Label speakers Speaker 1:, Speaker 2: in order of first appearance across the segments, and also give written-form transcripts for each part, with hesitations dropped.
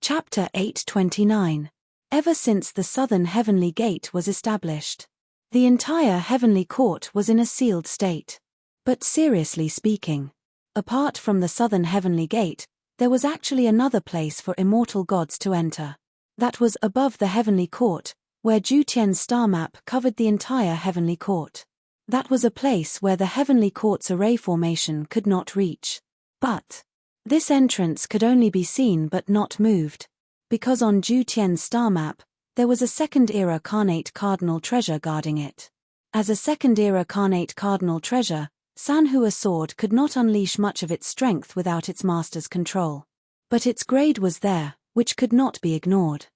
Speaker 1: Chapter 829. Ever since the southern heavenly gate was established, the entire heavenly court was in a sealed state. But seriously speaking, apart from the southern heavenly gate, there was actually another place for immortal gods to enter. That was above the heavenly court, where Jutien's star map covered the entire heavenly court. That was a place where the heavenly court's array formation could not reach. But this entrance could only be seen but not moved, because on Jutien's star map, there was a second-era carnate cardinal treasure guarding it. As a second-era carnate cardinal treasure, Sanhua's sword could not unleash much of its strength without its master's control. But its grade was there, which could not be ignored.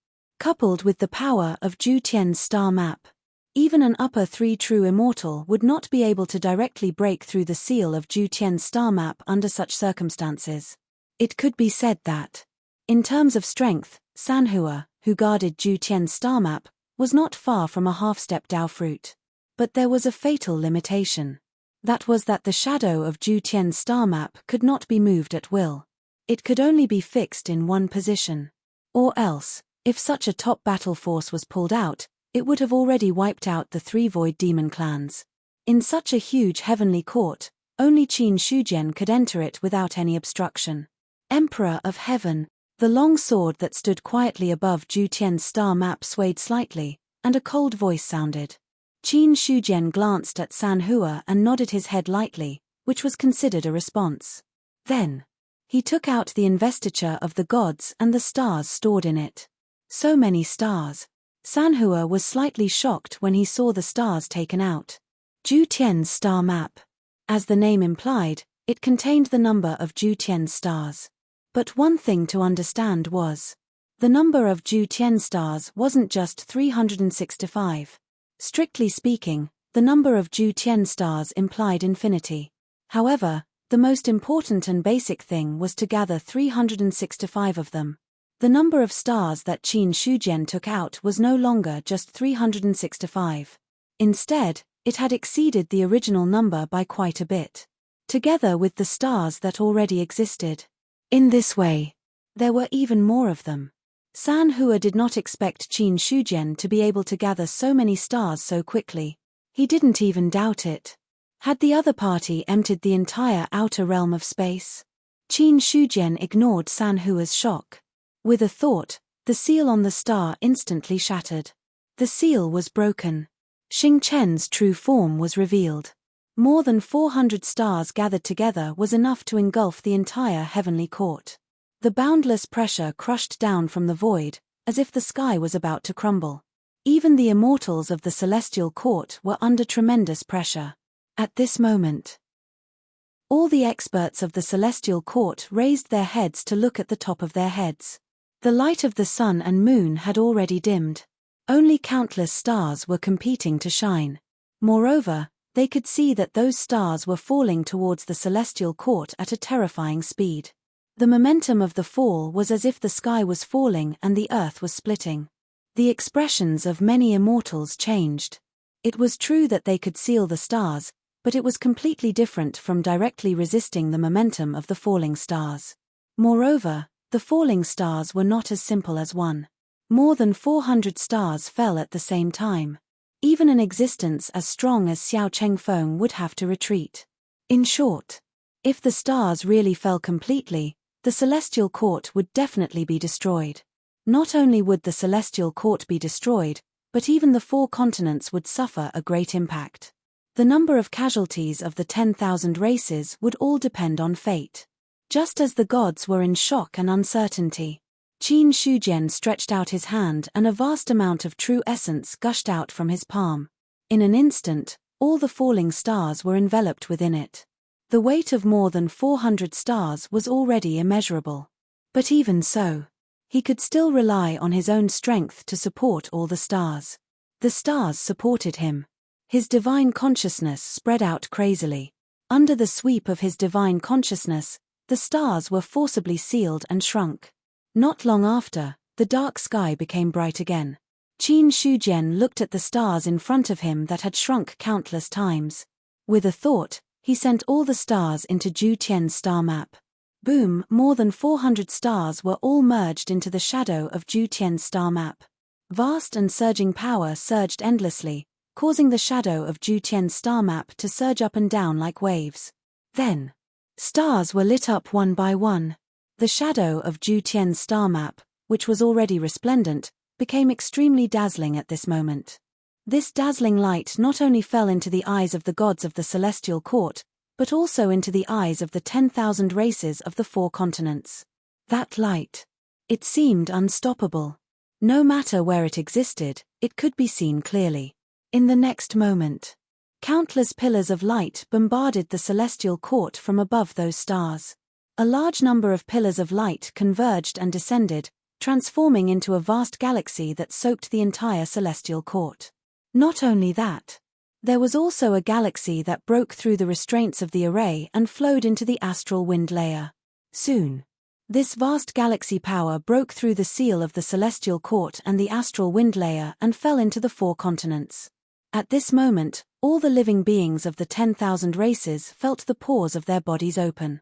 Speaker 1: Coupled with the power of Jutien's star map, even an upper 3 true immortal would not be able to directly break through the seal of Jutien's star map under such circumstances. It could be said that, in terms of strength, Sanhua, who guarded Jutien's star map, was not far from a half-step Dao fruit. But there was a fatal limitation. That was that the shadow of Jutien's star map could not be moved at will. It could only be fixed in one position. Or else, if such a top battle force was pulled out, it would have already wiped out the 3 void demon clans. In such a huge heavenly court, only Qin Shujian could enter it without any obstruction. Emperor of Heaven, the long sword that stood quietly above Jutien's star map swayed slightly, and a cold voice sounded. Qin Shujian glanced at Sanhua and nodded his head lightly, which was considered a response. Then, he took out the investiture of the gods and the stars stored in it. So many stars. Sanhua was slightly shocked when he saw the stars taken out. Jutien's star map. As the name implied, it contained the number of Jutien's stars. But one thing to understand was, the number of Jutien's stars wasn't just 365. Strictly speaking, the number of Jutien's stars implied infinity. However, the most important and basic thing was to gather 365 of them. The number of stars that Qin Shujian took out was no longer just 365. Instead, it had exceeded the original number by quite a bit, together with the stars that already existed. In this way, there were even more of them. Sanhua did not expect Qin Shujian to be able to gather so many stars so quickly. He didn't even doubt it. Had the other party emptied the entire outer realm of space? Qin Shujian ignored Sanhua's shock. With a thought, the seal on the star instantly shattered. The seal was broken. Xing Chen's true form was revealed. More than 400 stars gathered together was enough to engulf the entire heavenly court. The boundless pressure crushed down from the void, as if the sky was about to crumble. Even the immortals of the celestial court were under tremendous pressure. At this moment, all the experts of the celestial court raised their heads to look at the top of their heads. The light of the sun and moon had already dimmed. Only countless stars were competing to shine. Moreover, they could see that those stars were falling towards the celestial court at a terrifying speed. The momentum of the fall was as if the sky was falling and the earth was splitting. The expressions of many immortals changed. It was true that they could seal the stars, but it was completely different from directly resisting the momentum of the falling stars. Moreover, the falling stars were not as simple as one. More than 400 stars fell at the same time. Even an existence as strong as Xiao Chengfeng would have to retreat. In short, if the stars really fell completely, the celestial court would definitely be destroyed. Not only would the celestial court be destroyed, but even the 4 continents would suffer a great impact. The number of casualties of the 10,000 races would all depend on fate. Just as the gods were in shock and uncertainty, Qin Shujian stretched out his hand and a vast amount of true essence gushed out from his palm. In an instant, all the falling stars were enveloped within it. The weight of more than 400 stars was already immeasurable. But even so, he could still rely on his own strength to support all the stars. The stars supported him. His divine consciousness spread out crazily. Under the sweep of his divine consciousness, the stars were forcibly sealed and shrunk. Not long after, the dark sky became bright again. Qin Shujian looked at the stars in front of him that had shrunk countless times. With a thought, he sent all the stars into Jutien's star map. Boom, more than 400 stars were all merged into the shadow of Zhu Tian's star map. Vast and surging power surged endlessly, causing the shadow of Zhu Tian's star map to surge up and down like waves. Then, stars were lit up one by one. The shadow of Zhu Tian's star map, which was already resplendent, became extremely dazzling at this moment. This dazzling light not only fell into the eyes of the gods of the celestial court, but also into the eyes of the 10,000 races of the 4 continents. That light. It seemed unstoppable. No matter where it existed, it could be seen clearly. In the next moment, countless pillars of light bombarded the celestial court from above those stars. A large number of pillars of light converged and descended, transforming into a vast galaxy that soaked the entire celestial court. Not only that, there was also a galaxy that broke through the restraints of the array and flowed into the astral wind layer. Soon, this vast galaxy power broke through the seal of the celestial court and the astral wind layer and fell into the 4 continents. At this moment, all the living beings of the 10,000 races felt the pores of their bodies open.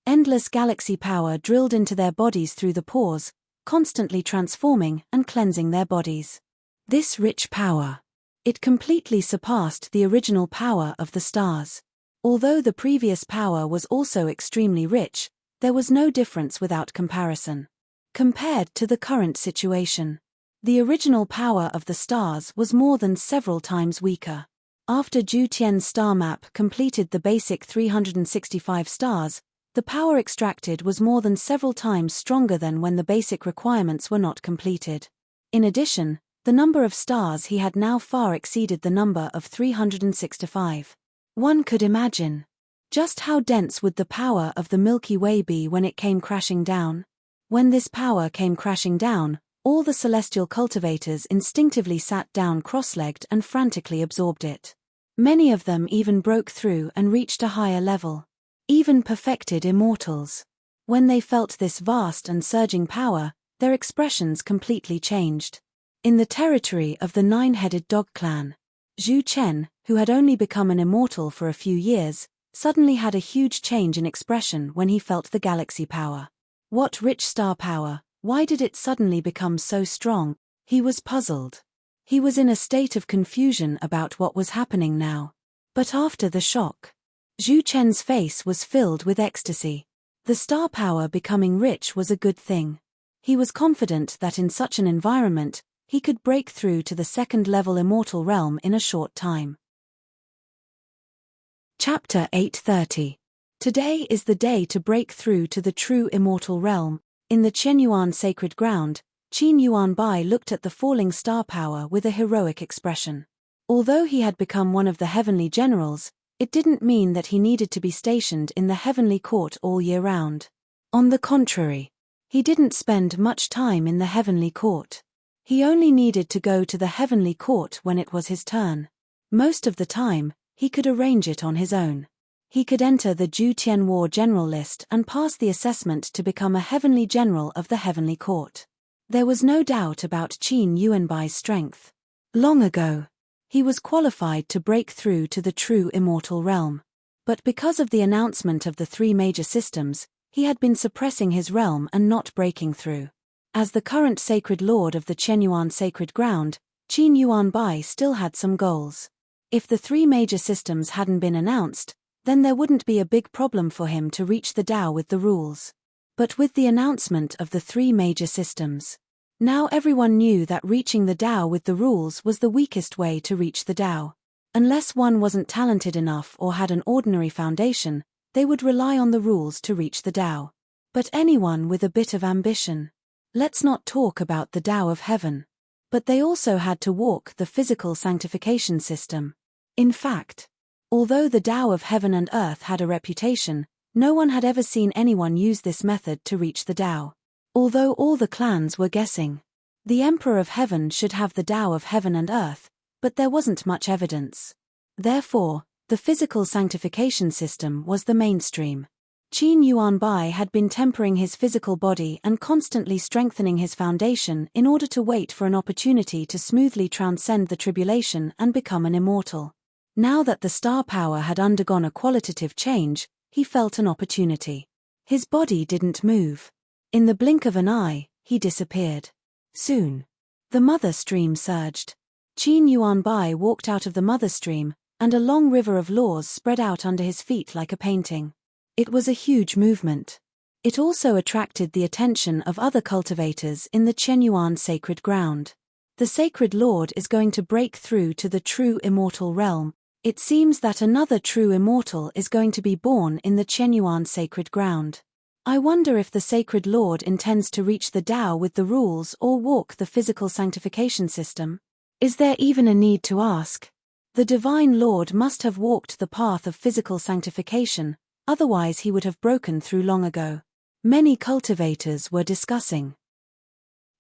Speaker 1: Endless galaxy power drilled into their bodies through the pores, constantly transforming and cleansing their bodies. This rich power. It completely surpassed the original power of the stars. Although the previous power was also extremely rich, there was no difference without comparison. Compared to the current situation, the original power of the stars was more than several times weaker. After Zhu Tian's star map completed the basic 365 stars, the power extracted was more than several times stronger than when the basic requirements were not completed. In addition, the number of stars he had now far exceeded the number of 365. One could imagine. Just how dense would the power of the Milky Way be when it came crashing down? When this power came crashing down, all the celestial cultivators instinctively sat down cross-legged and frantically absorbed it. Many of them even broke through and reached a higher level. Even perfected immortals. When they felt this vast and surging power, their expressions completely changed. In the territory of the 9-headed dog clan, Zhu Chen, who had only become an immortal for a few years, suddenly had a huge change in expression when he felt the galaxy power. What rich star power, why did it suddenly become so strong? He was puzzled. He was in a state of confusion about what was happening now. But after the shock, Zhu Chen's face was filled with ecstasy. The star power becoming rich was a good thing. He was confident that in such an environment, he could break through to the 2nd-level immortal realm in a short time. Chapter 830. Today is the day to break through to the true immortal realm. In the Qianyuan sacred ground, Qin Yuanbai looked at the falling star power with a heroic expression. Although he had become one of the heavenly generals, it didn't mean that he needed to be stationed in the heavenly court all year round. On the contrary, he didn't spend much time in the heavenly court. He only needed to go to the heavenly court when it was his turn. Most of the time, he could arrange it on his own. He could enter the Zhu Tian War General List and pass the assessment to become a heavenly general of the heavenly court. There was no doubt about Qin Yuanbai's strength. Long ago, he was qualified to break through to the true immortal realm. But because of the announcement of the 3 major systems, he had been suppressing his realm and not breaking through. As the current sacred lord of the Qianyuan sacred ground, Qin Yuanbai still had some goals. If the 3 major systems hadn't been announced, then there wouldn't be a big problem for him to reach the Tao with the rules. But with the announcement of the 3 major systems, now everyone knew that reaching the Tao with the rules was the weakest way to reach the Tao. Unless one wasn't talented enough or had an ordinary foundation, they would rely on the rules to reach the Tao. But anyone with a bit of ambition. Let's not talk about the Tao of heaven. But they also had to walk the physical sanctification system. In fact, although the Tao of heaven and earth had a reputation, no one had ever seen anyone use this method to reach the Tao. Although all the clans were guessing, the Emperor of Heaven should have the Tao of heaven and earth, but there wasn't much evidence. Therefore, the physical sanctification system was the mainstream. Qin Yuanbai had been tempering his physical body and constantly strengthening his foundation in order to wait for an opportunity to smoothly transcend the tribulation and become an immortal. Now that the star power had undergone a qualitative change, he felt an opportunity. His body didn't move. In the blink of an eye, he disappeared. Soon, the mother stream surged. Qin Yuanbai walked out of the mother stream, and a long river of laws spread out under his feet like a painting. It was a huge movement. It also attracted the attention of other cultivators in the Chenyuan sacred ground. The sacred lord is going to break through to the true immortal realm. It seems that another true immortal is going to be born in the Chenyuan sacred ground. I wonder if the sacred lord intends to reach the Tao with the rules or walk the physical sanctification system. Is there even a need to ask? The divine lord must have walked the path of physical sanctification, otherwise he would have broken through long ago. Many cultivators were discussing.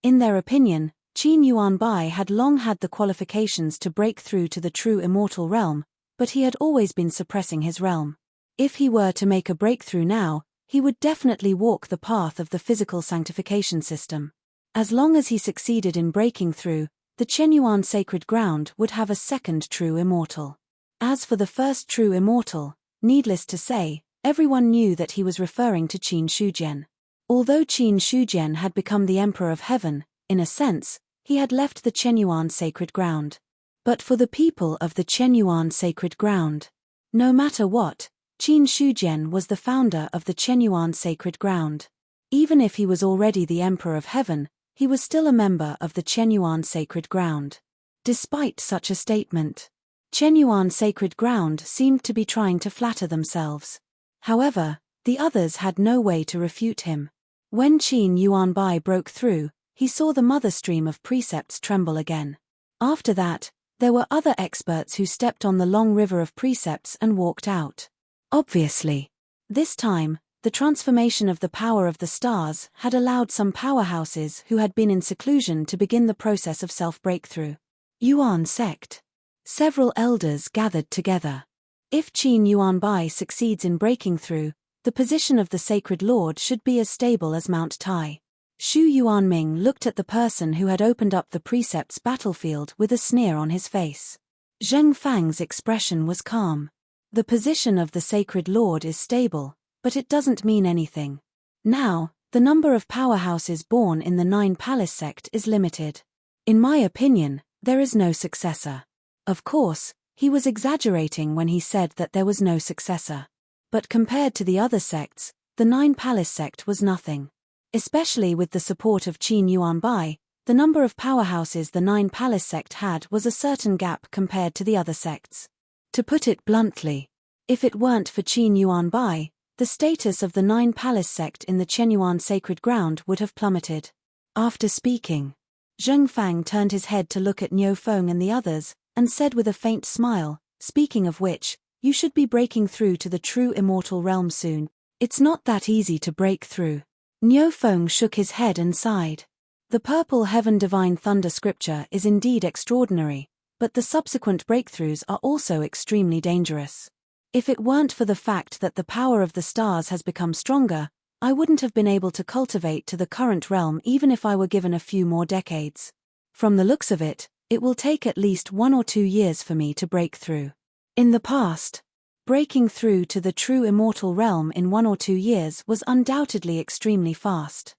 Speaker 1: In their opinion, Qin Yuanbai had long had the qualifications to break through to the true immortal realm, but he had always been suppressing his realm. If he were to make a breakthrough now, he would definitely walk the path of the physical sanctification system. As long as he succeeded in breaking through, the Chenyuan sacred ground would have a second true immortal. As for the first true immortal, needless to say, everyone knew that he was referring to Qin Shujian. Although Qin Shujian had become the Emperor of Heaven, in a sense, he had left the Chenyuan sacred ground. But for the people of the Chenyuan sacred ground, no matter what, Qin Shujian was the founder of the Chenyuan sacred ground. Even if he was already the Emperor of Heaven, he was still a member of the Chenyuan sacred ground. Despite such a statement, Chenyuan sacred ground seemed to be trying to flatter themselves. However, the others had no way to refute him. When Qin Yuanbai broke through, he saw the mother stream of precepts tremble again. After that, there were other experts who stepped on the long river of precepts and walked out. Obviously, this time, the transformation of the power of the stars had allowed some powerhouses who had been in seclusion to begin the process of self-breakthrough. Yuan sect. Several elders gathered together. If Qin Yuanbai succeeds in breaking through, the position of the sacred lord should be as stable as Mount Tai. Xu Yuanming looked at the person who had opened up the precepts battlefield with a sneer on his face. Zheng Fang's expression was calm. The position of the sacred lord is stable, but it doesn't mean anything. Now, the number of powerhouses born in the Nine Palace sect is limited. In my opinion, there is no successor. Of course, he was exaggerating when he said that there was no successor. But compared to the other sects, the Nine Palace sect was nothing. Especially with the support of Qin Yuanbai, the number of powerhouses the Nine Palace sect had was a certain gap compared to the other sects. To put it bluntly, if it weren't for Qin Yuanbai, the status of the Nine Palace sect in the Chenyuan sacred ground would have plummeted. After speaking, Zheng Fang turned his head to look at Niu Feng and the others, and said with a faint smile, speaking of which, you should be breaking through to the true immortal realm soon. It's not that easy to break through. Niu Feng shook his head and sighed. The Purple Heaven Divine Thunder scripture is indeed extraordinary, but the subsequent breakthroughs are also extremely dangerous. If it weren't for the fact that the power of the stars has become stronger, I wouldn't have been able to cultivate to the current realm even if I were given a few more decades. From the looks of it, it will take at least 1 or 2 years for me to break through. In the past, breaking through to the true immortal realm in 1 or 2 years was undoubtedly extremely fast.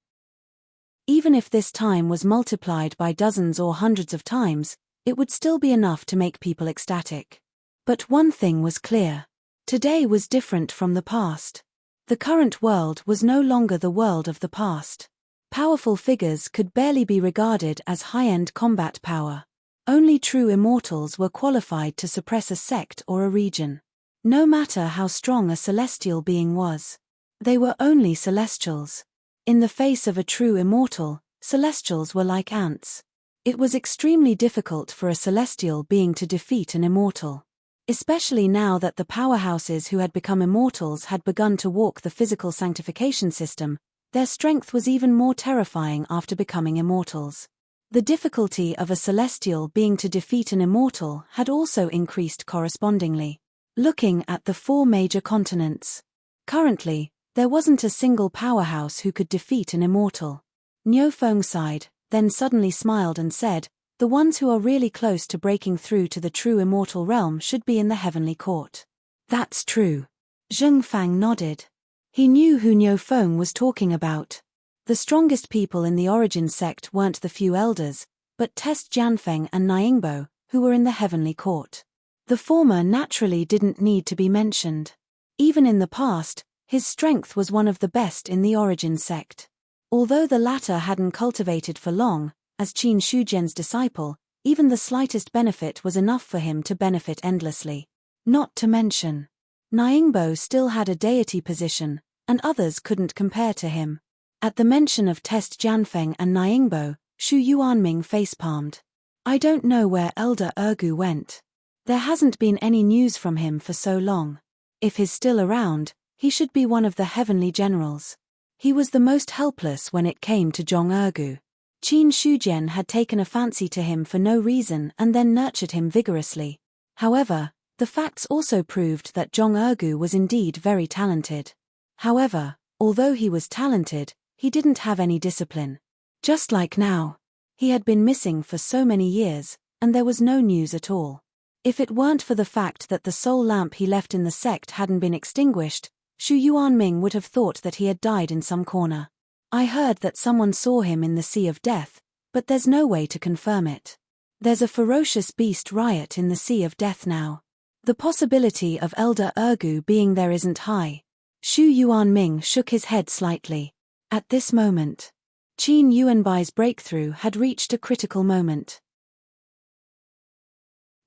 Speaker 1: Even if this time was multiplied by dozens or hundreds of times, it would still be enough to make people ecstatic. But one thing was clear. Today was different from the past. The current world was no longer the world of the past. Powerful figures could barely be regarded as high-end combat power. Only true immortals were qualified to suppress a sect or a region. No matter how strong a celestial being was. They were only celestials. In the face of a true immortal, celestials were like ants. It was extremely difficult for a celestial being to defeat an immortal. Especially now that the powerhouses who had become immortals had begun to walk the physical sanctification system, their strength was even more terrifying after becoming immortals. The difficulty of a celestial being to defeat an immortal had also increased correspondingly. Looking at the 4 major continents. Currently, there wasn't a single powerhouse who could defeat an immortal. Niu Feng sighed, then suddenly smiled and said, the ones who are really close to breaking through to the true immortal realm should be in the heavenly court. That's true. Zheng Fang nodded. He knew who Nyo Feng was talking about. The strongest people in the Origin sect weren't the few elders, but Test Jianfeng and Nyingbo, who were in the heavenly court. The former naturally didn't need to be mentioned. Even in the past, his strength was one of the best in the Origin sect. Although the latter hadn't cultivated for long, as Qin Shujian's disciple, even the slightest benefit was enough for him to benefit endlessly. Not to mention, Nyingbo still had a deity position, and others couldn't compare to him. At the mention of Test Jianfeng and Nyingbo, Shu Yuanming facepalmed. I don't know where Elder Ergu went. There hasn't been any news from him for so long. If he's still around, he should be one of the heavenly generals. He was the most helpless when it came to Zhong Ergu. Qin Shujian had taken a fancy to him for no reason and then nurtured him vigorously. However, the facts also proved that Zhong Ergu was indeed very talented. However, although he was talented, he didn't have any discipline. Just like now. He had been missing for so many years, and there was no news at all. If it weren't for the fact that the soul lamp he left in the sect hadn't been extinguished, Shu Yuanming would have thought that he had died in some corner. I heard that someone saw him in the Sea of Death, but there's no way to confirm it. There's a ferocious beast riot in the Sea of Death now. The possibility of Elder Ergu being there isn't high. Shu Yuanming shook his head slightly. At this moment, Qin Yuanbai's breakthrough had reached a critical moment.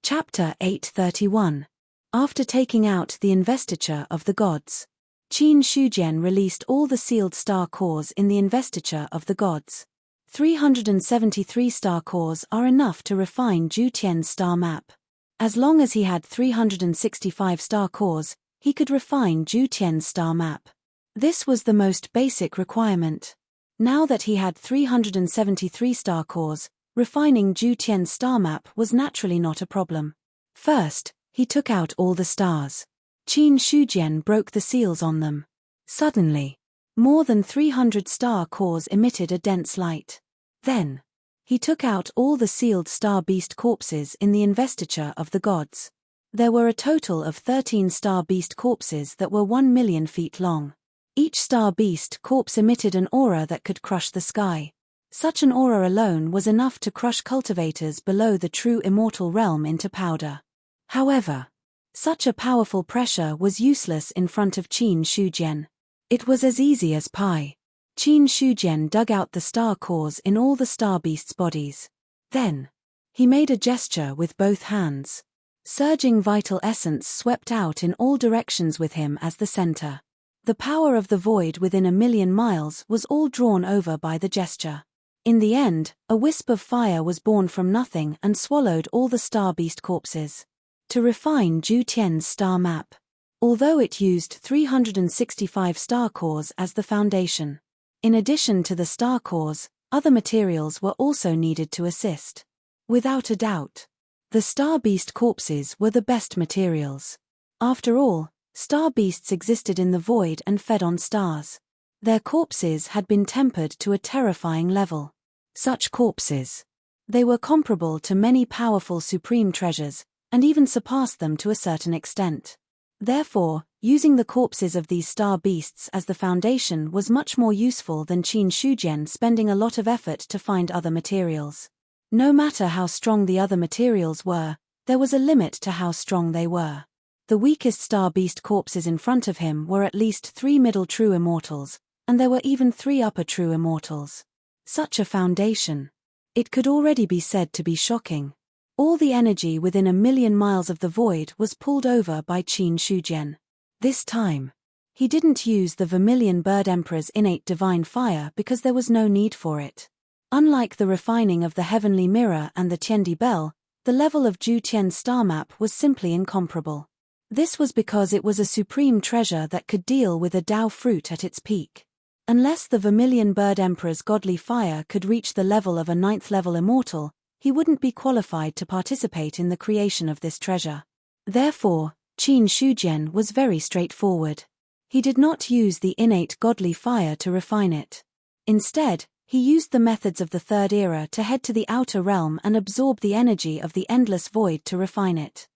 Speaker 1: Chapter 831. After taking out the investiture of the gods, Qin Shujian released all the sealed star cores in the investiture of the gods. 373 star cores are enough to refine Zhu Tian's star map. As long as he had 365 star cores, he could refine Zhu Tian's star map. This was the most basic requirement. Now that he had 373 star cores, refining Zhu Tian's star map was naturally not a problem. First, he took out all the stars. Qin Shujian broke the seals on them. Suddenly, more than 300 star cores emitted a dense light. Then, he took out all the sealed star beast corpses in the investiture of the gods. There were a total of 13 star beast corpses that were 1 million feet long. Each star beast corpse emitted an aura that could crush the sky. Such an aura alone was enough to crush cultivators below the true immortal realm into powder. However, such a powerful pressure was useless in front of Qin Shujian. It was as easy as pie. Qin Shujian dug out the star cores in all the star beasts' bodies. Then, he made a gesture with both hands. Surging vital essence swept out in all directions with him as the center. The power of the void within 1,000,000 miles was all drawn over by the gesture. In the end, a wisp of fire was born from nothing and swallowed all the star beast corpses. To refine Zhu Tian's star map. Although it used 365 star cores as the foundation. In addition to the star cores, other materials were also needed to assist. Without a doubt, the star beast corpses were the best materials. After all, star beasts existed in the void and fed on stars. Their corpses had been tempered to a terrifying level. Such corpses. They were comparable to many powerful supreme treasures, and even surpassed them to a certain extent. Therefore, using the corpses of these star beasts as the foundation was much more useful than Qin Shujian spending a lot of effort to find other materials. No matter how strong the other materials were, there was a limit to how strong they were. The weakest star beast corpses in front of him were at least 3 middle true immortals, and there were even 3 upper true immortals. Such a foundation. It could already be said to be shocking. All the energy within 1,000,000 miles of the void was pulled over by Qin Shujian. This time, he didn't use the Vermilion Bird Emperor's innate divine fire because there was no need for it. Unlike the refining of the Heavenly Mirror and the Tiandi Bell, the level of Zhu Tian's star map was simply incomparable. This was because it was a supreme treasure that could deal with a Dao fruit at its peak. Unless the Vermilion Bird Emperor's godly fire could reach the level of a 9th level immortal, he wouldn't be qualified to participate in the creation of this treasure. Therefore, Qin Shujian was very straightforward. He did not use the innate godly fire to refine it. Instead, he used the methods of the Third Era to head to the outer realm and absorb the energy of the endless void to refine it.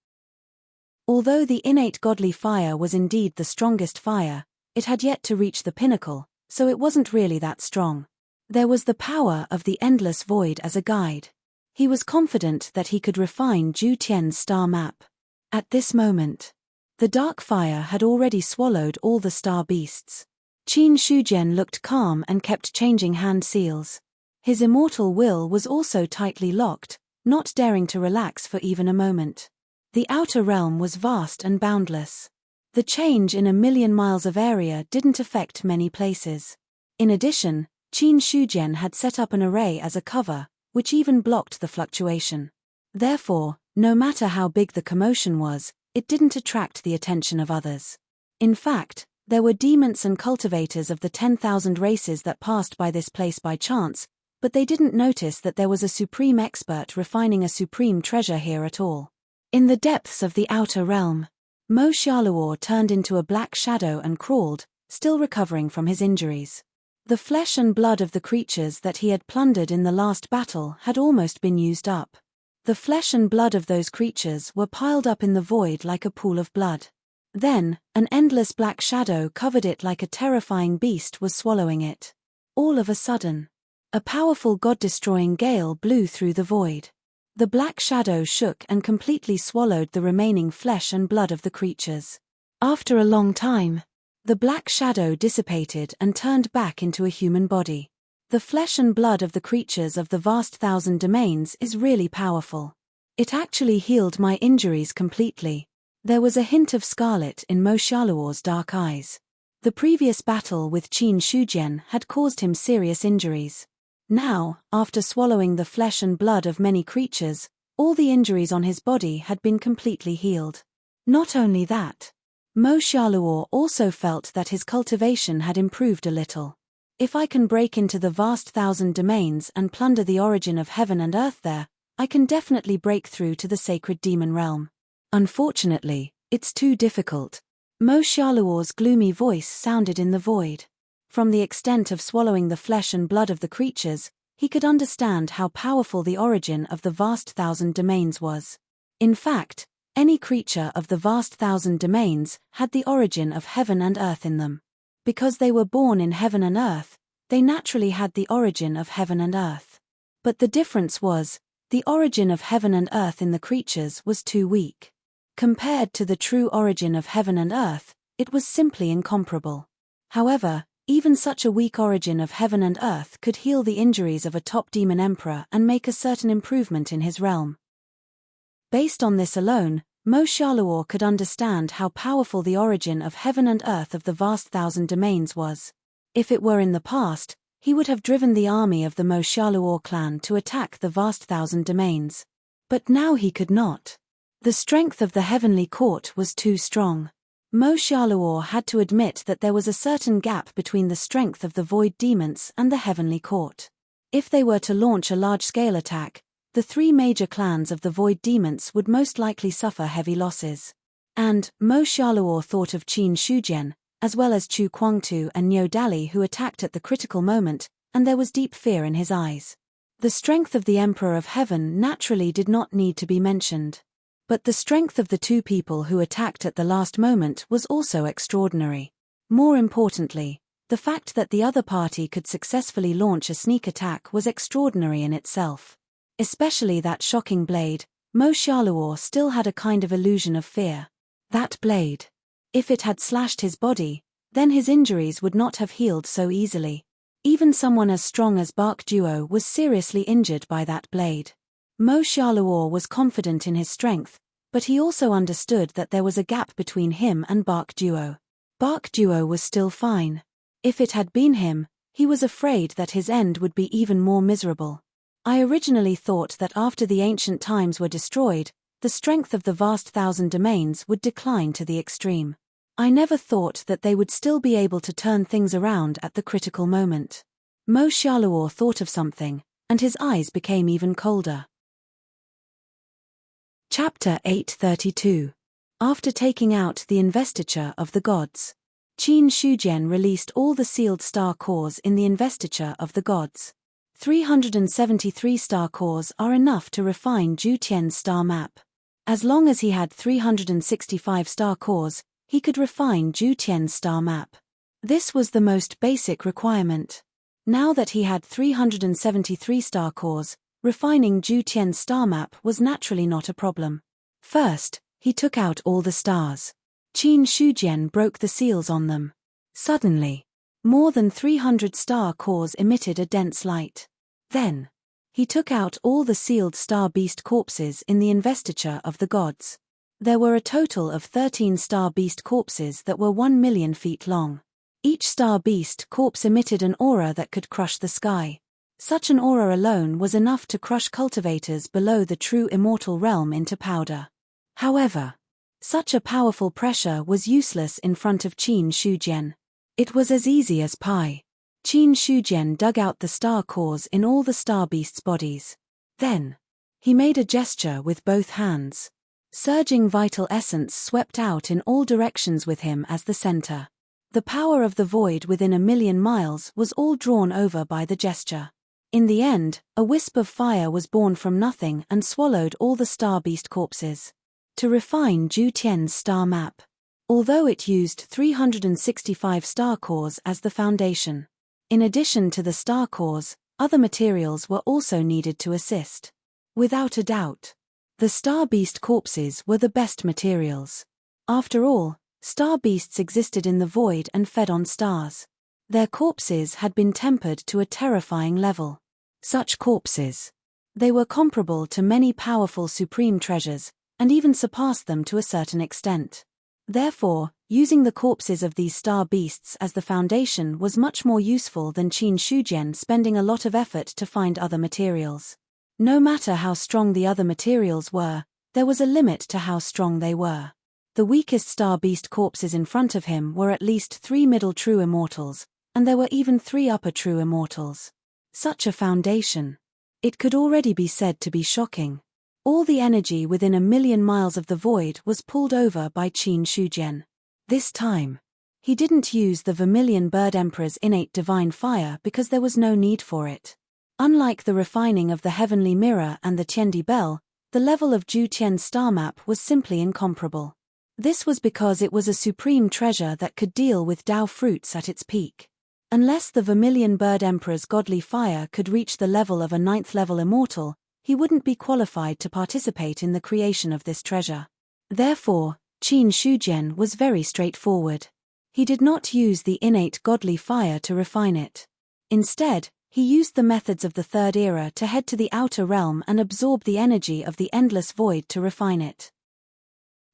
Speaker 1: Although the innate godly fire was indeed the strongest fire, It had yet to reach the pinnacle, so it wasn't really that strong. There was the power of the endless void as a guide. He was confident that he could refine Ju Tian's star map. At this moment, the dark fire had already swallowed all the star beasts. Qin Shujian looked calm and kept changing hand seals. His immortal will was also tightly locked, not daring to relax for even a moment. The outer realm was vast and boundless. The change in 1,000,000 miles of area didn't affect many places. In addition, Qin Shujian had set up an array as a cover, which even blocked the fluctuation. Therefore, no matter how big the commotion was, it didn't attract the attention of others. In fact, there were demons and cultivators of the 10,000 races that passed by this place by chance, but they didn't notice that there was a supreme expert refining a supreme treasure here at all. In the depths of the outer realm, Mo Xiaoluo turned into a black shadow and crawled, still recovering from his injuries. The flesh and blood of the creatures that he had plundered in the last battle had almost been used up. The flesh and blood of those creatures were piled up in the void like a pool of blood. Then, an endless black shadow covered it like a terrifying beast was swallowing it. All of a sudden, a powerful god-destroying gale blew through the void. The black shadow shook and completely swallowed the remaining flesh and blood of the creatures. After a long time, the black shadow dissipated and turned back into a human body. The flesh and blood of the creatures of the vast 1,000 domains is really powerful. It actually healed my injuries completely. There was a hint of scarlet in Mo Xiaoluo's dark eyes. The previous battle with Qin Shujian had caused him serious injuries. Now, after swallowing the flesh and blood of many creatures, all the injuries on his body had been completely healed. Not only that, Mo Xiaoluo also felt that his cultivation had improved a little. If I can break into the vast 1,000 domains and plunder the origin of heaven and earth there, I can definitely break through to the sacred demon realm. Unfortunately, it's too difficult. Mo Xiaoluo's gloomy voice sounded in the void. From the extent of swallowing the flesh and blood of the creatures, he could understand how powerful the origin of the vast 1,000 domains was. In fact, any creature of the vast 1,000 domains had the origin of heaven and earth in them. Because they were born in heaven and earth, they naturally had the origin of heaven and earth. But the difference was, the origin of heaven and earth in the creatures was too weak. Compared to the true origin of heaven and earth, it was simply incomparable. However, even such a weak origin of heaven and earth could heal the injuries of a top demon emperor and make a certain improvement in his realm. Based on this alone, Mo Xiaoluo could understand how powerful the origin of heaven and earth of the vast 1,000 domains was. If it were in the past, he would have driven the army of the Mo Xiaoluo clan to attack the vast 1,000 domains. But now he could not. The strength of the heavenly court was too strong. Mo Xiaoluo had to admit that there was a certain gap between the strength of the void demons and the heavenly court. If they were to launch a large-scale attack, the three major clans of the void demons would most likely suffer heavy losses. And Mo Xiaoluo thought of Qin Shujian, as well as Chu Kuangtu and Niu Dali who attacked at the critical moment, and there was deep fear in his eyes. The strength of the Emperor of Heaven naturally did not need to be mentioned. But the strength of the two people who attacked at the last moment was also extraordinary. More importantly, the fact that the other party could successfully launch a sneak attack was extraordinary in itself. Especially that shocking blade, Mo Xiaoluo still had a kind of illusion of fear. That blade. If it had slashed his body, then his injuries would not have healed so easily. Even someone as strong as Bak Duo was seriously injured by that blade. Mo Xiaoluo was confident in his strength, but he also understood that there was a gap between him and Bak Duo. Bak Duo was still fine. If it had been him, he was afraid that his end would be even more miserable. I originally thought that after the ancient times were destroyed, the strength of the vast 1,000 domains would decline to the extreme. I never thought that they would still be able to turn things around at the critical moment. Mo Xiaoluo thought of something, and his eyes became even colder. Chapter 832. After taking out the investiture of the gods, Qin Shujian released all the sealed star cores in the investiture of the gods. 373 star cores are enough to refine Ju Tian's star map. As long as he had 365 star cores, he could refine Ju Tian's star map. This was the most basic requirement. Now that he had 373 star cores, refining Zhu Tian's star map was naturally not a problem. First, he took out all the stars. Qin Shujian broke the seals on them. Suddenly, more than 300 star cores emitted a dense light. Then, he took out all the sealed star beast corpses in the investiture of the gods. There were a total of 13 star beast corpses that were 1 million feet long. Each star beast corpse emitted an aura that could crush the sky. Such an aura alone was enough to crush cultivators below the true immortal realm into powder. However, such a powerful pressure was useless in front of Qin Shujian. It was as easy as pie. Qin Shujian dug out the star cores in all the star beasts' bodies. Then, he made a gesture with both hands. Surging vital essence swept out in all directions with him as the center. The power of the void within 1,000,000 miles was all drawn over by the gesture. In the end, a wisp of fire was born from nothing and swallowed all the star beast corpses. To refine Zhu Tian's star map. Although it used 365 star cores as the foundation. In addition to the star cores, other materials were also needed to assist. Without a doubt, the star beast corpses were the best materials. After all, star beasts existed in the void and fed on stars. Their corpses had been tempered to a terrifying level. Such corpses. They were comparable to many powerful supreme treasures, and even surpassed them to a certain extent. Therefore, using the corpses of these star beasts as the foundation was much more useful than Qin Shujian spending a lot of effort to find other materials. No matter how strong the other materials were, there was a limit to how strong they were. The weakest star beast corpses in front of him were at least 3 middle true immortals, and there were even 3 upper true immortals. Such a foundation. It could already be said to be shocking. All the energy within 1,000,000 miles of the void was pulled over by Qin Shujian. This time, he didn't use the Vermilion Bird Emperor's innate divine fire because there was no need for it. Unlike the refining of the Heavenly Mirror and the Tiandi Bell, the level of Zhu Tian's star map was simply incomparable. This was because it was a supreme treasure that could deal with Dao fruits at its peak. Unless the Vermilion Bird Emperor's godly fire could reach the level of a 9th level immortal, he wouldn't be qualified to participate in the creation of this treasure. Therefore, Qin Shujian was very straightforward. He did not use the innate godly fire to refine it. Instead, he used the methods of the Third Era to head to the outer realm and absorb the energy of the endless void to refine it.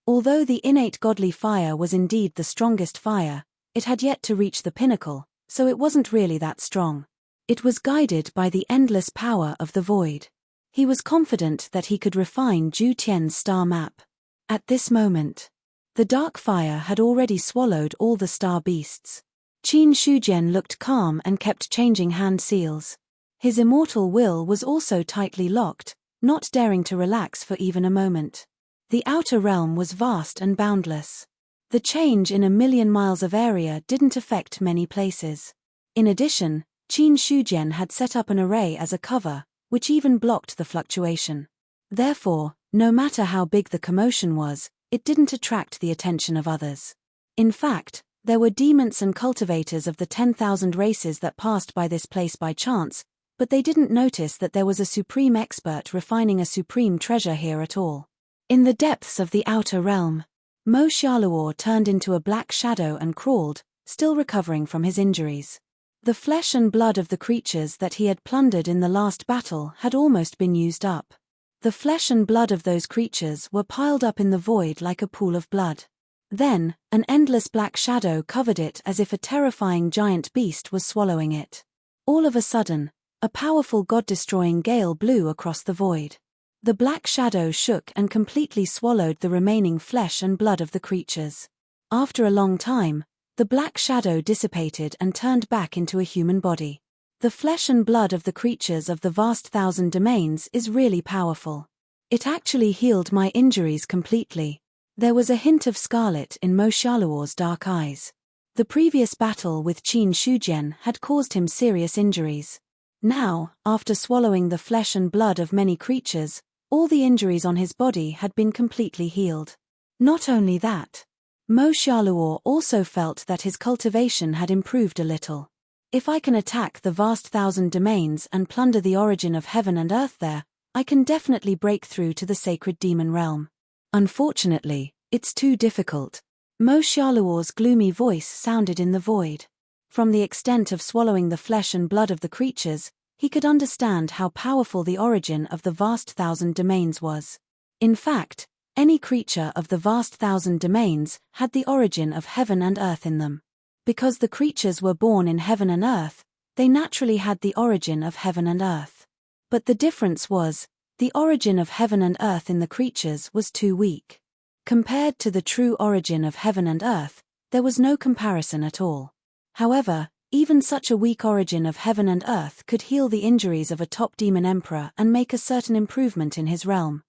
Speaker 1: Although the innate godly fire was indeed the strongest fire, it had yet to reach the pinnacle, so it wasn't really that strong. It was guided by the endless power of the void. He was confident that he could refine Zhu Tian's star map. At this moment, the dark fire had already swallowed all the star beasts. Qin Shujian looked calm and kept changing hand seals. His immortal will was also tightly locked, not daring to relax for even a moment. The outer realm was vast and boundless. The change in 1,000,000 miles of area didn't affect many places. In addition, Qin Shujian had set up an array as a cover, which even blocked the fluctuation. Therefore, no matter how big the commotion was, it didn't attract the attention of others. In fact, there were demons and cultivators of the 10,000 races that passed by this place by chance, but they didn't notice that there was a supreme expert refining a supreme treasure here at all. In the depths of the outer realm, Mo Xiaoluo turned into a black shadow and crawled, still recovering from his injuries. The flesh and blood of the creatures that he had plundered in the last battle had almost been used up. The flesh and blood of those creatures were piled up in the void like a pool of blood. Then, an endless black shadow covered it as if a terrifying giant beast was swallowing it. All of a sudden, a powerful god-destroying gale blew across the void. The black shadow shook and completely swallowed the remaining flesh and blood of the creatures. After a long time, the black shadow dissipated and turned back into a human body. The flesh and blood of the creatures of the vast 1,000 domains is really powerful. It actually healed my injuries completely. There was a hint of scarlet in Mo Xiaoluo's dark eyes. The previous battle with Qin Shujian had caused him serious injuries. Now, after swallowing the flesh and blood of many creatures, all the injuries on his body had been completely healed. Not only that, Mo Xiaoluo also felt that his cultivation had improved a little. If I can attack the vast thousand domains and plunder the origin of heaven and earth there, I can definitely break through to the sacred demon realm. Unfortunately, it's too difficult. Mo Xiaoluo's gloomy voice sounded in the void. From the extent of swallowing the flesh and blood of the creatures, he could understand how powerful the origin of the vast thousand domains was. In fact, any creature of the vast thousand domains had the origin of heaven and earth in them. Because the creatures were born in heaven and earth, they naturally had the origin of heaven and earth. But the difference was, the origin of heaven and earth in the creatures was too weak. Compared to the true origin of heaven and earth, there was no comparison at all. However, even such a weak origin of heaven and earth could heal the injuries of a top demon emperor and make a certain improvement in his realm.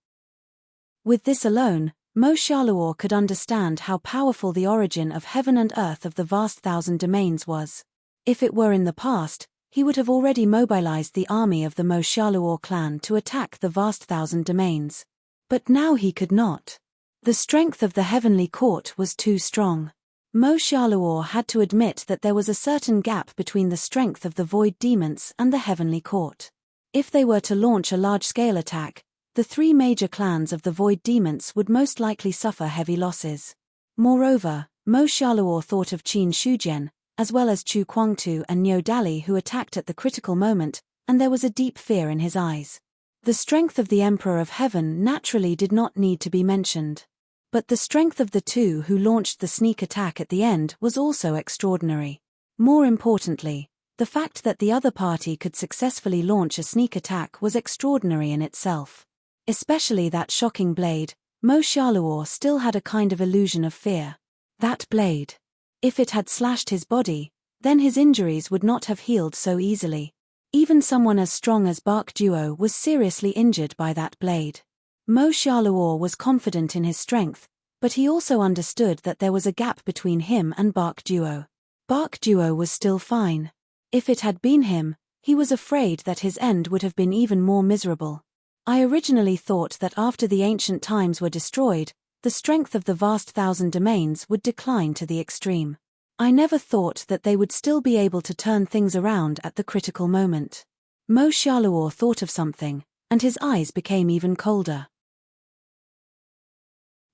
Speaker 1: With this alone, Mo Xiaoluo could understand how powerful the origin of heaven and earth of the vast thousand domains was. If it were in the past, he would have already mobilized the army of the Mo Xiaoluo clan to attack the vast thousand domains. But now he could not. The strength of the heavenly court was too strong. Mo Xiaoluo had to admit that there was a certain gap between the strength of the void demons and the heavenly court. If they were to launch a large-scale attack, the three major clans of the void demons would most likely suffer heavy losses. Moreover, Mo Xiaoluo thought of Qin Shujian, as well as Chu Kuangtu and Niu Dali who attacked at the critical moment, and there was a deep fear in his eyes. The strength of the Emperor of Heaven naturally did not need to be mentioned. But the strength of the two who launched the sneak attack at the end was also extraordinary. More importantly, the fact that the other party could successfully launch a sneak attack was extraordinary in itself. Especially that shocking blade, Mo Xiaoluo still had a kind of illusion of fear. That blade. If it had slashed his body, then his injuries would not have healed so easily. Even someone as strong as Bak Duo was seriously injured by that blade. Mo Xiaoluo was confident in his strength, but he also understood that there was a gap between him and Bak Duo. Bak Duo was still fine. If it had been him, he was afraid that his end would have been even more miserable. I originally thought that after the ancient times were destroyed, the strength of the vast thousand domains would decline to the extreme. I never thought that they would still be able to turn things around at the critical moment. Mo Xiaoluo thought of something, and his eyes became even colder.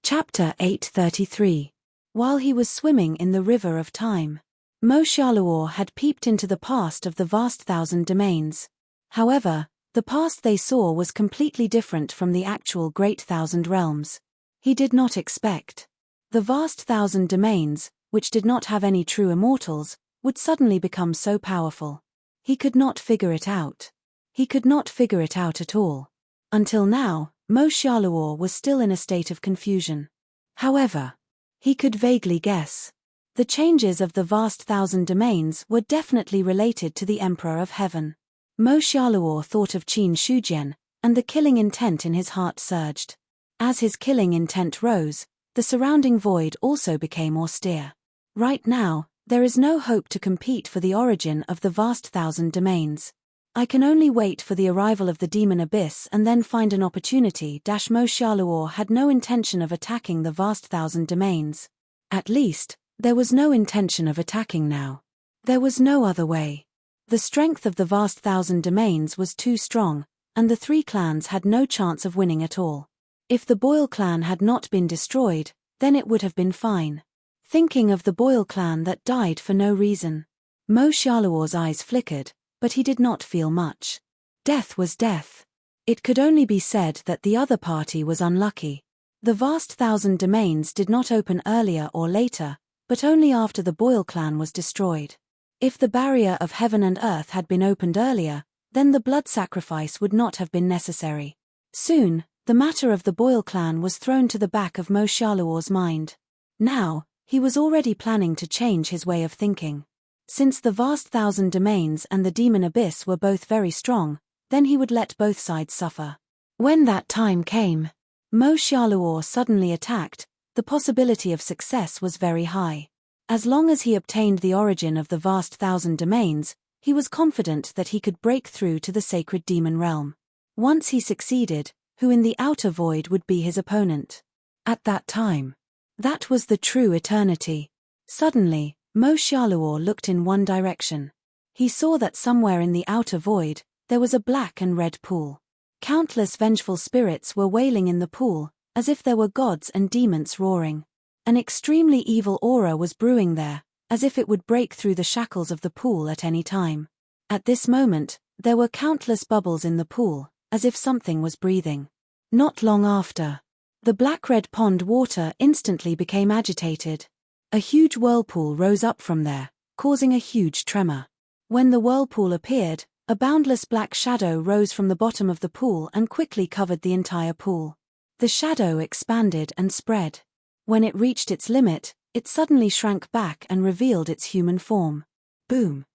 Speaker 1: Chapter 833. While he was swimming in the river of time, Mo Xiaoluo had peeped into the past of the vast thousand domains. However, the past they saw was completely different from the actual great thousand realms. He did not expect. The vast thousand domains, which did not have any true immortals, would suddenly become so powerful. He could not figure it out. He could not figure it out at all. Until now, Mo Xiaoluo was still in a state of confusion. However, he could vaguely guess. The changes of the vast thousand domains were definitely related to the Emperor of Heaven. Mo Xiaoluo thought of Qin Shujian, and the killing intent in his heart surged. As his killing intent rose, the surrounding void also became austere. Right now, there is no hope to compete for the origin of the vast thousand domains. I can only wait for the arrival of the demon abyss and then find an opportunity. Mo Xiaoluo had no intention of attacking the vast thousand domains. At least, there was no intention of attacking now. There was no other way. The strength of the vast thousand domains was too strong, and the three clans had no chance of winning at all. If the Boyle clan had not been destroyed, then it would have been fine. Thinking of the Boyle clan that died for no reason, Mo Xiaoluo's eyes flickered, but he did not feel much. Death was death. It could only be said that the other party was unlucky. The vast thousand domains did not open earlier or later, but only after the Boyle clan was destroyed. If the barrier of heaven and earth had been opened earlier, then the blood sacrifice would not have been necessary. Soon, the matter of the Boyle clan was thrown to the back of Mo Xiaoluo's mind. Now, he was already planning to change his way of thinking. Since the vast thousand domains and the demon abyss were both very strong, then he would let both sides suffer. When that time came, Mo Xiaoluo suddenly attacked. The possibility of success was very high. As long as he obtained the origin of the vast thousand domains, he was confident that he could break through to the sacred demon realm. Once he succeeded, who in the outer void would be his opponent? At that time, That was the true eternity. Suddenly, Mo Xiaoluo looked in one direction. He saw that somewhere in the outer void, there was a black and red pool. Countless vengeful spirits were wailing in the pool, as if there were gods and demons roaring. An extremely evil aura was brewing there, as if it would break through the shackles of the pool at any time. At this moment, there were countless bubbles in the pool, as if something was breathing. Not long after, the black-red pond water instantly became agitated. A huge whirlpool rose up from there, causing a huge tremor. When the whirlpool appeared, a boundless black shadow rose from the bottom of the pool and quickly covered the entire pool. The shadow expanded and spread. When it reached its limit, it suddenly shrank back and revealed its human form. Boom!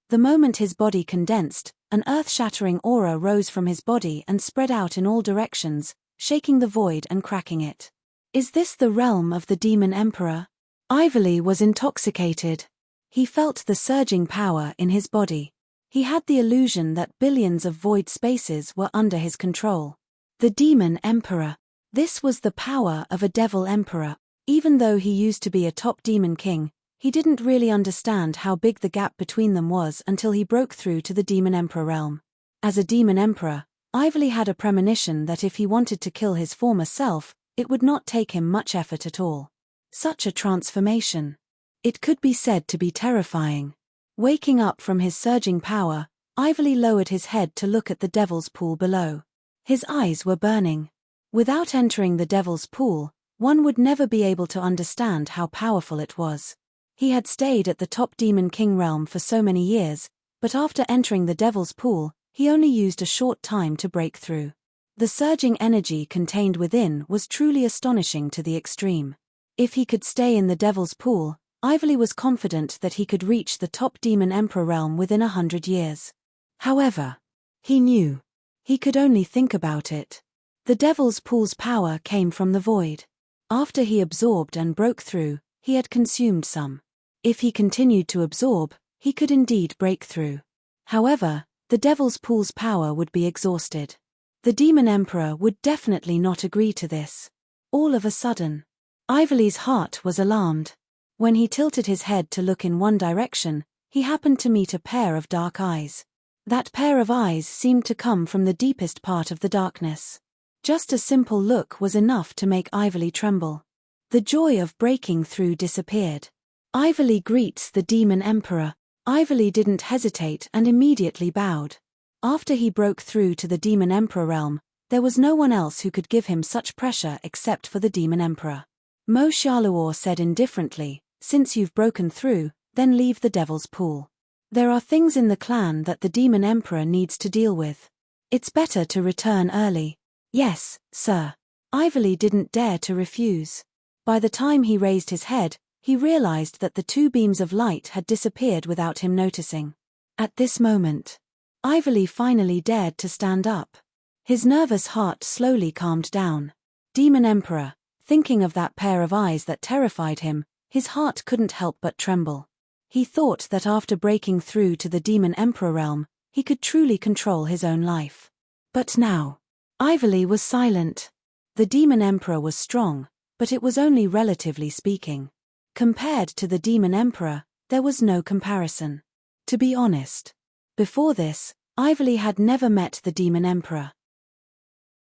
Speaker 1: The moment his body condensed, an earth-shattering aura rose from his body and spread out in all directions, shaking the void and cracking it. Is this the realm of the Demon Emperor? Ivory was intoxicated. He felt the surging power in his body. He had the illusion that billions of void spaces were under his control. The Demon Emperor. This was the power of a devil emperor. Even though he used to be a top demon king, he didn't really understand how big the gap between them was until he broke through to the Demon Emperor realm. As a demon emperor, Ivory had a premonition that if he wanted to kill his former self, it would not take him much effort at all. Such a transformation. It could be said to be terrifying. Waking up from his surging power, Ivory lowered his head to look at the devil's pool below. His eyes were burning. Without entering the devil's pool, one would never be able to understand how powerful it was. He had stayed at the top demon king realm for so many years, but after entering the devil's pool, he only used a short time to break through. The surging energy contained within was truly astonishing to the extreme. If he could stay in the devil's pool, Ivory was confident that he could reach the top demon emperor realm within 100 years. However, he knew. He could only think about it. The devil's pool's power came from the void. After he absorbed and broke through, he had consumed some. If he continued to absorb, he could indeed break through. However, the devil's pool's power would be exhausted. The demon emperor would definitely not agree to this. All of a sudden, Ivory's heart was alarmed. When he tilted his head to look in one direction, he happened to meet a pair of dark eyes. That pair of eyes seemed to come from the deepest part of the darkness. Just a simple look was enough to make Ivory tremble. The joy of breaking through disappeared. Ivory greets the demon emperor. Ivory didn't hesitate and immediately bowed. After he broke through to the demon emperor realm, there was no one else who could give him such pressure except for the demon emperor. Mo Xiaoluo said indifferently, "Since you've broken through, then leave the devil's pool. There are things in the clan that the demon emperor needs to deal with. It's better to return early." "Yes, sir." Ivory didn't dare to refuse. By the time he raised his head, he realized that the two beams of light had disappeared without him noticing. At this moment, Ivory finally dared to stand up. His nervous heart slowly calmed down. Demon Emperor, thinking of that pair of eyes that terrified him, his heart couldn't help but tremble. He thought that after breaking through to the Demon Emperor realm, he could truly control his own life. But now, Ivory was silent. The Demon Emperor was strong, but it was only relatively speaking. Compared to the Demon Emperor, there was no comparison. To be honest, before this, Ivory had never met the Demon Emperor.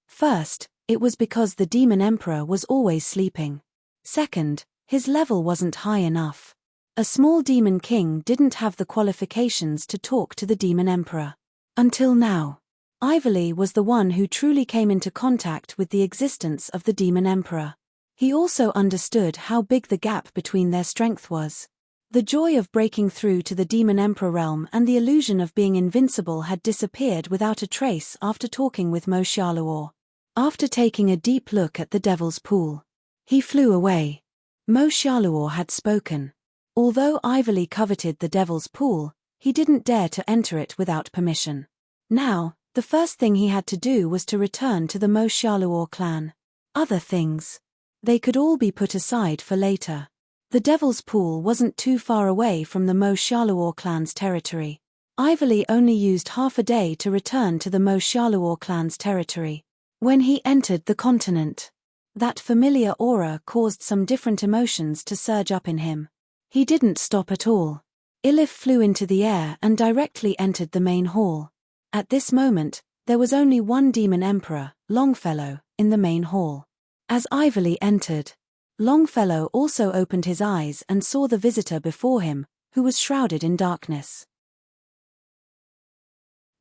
Speaker 1: First, it was because the Demon Emperor was always sleeping. Second, his level wasn't high enough. A small demon king didn't have the qualifications to talk to the Demon Emperor. Until now, Ivory was the one who truly came into contact with the existence of the Demon Emperor. He also understood how big the gap between their strength was. The joy of breaking through to the Demon Emperor realm and the illusion of being invincible had disappeared without a trace after talking with Mo Xiaoluo. After taking a deep look at the Devil's Pool, he flew away. Mo Xiaoluo had spoken. Although Ivory coveted the Devil's Pool, he didn't dare to enter it without permission. Now, the first thing he had to do was to return to the Mo Xiaoluo clan. Other things, they could all be put aside for later. The Devil's Pool wasn't too far away from the Mo Xiaoluo clan's territory. Ivory only used half a day to return to the Mo Xiaoluo clan's territory. When he entered the continent, That familiar aura caused some different emotions to surge up in him. He didn't stop at all. Ilif flew into the air and directly entered the main hall. At this moment, there was only one demon emperor, Longfellow, in the main hall. As Ivory entered, Longfellow also opened his eyes and saw the visitor before him, who was shrouded in darkness.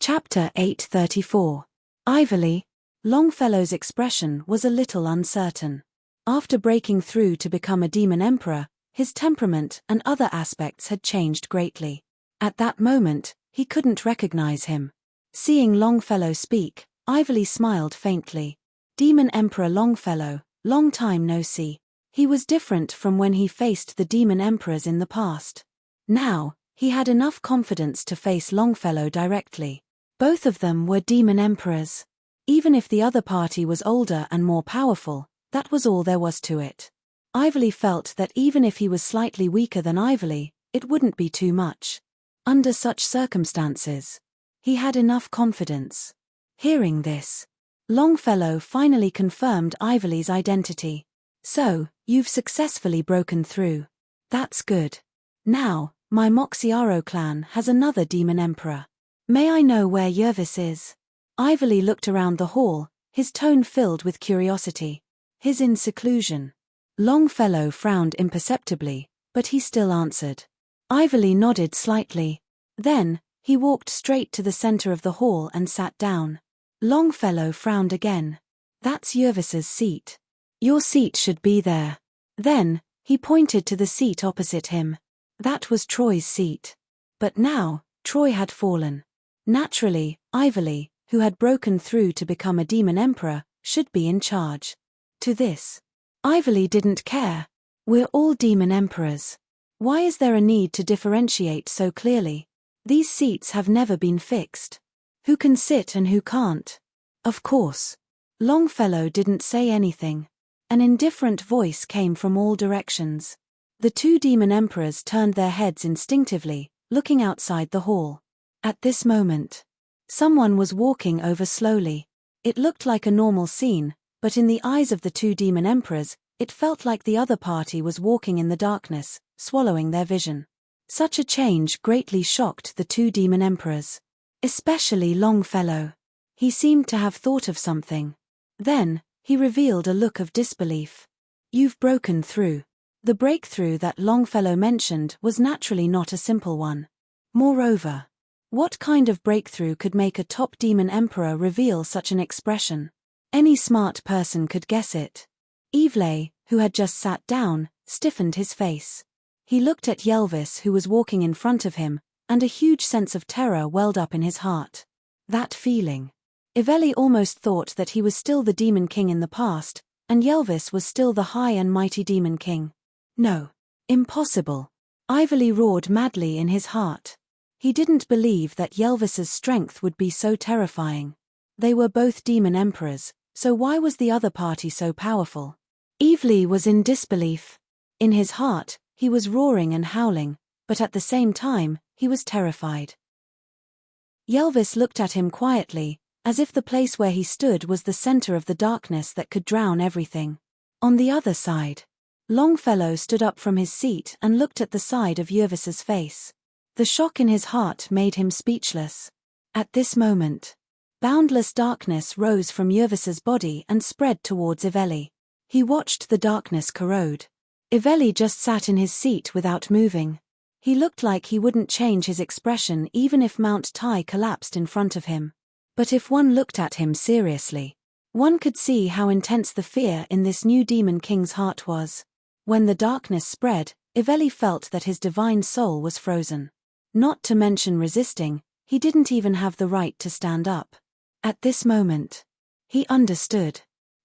Speaker 1: Chapter 834. Ivory. Longfellow's expression was a little uncertain. After breaking through to become a demon emperor, his temperament and other aspects had changed greatly. At that moment, he couldn't recognize him. Seeing Longfellow speak, Ivory smiled faintly. Demon Emperor Longfellow, long time no see. He was different from when he faced the demon emperors in the past. Now, he had enough confidence to face Longfellow directly. Both of them were demon emperors. Even if the other party was older and more powerful, that was all there was to it. Ivory felt that even if he was slightly weaker than Ivory, it wouldn't be too much. Under such circumstances, he had enough confidence. Hearing this, Longfellow finally confirmed Ivory's identity. So, you've successfully broken through. That's good. Now, my Moxiaro clan has another demon emperor. May I know where Yervis is? Ivory looked around the hall, his tone filled with curiosity. He's in seclusion. Longfellow frowned imperceptibly, but he still answered. Ivory nodded slightly. Then, he walked straight to the center of the hall and sat down. Longfellow frowned again. That's Yervis's seat. Your seat should be there. Then, he pointed to the seat opposite him. That was Troy's seat. But now, Troy had fallen. Naturally, Ivory, who had broken through to become a demon emperor, should be in charge. To this, Ivory didn't care. We're all demon emperors. Why is there a need to differentiate so clearly? These seats have never been fixed. Who can sit and who can't? Of course. Longfellow didn't say anything. An indifferent voice came from all directions. The two demon emperors turned their heads instinctively, looking outside the hall. At this moment, someone was walking over slowly. It looked like a normal scene, but in the eyes of the two demon emperors, it felt like the other party was walking in the darkness, swallowing their vision. Such a change greatly shocked the two demon emperors. Especially Longfellow. He seemed to have thought of something. Then, he revealed a look of disbelief. You've broken through. The breakthrough that Longfellow mentioned was naturally not a simple one. Moreover, what kind of breakthrough could make a top demon emperor reveal such an expression? Any smart person could guess it. Yvelay, who had just sat down, stiffened his face. He looked at Yervis, who was walking in front of him, and a huge sense of terror welled up in his heart. That feeling. Yvelay almost thought that he was still the demon king in the past, and Yervis was still the high and mighty demon king. No. Impossible. Ivory roared madly in his heart. He didn't believe that Yervis's strength would be so terrifying. They were both demon emperors, so why was the other party so powerful? Yvelay was in disbelief. In his heart, he was roaring and howling, but at the same time, he was terrified. Yervis looked at him quietly, as if the place where he stood was the center of the darkness that could drown everything. On the other side, Longfellow stood up from his seat and looked at the side of Yervis's face. The shock in his heart made him speechless. At this moment, boundless darkness rose from Yervis's body and spread towards Yvelay. He watched the darkness corrode. Yvelay just sat in his seat without moving. He looked like he wouldn't change his expression even if Mount Tai collapsed in front of him. But if one looked at him seriously, one could see how intense the fear in this new demon king's heart was. When the darkness spread, Yvelay felt that his divine soul was frozen. Not to mention resisting, he didn't even have the right to stand up. At this moment, he understood.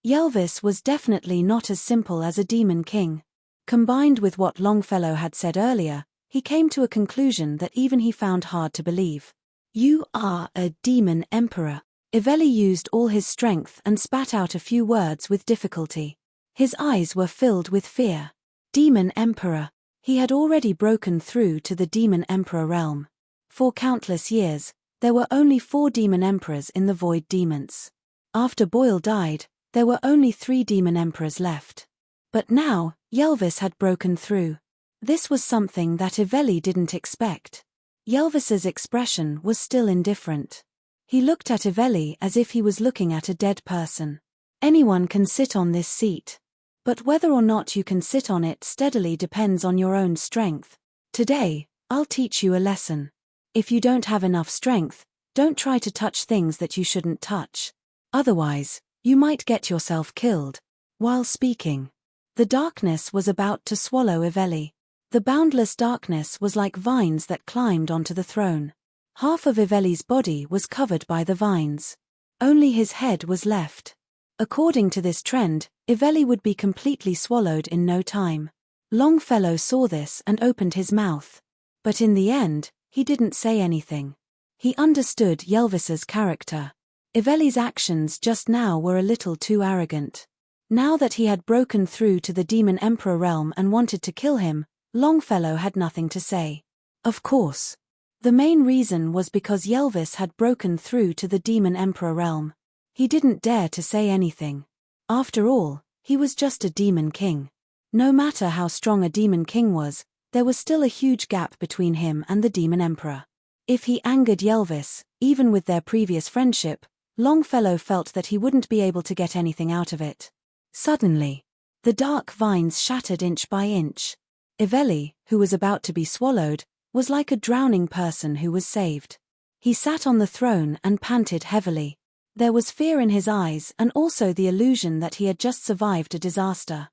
Speaker 1: Yervis was definitely not as simple as a demon king. Combined with what Longfellow had said earlier, he came to a conclusion that even he found hard to believe. You are a demon emperor. Yvelay used all his strength and spat out a few words with difficulty. His eyes were filled with fear. Demon emperor. He had already broken through to the demon emperor realm. For countless years, there were only 4 demon emperors in the void demons. After Boyle died, There were only 3 demon emperors left. But now, Ylvis had broken through. This was something that Iveli didn't expect. Ylvis's expression was still indifferent. He looked at Iveli as if he was looking at a dead person. Anyone can sit on this seat. But whether or not you can sit on it steadily depends on your own strength. Today, I'll teach you a lesson. If you don't have enough strength, don't try to touch things that you shouldn't touch. Otherwise, you might get yourself killed. While speaking, the darkness was about to swallow Iveli. The boundless darkness was like vines that climbed onto the throne. Half of Iveli's body was covered by the vines. Only his head was left. According to this trend, Iveli would be completely swallowed in no time. Longfellow saw this and opened his mouth. But in the end, he didn't say anything. He understood Ylvis's character. Iveli's actions just now were a little too arrogant. Now that he had broken through to the Demon Emperor realm and wanted to kill him, Longfellow had nothing to say. Of course. The main reason was because Ylvis had broken through to the Demon Emperor realm. He didn't dare to say anything. After all, he was just a demon king. No matter how strong a demon king was, there was still a huge gap between him and the demon emperor. If he angered Ylvis, even with their previous friendship, Longfellow felt that he wouldn't be able to get anything out of it. Suddenly, the dark vines shattered inch by inch. Iveli, who was about to be swallowed, was like a drowning person who was saved. He sat on the throne and panted heavily. There was fear in his eyes and also the illusion that he had just survived a disaster.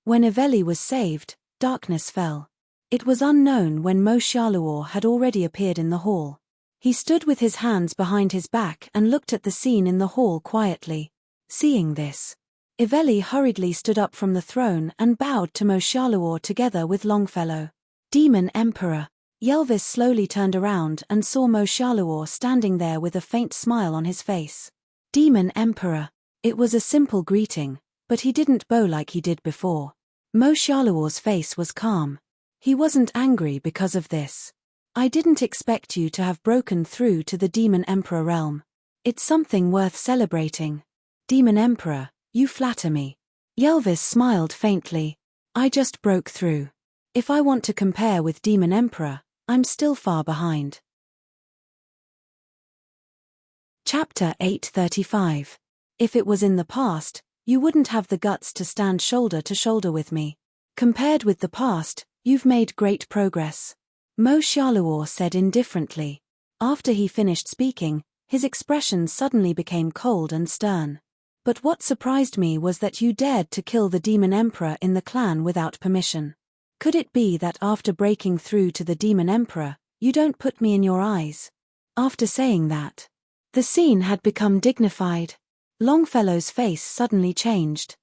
Speaker 1: When Iveli was saved, darkness fell. It was unknown when Moshaluor had already appeared in the hall. He stood with his hands behind his back and looked at the scene in the hall quietly. Seeing this, Iveli hurriedly stood up from the throne and bowed to Moshaluor together with Longfellow. Demon Emperor. Ylvis slowly turned around and saw Moshaluor standing there with a faint smile on his face. Demon Emperor. It was a simple greeting, but he didn't bow like he did before. Moshaluor's face was calm. He wasn't angry because of this. I didn't expect you to have broken through to the Demon Emperor realm. It's something worth celebrating. Demon Emperor, you flatter me. Ylvis smiled faintly. I just broke through. If I want to compare with Demon Emperor, I'm still far behind. Chapter 835. If it was in the past, you wouldn't have the guts to stand shoulder to shoulder with me. Compared with the past, you've made great progress. Moshaluor said indifferently. After he finished speaking, his expression suddenly became cold and stern. But what surprised me was that you dared to kill the Demon Emperor in the clan without permission. Could it be that after breaking through to the Demon Emperor, you don't put me in your eyes? After saying that, the scene had become dignified. Longfellow's face suddenly changed.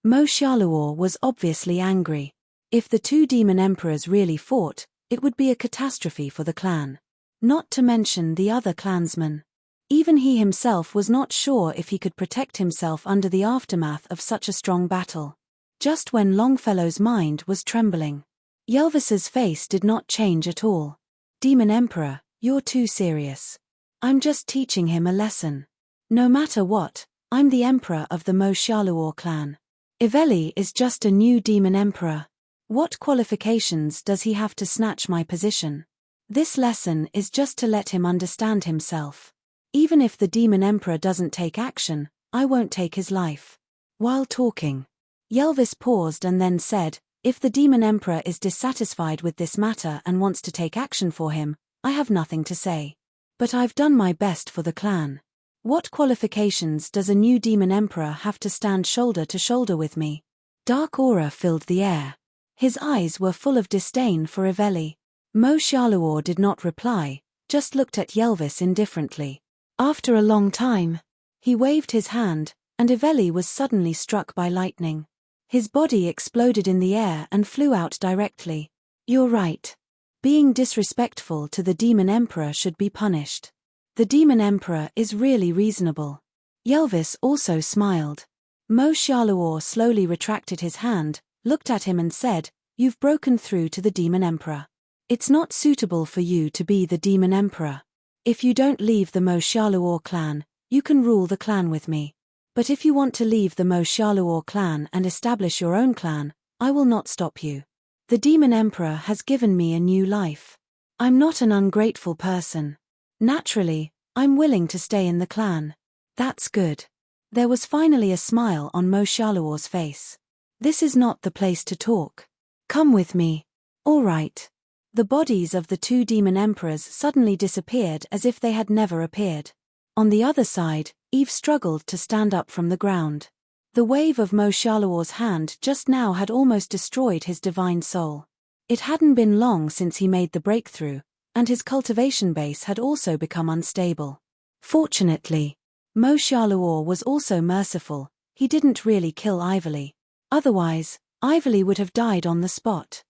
Speaker 1: Moshaluor was obviously angry. If the 2 Demon Emperors really fought, it would be a catastrophe for the clan. Not to mention the other clansmen. Even he himself was not sure if he could protect himself under the aftermath of such a strong battle. Just when Longfellow's mind was trembling, Ylvis's face did not change at all. Demon Emperor, you're too serious. I'm just teaching him a lesson. No matter what, I'm the emperor of the Moshaluor clan. Iveli is just a new Demon Emperor. What qualifications does he have to snatch my position? This lesson is just to let him understand himself. Even if the Demon Emperor doesn't take action, I won't take his life. While talking, Ylvis paused and then said, if the Demon Emperor is dissatisfied with this matter and wants to take action for him, I have nothing to say. But I've done my best for the clan. What qualifications does a new Demon Emperor have to stand shoulder to shoulder with me? Dark aura filled the air. His eyes were full of disdain for Iveli. Moshaluor did not reply, just looked at Ylvis indifferently. After a long time, he waved his hand, and Iveli was suddenly struck by lightning. His body exploded in the air and flew out directly. You're right. Being disrespectful to the Demon Emperor should be punished. The Demon Emperor is really reasonable. Ylvis also smiled. Moshaluor slowly retracted his hand, looked at him and said, you've broken through to the Demon Emperor. It's not suitable for you to be the Demon Emperor. If you don't leave the Moshaluor clan, you can rule the clan with me. But if you want to leave the Mo Xiaoluo clan and establish your own clan, I will not stop you. The Demon Emperor has given me a new life. I'm not an ungrateful person. Naturally, I'm willing to stay in the clan. That's good. There was finally a smile on Mo Xiaoluo's face. This is not the place to talk. Come with me. All right. The bodies of the two demon emperors suddenly disappeared as if they had never appeared. On the other side, Eve struggled to stand up from the ground. The wave of Mo Xiaoluo's hand just now had almost destroyed his divine soul. It hadn't been long since he made the breakthrough, and his cultivation base had also become unstable. Fortunately, Mo Xiaoluo was also merciful. He didn't really kill Ivory. Otherwise, Ivory would have died on the spot.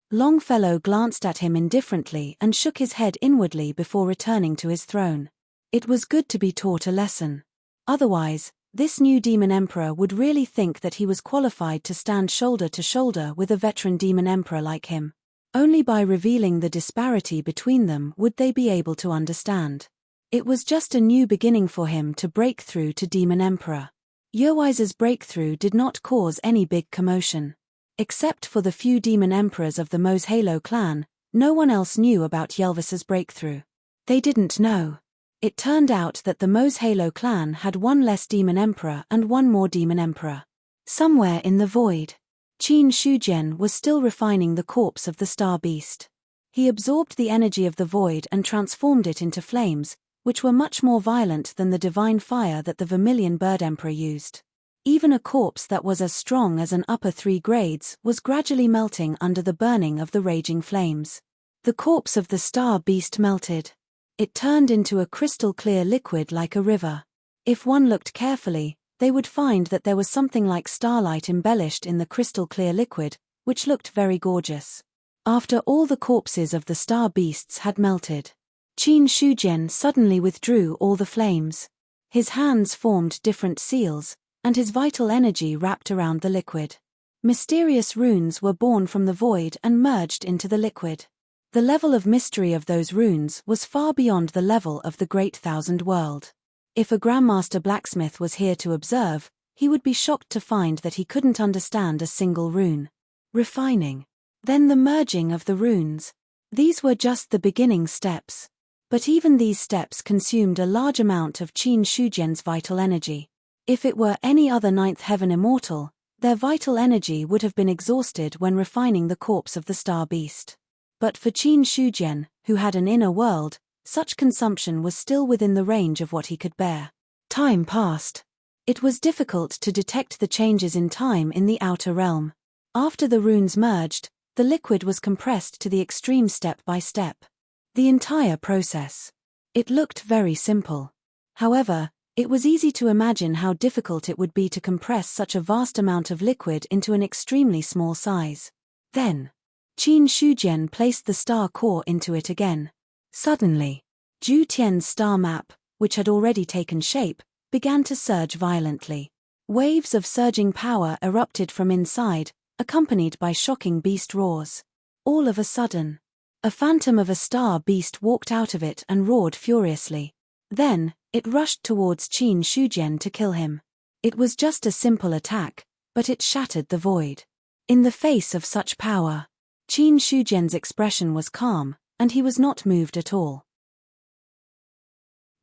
Speaker 1: Longfellow glanced at him indifferently and shook his head inwardly before returning to his throne. It was good to be taught a lesson. Otherwise, this new demon emperor would really think that he was qualified to stand shoulder to shoulder with a veteran demon emperor like him. Only by revealing the disparity between them would they be able to understand. It was just a new beginning for him to break through to demon emperor. Yerwise's breakthrough did not cause any big commotion. Except for the few demon emperors of the Mos Halo clan, no one else knew about Yelvis's breakthrough. They didn't know. It turned out that the Mos Halo clan had one less demon emperor and one more demon emperor. Somewhere in the void, Qin Shujian was still refining the corpse of the star beast. He absorbed the energy of the void and transformed it into flames, which were much more violent than the divine fire that the Vermilion Bird Emperor used. Even a corpse that was as strong as an upper 3 grades was gradually melting under the burning of the raging flames. The corpse of the star beast melted. It turned into a crystal-clear liquid like a river. If one looked carefully, they would find that there was something like starlight embellished in the crystal-clear liquid, which looked very gorgeous. After all the corpses of the star beasts had melted, Qin Shujian suddenly withdrew all the flames. His hands formed different seals, and his vital energy wrapped around the liquid. Mysterious runes were born from the void and merged into the liquid. The level of mystery of those runes was far beyond the level of the Great Thousand World. If a Grandmaster Blacksmith was here to observe, he would be shocked to find that he couldn't understand a single rune. Refining. Then the merging of the runes. These were just the beginning steps. But even these steps consumed a large amount of Qin Shujian's vital energy. If it were any other ninth heaven immortal, their vital energy would have been exhausted when refining the corpse of the star beast. But for Qin Shujian, who had an inner world, such consumption was still within the range of what he could bear. Time passed. It was difficult to detect the changes in time in the outer realm. After the runes merged, the liquid was compressed to the extreme step by step. The entire process. It looked very simple. However, it was easy to imagine how difficult it would be to compress such a vast amount of liquid into an extremely small size. Then, Qin Shujian placed the star core into it again. Suddenly, Zhu Tian's star map, which had already taken shape, began to surge violently. Waves of surging power erupted from inside, accompanied by shocking beast roars. All of a sudden, a phantom of a star beast walked out of it and roared furiously. Then, it rushed towards Qin Shujian to kill him. It was just a simple attack, but it shattered the void. In the face of such power, Qin Shujian's expression was calm, and he was not moved at all.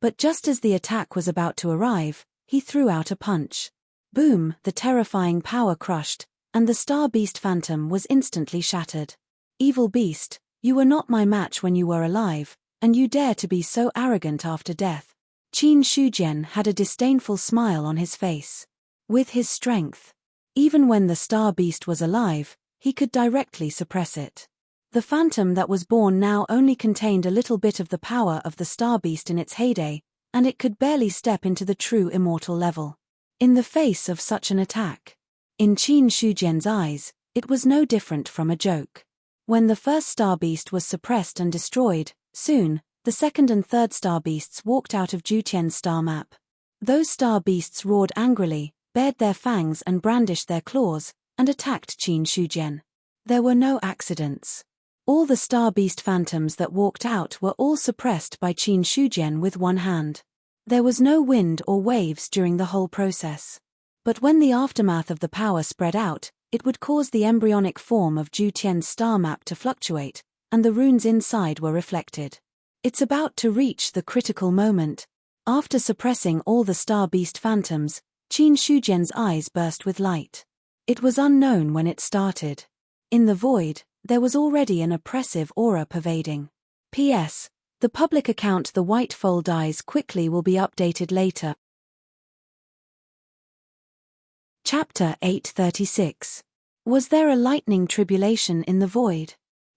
Speaker 1: But just as the attack was about to arrive, he threw out a punch. Boom! The terrifying power crushed, and the star beast phantom was instantly shattered. Evil beast, you were not my match when you were alive, and you dare to be so arrogant after death. Qin Shujian had a disdainful smile on his face. With his strength, even when the star beast was alive, he could directly suppress it. The phantom that was born now only contained a little bit of the power of the star beast in its heyday, and it could barely step into the true immortal level. In the face of such an attack, in Qin Shujian's eyes, it was no different from a joke. When the first star beast was suppressed and destroyed, soon, the second and third star beasts walked out of Zhu Tian's star map. Those star beasts roared angrily, bared their fangs and brandished their claws, and attacked Qin Shujian. There were no accidents. All the star beast phantoms that walked out were all suppressed by Qin Shujian with one hand. There was no wind or waves during the whole process. But when the aftermath of the power spread out, it would cause the embryonic form of Ju Tian's star map to fluctuate, and the runes inside were reflected. It's about to reach the critical moment. After suppressing all the star beast phantoms, Qin Shujian's eyes burst with light. It was unknown when it started. In the void, there was already an oppressive aura pervading. P.S. The public account The White Foal dies quickly will be updated later. Chapter 836. Was there a lightning tribulation in the void?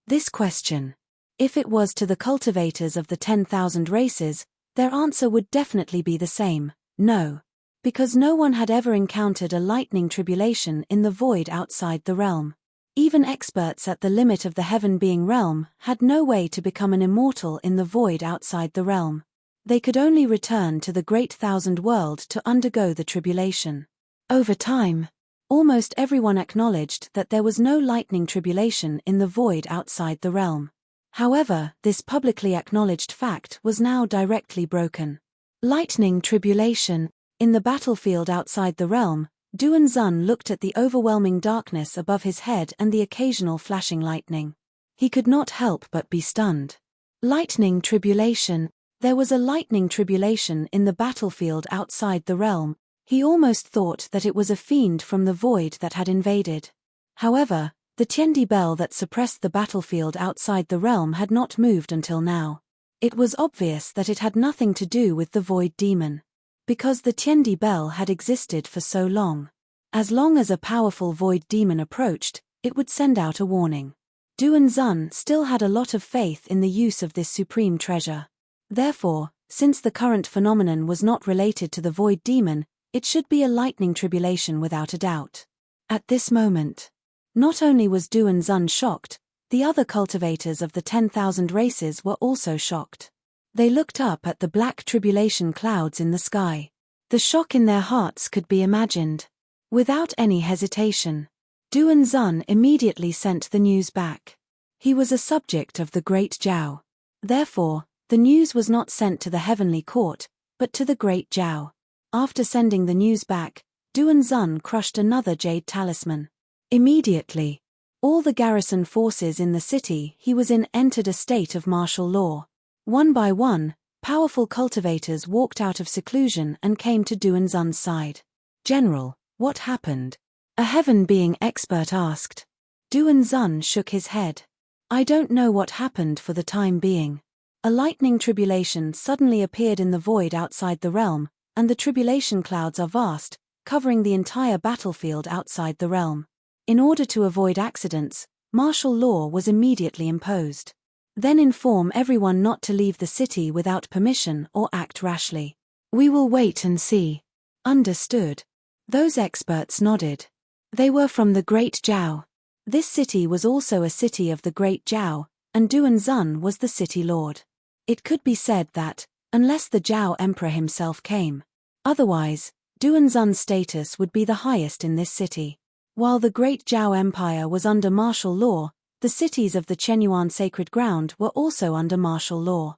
Speaker 1: This question. If it was to the cultivators of the 10,000 races, their answer would definitely be the same, no. Because no one had ever encountered a lightning tribulation in the void outside the realm. Even experts at the limit of the heaven-being realm had no way to become an immortal in the void outside the realm. They could only return to the Great Thousand World to undergo the tribulation. Over time, almost everyone acknowledged that there was no lightning tribulation in the void outside the realm. However, this publicly acknowledged fact was now directly broken. Lightning tribulation. In the battlefield outside the realm, Duan Zun looked at the overwhelming darkness above his head and the occasional flashing lightning. He could not help but be stunned. Lightning tribulation. There was a lightning tribulation in the battlefield outside the realm. He almost thought that it was a fiend from the void that had invaded. However, the Tiandi bell that suppressed the battlefield outside the realm had not moved until now. It was obvious that it had nothing to do with the void demon. Because the Tiandi bell had existed for so long. As long as a powerful void demon approached, it would send out a warning. Duan Zun still had a lot of faith in the use of this supreme treasure. Therefore, since the current phenomenon was not related to the void demon, it should be a lightning tribulation without a doubt. At this moment, not only was Duan Zun shocked, the other cultivators of the 10,000 races were also shocked. They looked up at the black tribulation clouds in the sky. The shock in their hearts could be imagined. Without any hesitation, Duan Zun immediately sent the news back. He was a subject of the Great Jiao. Therefore, the news was not sent to the heavenly court, but to the Great Jiao. After sending the news back, Duan Zun crushed another jade talisman. Immediately, all the garrison forces in the city he was in entered a state of martial law. One by one, powerful cultivators walked out of seclusion and came to Duan Zun's side. "General, what happened?" a heaven-being expert asked. Duan Zun shook his head. "I don't know what happened for the time being. A lightning tribulation suddenly appeared in the void outside the realm, and the tribulation clouds are vast, covering the entire battlefield outside the realm. In order to avoid accidents, martial law was immediately imposed. Then inform everyone not to leave the city without permission or act rashly. We will wait and see." Understood. Those experts nodded. They were from the Great Jiao. This city was also a city of the Great Jiao, and Duan Zun was the city lord. It could be said that, unless the Jiao Emperor himself came. Otherwise, Duan Zun's status would be the highest in this city. While the Great Jiao Empire was under martial law, the cities of the Chenyuan Sacred Ground were also under martial law.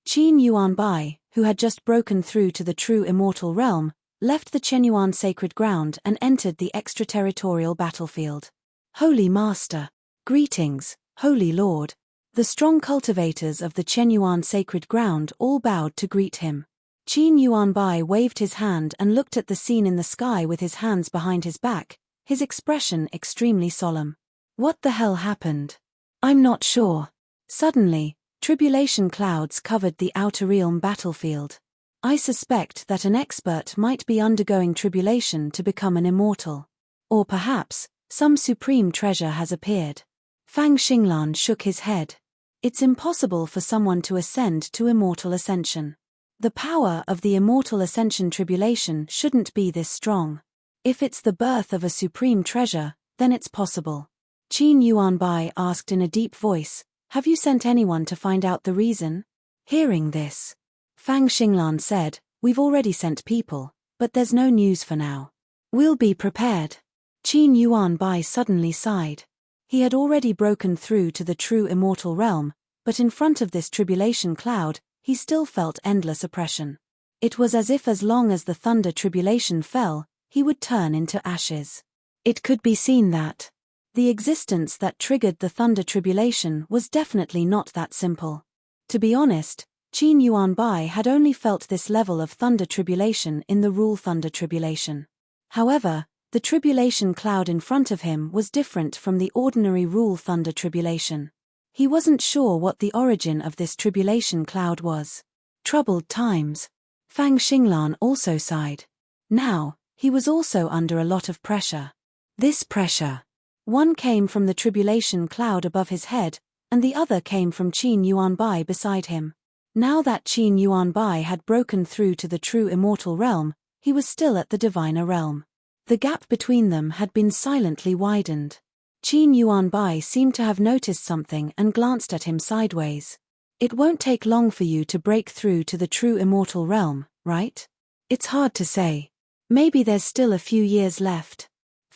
Speaker 1: Qin Yuanbai, who had just broken through to the true immortal realm, left the Chenyuan Sacred Ground and entered the extraterritorial battlefield. "Holy Master! Greetings, Holy Lord!" The strong cultivators of the Chenyuan Sacred Ground all bowed to greet him. Qin Yuanbai waved his hand and looked at the scene in the sky with his hands behind his back, his expression extremely solemn. "What the hell happened? I'm not sure." Suddenly, tribulation clouds covered the outer realm battlefield. "I suspect that an expert might be undergoing tribulation to become an immortal. Or perhaps, some supreme treasure has appeared." Fang Xinglan shook his head. "It's impossible for someone to ascend to immortal ascension. The power of the immortal ascension tribulation shouldn't be this strong. If it's the birth of a supreme treasure, then it's possible." Qin Yuanbai asked in a deep voice, "Have you sent anyone to find out the reason?" Hearing this, Fang Xinglan said, "We've already sent people, but there's no news for now. We'll be prepared." Qin Yuanbai suddenly sighed. He had already broken through to the true immortal realm, but in front of this tribulation cloud, he still felt endless oppression. It was as if as long as the thunder tribulation fell, he would turn into ashes. It could be seen that the existence that triggered the thunder tribulation was definitely not that simple. To be honest, Qin Yuanbai had only felt this level of thunder tribulation in the rule thunder tribulation. However, the tribulation cloud in front of him was different from the ordinary rule thunder tribulation. He wasn't sure what the origin of this tribulation cloud was. Troubled times. Fang Xinglan also sighed. Now, he was also under a lot of pressure. This pressure. One came from the tribulation cloud above his head, and the other came from Qin Yuanbai beside him. Now that Qin Yuanbai had broken through to the true immortal realm, he was still at the diviner realm. The gap between them had been silently widened. Qin Yuanbai seemed to have noticed something and glanced at him sideways. It won't take long for you to break through to the true immortal realm, right? It's hard to say. Maybe there's still a few years left.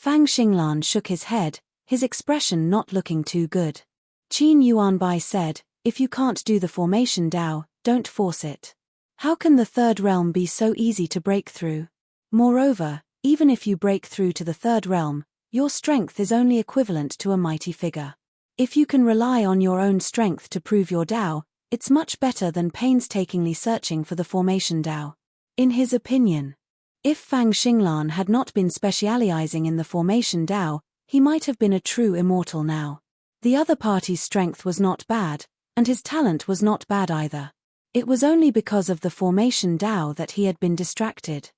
Speaker 1: Fang Xinglan shook his head, his expression not looking too good. Qin Yuanbai said, if you can't do the formation Dao, don't force it. How can the third realm be so easy to break through? Moreover, even if you break through to the third realm, your strength is only equivalent to a mighty figure. If you can rely on your own strength to prove your Dao, it's much better than painstakingly searching for the formation Dao. In his opinion, if Fang Xinglan had not been specializing in the formation Dao, he might have been a true immortal now. The other party's strength was not bad, and his talent was not bad either. It was only because of the formation Dao that he had been distracted.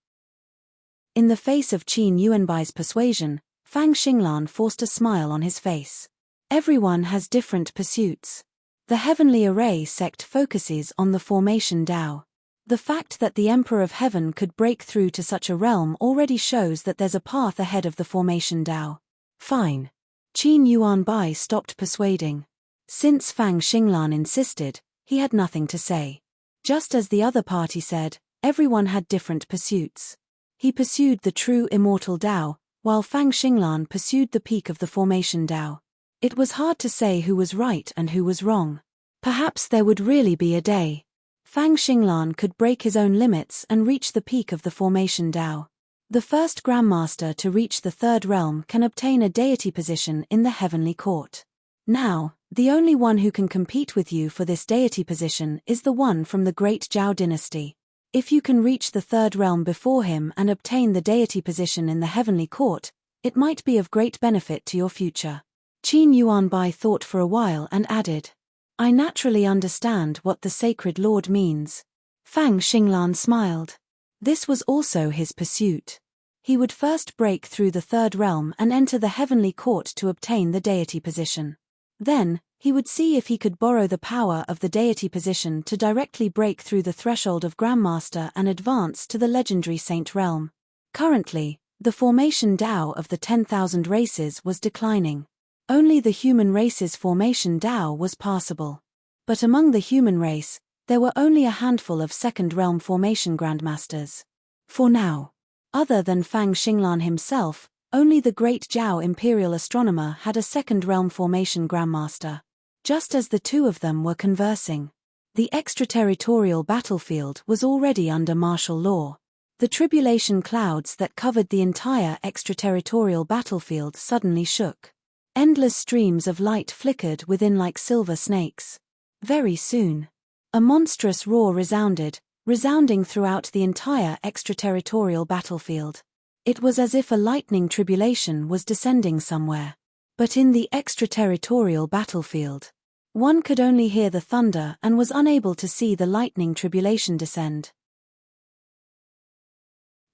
Speaker 1: In the face of Qin Yuanbai's persuasion, Fang Xinglan forced a smile on his face. Everyone has different pursuits. The Heavenly Array sect focuses on the formation Dao. The fact that the Emperor of Heaven could break through to such a realm already shows that there's a path ahead of the formation Dao. Fine. Qin Yuanbai stopped persuading. Since Fang Xinglan insisted, he had nothing to say. Just as the other party said, everyone had different pursuits. He pursued the true immortal Dao, while Fang Xinglan pursued the peak of the formation Dao. It was hard to say who was right and who was wrong. Perhaps there would really be a day Fang Xinglan could break his own limits and reach the peak of the formation Dao. The first Grandmaster to reach the third realm can obtain a deity position in the heavenly court. Now, the only one who can compete with you for this deity position is the one from the great Zhao dynasty. If you can reach the third realm before him and obtain the deity position in the heavenly court, it might be of great benefit to your future. Qin Yuanbai thought for a while and added, I naturally understand what the sacred lord means. Fang Xinglan smiled. This was also his pursuit. He would first break through the third realm and enter the heavenly court to obtain the deity position. Then, he would see if he could borrow the power of the deity position to directly break through the threshold of Grandmaster and advance to the legendary saint realm. Currently, the formation Dao of the 10,000 races was declining. Only the human race's formation Dao was passable. But among the human race, there were only a handful of second realm formation Grandmasters. For now, other than Fang Xinglan himself, only the great Zhao imperial astronomer had a second realm formation Grandmaster. Just as the two of them were conversing, the extraterritorial battlefield was already under martial law. The tribulation clouds that covered the entire extraterritorial battlefield suddenly shook. Endless streams of light flickered within like silver snakes. Very soon, a monstrous roar resounding throughout the entire extraterritorial battlefield. It was as if a lightning tribulation was descending somewhere. But in the extraterritorial battlefield, one could only hear the thunder and was unable to see the lightning tribulation descend.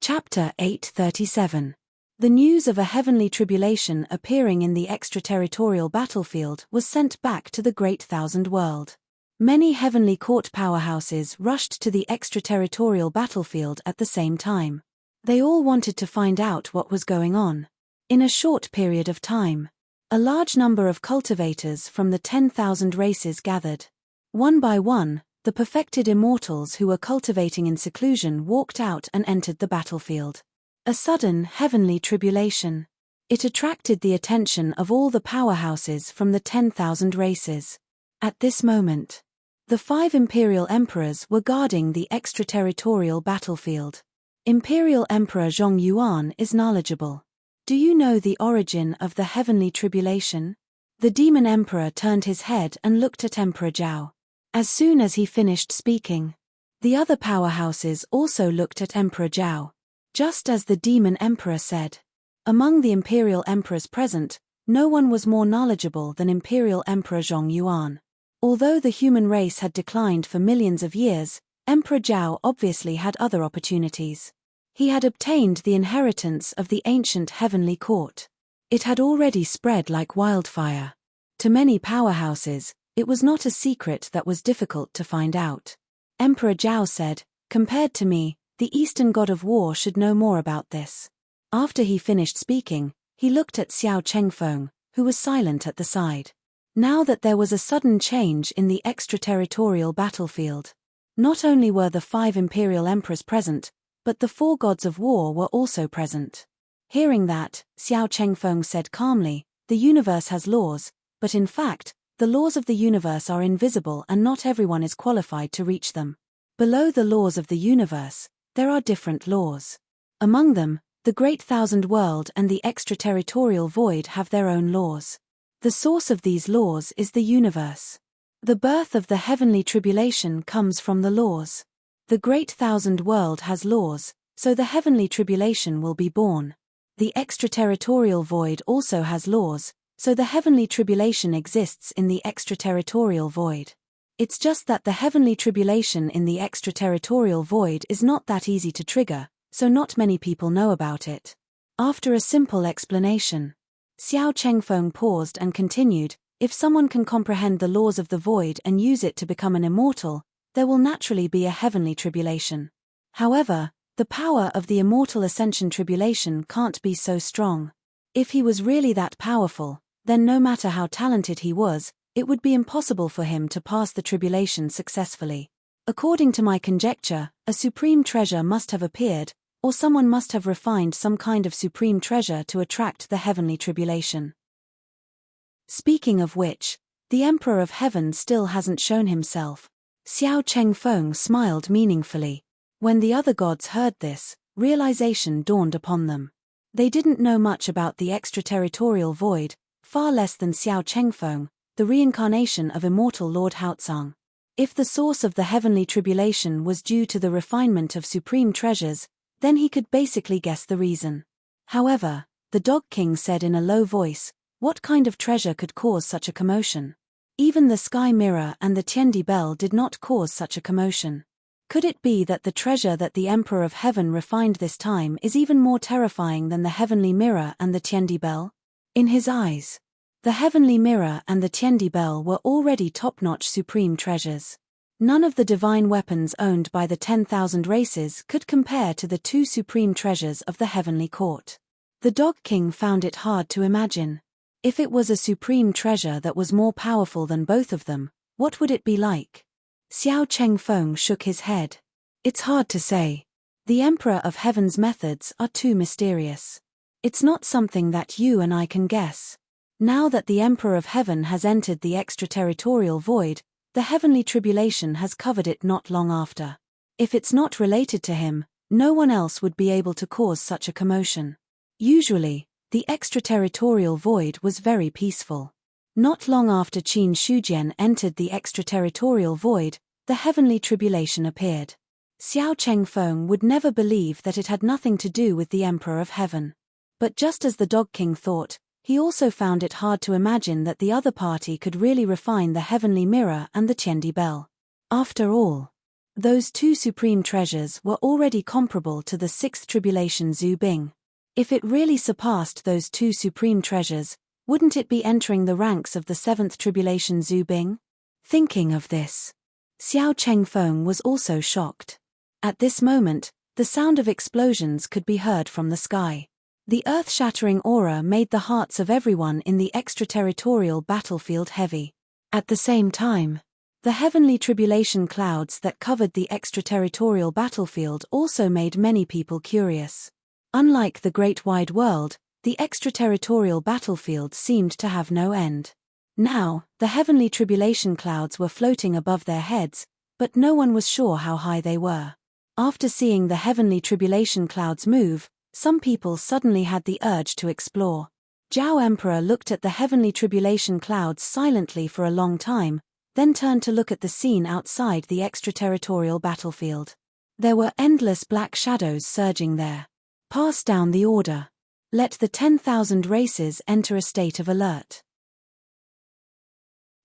Speaker 1: Chapter 837. The news of a heavenly tribulation appearing in the extraterritorial battlefield was sent back to the Great Thousand World. Many heavenly court powerhouses rushed to the extraterritorial battlefield at the same time. They all wanted to find out what was going on. In a short period of time, a large number of cultivators from the 10,000 races gathered. One by one, the perfected immortals who were cultivating in seclusion walked out and entered the battlefield. A sudden heavenly tribulation. It attracted the attention of all the powerhouses from the 10,000 races. At this moment, The 5 imperial emperors were guarding the extraterritorial battlefield. Imperial Emperor Zhong Yuan is knowledgeable. Do you know the origin of the heavenly tribulation? The demon emperor turned his head and looked at Emperor Zhao. As soon as he finished speaking, the other powerhouses also looked at Emperor Zhao. Just as the demon emperor said. Among the imperial emperors present, no one was more knowledgeable than Imperial Emperor Zhong Yuan. Although the human race had declined for millions of years, Emperor Zhao obviously had other opportunities. He had obtained the inheritance of the ancient heavenly court. It had already spread like wildfire. To many powerhouses, it was not a secret that was difficult to find out. Emperor Zhao said, "Compared to me, the Eastern god of war should know more about this." After he finished speaking, he looked at Xiao Chengfeng, who was silent at the side. Now that there was a sudden change in the extraterritorial battlefield. Not only were the 5 imperial emperors present, but the 4 gods of war were also present. Hearing that, Xiao Chengfeng said calmly, "The universe has laws, but in fact, the laws of the universe are invisible and not everyone is qualified to reach them. Below the laws of the universe, there are different laws. Among them, the Great Thousand World and the extraterritorial void have their own laws. The source of these laws is the universe. The birth of the heavenly tribulation comes from the laws. The Great Thousand World has laws, so the heavenly tribulation will be born. The extraterritorial void also has laws, so the heavenly tribulation exists in the extraterritorial void. It's just that the heavenly tribulation in the extraterritorial void is not that easy to trigger, so not many people know about it." After a simple explanation, Xiao Chengfeng paused and continued, "If someone can comprehend the laws of the void and use it to become an immortal, there will naturally be a heavenly tribulation. However, the power of the immortal ascension tribulation can't be so strong. If he was really that powerful, then no matter how talented he was, it would be impossible for him to pass the tribulation successfully. According to my conjecture, a supreme treasure must have appeared, or someone must have refined some kind of supreme treasure to attract the heavenly tribulation. Speaking of which, the Emperor of Heaven still hasn't shown himself." Xiao Chengfeng smiled meaningfully. When the other gods heard this, realization dawned upon them. They didn't know much about the extraterritorial void, far less than Xiao Chengfeng, the reincarnation of immortal Lord Haotsang. If the source of the heavenly tribulation was due to the refinement of supreme treasures, then he could basically guess the reason. However, the Dog King said in a low voice, "What kind of treasure could cause such a commotion? Even the sky mirror and the Tiandi bell did not cause such a commotion. Could it be that the treasure that the Emperor of Heaven refined this time is even more terrifying than the heavenly mirror and the Tiandi bell?" In his eyes, the heavenly mirror and the Tiandi bell were already top-notch supreme treasures. None of the divine weapons owned by the 10,000 races could compare to the 2 supreme treasures of the heavenly court. The Dog King found it hard to imagine. If it was a supreme treasure that was more powerful than both of them, what would it be like? Xiao Chengfeng shook his head. "It's hard to say. The Emperor of Heaven's methods are too mysterious. It's not something that you and I can guess. Now that the Emperor of Heaven has entered the extraterritorial void, the heavenly tribulation has covered it not long after. If it's not related to him, no one else would be able to cause such a commotion. Usually, the extraterritorial void was very peaceful. Not long after Qin Shujian entered the extraterritorial void, the heavenly tribulation appeared. Xiao Chengfeng would never believe that it had nothing to do with the Emperor of Heaven. But just as the Dog King thought, he also found it hard to imagine that the other party could really refine the heavenly mirror and the Tiandi bell. After all, those 2 supreme treasures were already comparable to the 6th tribulation Zhu Bing. If it really surpassed those 2 supreme treasures, wouldn't it be entering the ranks of the 7th tribulation Zhu Bing? Thinking of this, Xiao Chengfeng was also shocked. At this moment, the sound of explosions could be heard from the sky. The earth-shattering aura made the hearts of everyone in the extraterritorial battlefield heavy. At the same time, the heavenly tribulation clouds that covered the extraterritorial battlefield also made many people curious. Unlike the great wide world, the extraterritorial battlefield seemed to have no end. Now, the heavenly tribulation clouds were floating above their heads, but no one was sure how high they were. After seeing the heavenly tribulation clouds move, some people suddenly had the urge to explore. Zhao Emperor looked at the heavenly tribulation clouds silently for a long time, then turned to look at the scene outside the extraterritorial battlefield. There were endless black shadows surging there. Pass down the order. Let the 10,000 races enter a state of alert.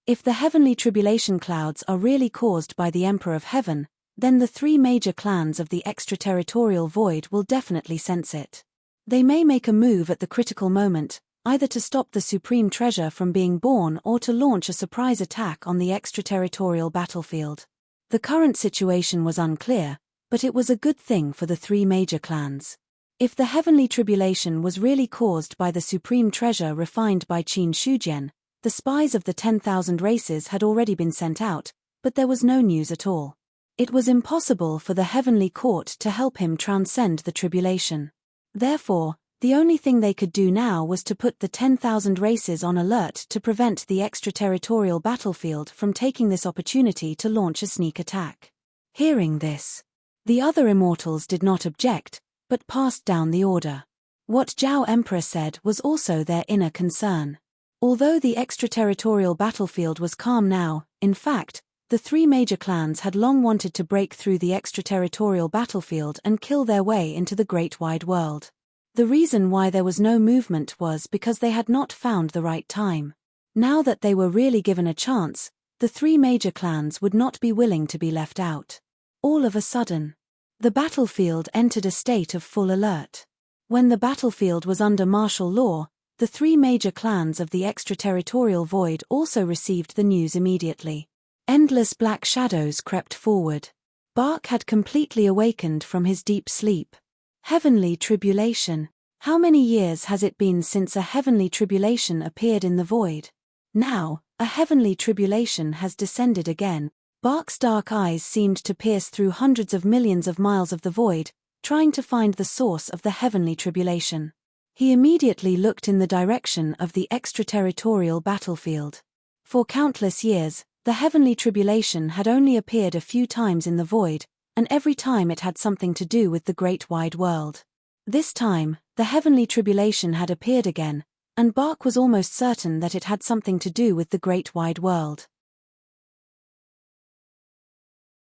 Speaker 1: If the heavenly tribulation clouds are really caused by the Emperor of Heaven, then the three major clans of the extraterritorial void will definitely sense it. They may make a move at the critical moment, either to stop the supreme treasure from being born or to launch a surprise attack on the extraterritorial battlefield. The current situation was unclear, but it was a good thing for the three major clans. If the heavenly tribulation was really caused by the supreme treasure refined by Qin Shujian, the spies of the 10,000 races had already been sent out, but there was no news at all. It was impossible for the heavenly court to help him transcend the tribulation. Therefore, the only thing they could do now was to put the 10,000 races on alert to prevent the extraterritorial battlefield from taking this opportunity to launch a sneak attack. Hearing this, the other immortals did not object, but passed down the order. What Zhao Emperor said was also their inner concern. Although the extraterritorial battlefield was calm now, in fact, the three major clans had long wanted to break through the extraterritorial battlefield and kill their way into the great wide world. The reason why there was no movement was because they had not found the right time. Now that they were really given a chance, the three major clans would not be willing to be left out. All of a sudden, the battlefield entered a state of full alert. When the battlefield was under martial law, the three major clans of the extraterritorial void also received the news immediately. Endless black shadows crept forward. Bark had completely awakened from his deep sleep. Heavenly tribulation. How many years has it been since a heavenly tribulation appeared in the void? Now, a heavenly tribulation has descended again. Bark's dark eyes seemed to pierce through hundreds of millions of miles of the void, trying to find the source of the heavenly tribulation. He immediately looked in the direction of the extraterritorial battlefield. For countless years, the heavenly tribulation had only appeared a few times in the void, and every time it had something to do with the great wide world. This time, the heavenly tribulation had appeared again, and Bark was almost certain that it had something to do with the great wide world.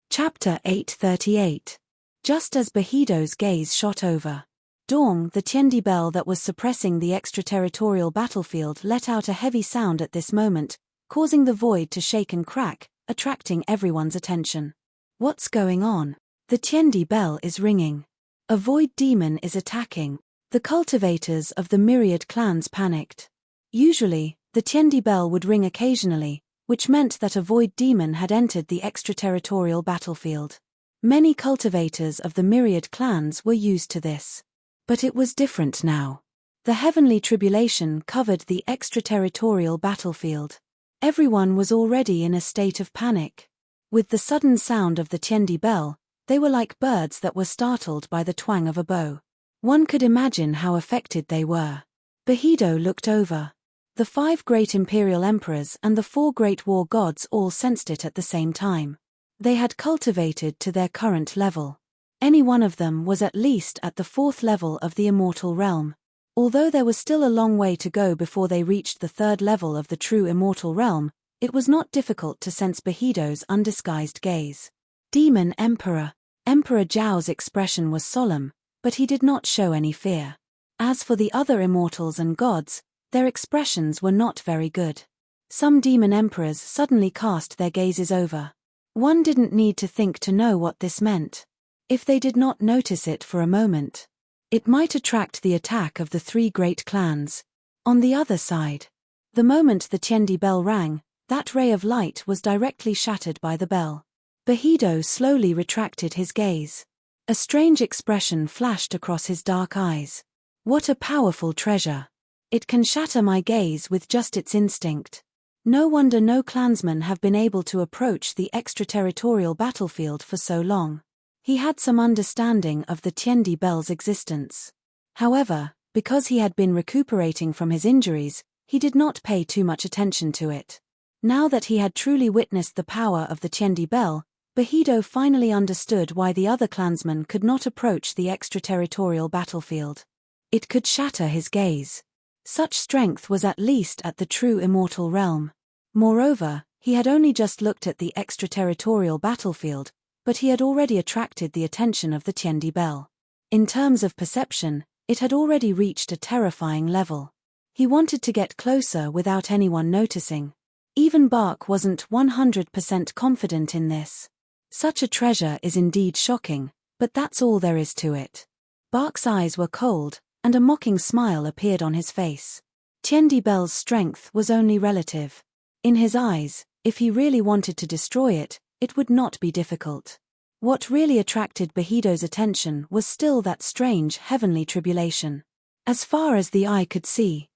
Speaker 1: Chapter 838. Just as Bahido's gaze shot over Dong, the Tiandi bell that was suppressing the extraterritorial battlefield let out a heavy sound at this moment, causing the void to shake and crack, attracting everyone's attention. What's going on? The Tiandi bell is ringing. A void demon is attacking. The cultivators of the myriad clans panicked. Usually, the Tiandi bell would ring occasionally, which meant that a void demon had entered the extraterritorial battlefield. Many cultivators of the myriad clans were used to this. But it was different now. The heavenly tribulation covered the extraterritorial battlefield. Everyone was already in a state of panic. With the sudden sound of the Tiandi bell, they were like birds that were startled by the twang of a bow. One could imagine how affected they were. Bahido looked over. The 5 great imperial emperors and the 4 great war gods all sensed it at the same time. They had cultivated to their current level. Any one of them was at least at the 4th level of the immortal realm. Although there was still a long way to go before they reached the 3rd level of the true immortal realm, it was not difficult to sense Bahido's undisguised gaze. Demon Emperor. Emperor Zhao's expression was solemn, but he did not show any fear. As for the other immortals and gods, their expressions were not very good. Some demon emperors suddenly cast their gazes over. One didn't need to think to know what this meant. If they did not notice it for a moment, it might attract the attack of the 3 great clans. On the other side, the moment the Tiandi bell rang, that ray of light was directly shattered by the bell. Bahido slowly retracted his gaze. A strange expression flashed across his dark eyes. What a powerful treasure! It can shatter my gaze with just its instinct. No wonder no clansmen have been able to approach the extraterritorial battlefield for so long. He had some understanding of the Tiandi bell's existence. However, because he had been recuperating from his injuries, he did not pay too much attention to it. Now that he had truly witnessed the power of the Tiendi bell, Bahido finally understood why the other clansmen could not approach the extraterritorial battlefield. It could shatter his gaze. Such strength was at least at the true immortal realm. Moreover, he had only just looked at the extraterritorial battlefield, but he had already attracted the attention of the Tiendi bell. In terms of perception, it had already reached a terrifying level. He wanted to get closer without anyone noticing. Even Bark wasn't 100% confident in this. Such a treasure is indeed shocking, but that's all there is to it. Bark's eyes were cold, and a mocking smile appeared on his face. Tiendi bell's strength was only relative. In his eyes, if he really wanted to destroy it, it would not be difficult. What really attracted Bahido's attention was still that strange heavenly tribulation. As far as the eye could see,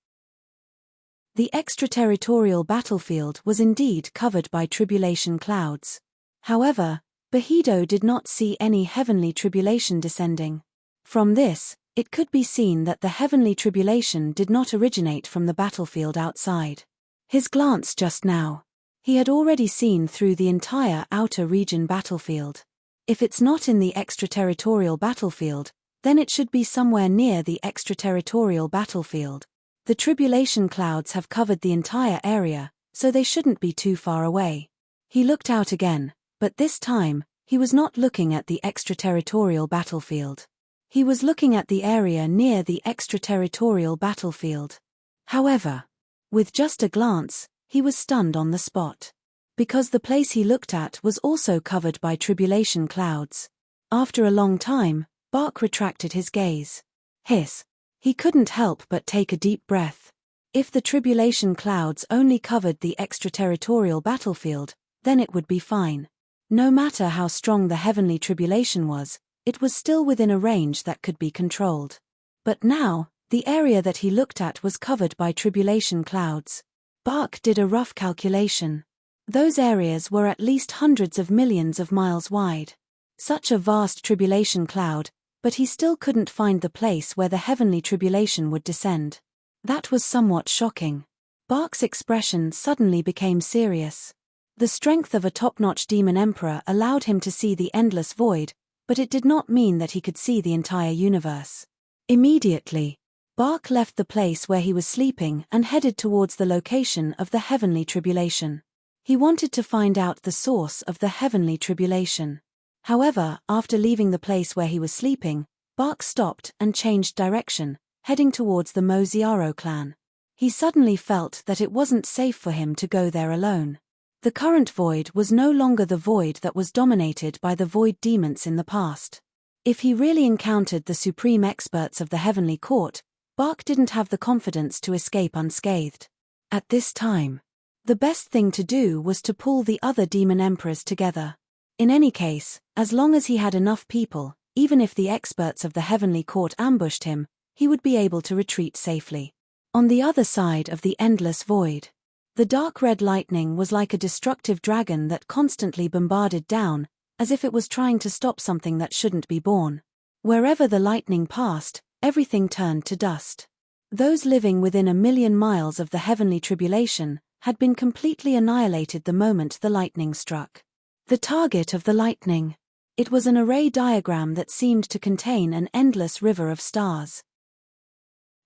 Speaker 1: the extraterritorial battlefield was indeed covered by tribulation clouds. However, Bahido did not see any heavenly tribulation descending. From this, it could be seen that the heavenly tribulation did not originate from the battlefield outside. His glance just now. He had already seen through the entire outer region battlefield. If it's not in the extraterritorial battlefield, then it should be somewhere near the extraterritorial battlefield. The tribulation clouds have covered the entire area, so they shouldn't be too far away. He looked out again, but this time, he was not looking at the extraterritorial battlefield. He was looking at the area near the extraterritorial battlefield. However, with just a glance, he was stunned on the spot. Because the place he looked at was also covered by tribulation clouds. After a long time, Bark retracted his gaze. Hiss. He couldn't help but take a deep breath. If the tribulation clouds only covered the extraterritorial battlefield, then it would be fine. No matter how strong the heavenly tribulation was, it was still within a range that could be controlled. But now, the area that he looked at was covered by tribulation clouds. Bark did a rough calculation. Those areas were at least hundreds of millions of miles wide. Such a vast tribulation cloud, but he still couldn't find the place where the heavenly tribulation would descend. That was somewhat shocking. Bark's expression suddenly became serious. The strength of a top-notch demon emperor allowed him to see the endless void, but it did not mean that he could see the entire universe. Immediately, Bark left the place where he was sleeping and headed towards the location of the heavenly tribulation. He wanted to find out the source of the heavenly tribulation. However, after leaving the place where he was sleeping, Bark stopped and changed direction, heading towards the Moziaro clan. He suddenly felt that it wasn't safe for him to go there alone. The current void was no longer the void that was dominated by the void demons in the past. If he really encountered the supreme experts of the heavenly court, Bark didn't have the confidence to escape unscathed. At this time, the best thing to do was to pull the other demon emperors together. In any case, as long as he had enough people, even if the experts of the heavenly court ambushed him, he would be able to retreat safely. On the other side of the endless void, the dark red lightning was like a destructive dragon that constantly bombarded down, as if it was trying to stop something that shouldn't be born. Wherever the lightning passed, everything turned to dust. Those living within 1,000,000 miles of the heavenly tribulation had been completely annihilated the moment the lightning struck. The target of the lightning. It was an array diagram that seemed to contain an endless river of stars.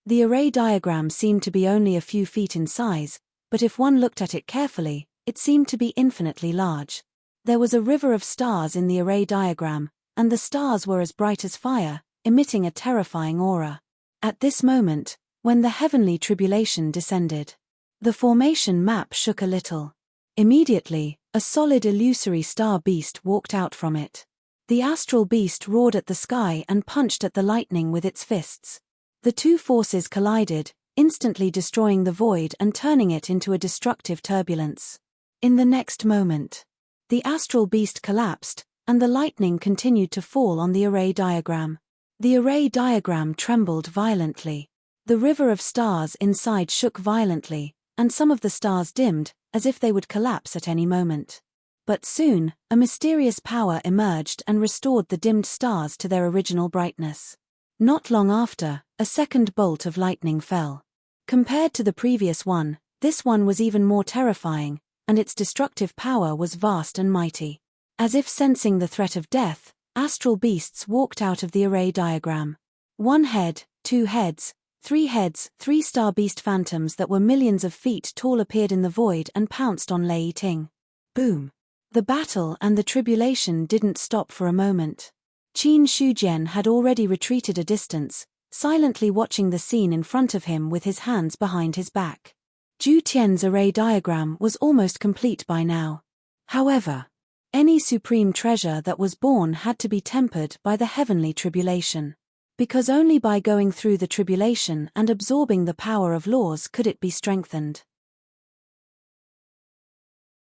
Speaker 1: The array diagram seemed to be only a few feet in size, but if one looked at it carefully, it seemed to be infinitely large. There was a river of stars in the array diagram, and the stars were as bright as fire, emitting a terrifying aura. At this moment, when the heavenly tribulation descended, the formation map shook a little. Immediately, a solid illusory star beast walked out from it. The astral beast roared at the sky and punched at the lightning with its fists. The two forces collided, instantly destroying the void and turning it into a destructive turbulence. In the next moment, the astral beast collapsed, and the lightning continued to fall on the array diagram. The array diagram trembled violently. The river of stars inside shook violently, and some of the stars dimmed, as if they would collapse at any moment. But soon, a mysterious power emerged and restored the dimmed stars to their original brightness. Not long after, a second bolt of lightning fell. Compared to the previous one, this one was even more terrifying, and its destructive power was vast and mighty. As if sensing the threat of death, astral beasts walked out of the array diagram. 1 head, 2 heads, 3 heads, 3 star beast phantoms that were millions of feet tall appeared in the void and pounced on Lei Ting. Boom! The battle and the tribulation didn't stop for a moment. Qin Shujian had already retreated a distance, silently watching the scene in front of him with his hands behind his back. Zhu Tian's array diagram was almost complete by now. However, any supreme treasure that was born had to be tempered by the heavenly tribulation. Because only by going through the tribulation and absorbing the power of laws could it be strengthened.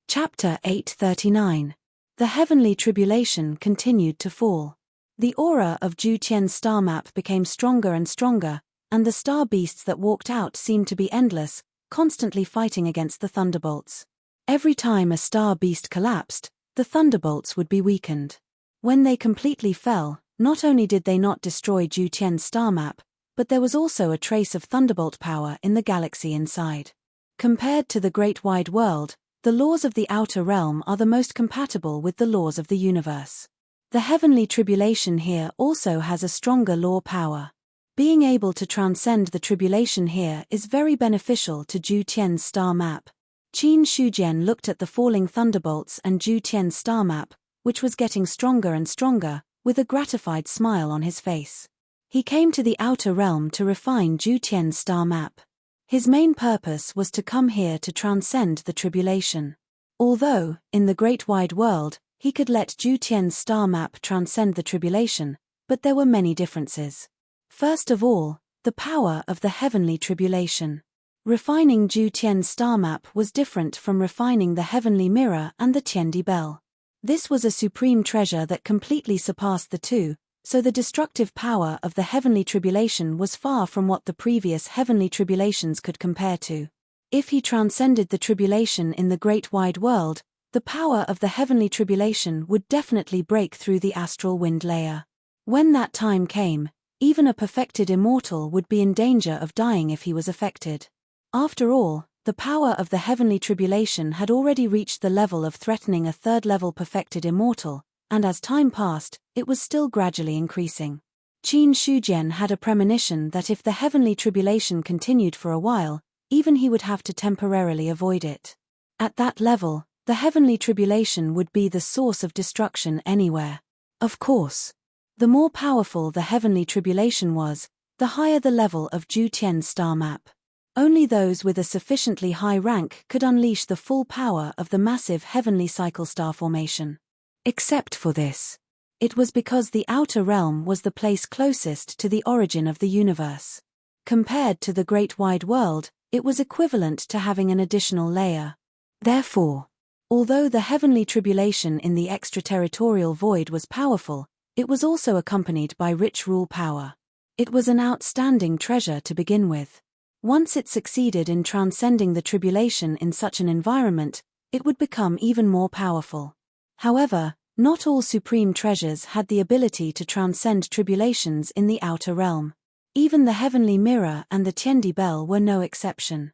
Speaker 1: Chapter 839. The heavenly tribulation continued to fall. The aura of Zhu Tian's star map became stronger and stronger, and the star beasts that walked out seemed to be endless, constantly fighting against the thunderbolts. Every time a star beast collapsed, the thunderbolts would be weakened. When they completely fell, not only did they not destroy Zhu Tian's star map, but there was also a trace of thunderbolt power in the galaxy inside. Compared to the great wide world, the laws of the outer realm are the most compatible with the laws of the universe. The heavenly tribulation here also has a stronger law power. Being able to transcend the tribulation here is very beneficial to Zhu Tian's star map. Qin Shujian looked at the falling thunderbolts and Zhu Tian's star map, which was getting stronger and stronger, with a gratified smile on his face. He came to the outer realm to refine Zhu Tian's star map. His main purpose was to come here to transcend the tribulation. Although, in the great wide world, he could let Zhu Tian's star map transcend the tribulation, but there were many differences. First of all, the power of the heavenly tribulation. Refining Zhu Tian's star map was different from refining the heavenly mirror and the Tiandi bell. This was a supreme treasure that completely surpassed the two, so the destructive power of the heavenly tribulation was far from what the previous heavenly tribulations could compare to. If he transcended the tribulation in the great wide world, the power of the heavenly tribulation would definitely break through the astral wind layer. When that time came, even a perfected immortal would be in danger of dying if he was affected. After all, the power of the heavenly tribulation had already reached the level of threatening a third-level perfected immortal, and as time passed, it was still gradually increasing. Qin Shujian had a premonition that if the heavenly tribulation continued for a while, even he would have to temporarily avoid it. At that level, the heavenly tribulation would be the source of destruction anywhere. Of course, the more powerful the heavenly tribulation was, the higher the level of Zhu Tian's star map. Only those with a sufficiently high rank could unleash the full power of the massive heavenly cycle star formation. Except for this, it was because the outer realm was the place closest to the origin of the universe. Compared to the great wide world, it was equivalent to having an additional layer. Therefore, although the heavenly tribulation in the extraterritorial void was powerful, it was also accompanied by rich rule power. It was an outstanding treasure to begin with. Once it succeeded in transcending the tribulation in such an environment, it would become even more powerful. However, not all supreme treasures had the ability to transcend tribulations in the outer realm. Even the heavenly mirror and the Tiandi bell were no exception.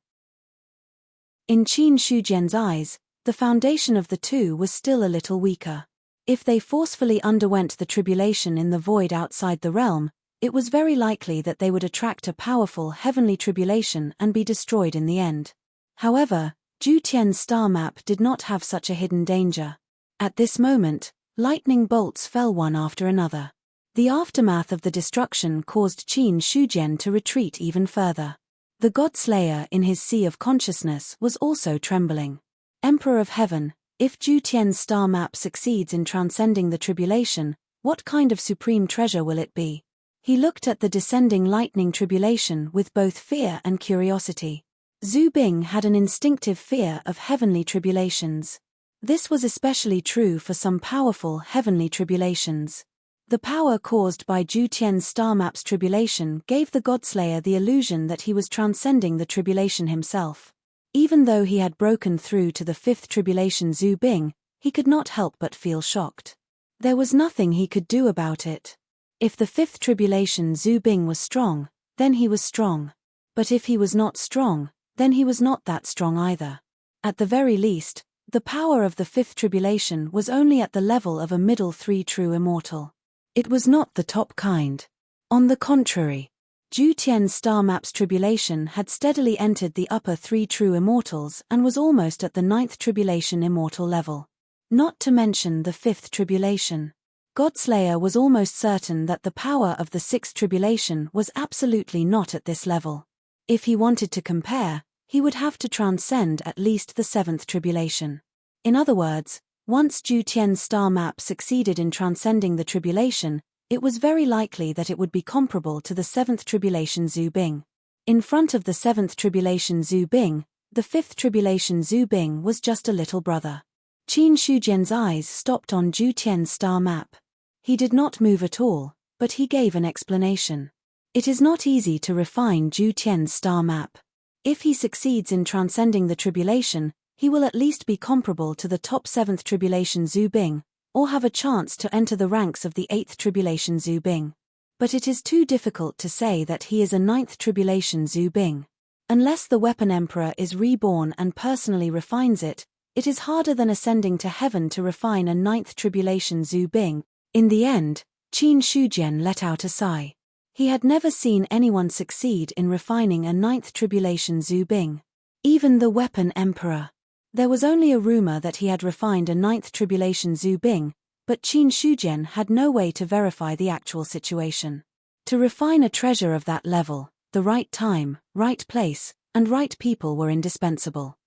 Speaker 1: In Qin Shujian's eyes, the foundation of the two was still a little weaker. If they forcefully underwent the tribulation in the void outside the realm, it was very likely that they would attract a powerful heavenly tribulation and be destroyed in the end. However, Zhu Tian's star map did not have such a hidden danger. At this moment, lightning bolts fell one after another. The aftermath of the destruction caused Qin Shujian to retreat even further. The God-Slayer in his sea of consciousness was also trembling. Emperor of Heaven, if Zhu Tian's star map succeeds in transcending the tribulation, what kind of supreme treasure will it be? He looked at the descending lightning tribulation with both fear and curiosity. Zhu Bing had an instinctive fear of heavenly tribulations. This was especially true for some powerful heavenly tribulations. The power caused by Zhu Tian's star map's tribulation gave the Godslayer the illusion that he was transcending the tribulation himself. Even though he had broken through to the fifth tribulation Zhu Bing, he could not help but feel shocked. There was nothing he could do about it. If the fifth tribulation Zhu Bing was strong, then he was strong. But if he was not strong, then he was not that strong either. At the very least, the power of the fifth tribulation was only at the level of a middle three true immortal. It was not the top kind. On the contrary, Ju Tian's star map's tribulation had steadily entered the upper three true immortals and was almost at the ninth tribulation immortal level. Not to mention the fifth tribulation. Godslayer was almost certain that the power of the sixth tribulation was absolutely not at this level. If he wanted to compare, he would have to transcend at least the seventh tribulation. In other words, once Ju Tian's star map succeeded in transcending the tribulation, it was very likely that it would be comparable to the seventh tribulation Zhu Bing. In front of the seventh tribulation Zhu Bing, the fifth tribulation Zhu Bing was just a little brother. Qin Shujian's eyes stopped on Ju Tian's star map. He did not move at all, but he gave an explanation. It is not easy to refine Ju Tian's star map. If he succeeds in transcending the tribulation, he will at least be comparable to the top seventh tribulation Zhu Bing, or have a chance to enter the ranks of the eighth tribulation Zhu Bing. But it is too difficult to say that he is a ninth tribulation Zhu Bing. Unless the Weapon Emperor is reborn and personally refines it, it is harder than ascending to heaven to refine a ninth tribulation Zhu Bing. In the end, Qin Shujian let out a sigh. He had never seen anyone succeed in refining a ninth tribulation Zhu Bing. Even the Weapon Emperor. There was only a rumor that he had refined a ninth tribulation Zhu Bing, but Qin Shujian had no way to verify the actual situation. To refine a treasure of that level, the right time, right place, and right people were indispensable.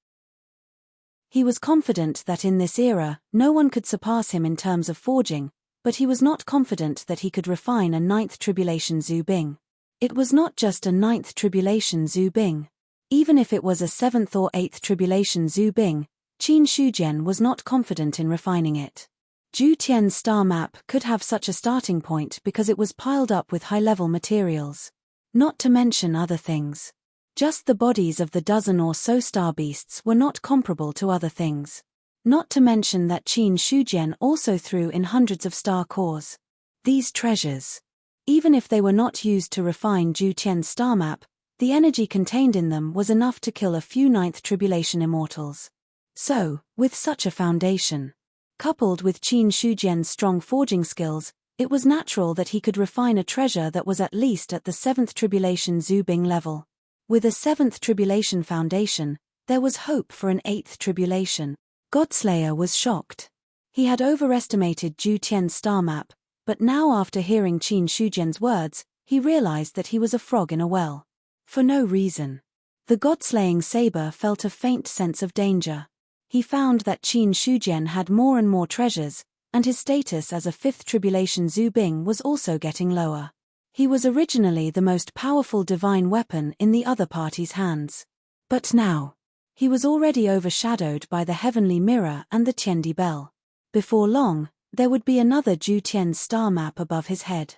Speaker 1: He was confident that in this era, no one could surpass him in terms of forging, but he was not confident that he could refine a ninth tribulation Zhu Bing. It was not just a ninth tribulation Zhu Bing. Even if it was a seventh or eighth tribulation Zhu Bing, Qin Shujian was not confident in refining it. Ju Tian's star map could have such a starting point because it was piled up with high-level materials. Not to mention other things. Just the bodies of the dozen or so star beasts were not comparable to other things. Not to mention that Qin Shujian also threw in hundreds of star cores. These treasures. Even if they were not used to refine Ju Tian's star map, the energy contained in them was enough to kill a few ninth tribulation immortals. So, with such a foundation, coupled with Qin Shujian's strong forging skills, it was natural that he could refine a treasure that was at least at the seventh tribulation Zhu Bing level. With a seventh tribulation foundation, there was hope for an eighth tribulation. Godslayer was shocked. He had overestimated Ju Tian's star map, but now after hearing Qin Shujian's words, he realized that he was a frog in a well. For no reason. The god-slaying saber felt a faint sense of danger. He found that Qin Shujian had more and more treasures, and his status as a fifth tribulation Zhu Bing was also getting lower. He was originally the most powerful divine weapon in the other party's hands. But now, he was already overshadowed by the heavenly mirror and the Tiandi bell. Before long, there would be another Ju Tian's star map above his head.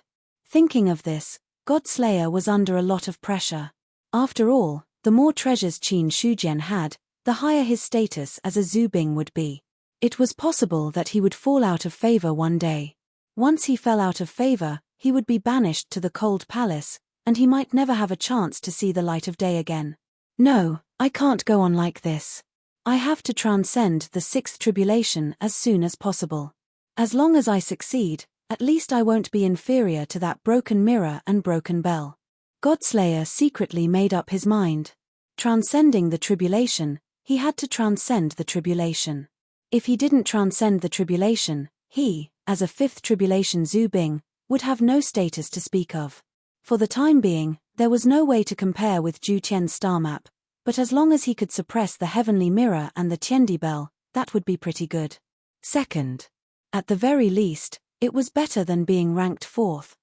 Speaker 1: Thinking of this, Godslayer was under a lot of pressure. After all, the more treasures Qin Shujian had, the higher his status as a Zhu Bing would be. It was possible that he would fall out of favor one day. Once he fell out of favor, he would be banished to the cold palace, and he might never have a chance to see the light of day again. No, I can't go on like this. I have to transcend the sixth tribulation as soon as possible. As long as I succeed, at least I won't be inferior to that broken mirror and broken bell. Godslayer secretly made up his mind. Transcending the tribulation, he had to transcend the tribulation. If he didn't transcend the tribulation, he, as a fifth tribulation Zhu Bing, would have no status to speak of. For the time being, there was no way to compare with Ju Tian's star map, but as long as he could suppress the heavenly mirror and the Tiandi bell, that would be pretty good. Second. At the very least, it was better than being ranked fourth.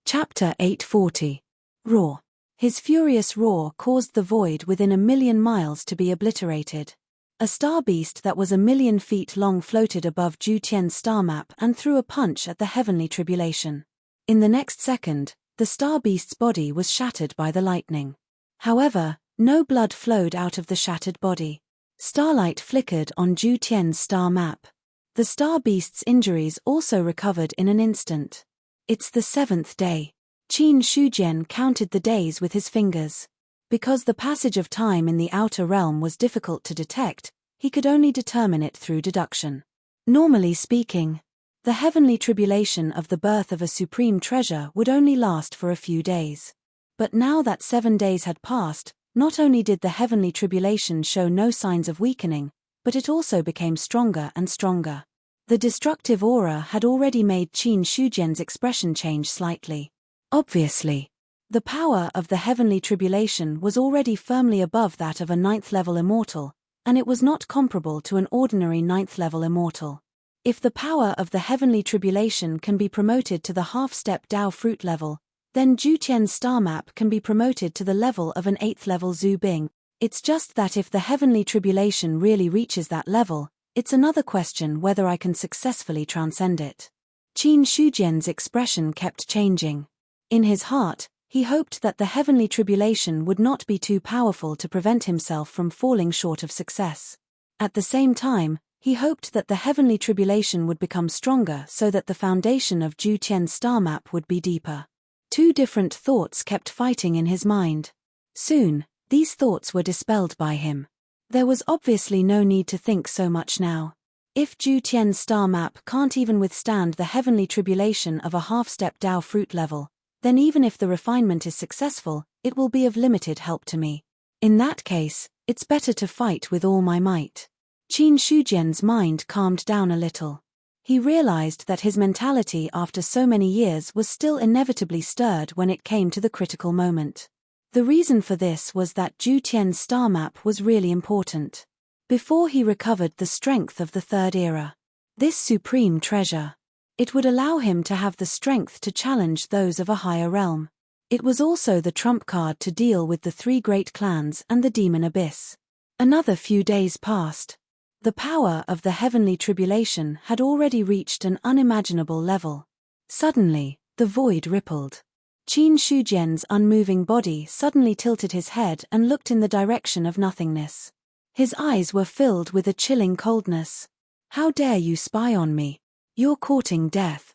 Speaker 1: Chapter 840. Roar. His furious roar caused the void within 1,000,000 miles to be obliterated. A star beast that was 1,000,000 feet long floated above Ju Tian's star map and threw a punch at the heavenly tribulation. In the next second, the star beast's body was shattered by the lightning. However, no blood flowed out of the shattered body. Starlight flickered on Ju Tian's star map. The star beast's injuries also recovered in an instant. It's the seventh day. Qin Shujian counted the days with his fingers. Because the passage of time in the outer realm was difficult to detect, he could only determine it through deduction. Normally speaking, the heavenly tribulation of the birth of a supreme treasure would only last for a few days. But now that 7 days had passed, not only did the heavenly tribulation show no signs of weakening, but it also became stronger and stronger. The destructive aura had already made Qin Shujian's expression change slightly. Obviously, the power of the heavenly tribulation was already firmly above that of a 9th-level immortal, and it was not comparable to an ordinary 9th-level immortal. If the power of the heavenly tribulation can be promoted to the half-step Dao fruit level, then Jutian's star map can be promoted to the level of an 8th-level Zhu Bing. It's just that if the heavenly tribulation really reaches that level, it's another question whether I can successfully transcend it. Qin Shujian's expression kept changing. In his heart, he hoped that the heavenly tribulation would not be too powerful to prevent himself from falling short of success. At the same time, he hoped that the heavenly tribulation would become stronger so that the foundation of Jutian's star map would be deeper. Two different thoughts kept fighting in his mind. Soon, these thoughts were dispelled by him. There was obviously no need to think so much now. If Jutian's star map can't even withstand the heavenly tribulation of a half-step Dao fruit level, then even if the refinement is successful, it will be of limited help to me. In that case, it's better to fight with all my might. Qin Shujian's mind calmed down a little. He realized that his mentality after so many years was still inevitably stirred when it came to the critical moment. The reason for this was that Jutian's star map was really important. Before he recovered the strength of the third era, this supreme treasure, it would allow him to have the strength to challenge those of a higher realm. It was also the trump card to deal with the 3 great clans and the demon abyss. Another few days passed. The power of the heavenly tribulation had already reached an unimaginable level. Suddenly, the void rippled. Qin Shujian's unmoving body suddenly tilted his head and looked in the direction of nothingness. His eyes were filled with a chilling coldness. How dare you spy on me? You're courting death.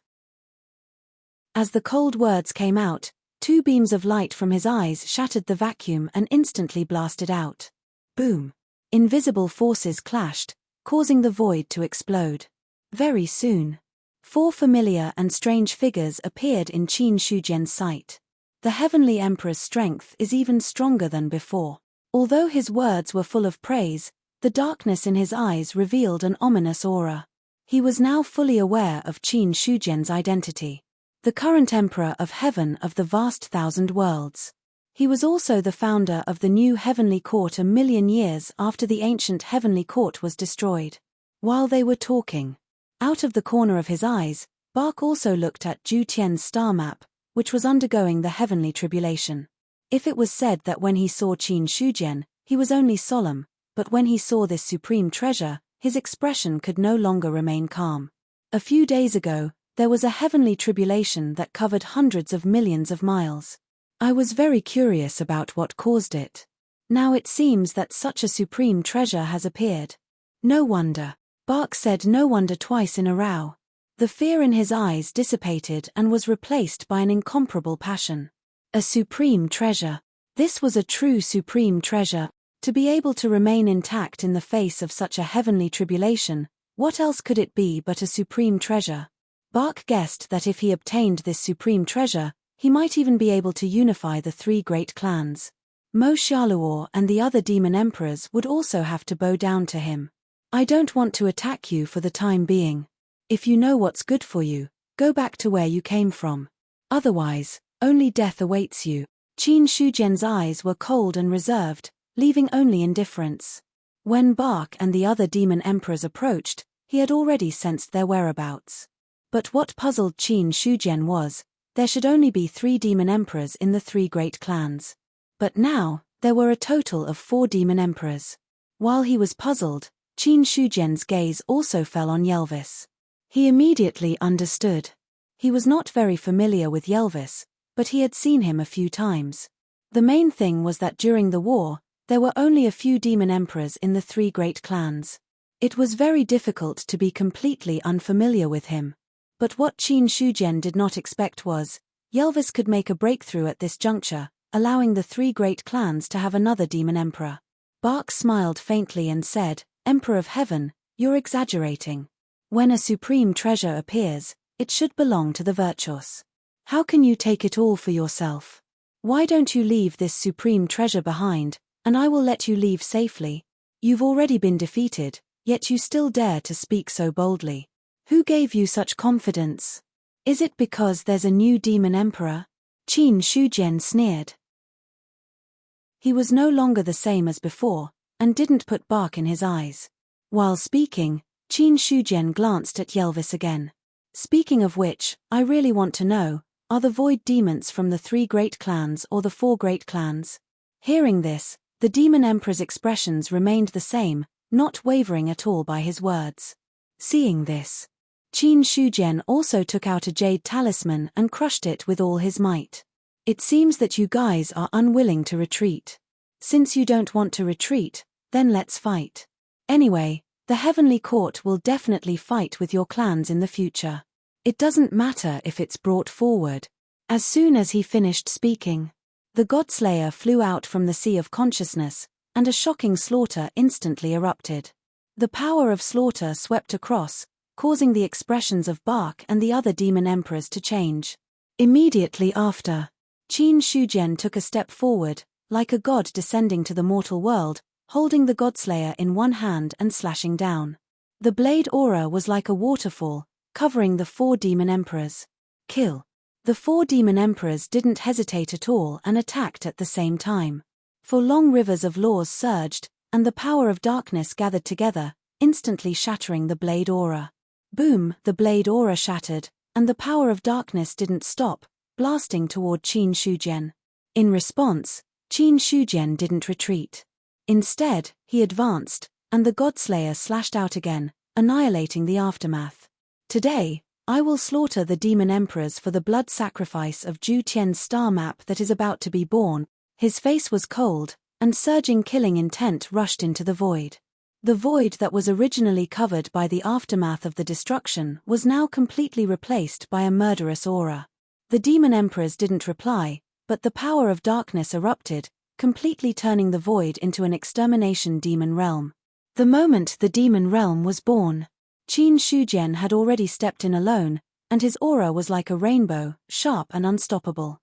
Speaker 1: As the cold words came out, 2 beams of light from his eyes shattered the vacuum and instantly blasted out. Boom! Invisible forces clashed, causing the void to explode. Very soon, 4 familiar and strange figures appeared in Qin Shujian's sight. The Heavenly Emperor's strength is even stronger than before. Although his words were full of praise, the darkness in his eyes revealed an ominous aura. He was now fully aware of Qin Shujian's identity. The current Emperor of Heaven of the vast 1,000 worlds. He was also the founder of the new Heavenly Court 1,000,000 years after the ancient Heavenly Court was destroyed. While they were talking, out of the corner of his eyes, Bark also looked at Jutian's star map, which was undergoing the heavenly tribulation. If it was said that when he saw Qin Shujian, he was only solemn, but when he saw this supreme treasure, his expression could no longer remain calm. A few days ago, there was a heavenly tribulation that covered hundreds of millions of miles. I was very curious about what caused it. Now it seems that such a supreme treasure has appeared. No wonder. Bark said no wonder twice in a row. The fear in his eyes dissipated and was replaced by an incomparable passion. A supreme treasure. This was a true supreme treasure. To be able to remain intact in the face of such a heavenly tribulation, what else could it be but a supreme treasure? Bark guessed that if he obtained this supreme treasure, he might even be able to unify the 3 great clans. Mo Xiaoluo and the other demon emperors would also have to bow down to him. I don't want to attack you for the time being. If you know what's good for you, go back to where you came from. Otherwise, only death awaits you. Qin Shujian's eyes were cold and reserved, leaving only indifference. When Bark and the other demon emperors approached, he had already sensed their whereabouts. But what puzzled Qin Shujian was, there should only be 3 demon emperors in the 3 great clans. But now, there were a total of 4 demon emperors. While he was puzzled, Qin Shujian's gaze also fell on Yelvis. He immediately understood. He was not very familiar with Yelvis, but he had seen him a few times. The main thing was that during the war, there were only a few demon emperors in the 3 great clans. It was very difficult to be completely unfamiliar with him. But what Qin Shujian did not expect was, Yelvis could make a breakthrough at this juncture, allowing the three great clans to have another demon emperor. Bark smiled faintly and said, "Emperor of Heaven, you're exaggerating. When a supreme treasure appears, it should belong to the virtuous. How can you take it all for yourself? Why don't you leave this supreme treasure behind, and I will let you leave safely? You've already been defeated, yet you still dare to speak so boldly. Who gave you such confidence? Is it because there's a new demon emperor?" Qin Shujian sneered. He was no longer the same as before, and didn't put bark in his eyes. While speaking, Qin Shujian glanced at Yelvis again. "Speaking of which, I really want to know, are the void demons from the three great clans or the four great clans?" Hearing this, the demon emperor's expressions remained the same, not wavering at all by his words. Seeing this, Qin Shujian also took out a jade talisman and crushed it with all his might. "It seems that you guys are unwilling to retreat. Since you don't want to retreat, then let's fight. Anyway, the Heavenly Court will definitely fight with your clans in the future. It doesn't matter if it's brought forward." As soon as he finished speaking, the Godslayer flew out from the sea of consciousness, and a shocking slaughter instantly erupted. The power of slaughter swept across, causing the expressions of Bark and the other demon emperors to change. Immediately after, Qin Shujian took a step forward, like a god descending to the mortal world, holding the Godslayer in one hand and slashing down. The blade aura was like a waterfall, covering the four demon emperors. Kill. The four demon emperors didn't hesitate at all and attacked at the same time. For long rivers of laws surged, and the power of darkness gathered together, instantly shattering the blade aura. Boom, the blade aura shattered, and the power of darkness didn't stop, blasting toward Qin Shujian. In response, Qin Shujian didn't retreat. Instead, he advanced, and the Godslayer slashed out again, annihilating the aftermath. "Today, I will slaughter the demon emperors for the blood sacrifice of Zhu Tian's star map that is about to be born." His face was cold, and surging killing intent rushed into the void. The void that was originally covered by the aftermath of the destruction was now completely replaced by a murderous aura. The demon emperors didn't reply, but the power of darkness erupted, completely turning the void into an extermination demon realm. The moment the demon realm was born, Qin Shujian had already stepped in alone, and his aura was like a rainbow, sharp and unstoppable.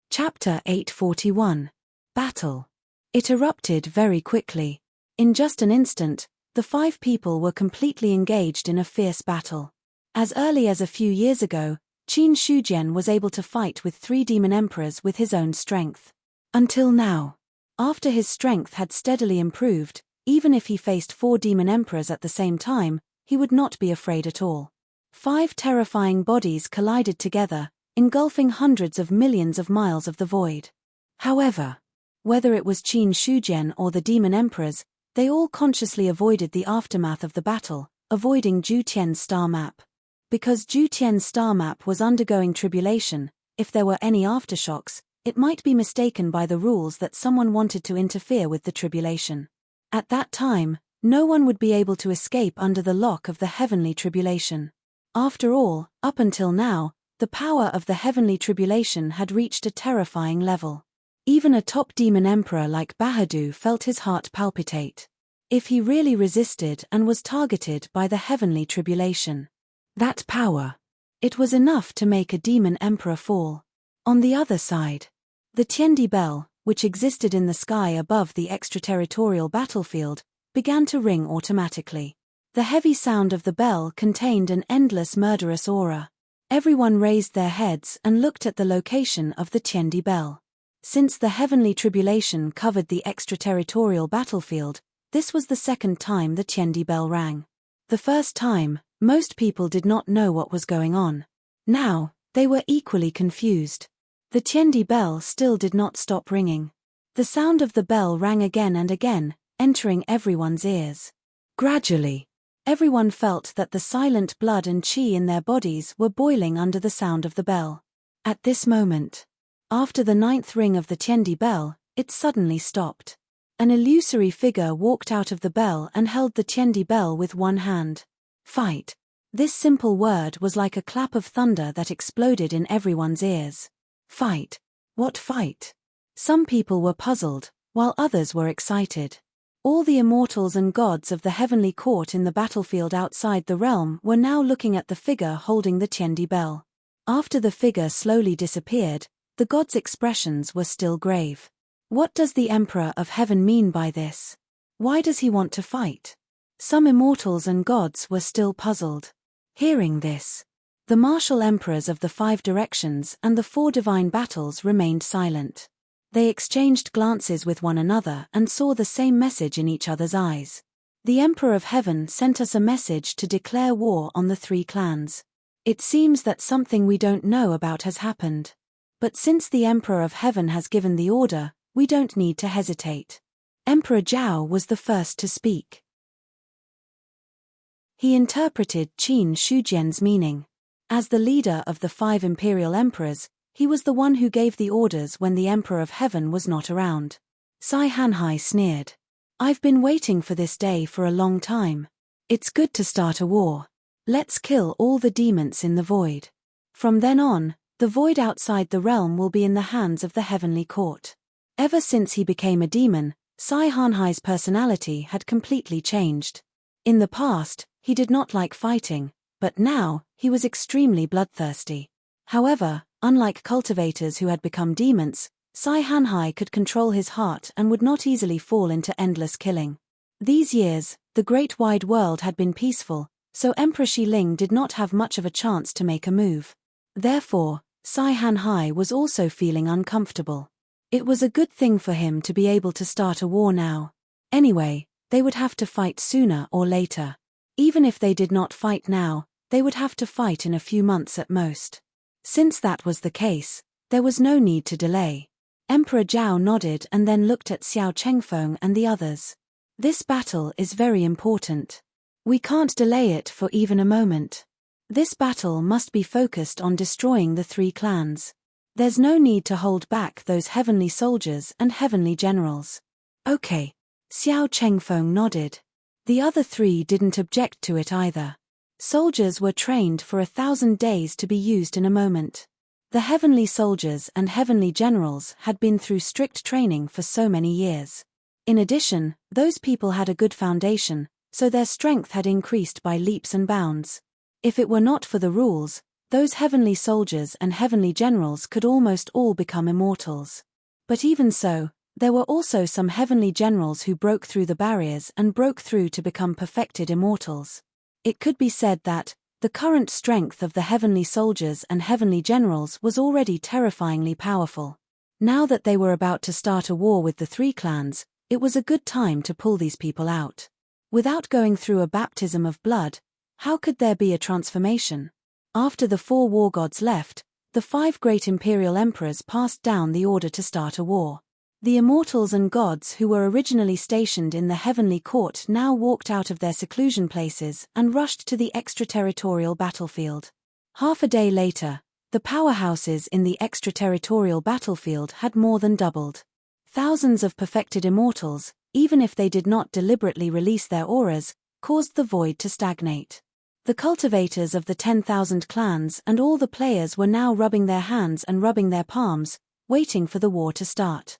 Speaker 1: Chapter 841. Battle. It erupted very quickly. In just an instant, the five people were completely engaged in a fierce battle. As early as a few years ago, Qin Shujian was able to fight with three demon emperors with his own strength. Until now, after his strength had steadily improved, even if he faced four demon emperors at the same time, he would not be afraid at all. Five terrifying bodies collided together, engulfing hundreds of millions of miles of the void. However, whether it was Qin Shujian or the demon emperors, they all consciously avoided the aftermath of the battle, avoiding Zhu Tian's star map. Because Zhu Tian's star map was undergoing tribulation, if there were any aftershocks, it might be mistaken by the rules that someone wanted to interfere with the tribulation. At that time, no one would be able to escape under the lock of the heavenly tribulation. After all, up until now, the power of the heavenly tribulation had reached a terrifying level. Even a top demon emperor like Bahadu felt his heart palpitate. If he really resisted and was targeted by the heavenly tribulation, that power, it was enough to make a demon emperor fall. On the other side, the Tiandi bell, which existed in the sky above the extraterritorial battlefield, began to ring automatically. The heavy sound of the bell contained an endless murderous aura. Everyone raised their heads and looked at the location of the Tiandi bell. Since the heavenly tribulation covered the extraterritorial battlefield, this was the second time the Tiandi bell rang. The first time, most people did not know what was going on. Now, they were equally confused. The Tiandi bell still did not stop ringing. The sound of the bell rang again and again, entering everyone's ears. Gradually, everyone felt that the silent blood and chi in their bodies were boiling under the sound of the bell. At this moment, after the ninth ring of the Tiandi bell, it suddenly stopped. An illusory figure walked out of the bell and held the Tiandi bell with one hand. "Fight!" This simple word was like a clap of thunder that exploded in everyone's ears. Fight. What fight? Some people were puzzled, while others were excited. All the immortals and gods of the heavenly court in the battlefield outside the realm were now looking at the figure holding the Tiendi bell. After the figure slowly disappeared, the gods' expressions were still grave. What does the Emperor of Heaven mean by this? Why does he want to fight? Some immortals and gods were still puzzled. Hearing this, the martial emperors of the 5 directions and the 4 divine battles remained silent. They exchanged glances with one another and saw the same message in each other's eyes. The Emperor of Heaven sent us a message to declare war on the 3 clans. It seems that something we don't know about has happened. But since the Emperor of Heaven has given the order, we don't need to hesitate. Emperor Zhao was the first to speak. He interpreted Qin Shujian's meaning. As the leader of the 5 imperial emperors, he was the one who gave the orders when the Emperor of Heaven was not around. Sai Hanhai sneered. I've been waiting for this day for a long time. It's good to start a war. Let's kill all the demons in the void. From then on, the void outside the realm will be in the hands of the heavenly court. Ever since he became a demon, Sai Hanhai's personality had completely changed. In the past, he did not like fighting, but now, he was extremely bloodthirsty. However, unlike cultivators who had become demons, Sai Hanhai could control his heart and would not easily fall into endless killing. These years, the great wide world had been peaceful, so Emperor Xiling did not have much of a chance to make a move. Therefore, Sai Hanhai was also feeling uncomfortable. It was a good thing for him to be able to start a war now. Anyway, they would have to fight sooner or later. Even if they did not fight now, they would have to fight in a few months at most. Since that was the case, there was no need to delay. Emperor Zhao nodded and then looked at Xiao Chengfeng and the others. This battle is very important. We can't delay it for even a moment. This battle must be focused on destroying the 3 clans. There's no need to hold back those heavenly soldiers and heavenly generals. Okay. Xiao Chengfeng nodded. The other 3 didn't object to it either. Soldiers were trained for 1,000 days to be used in a moment. The heavenly soldiers and heavenly generals had been through strict training for so many years. In addition, those people had a good foundation, so their strength had increased by leaps and bounds. If it were not for the rules, those heavenly soldiers and heavenly generals could almost all become immortals. But even so, there were also some heavenly generals who broke through the barriers and broke through to become perfected immortals. It could be said that the current strength of the heavenly soldiers and heavenly generals was already terrifyingly powerful. Now that they were about to start a war with the 3 clans, it was a good time to pull these people out. Without going through a baptism of blood, how could there be a transformation? After the 4 war gods left, the 5 great imperial emperors passed down the order to start a war. The immortals and gods who were originally stationed in the heavenly court now walked out of their seclusion places and rushed to the extraterritorial battlefield. Half a day later, the powerhouses in the extraterritorial battlefield had more than doubled. Thousands of perfected immortals, even if they did not deliberately release their auras, caused the void to stagnate. The cultivators of the 10,000 clans and all the players were now rubbing their hands and rubbing their palms, waiting for the war to start.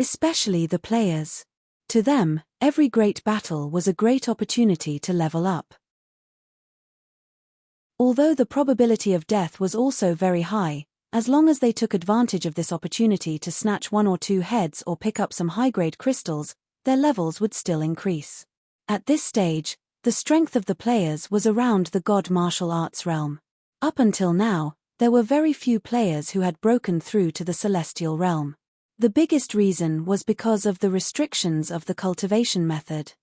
Speaker 1: Especially the players. To them, every great battle was a great opportunity to level up. Although the probability of death was also very high, as long as they took advantage of this opportunity to snatch 1 or 2 heads or pick up some high-grade crystals, their levels would still increase. At this stage, the strength of the players was around the god martial arts realm. Up until now, there were very few players who had broken through to the celestial realm. The biggest reason was because of the restrictions of the cultivation method.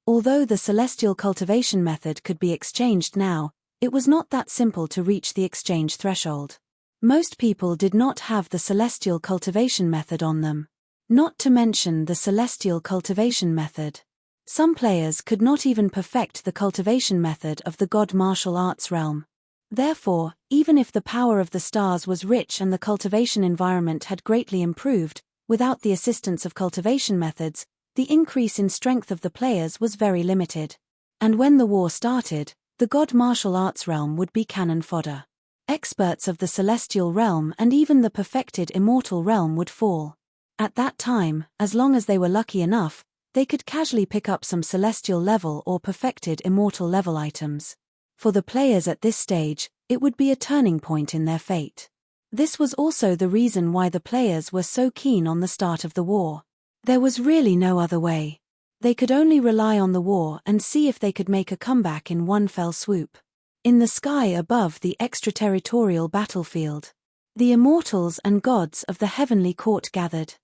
Speaker 1: Although the celestial cultivation method could be exchanged now, it was not that simple to reach the exchange threshold. Most people did not have the celestial cultivation method on them. Not to mention the celestial cultivation method. Some players could not even perfect the cultivation method of the god martial arts realm. Therefore, even if the power of the stars was rich and the cultivation environment had greatly improved, without the assistance of cultivation methods, the increase in strength of the players was very limited. And when the war started, The god martial arts realm would be cannon fodder. Experts of the celestial realm and even the perfected immortal realm would fall. At that time, as long as they were lucky enough, they could casually pick up some celestial level or perfected immortal level items. For the players at this stage, it would be a turning point in their fate. This was also the reason why the players were so keen on the start of the war. There was really no other way. They could only rely on the war and see if they could make a comeback in one fell swoop. In the sky above the extraterritorial battlefield, the immortals and gods of the heavenly court gathered.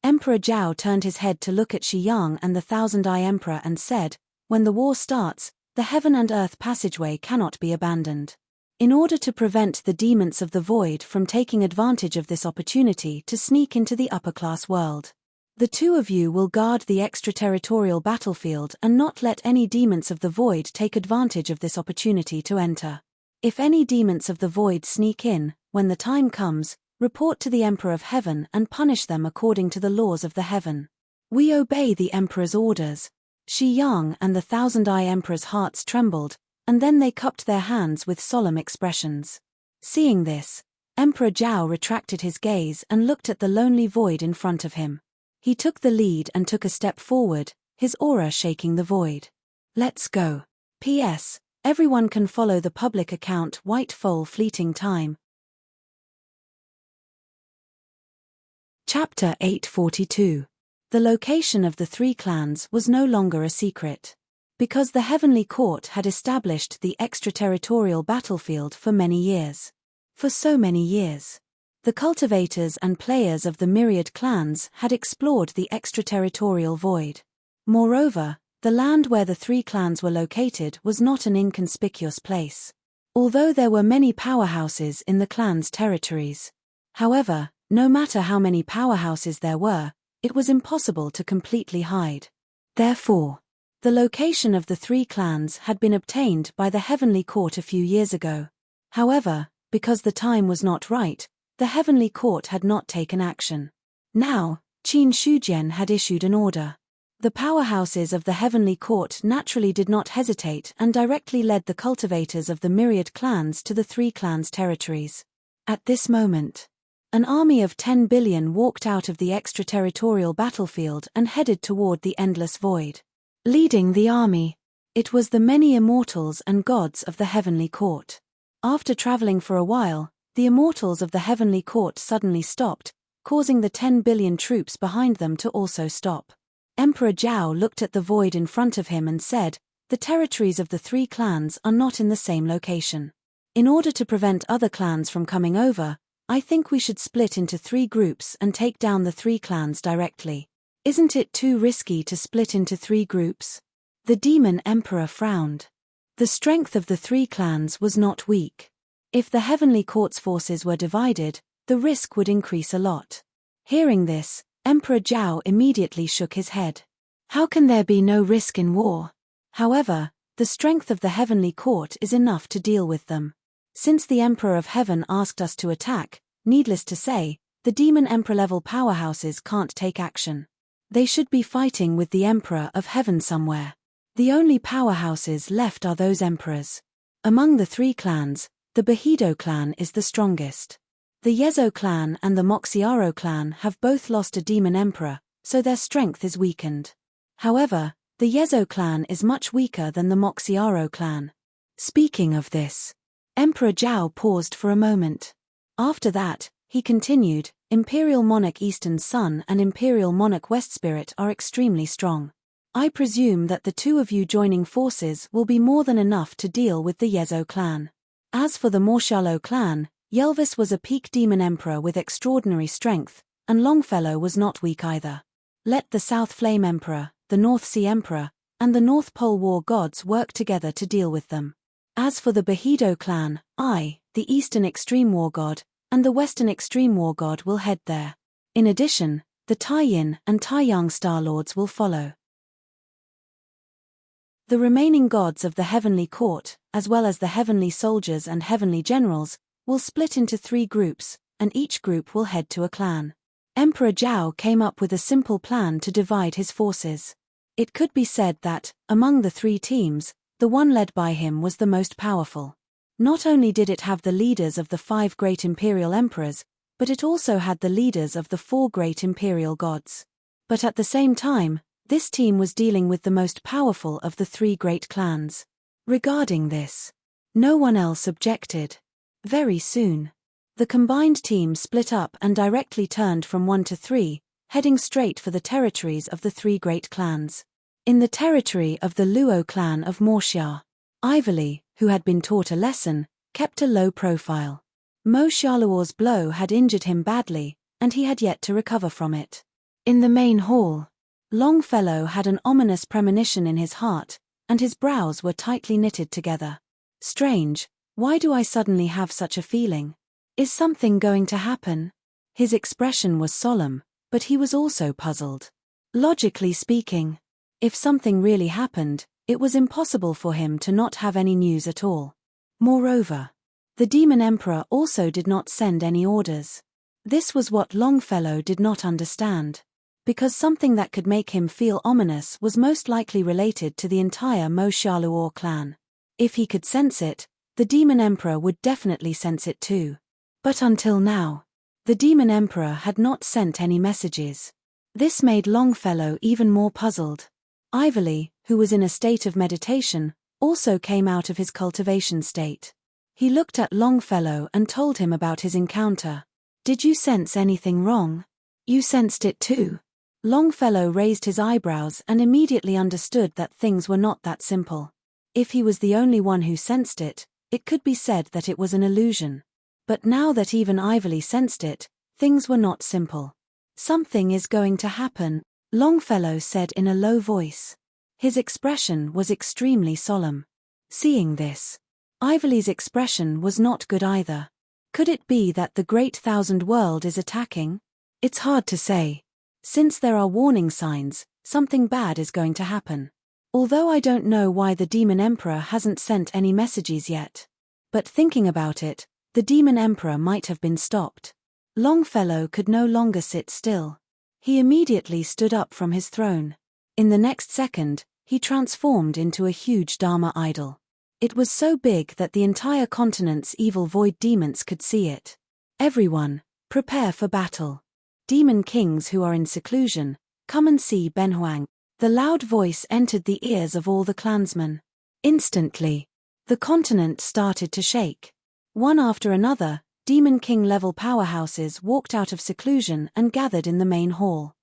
Speaker 1: Emperor Zhao turned his head to look at Shi Yang and the Thousand-Eye Emperor and said, "When the war starts, the heaven and earth passageway cannot be abandoned. In order to prevent the demons of the void from taking advantage of this opportunity to sneak into the upper-class world, the two of you will guard the extraterritorial battlefield and not let any demons of the void take advantage of this opportunity to enter. If any demons of the void sneak in, when the time comes, report to the Emperor of Heaven and punish them according to the laws of the heaven." "We obey the Emperor's orders." Shi Yang and the Thousand-Eye Emperor's hearts trembled, and then they cupped their hands with solemn expressions. Seeing this, Emperor Zhao retracted his gaze and looked at the lonely void in front of him. He took the lead and took a step forward, his aura shaking the void. "Let's go. P.S. Everyone can follow the public account White Foal Fleeting Time." Chapter 842. The location of the three clans was no longer a secret. Because the Heavenly Court had established the extraterritorial battlefield for many years. For so many years. The cultivators and players of the myriad clans had explored the extraterritorial void. Moreover, the land where the three clans were located was not an inconspicuous place. Although there were many powerhouses in the clans' territories. However, no matter how many powerhouses there were, it was impossible to completely hide. Therefore, the location of the three clans had been obtained by the Heavenly Court a few years ago. However, because the time was not right, the Heavenly Court had not taken action. Now, Qin Shujian had issued an order. The powerhouses of the Heavenly Court naturally did not hesitate and directly led the cultivators of the myriad clans to the three clans' territories. At this moment, an army of 10 billion walked out of the extraterritorial battlefield and headed toward the endless void. Leading the army, it was the many immortals and gods of the Heavenly Court. After traveling for a while, the immortals of the Heavenly Court suddenly stopped, causing the 10 billion troops behind them to also stop. Emperor Zhao looked at the void in front of him and said, "The territories of the three clans are not in the same location. In order to prevent other clans from coming over, I think we should split into 3 groups and take down the 3 clans directly. Isn't it too risky to split into 3 groups?" The Demon Emperor frowned. The strength of the 3 clans was not weak. If the Heavenly Court's forces were divided, the risk would increase a lot. Hearing this, Emperor Zhao immediately shook his head. How can there be no risk in war? However, the strength of the Heavenly Court is enough to deal with them. Since the Emperor of Heaven asked us to attack, needless to say, the Demon Emperor-level powerhouses can't take action. They should be fighting with the Emperor of Heaven somewhere. The only powerhouses left are those emperors. Among the 3 clans, the Bahido clan is the strongest. The Yezo clan and the Moxiaro clan have both lost a Demon Emperor, so their strength is weakened. However, the Yezo clan is much weaker than the Moxiaro clan. Speaking of this, Emperor Zhao paused for a moment. After that, he continued, Imperial Monarch Eastern's Sun and Imperial Monarch West Spirit are extremely strong. I presume that the 2 of you joining forces will be more than enough to deal with the Yezo clan. As for the Morshallow clan, Yelvis was a peak demon emperor with extraordinary strength, and Longfellow was not weak either. Let the South Flame Emperor, the North Sea Emperor, and the North Pole War gods work together to deal with them. As for the Bahido clan, I, the Eastern Extreme War God, and the Western Extreme War God will head there. In addition, the Taiyin and Taiyang Star Lords will follow. The remaining gods of the Heavenly Court, as well as the Heavenly Soldiers and Heavenly Generals, will split into 3 groups, and each group will head to a clan. Emperor Zhao came up with a simple plan to divide his forces. It could be said that, among the 3 teams, The one led by him was the most powerful. Not only did it have the leaders of the 5 great imperial emperors, but it also had the leaders of the 4 great imperial gods. But at the same time, this team was dealing with the most powerful of the 3 great clans. Regarding this, no one else objected. Very soon, the combined team split up and directly turned from 1 to 3, heading straight for the territories of the 3 great clans. In the territory of the Luo clan of Morxia, Ivory, who had been taught a lesson, kept a low profile. Mo Xiaoluo's blow had injured him badly, and he had yet to recover from it. In the main hall, Longfellow had an ominous premonition in his heart, and his brows were tightly knitted together. Strange, why do I suddenly have such a feeling? Is something going to happen? His expression was solemn, but he was also puzzled. Logically speaking, if something really happened, it was impossible for him to not have any news at all. Moreover, the Demon Emperor also did not send any orders. This was what Longfellow did not understand. Because something that could make him feel ominous was most likely related to the entire Mo Xiaoluo clan. If he could sense it, the Demon Emperor would definitely sense it too. But until now, the Demon Emperor had not sent any messages. This made Longfellow even more puzzled. Ivory, who was in a state of meditation, also came out of his cultivation state. He looked at Longfellow and told him about his encounter. "Did you sense anything wrong?" "You sensed it too." Longfellow raised his eyebrows and immediately understood that things were not that simple. If he was the only one who sensed it, it could be said that it was an illusion. But now that even Ivory sensed it, things were not simple. "Something is going to happen," Longfellow said in a low voice. His expression was extremely solemn. Seeing this, Ivory's expression was not good either. Could it be that the Great Thousand World is attacking? It's hard to say. Since there are warning signs, something bad is going to happen. Although I don't know why the Demon Emperor hasn't sent any messages yet. But thinking about it, the Demon Emperor might have been stopped. Longfellow could no longer sit still. He immediately stood up from his throne. In the next second, he transformed into a huge Dharma idol. It was so big that the entire continent's evil void demons could see it. "Everyone, prepare for battle. Demon kings who are in seclusion, come and see Benhuang." The loud voice entered the ears of all the clansmen. Instantly, the continent started to shake. One after another, Demon King-level powerhouses walked out of seclusion and gathered in the main hall.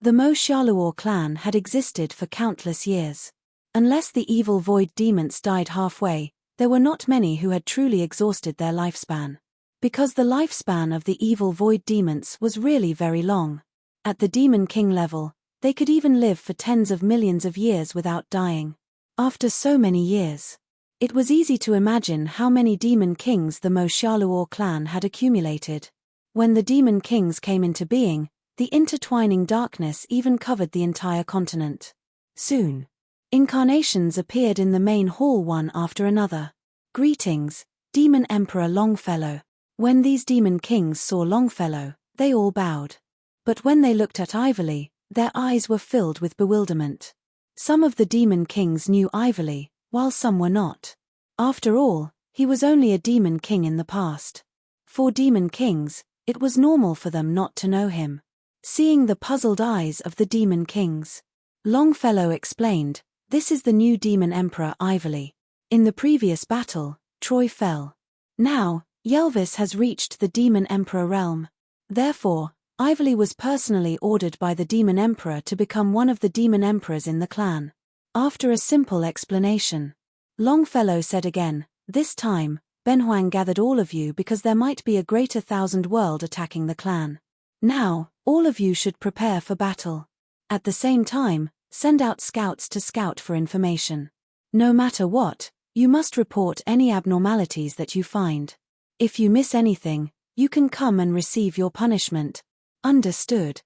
Speaker 1: The Mo Xiaoluo clan had existed for countless years. Unless the evil void demons died halfway, there were not many who had truly exhausted their lifespan. Because the lifespan of the evil void demons was really very long. At the Demon King level, they could even live for tens of millions of years without dying. After so many years, it was easy to imagine how many Demon Kings the Mo Xiaoluo clan had accumulated. When the Demon Kings came into being, the intertwining darkness even covered the entire continent. Soon, incarnations appeared in the main hall one after another. "Greetings, Demon Emperor Longfellow." When these Demon Kings saw Longfellow, they all bowed. But when they looked at Ivory, their eyes were filled with bewilderment. Some of the Demon Kings knew Ivory, while some were not. After all, he was only a Demon King in the past. For Demon Kings, it was normal for them not to know him. Seeing the puzzled eyes of the Demon Kings, Longfellow explained, "This is the new Demon Emperor Ivory. In the previous battle, Troy fell. Now, Yelvis has reached the Demon Emperor realm. Therefore, Ivory was personally ordered by the Demon Emperor to become one of the Demon Emperors in the clan." After a simple explanation, Longfellow said again, "This time, Benhuang gathered all of you because there might be a greater thousand world attacking the clan. Now, all of you should prepare for battle. At the same time, send out scouts to scout for information. No matter what, you must report any abnormalities that you find. If you miss anything, you can come and receive your punishment. Understood?"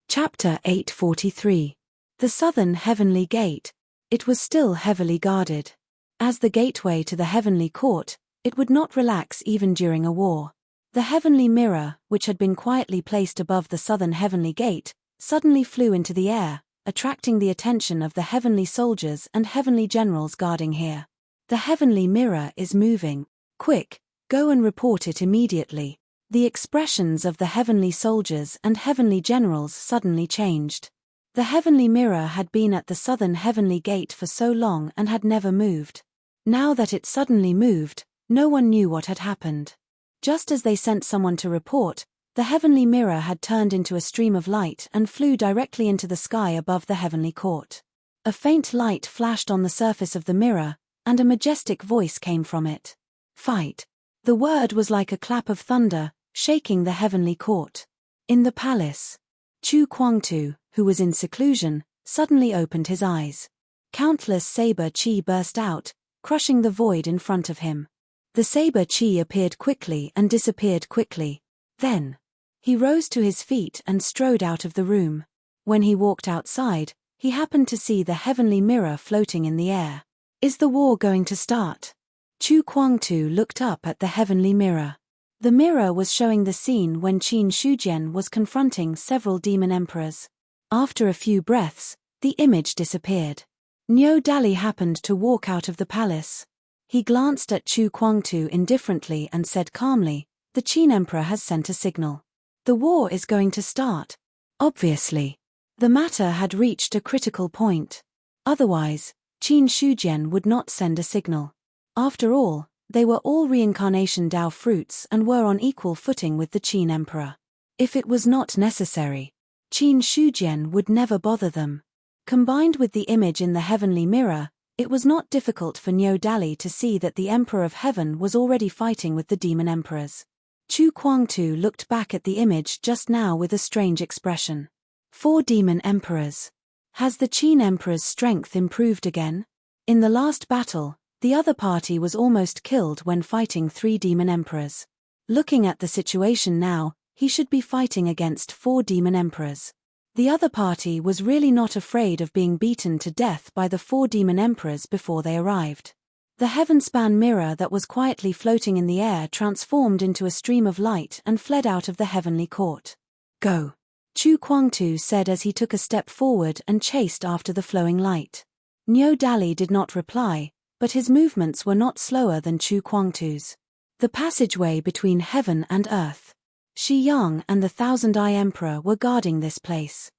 Speaker 1: Chapter 843. The Southern Heavenly Gate. It was still heavily guarded. As the gateway to the Heavenly Court, it would not relax even during a war. The Heavenly Mirror, which had been quietly placed above the Southern Heavenly Gate, suddenly flew into the air, attracting the attention of the heavenly soldiers and heavenly generals guarding here. The heavenly mirror is moving. Quick, go and report it immediately. The expressions of the heavenly soldiers and heavenly generals suddenly changed. The heavenly mirror had been at the southern heavenly gate for so long and had never moved. Now that it suddenly moved, no one knew what had happened. Just as they sent someone to report, the heavenly mirror had turned into a stream of light and flew directly into the sky above the heavenly court. A faint light flashed on the surface of the mirror, and a majestic voice came from it. Fight. The word was like a clap of thunder, shaking the heavenly court. In the palace, Chu Kuangtu, who was in seclusion, suddenly opened his eyes. Countless saber chi burst out, crushing the void in front of him. The saber chi appeared quickly and disappeared quickly. Then, he rose to his feet and strode out of the room. When he walked outside, he happened to see the heavenly mirror floating in the air. Is the war going to start? Chu Kuangtu looked up at the heavenly mirror. The mirror was showing the scene when Qin Shujian was confronting several demon emperors. After a few breaths, the image disappeared. Niu Dali happened to walk out of the palace. He glanced at Chu Kuangtu indifferently and said calmly, "The Qin emperor has sent a signal. The war is going to start." Obviously, the matter had reached a critical point. Otherwise, Qin Shujian would not send a signal. After all, they were all reincarnation Dao fruits and were on equal footing with the Qin emperor. If it was not necessary, Qin Shujian would never bother them. Combined with the image in the heavenly mirror, it was not difficult for Niu Dali to see that the Emperor of Heaven was already fighting with the demon emperors. Chu Kuangtu looked back at the image just now with a strange expression. 4 demon emperors. Has the Qin emperor's strength improved again? In the last battle, the other party was almost killed when fighting 3 demon emperors. Looking at the situation now, he should be fighting against 4 demon emperors. The other party was really not afraid of being beaten to death by the 4 demon emperors before they arrived. The heavenspan mirror that was quietly floating in the air transformed into a stream of light and fled out of the heavenly court. Go. Chu Kuangtu said as he took a step forward and chased after the flowing light. Niu Dali did not reply, but his movements were not slower than Chu Kuangtu's. The passageway between heaven and earth. Shi Yang and the Thousand-Eye Emperor were guarding this place.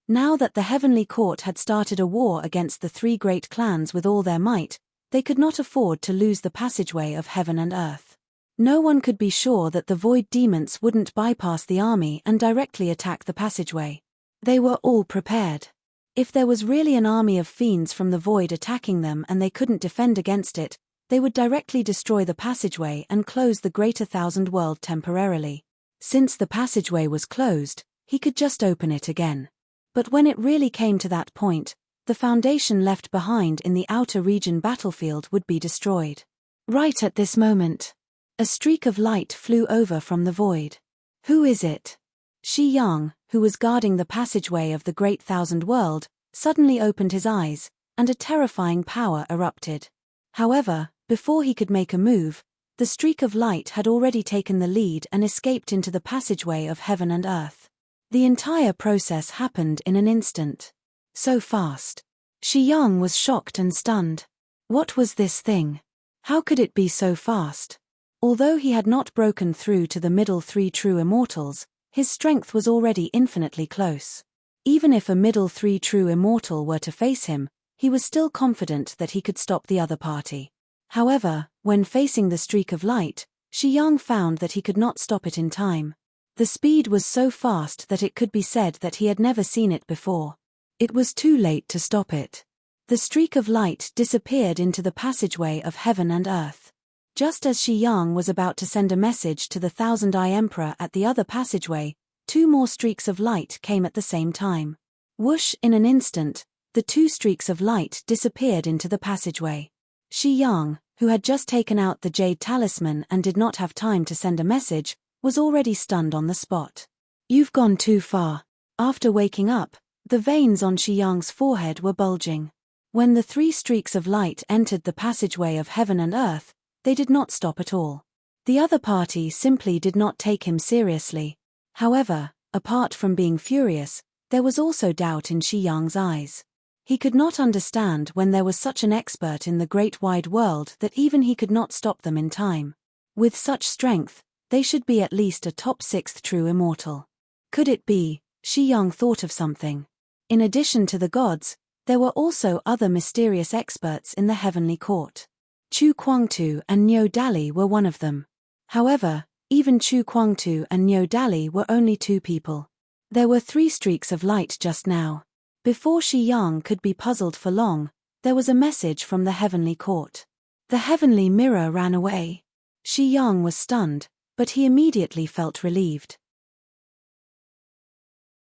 Speaker 1: Now that the heavenly court had started a war against the 3 great clans with all their might, they could not afford to lose the passageway of heaven and earth. No one could be sure that the void demons wouldn't bypass the army and directly attack the passageway. They were all prepared. If there was really an army of fiends from the void attacking them and they couldn't defend against it, they would directly destroy the passageway and close the Greater Thousand World temporarily. Since the passageway was closed, he could just open it again. But when it really came to that point, the foundation left behind in the outer region battlefield would be destroyed. Right at this moment, a streak of light flew over from the void. Who is it? Shi Yang, who was guarding the passageway of the Great Thousand World, suddenly opened his eyes, and a terrifying power erupted. However, before he could make a move, the streak of light had already taken the lead and escaped into the passageway of heaven and earth. The entire process happened in an instant. So fast. Shi Yang was shocked and stunned. What was this thing? How could it be so fast? Although he had not broken through to the middle 3 true immortals, his strength was already infinitely close. Even if a middle 3 true immortal were to face him, he was still confident that he could stop the other party. However, when facing the streak of light, Shi Yang found that he could not stop it in time. The speed was so fast that it could be said that he had never seen it before. It was too late to stop it. The streak of light disappeared into the passageway of heaven and earth. Just as Shi Yang was about to send a message to the Thousand-Eye Emperor at the other passageway, 2 more streaks of light came at the same time. Whoosh! In an instant, the 2 streaks of light disappeared into the passageway. Shi Yang, who had just taken out the jade talisman and did not have time to send a message, was already stunned on the spot. You've gone too far. After waking up, the veins on Shi Yang's forehead were bulging. When the 3 streaks of light entered the passageway of heaven and earth, they did not stop at all. The other party simply did not take him seriously. However, Apart from being furious, there was also doubt in Shi Yang's eyes. He could not understand when there was such an expert in the great wide world that even he could not stop them in time. With such strength, they should be at least a top 6th true immortal. Could it be? Shi Yang thought of something. In addition to the gods, there were also other mysterious experts in the heavenly court. Chu Kuangtu and Niu Dali were one of them. However, even Chu Kuangtu and Niu Dali were only 2 people. There were 3 streaks of light just now. Before Shi Yang could be puzzled for long, there was a message from the heavenly court. The heavenly mirror ran away. Shi Yang was stunned, but he immediately felt relieved.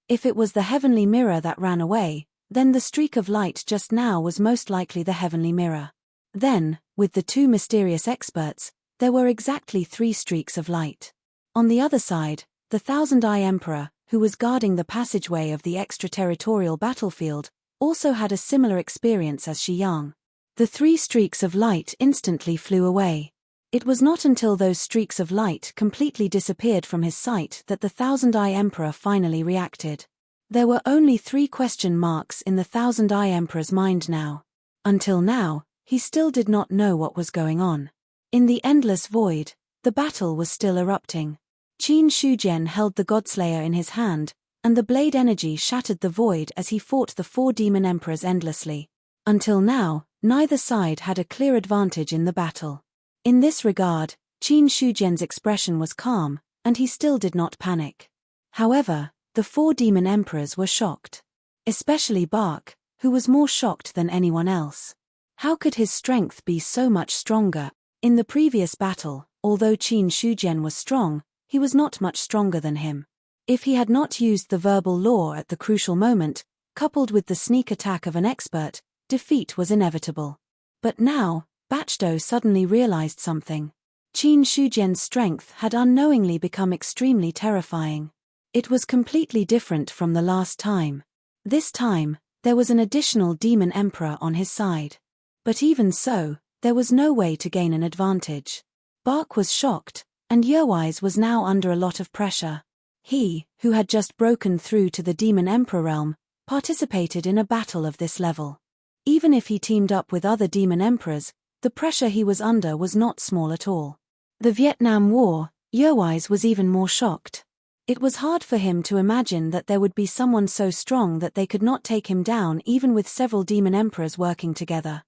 Speaker 1: If it was the heavenly mirror that ran away, then the streak of light just now was most likely the heavenly mirror. Then, with the 2 mysterious experts, there were exactly 3 streaks of light. On the other side, the Thousand-Eye Emperor, who was guarding the passageway of the extraterritorial battlefield, also had a similar experience as Shi Yang. The 3 streaks of light instantly flew away. It was not until those streaks of light completely disappeared from his sight that the Thousand-Eye Emperor finally reacted. There were only 3 question marks in the Thousand-Eye Emperor's mind now. Until now, he still did not know what was going on. In the endless void, the battle was still erupting. Qin Shujian held the Godslayer in his hand, and the blade energy shattered the void as he fought the 4 demon emperors endlessly. Until now, neither side had a clear advantage in the battle. In this regard, Qin Shujian's expression was calm, and he still did not panic. However, the 4 demon emperors were shocked. Especially Bark, who was more shocked than anyone else. How could his strength be so much stronger? In the previous battle, although Qin Shujian was strong, he was not much stronger than him. If he had not used the verbal law at the crucial moment, coupled with the sneak attack of an expert, defeat was inevitable. But now, Bachdo suddenly realized something. Qin Shujian's strength had unknowingly become extremely terrifying. It was completely different from the last time. This time, there was an additional demon emperor on his side. But even so, there was no way to gain an advantage. Bark was shocked, and Yerwise was now under a lot of pressure. He, who had just broken through to the demon emperor realm, participated in a battle of this level. Even if he teamed up with other demon emperors, the pressure he was under was not small at all. The Vietnam War, Yerwise was even more shocked. It was hard for him to imagine that there would be someone so strong that they could not take him down even with several demon emperors working together.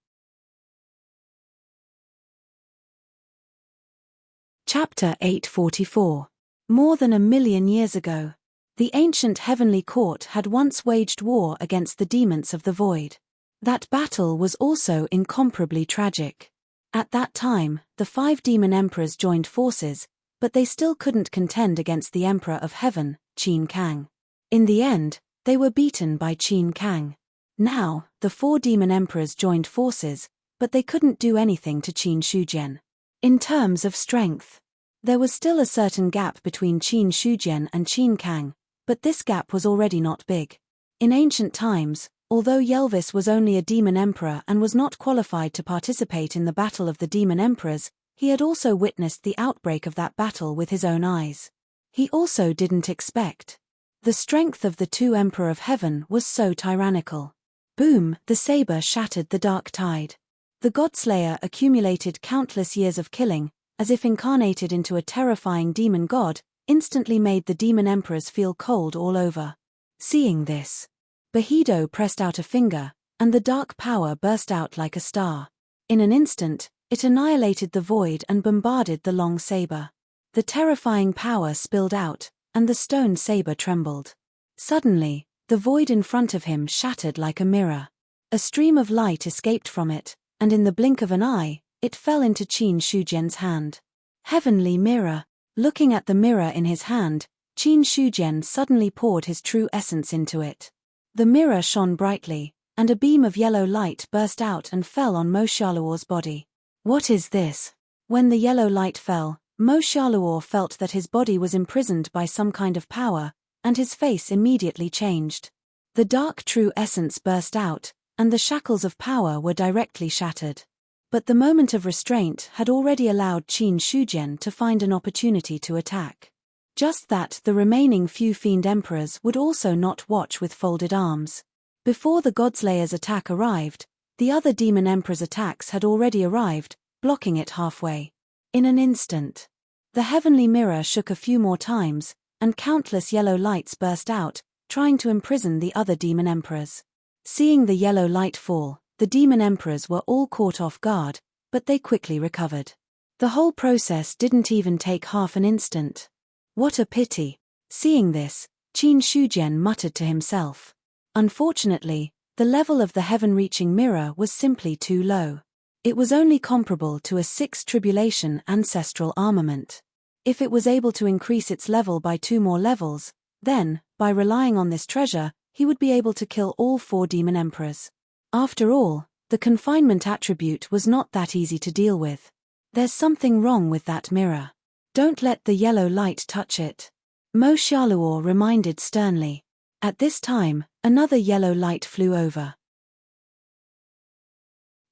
Speaker 1: Chapter 844. More than 1,000,000 years ago, the ancient heavenly court had once waged war against the demons of the void. That battle was also incomparably tragic. At that time, the 5 demon emperors joined forces, but they still couldn't contend against the Emperor of Heaven, Qin Kang. In the end, they were beaten by Qin Kang. Now, the 4 demon emperors joined forces, but they couldn't do anything to Qin Shujian. In terms of strength, there was still a certain gap between Qin Shujian and Qin Kang, but this gap was already not big. In ancient times, although Yelvis was only a demon emperor and was not qualified to participate in the Battle of the Demon Emperors, he had also witnessed the outbreak of that battle with his own eyes. He also didn't expect. The strength of the 2 Emperor of Heaven was so tyrannical. Boom, the saber shattered the dark tide. The Godslayer accumulated countless years of killing, as if incarnated into a terrifying demon god, instantly made the demon emperors feel cold all over. Seeing this, Bahido pressed out a finger, and the dark power burst out like a star. In an instant, it annihilated the void and bombarded the long saber. The terrifying power spilled out, and the stone saber trembled. Suddenly, the void in front of him shattered like a mirror. A stream of light escaped from it, and in the blink of an eye, it fell into Qin Shujian's hand. Heavenly mirror. Looking at the mirror in his hand, Qin Shujian suddenly poured his true essence into it. The mirror shone brightly, and a beam of yellow light burst out and fell on Mo Xiaoluo's body. What is this? When the yellow light fell, Mo Xiaoluo felt that his body was imprisoned by some kind of power, and his face immediately changed. The dark true essence burst out, and the shackles of power were directly shattered. But the moment of restraint had already allowed Qin Shujian to find an opportunity to attack. Just that the remaining few fiend emperors would also not watch with folded arms. Before the Godslayer's attack arrived, the other demon emperor's attacks had already arrived, blocking it halfway. In an instant, the heavenly mirror shook a few more times, and countless yellow lights burst out, trying to imprison the other demon emperors. Seeing the yellow light fall, the demon emperors were all caught off guard, but they quickly recovered. The whole process didn't even take half an instant. What a pity. Seeing this, Qin Shujian muttered to himself. Unfortunately, the level of the heaven-reaching mirror was simply too low. It was only comparable to a sixth tribulation ancestral armament. If it was able to increase its level by 2 more levels, then, by relying on this treasure, he would be able to kill all 4 demon emperors. After all, the confinement attribute was not that easy to deal with. There's something wrong with that mirror. Don't let the yellow light touch it. Mo Xiaoluo reminded sternly. At this time, another yellow light flew over.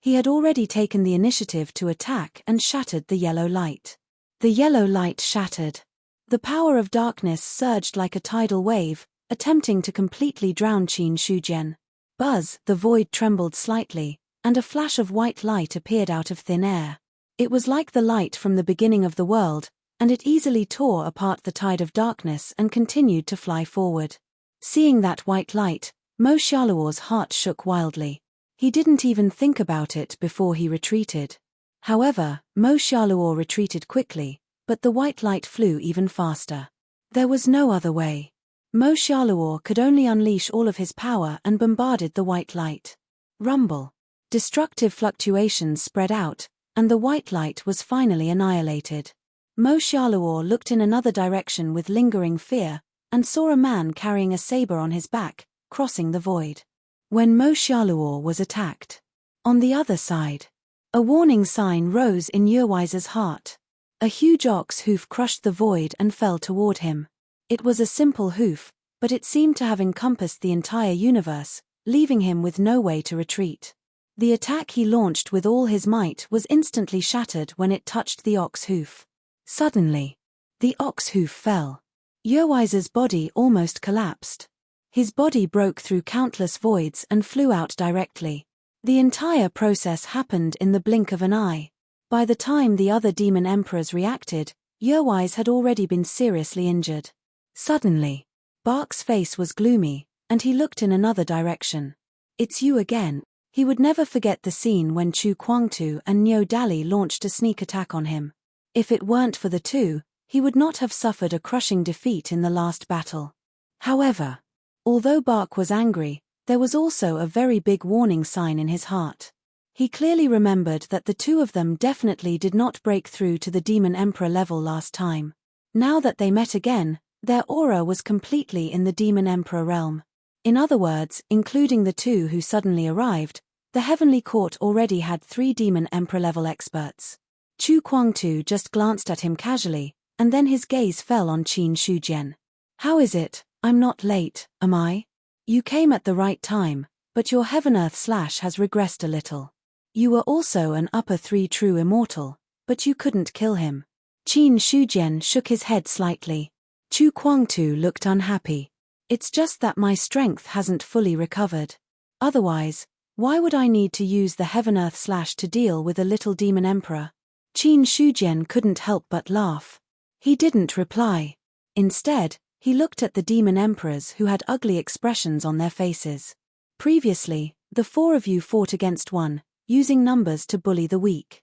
Speaker 1: He had already taken the initiative to attack and shattered the yellow light. The yellow light shattered. The power of darkness surged like a tidal wave, attempting to completely drown Qin Shujian. Buzz, the void trembled slightly, and a flash of white light appeared out of thin air. It was like the light from the beginning of the world, and it easily tore apart the tide of darkness and continued to fly forward. Seeing that white light, Mo Xiaoluo's heart shook wildly. He didn't even think about it before he retreated. However, Mo Xiaoluo retreated quickly, but the white light flew even faster. There was no other way. Mo Xiaoluo could only unleash all of his power and bombarded the white light. Rumble. Destructive fluctuations spread out, and the white light was finally annihilated. Mo Xiaoluo looked in another direction with lingering fear, and saw a man carrying a saber on his back, crossing the void. When Mo Xiaoluo was attacked. On the other side, a warning sign rose in Yueweise's heart. A huge ox hoof crushed the void and fell toward him. It was a simple hoof, but it seemed to have encompassed the entire universe, leaving him with no way to retreat. The attack he launched with all his might was instantly shattered when it touched the ox hoof. Suddenly, the ox hoof fell. Yueweise's body almost collapsed. His body broke through countless voids and flew out directly. The entire process happened in the blink of an eye. By the time the other demon emperors reacted, Yueweise had already been seriously injured. Suddenly, Bark's face was gloomy, and he looked in another direction. It's you again. He would never forget the scene when Chu Kuangtu and Niu Dali launched a sneak attack on him. If it weren't for the two, he would not have suffered a crushing defeat in the last battle. However, although Bark was angry, there was also a very big warning sign in his heart. He clearly remembered that the two of them definitely did not break through to the Demon Emperor level last time. Now that they met again, their aura was completely in the Demon Emperor realm. In other words, including the two who suddenly arrived, the Heavenly Court already had 3 Demon Emperor level experts. Chu Kuangtu just glanced at him casually, and then his gaze fell on Qin Shujian. How is it? I'm not late, am I? You came at the right time, but your Heaven-Earth slash has regressed a little. You were also an upper 3 true immortal, but you couldn't kill him. Qin Shujian shook his head slightly. Chu Kuangtu looked unhappy. It's just that my strength hasn't fully recovered. Otherwise, why would I need to use the Heaven-Earth slash to deal with a little demon emperor? Qin Shujian couldn't help but laugh. He didn't reply. Instead, he looked at the demon emperors who had ugly expressions on their faces. Previously, the 4 of you fought against one, using numbers to bully the weak.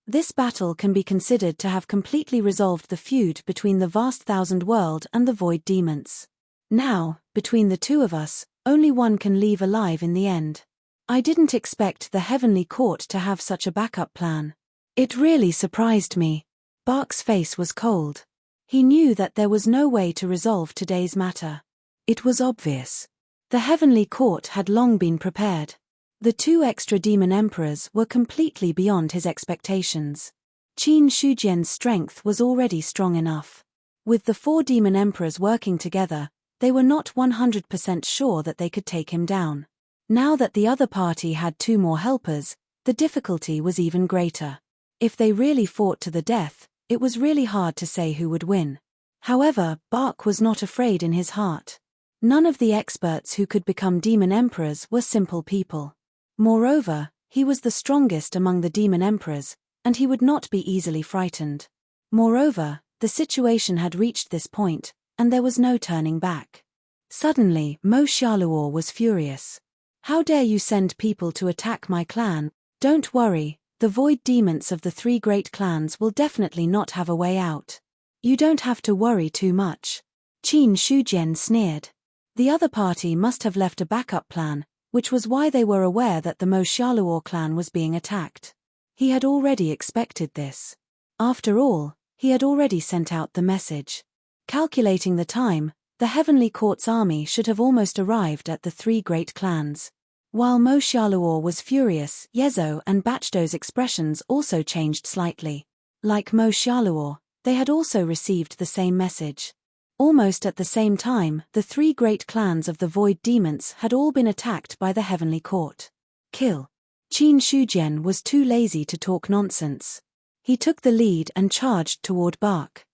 Speaker 1: This battle can be considered to have completely resolved the feud between the vast thousand world and the void demons. Now, between the two of us, only one can leave alive in the end. I didn't expect the Heavenly Court to have such a backup plan. It really surprised me. Bark's face was cold. He knew that there was no way to resolve today's matter. It was obvious. The Heavenly Court had long been prepared. The 2 extra demon emperors were completely beyond his expectations. Qin Shujian's strength was already strong enough. With the 4 demon emperors working together, they were not 100% sure that they could take him down. Now that the other party had 2 more helpers, the difficulty was even greater. If they really fought to the death, It was really hard to say who would win. However, Bark was not afraid in his heart. None of the experts who could become demon emperors were simple people. Moreover, he was the strongest among the demon emperors, and he would not be easily frightened. Moreover, the situation had reached this point, and there was no turning back. Suddenly, Mo Xiaoluo was furious. How dare you send people to attack my clan? Don't worry, the void demons of the 3 great clans will definitely not have a way out. You don't have to worry too much. Qin Shujian sneered. The other party must have left a backup plan, which was why they were aware that the Mo Xiaoluo clan was being attacked. He had already expected this. After all, he had already sent out the message. Calculating the time, the Heavenly Court's army should have almost arrived at the 3 great clans. While Mo Xiaoluo was furious, Yezo and Bachdo's expressions also changed slightly. Like Mo Xiaoluo, they had also received the same message. Almost at the same time, the 3 great clans of the Void Demons had all been attacked by the Heavenly Court. Kill. Qin Shujian was too lazy to talk nonsense. He took the lead and charged toward Bark.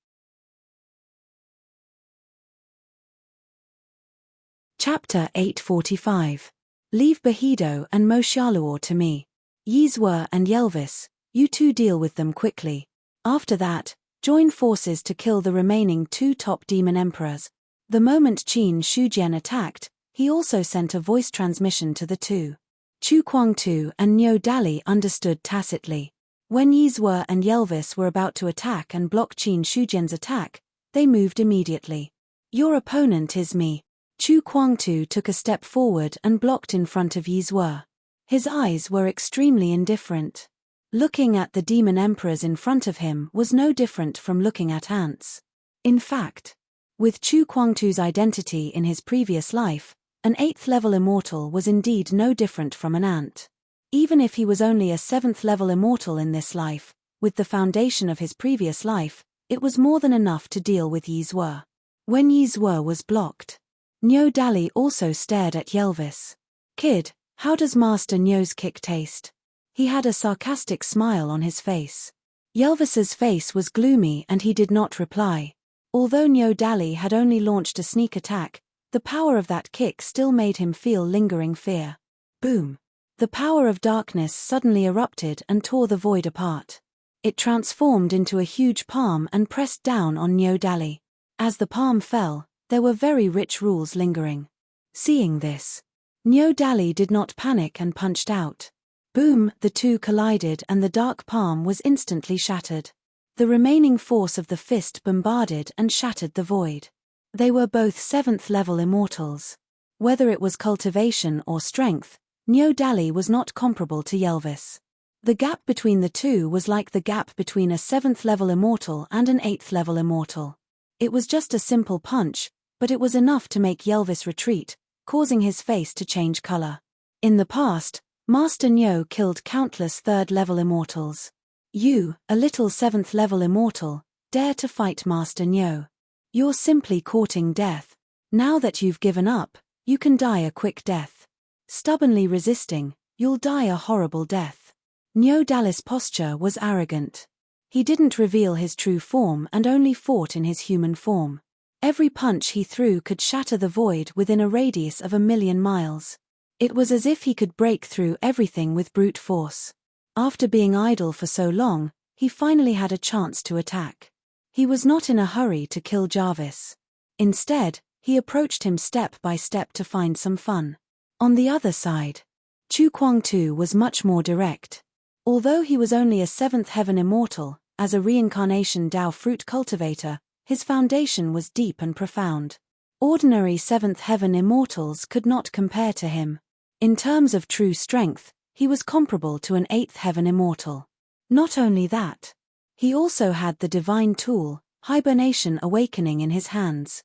Speaker 1: Chapter 845. Leave Bahido and Mo Xiaoluo to me. Yizhua and Yelvis, you two deal with them quickly. After that, join forces to kill the remaining 2 top demon emperors. The moment Qin Shujian attacked, he also sent a voice transmission to the 2. Chu Kuangtu and Niu Dali understood tacitly. When Yizhua and Yelvis were about to attack and block Qin Shujian's attack, they moved immediately. Your opponent is me. Chu Kuangtu took a step forward and blocked in front of Yizhua. His eyes were extremely indifferent. Looking at the demon emperors in front of him was no different from looking at ants. In fact, with Chu Kuangtu's identity in his previous life, an 8th-level immortal was indeed no different from an ant. Even if he was only a 7th-level immortal in this life, with the foundation of his previous life, it was more than enough to deal with Yizhua. When Yizhua was blocked, Niu Dali also stared at Yelvis. Kid, how does Master Niu's kick taste? He had a sarcastic smile on his face. Yelvis's face was gloomy and he did not reply. Although Niu Dali had only launched a sneak attack, the power of that kick still made him feel lingering fear. Boom! The power of darkness suddenly erupted and tore the void apart. It transformed into a huge palm and pressed down on Niu Dali. As the palm fell, there were very rich rules lingering. Seeing this, Niu Dali did not panic and punched out. Boom! The two collided and the dark palm was instantly shattered. The remaining force of the fist bombarded and shattered the void. They were both 7th-level immortals. Whether it was cultivation or strength, Niu Dali was not comparable to Yelvis. The gap between the two was like the gap between a 7th-level immortal and an 8th-level immortal. It was just a simple punch, but it was enough to make Yelvis retreat, causing his face to change color. In the past, Master Niu killed countless 3rd-level immortals. You, a little 7th-level immortal, dare to fight Master Niu. You're simply courting death. Now that you've given up, you can die a quick death. Stubbornly resisting, you'll die a horrible death. Niu Dali's posture was arrogant. He didn't reveal his true form and only fought in his human form. Every punch he threw could shatter the void within a radius of 1,000,000 miles. It was as if he could break through everything with brute force. After being idle for so long, he finally had a chance to attack. He was not in a hurry to kill Jarvis. Instead, he approached him step by step to find some fun. On the other side, Chu Kuangtu was much more direct. Although he was only a 7th heaven immortal, as a reincarnation Dao fruit cultivator, his foundation was deep and profound. Ordinary 7th heaven immortals could not compare to him. In terms of true strength, he was comparable to an 8th heaven immortal. Not only that, he also had the divine tool, Hibernation Awakening, in his hands.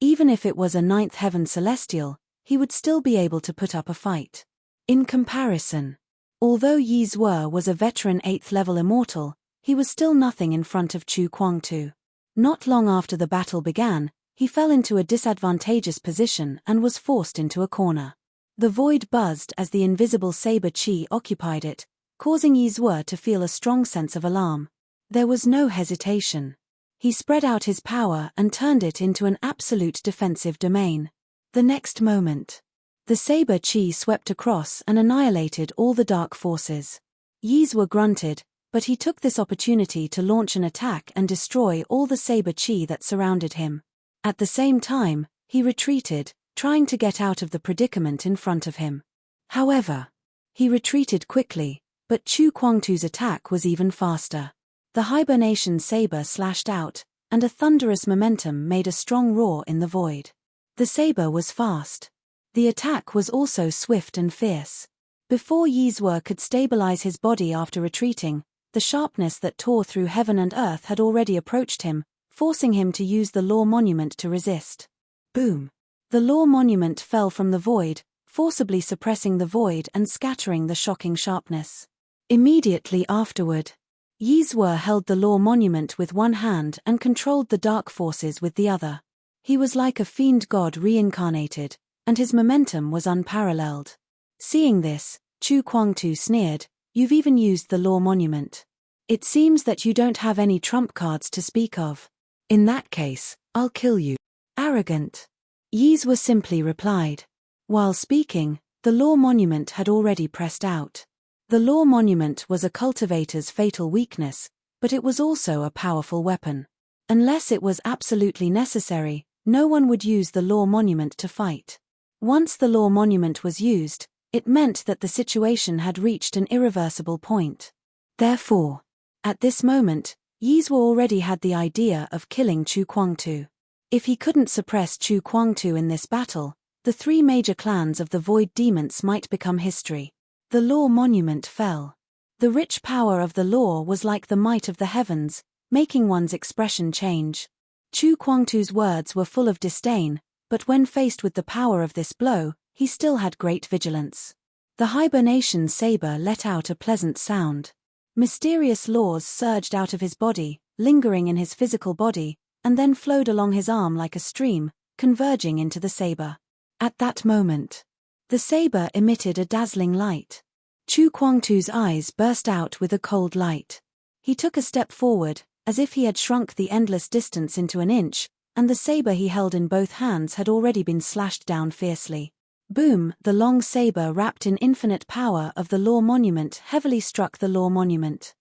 Speaker 1: Even if it was a 9th heaven celestial, he would still be able to put up a fight. In comparison, although Yizhua was a veteran 8th-level immortal, he was still nothing in front of Chu Kuangtu. Not long after the battle began, he fell into a disadvantageous position and was forced into a corner. The void buzzed as the invisible saber chi occupied it, causing Yizue to feel a strong sense of alarm. There was no hesitation. He spread out his power and turned it into an absolute defensive domain. The next moment, the saber chi swept across and annihilated all the dark forces. Yizue grunted, but he took this opportunity to launch an attack and destroy all the saber chi that surrounded him. At the same time, he retreated, trying to get out of the predicament in front of him. However, he retreated quickly, but Chu Kuangtu's attack was even faster. The hibernation saber slashed out, and a thunderous momentum made a strong roar in the void. The saber was fast. The attack was also swift and fierce. Before Yizue could stabilize his body after retreating, the sharpness that tore through heaven and earth had already approached him, forcing him to use the law monument to resist. Boom! The law monument fell from the void, forcibly suppressing the void and scattering the shocking sharpness. Immediately afterward, Yizue held the law monument with one hand and controlled the dark forces with the other. He was like a fiend god reincarnated, and his momentum was unparalleled. Seeing this, Chu Kuangtu sneered, "You've even used the law monument. It seems that you don't have any trump cards to speak of. In that case, I'll kill you." Arrogant. Yizue simply replied. While speaking, the law monument had already pressed out. The law monument was a cultivator's fatal weakness, but it was also a powerful weapon. Unless it was absolutely necessary, no one would use the law monument to fight. Once the law monument was used, it meant that the situation had reached an irreversible point. Therefore, at this moment, Yizue already had the idea of killing Chu Kuangtu. If he couldn't suppress Chu Kuangtu in this battle, the three major clans of the Void Demons might become history. The law monument fell. The rich power of the law was like the might of the heavens, making one's expression change. Chu Kuangtu's words were full of disdain, but when faced with the power of this blow, he still had great vigilance. The hibernation saber let out a pleasant sound. Mysterious laws surged out of his body, lingering in his physical body, and then flowed along his arm like a stream, converging into the saber. At that moment, the saber emitted a dazzling light. Chu Kuangtu's eyes burst out with a cold light. He took a step forward, as if he had shrunk the endless distance into an inch, and the saber he held in both hands had already been slashed down fiercely. Boom! The long saber wrapped in infinite power of the law monument heavily struck the law monument.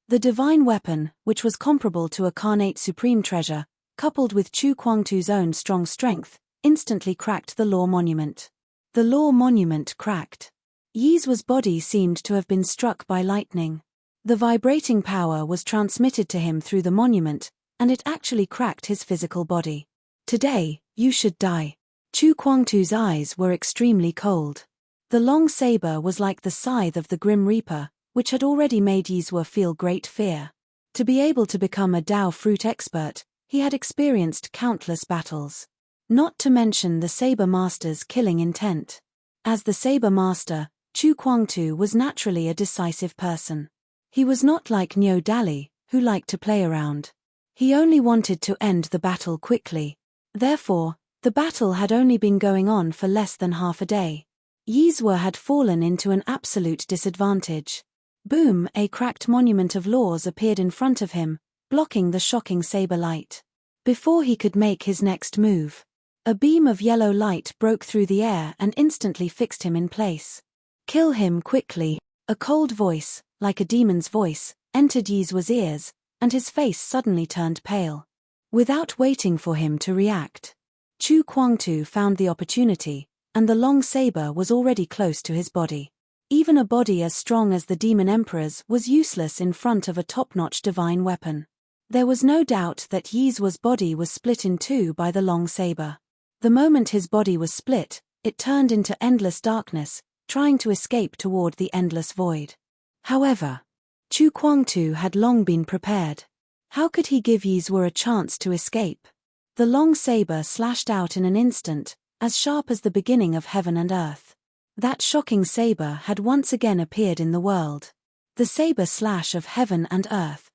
Speaker 1: The divine weapon, which was comparable to a carnate supreme treasure, coupled with Chu Kuangtu's own strong strength, instantly cracked the law monument. The law monument cracked. Yizue's body seemed to have been struck by lightning. The vibrating power was transmitted to him through the monument, and it actually cracked his physical body. "Today, you should die." Chu Kuangtu's eyes were extremely cold. The long saber was like the scythe of the Grim Reaper, which had already made Yizue feel great fear. To be able to become a Dao fruit expert, he had experienced countless battles. Not to mention the saber master's killing intent. As the saber master, Chu Kuangtu was naturally a decisive person. He was not like Niu Dali, who liked to play around. He only wanted to end the battle quickly. Therefore, the battle had only been going on for less than half a day. Yizue had fallen into an absolute disadvantage. Boom! A cracked monument of laws appeared in front of him, blocking the shocking saber light. Before he could make his next move, a beam of yellow light broke through the air and instantly fixed him in place. "Kill him quickly." A cold voice, like a demon's voice, entered Yizue's ears, and his face suddenly turned pale. Without waiting for him to react, Chu Kuangtu found the opportunity, and the long saber was already close to his body. Even a body as strong as the Demon Emperor's was useless in front of a top-notch divine weapon. There was no doubt that Yizue's body was split in two by the long saber. The moment his body was split, it turned into endless darkness, trying to escape toward the endless void. However, Chu Kuangtu had long been prepared. How could he give Yizue a chance to escape? The long saber slashed out in an instant, as sharp as the beginning of heaven and earth. That shocking saber had once again appeared in the world. The saber slash of heaven and earth.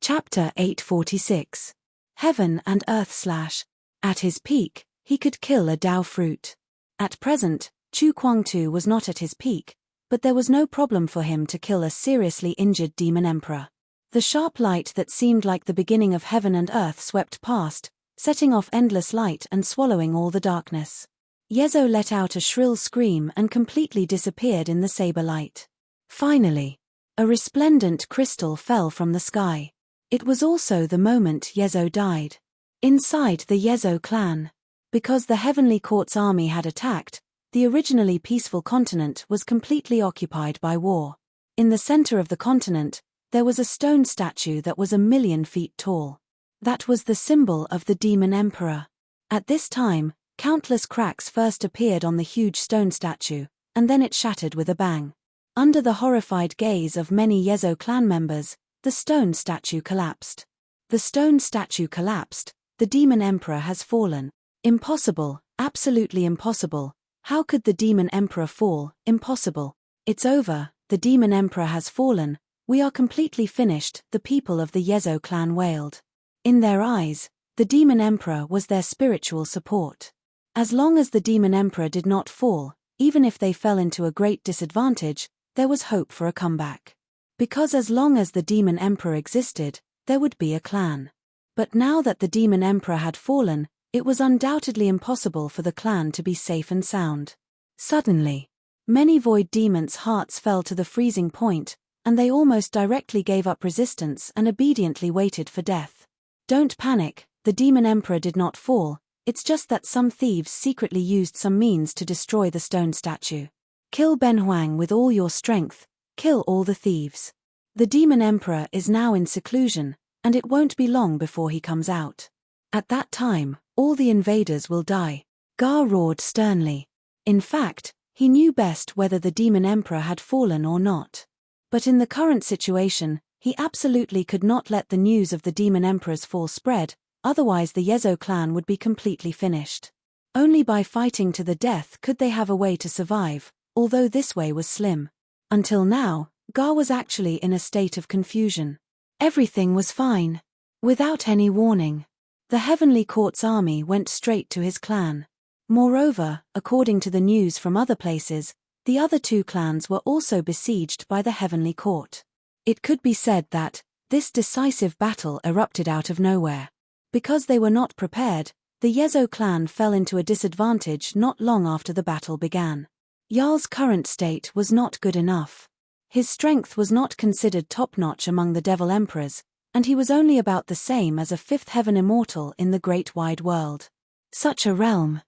Speaker 1: Chapter 846. Heaven and Earth Slash. At his peak, he could kill a Dao fruit. At present, Chu Kuangtu was not at his peak, but there was no problem for him to kill a seriously injured demon emperor. The sharp light that seemed like the beginning of heaven and earth swept past, setting off endless light and swallowing all the darkness. Yezo let out a shrill scream and completely disappeared in the saber light. Finally, a resplendent crystal fell from the sky. It was also the moment Yezo died. Inside the Yezo clan, because the Heavenly Court's army had attacked, the originally peaceful continent was completely occupied by war. In the center of the continent, there was a stone statue that was 1,000,000 feet tall. That was the symbol of the demon emperor. At this time, countless cracks first appeared on the huge stone statue, and then it shattered with a bang. Under the horrified gaze of many Yezo clan members, the stone statue collapsed. The stone statue collapsed, the demon emperor has fallen. Impossible, absolutely impossible. How could the demon emperor fall? Impossible. It's over, the demon emperor has fallen, we are completely finished, the people of the Yezo clan wailed. In their eyes, the demon emperor was their spiritual support. As long as the demon emperor did not fall, even if they fell into a great disadvantage, there was hope for a comeback. Because as long as the demon emperor existed, there would be a clan. But now that the demon emperor had fallen, it was undoubtedly impossible for the clan to be safe and sound. Suddenly, many void demons' hearts fell to the freezing point, and they almost directly gave up resistance and obediently waited for death. Don't panic, the demon emperor did not fall, it's just that some thieves secretly used some means to destroy the stone statue. Kill Ben Huang with all your strength, kill all the thieves. The demon emperor is now in seclusion, and it won't be long before he comes out. At that time, all the invaders will die. Gar roared sternly. In fact, he knew best whether the demon emperor had fallen or not. But in the current situation, he absolutely could not let the news of the demon emperor's fall spread, otherwise the Yezo clan would be completely finished. Only by fighting to the death could they have a way to survive, although this way was slim. Until now, Gar was actually in a state of confusion. Everything was fine. Without any warning, the Heavenly Court's army went straight to his clan. Moreover, according to the news from other places, the other two clans were also besieged by the Heavenly Court. It could be said that this decisive battle erupted out of nowhere. Because they were not prepared, the Yezo clan fell into a disadvantage not long after the battle began. Yarl's current state was not good enough. His strength was not considered top-notch among the Devil Emperors, and he was only about the same as a fifth heaven immortal in the great wide world. Such a realm.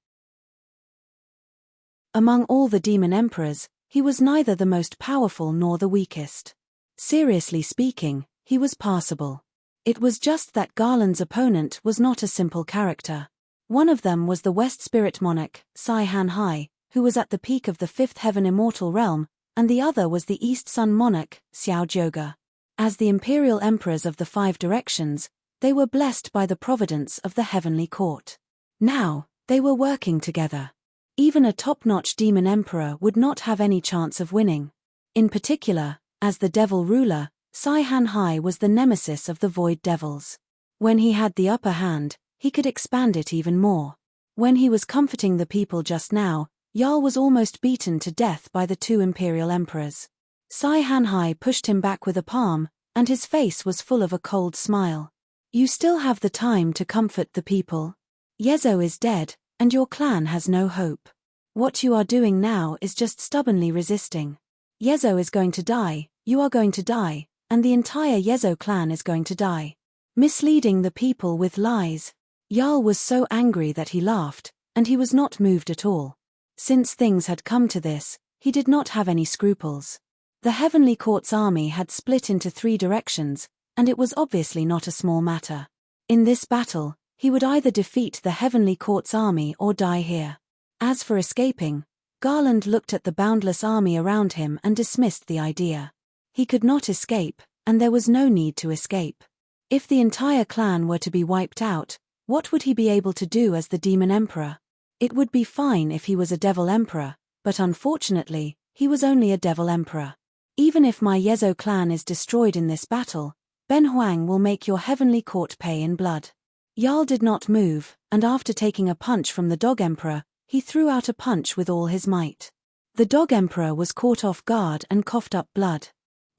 Speaker 1: Among all the demon emperors, he was neither the most powerful nor the weakest. Seriously speaking, he was passable. It was just that Garland's opponent was not a simple character. One of them was the West Spirit Monarch, Sai Han Hai, who was at the peak of the fifth heaven immortal realm, and the other was the East Sun Monarch, Xiao Zhouge. As the imperial emperors of the five directions, they were blessed by the providence of the Heavenly Court. Now, they were working together. Even a top-notch demon emperor would not have any chance of winning. In particular, as the devil ruler, Sai Han Hai was the nemesis of the void devils. When he had the upper hand, he could expand it even more. When he was comforting the people just now, Jarl was almost beaten to death by the two imperial emperors. Sai Han Hai pushed him back with a palm, and his face was full of a cold smile. You still have the time to comfort the people. Yezo is dead, and your clan has no hope. What you are doing now is just stubbornly resisting. Yezo is going to die, you are going to die, and the entire Yezo clan is going to die. Misleading the people with lies. Jarl was so angry that he laughed, and he was not moved at all. Since things had come to this, he did not have any scruples. The Heavenly Court's army had split into 3 directions, and it was obviously not a small matter. In this battle, he would either defeat the Heavenly Court's army or die here. As for escaping, Garland looked at the boundless army around him and dismissed the idea. He could not escape, and there was no need to escape. If the entire clan were to be wiped out, what would he be able to do as the Demon Emperor? It would be fine if he was a Devil Emperor, but unfortunately, he was only a Devil Emperor. Even if my Yezo clan is destroyed in this battle, Ben Huang will make your Heavenly Court pay in blood. Jarl did not move, and after taking a punch from the Dog Emperor, he threw out a punch with all his might. The Dog Emperor was caught off guard and coughed up blood.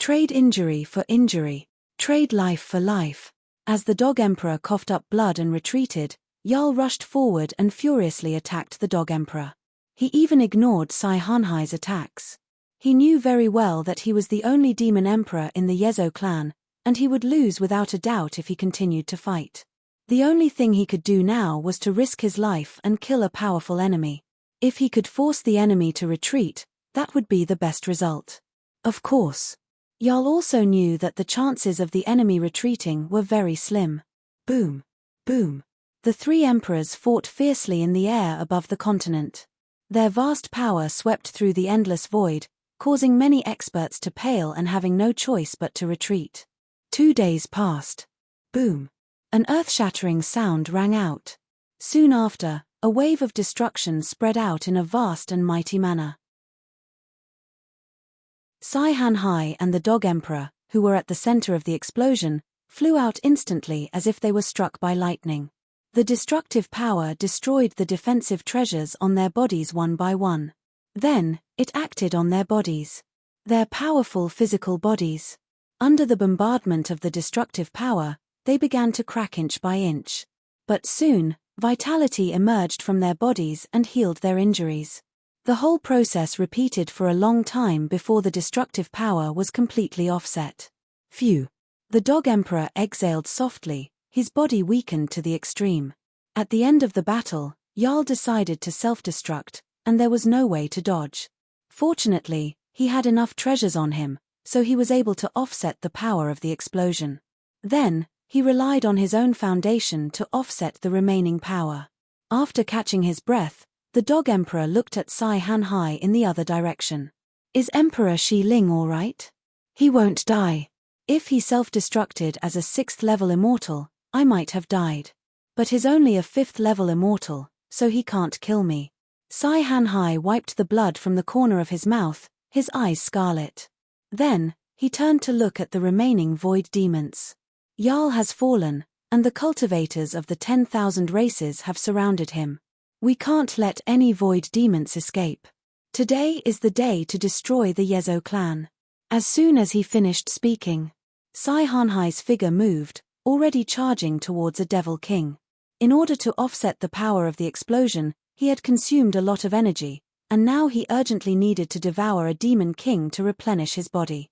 Speaker 1: Trade injury for injury. Trade life for life. As the Dog Emperor coughed up blood and retreated, Jarl rushed forward and furiously attacked the Dog Emperor. He even ignored Sai Hanhai's attacks. He knew very well that he was the only demon emperor in the Yezo clan, and he would lose without a doubt if he continued to fight. The only thing he could do now was to risk his life and kill a powerful enemy. If he could force the enemy to retreat, that would be the best result. Of course. Jarl also knew that the chances of the enemy retreating were very slim. Boom. Boom. The three emperors fought fiercely in the air above the continent. Their vast power swept through the endless void, causing many experts to pale and having no choice but to retreat. 2 days passed. Boom. An earth-shattering sound rang out. Soon after, a wave of destruction spread out in a vast and mighty manner. Sai Hanhai and the Dog Emperor, who were at the center of the explosion, flew out instantly as if they were struck by lightning. The destructive power destroyed the defensive treasures on their bodies one by one. Then, it acted on their bodies. Their powerful physical bodies. Under the bombardment of the destructive power, they began to crack inch by inch. But soon, vitality emerged from their bodies and healed their injuries. The whole process repeated for a long time before the destructive power was completely offset. Phew. The Dog Emperor exhaled softly, his body weakened to the extreme. At the end of the battle, Jarl decided to self-destruct, and there was no way to dodge. Fortunately, he had enough treasures on him, so he was able to offset the power of the explosion. Then, he relied on his own foundation to offset the remaining power. After catching his breath, the Dog Emperor looked at Sai Hanhai in the other direction. Is Emperor Shi Ling all right? He won't die. If he self-destructed as a 6th-level immortal, I might have died. But he's only a 5th-level immortal, so he can't kill me. Sai Hanhai wiped the blood from the corner of his mouth, his eyes scarlet. Then, he turned to look at the remaining void demons. Jarl has fallen, and the cultivators of the 10,000 races have surrounded him. We can't let any void demons escape. Today is the day to destroy the Yezo clan. As soon as he finished speaking, Sai Hanhai's figure moved, already charging towards a devil king. In order to offset the power of the explosion, he had consumed a lot of energy, and now he urgently needed to devour a demon king to replenish his body.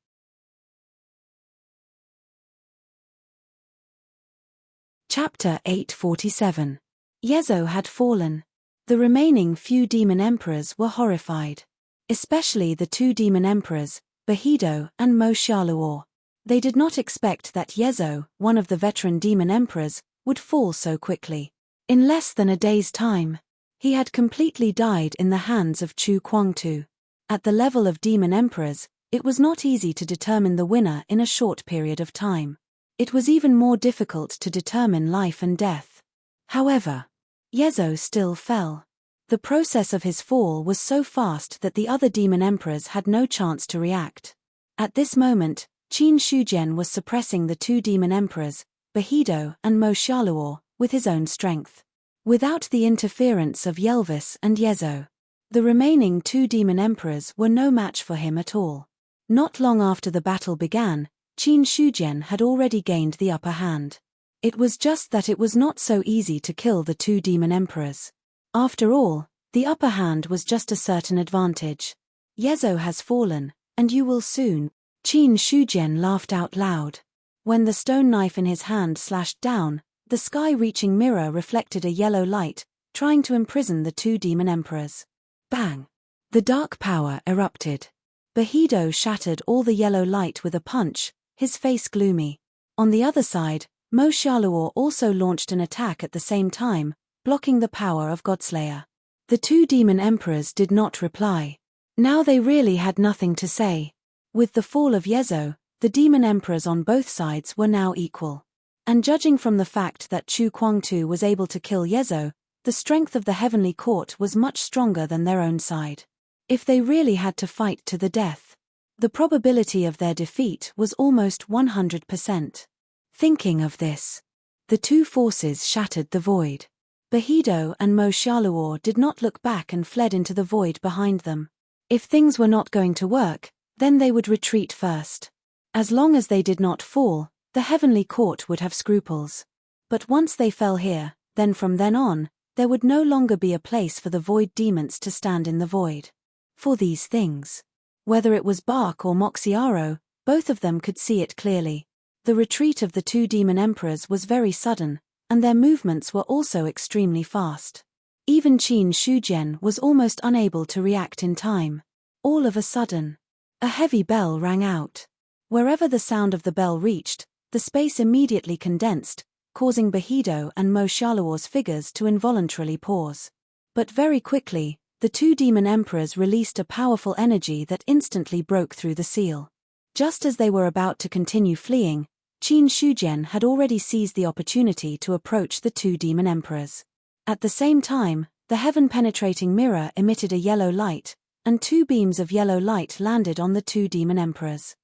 Speaker 1: Chapter 847. Yezo had fallen. The remaining few demon emperors were horrified. Especially the 2 demon emperors, Bahido and Mo Xiaoluo. They did not expect that Yezo, one of the veteran demon emperors, would fall so quickly. In less than a day's time, he had completely died in the hands of Chu Kuangtu. At the level of demon emperors, it was not easy to determine the winner in a short period of time. It was even more difficult to determine life and death. However, Yezo still fell. The process of his fall was so fast that the other demon emperors had no chance to react. At this moment, Qin Shujian was suppressing the 2 demon emperors, Bahido and Mo Xiaoluo, with his own strength. Without the interference of Yelvis and Yezo, the remaining 2 demon emperors were no match for him at all. Not long after the battle began, Qin Shujian had already gained the upper hand. It was just that it was not so easy to kill the 2 demon emperors. After all, the upper hand was just a certain advantage. Yezo has fallen, and you will soon. Qin Shujian laughed out loud. When the stone knife in his hand slashed down, the sky-reaching mirror reflected a yellow light, trying to imprison the 2 demon emperors. Bang! The dark power erupted. Bahido shattered all the yellow light with a punch, his face gloomy. On the other side, Mo Xiaoluo also launched an attack at the same time, blocking the power of Godslayer. The 2 demon emperors did not reply. Now they really had nothing to say. With the fall of Yezo, the demon emperors on both sides were now equal. And judging from the fact that Chu Kuangtu was able to kill Yezo, the strength of the heavenly court was much stronger than their own side. If they really had to fight to the death, the probability of their defeat was almost 100%. Thinking of this, The two forces shattered the void. Bahido and Mo Xiaoluo did not look back and fled into the void behind them. If things were not going to work, then they would retreat first. As long as they did not fall, the heavenly court would have scruples. But once they fell here, then from then on, there would no longer be a place for the void demons to stand in the void. For these things, whether it was Bark or Moxiaro, both of them could see it clearly. The retreat of the two demon emperors was very sudden, and their movements were also extremely fast. Even Qin Shujian was almost unable to react in time. All of a sudden, a heavy bell rang out. Wherever the sound of the bell reached, the space immediately condensed, causing Bahido and Mo Xiaoluo's figures to involuntarily pause. But very quickly, the two demon emperors released a powerful energy that instantly broke through the seal. Just as they were about to continue fleeing, Qin Shujian had already seized the opportunity to approach the two demon emperors. At the same time, the heaven-penetrating mirror emitted a yellow light, and two beams of yellow light landed on the two demon emperors.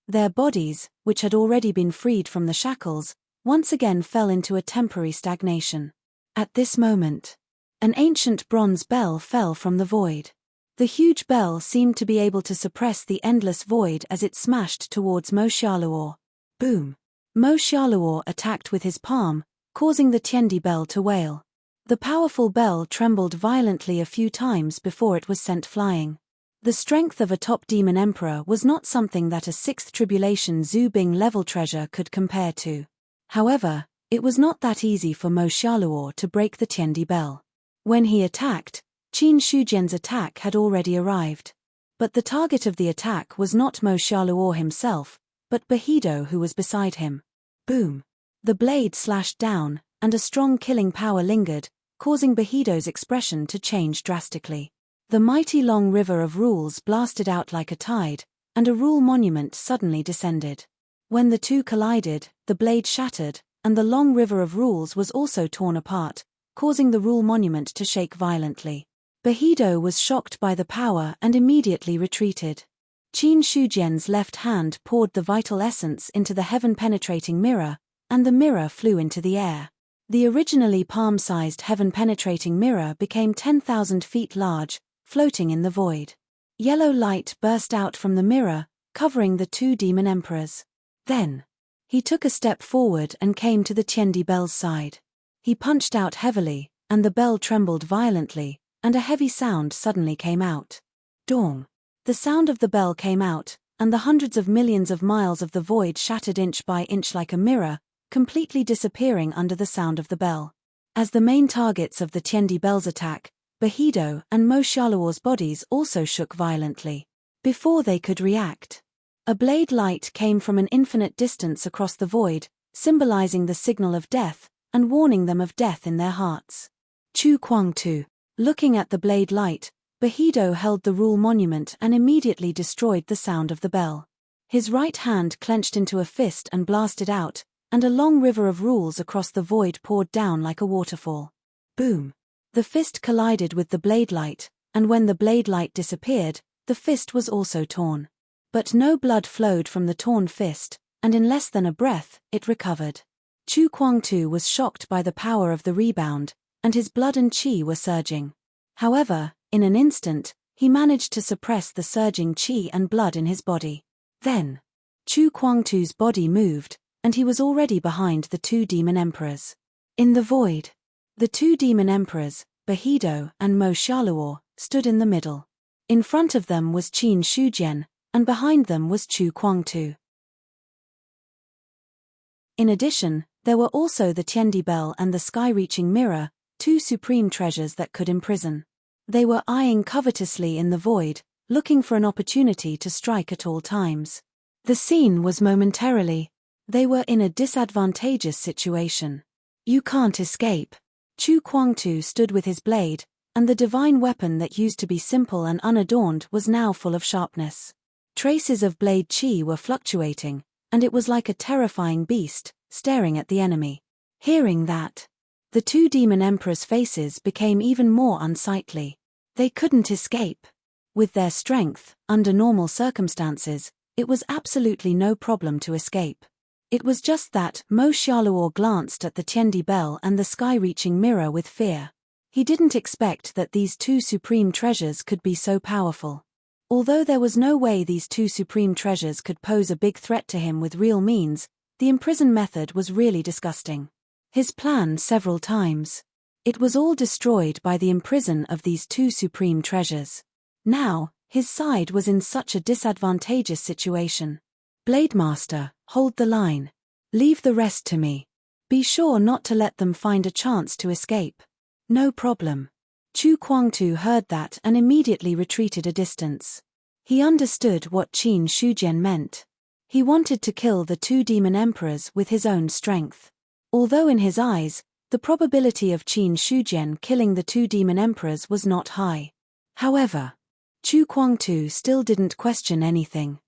Speaker 1: Their bodies, which had already been freed from the shackles, once again fell into a temporary stagnation. At this moment, an ancient bronze bell fell from the void. The huge bell seemed to be able to suppress the endless void as it smashed towards Mo Xiaoluo. Boom! Mo Xiaoluo attacked with his palm, causing the Tiandi bell to wail. The powerful bell trembled violently a few times before it was sent flying. The strength of a top demon emperor was not something that a sixth tribulation Zhu Bing level treasure could compare to. However, it was not that easy for Mo Xiaoluo to break the Tiandi bell. When he attacked, Qin Shujian's attack had already arrived. But the target of the attack was not Mo Xiaoluo himself, but Bahido, who was beside him. Boom! The blade slashed down, and a strong killing power lingered, causing Bahido's expression to change drastically. The mighty long river of rules blasted out like a tide, and a rule monument suddenly descended. When the two collided, the blade shattered, and the long river of rules was also torn apart, causing the rule monument to shake violently. Bahido was shocked by the power and immediately retreated. Qin Shujian's left hand poured the vital essence into the heaven-penetrating mirror, and the mirror flew into the air. The originally palm-sized heaven-penetrating mirror became 10,000 feet large, floating in the void. Yellow light burst out from the mirror, covering the two demon emperors. Then, he took a step forward and came to the Tiandi bell's side. He punched out heavily, and the bell trembled violently, and a heavy sound suddenly came out. Dong! The sound of the bell came out, and the hundreds of millions of miles of the void shattered inch by inch like a mirror, completely disappearing under the sound of the bell. As the main targets of the Tiandi bell's attack, Bahido and Mo Xiaoluo's bodies also shook violently. Before they could react, a blade light came from an infinite distance across the void, symbolizing the signal of death, and warning them of death in their hearts. Chu Kuang-tu. Looking at the blade light, Bahido held the rule monument and immediately destroyed the sound of the bell. His right hand clenched into a fist and blasted out, and a long river of rules across the void poured down like a waterfall. Boom! The fist collided with the blade light, and when the blade light disappeared, the fist was also torn. But no blood flowed from the torn fist, and in less than a breath, it recovered. Chu Kuang-tu was shocked by the power of the rebound, and his blood and qi were surging. However, in an instant, he managed to suppress the surging qi and blood in his body. Then, Chu Kuang-tu's body moved, and he was already behind the two demon emperors. In the void, the two demon emperors, Bahido and Mo Xiaoluo, stood in the middle. In front of them was Qin Shujian, and behind them was Chu Kuang-tu. In addition, there were also the Tiandi bell and the sky-reaching mirror, two supreme treasures that could imprison. They were eyeing covetously in the void, looking for an opportunity to strike at all times. The scene was momentarily. They were in a disadvantageous situation. You can't escape. Chu Kuang-tu stood with his blade, and the divine weapon that used to be simple and unadorned was now full of sharpness. Traces of blade qi were fluctuating, and it was like a terrifying beast, staring at the enemy. Hearing that, the two demon emperors' faces became even more unsightly. They couldn't escape. With their strength, under normal circumstances, it was absolutely no problem to escape. It was just that Mo Xiaoluo glanced at the Tiandi bell and the sky-reaching mirror with fear. He didn't expect that these two supreme treasures could be so powerful. Although there was no way these two supreme treasures could pose a big threat to him with real means, the imprison method was really disgusting. His plan several times. It was all destroyed by the imprison of these two supreme treasures. Now, his side was in such a disadvantageous situation. Blademaster, hold the line. Leave the rest to me. Be sure not to let them find a chance to escape. No problem. Chu Kuangtu heard that and immediately retreated a distance. He understood what Qin Shujian meant. He wanted to kill the two demon emperors with his own strength. Although in his eyes, the probability of Qin Shujian killing the two demon emperors was not high. However, Chu Kuangtu still didn't question anything.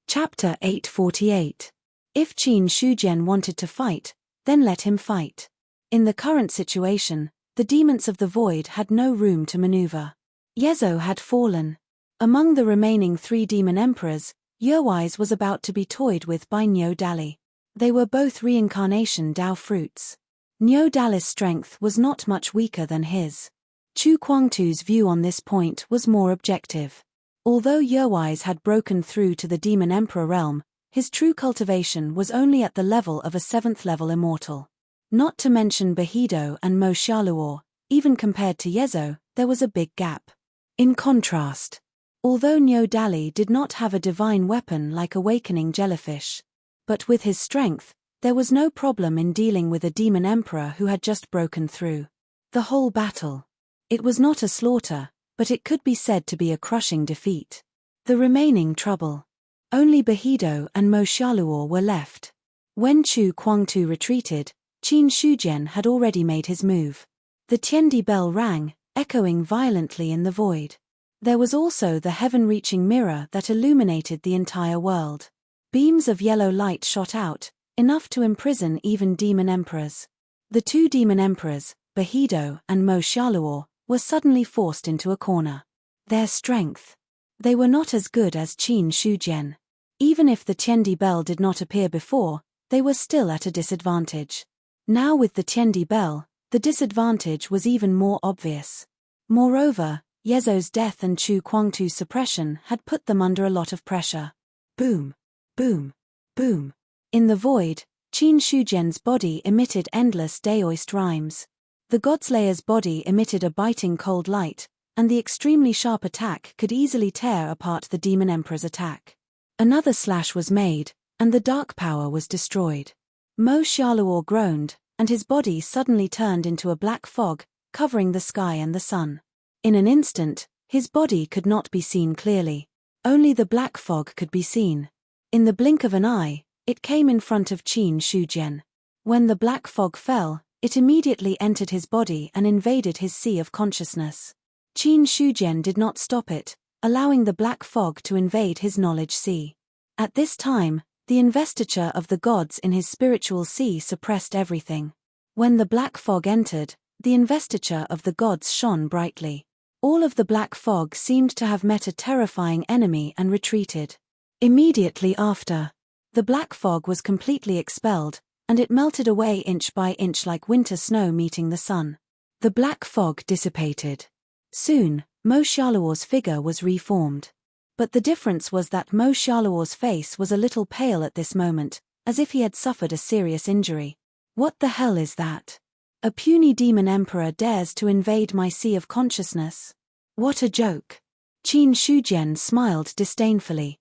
Speaker 1: Chapter 848. If Qin Shujian wanted to fight, then let him fight. In the current situation, the demons of the void had no room to maneuver. Yezo had fallen. Among the remaining three demon emperors, Yerwise was about to be toyed with by Nyo Dali. They were both reincarnation Dao fruits. Nyo Dali's strength was not much weaker than his. Chu Kuangtu's view on this point was more objective. Although Yerwise had broken through to the demon emperor realm, his true cultivation was only at the level of a 7th-level immortal. Not to mention Behido and Mo Xiaoluo, even compared to Yezo, there was a big gap. In contrast, although Nyo Dali did not have a divine weapon like Awakening Jellyfish, but with his strength, there was no problem in dealing with a demon emperor who had just broken through. The whole battle. It was not a slaughter, but it could be said to be a crushing defeat. The remaining trouble. Only Behido and Mo Xiaoluo were left. When Chu Kuangtu retreated, Qin Shujian had already made his move. The Tiandi bell rang, echoing violently in the void. There was also the heaven-reaching mirror that illuminated the entire world. Beams of yellow light shot out, enough to imprison even demon emperors. The two demon emperors, Behido and Mo Xiaoluo, were suddenly forced into a corner. Their strength. They were not as good as Qin Shujian. Even if the Tiandi bell did not appear before, they were still at a disadvantage. Now with the Tiandi bell, the disadvantage was even more obvious. Moreover, Yezo's death and Chu Kuangtu's suppression had put them under a lot of pressure. Boom, boom, boom. In the void, Qin Shujian's body emitted endless daoist rhymes. The Godslayer's body emitted a biting cold light, and the extremely sharp attack could easily tear apart the Demon Emperor's attack. Another slash was made, and the dark power was destroyed. Mo Xiaoluo groaned, and his body suddenly turned into a black fog, covering the sky and the sun. In an instant, his body could not be seen clearly. Only the black fog could be seen. In the blink of an eye, it came in front of Qin Shujian. When the black fog fell, it immediately entered his body and invaded his sea of consciousness. Qin Shujian did not stop it, allowing the black fog to invade his knowledge sea. At this time, the investiture of the gods in his spiritual sea suppressed everything. When the black fog entered, the investiture of the gods shone brightly. All of the black fog seemed to have met a terrifying enemy and retreated. Immediately after, the black fog was completely expelled, and it melted away inch by inch like winter snow meeting the sun. The black fog dissipated. Soon, Mo Xiaoluo's figure was reformed. But the difference was that Mo Xiaoluo's face was a little pale at this moment, as if he had suffered a serious injury. What the hell is that? A puny demon emperor dares to invade my sea of consciousness? What a joke! Qin Shujian smiled disdainfully.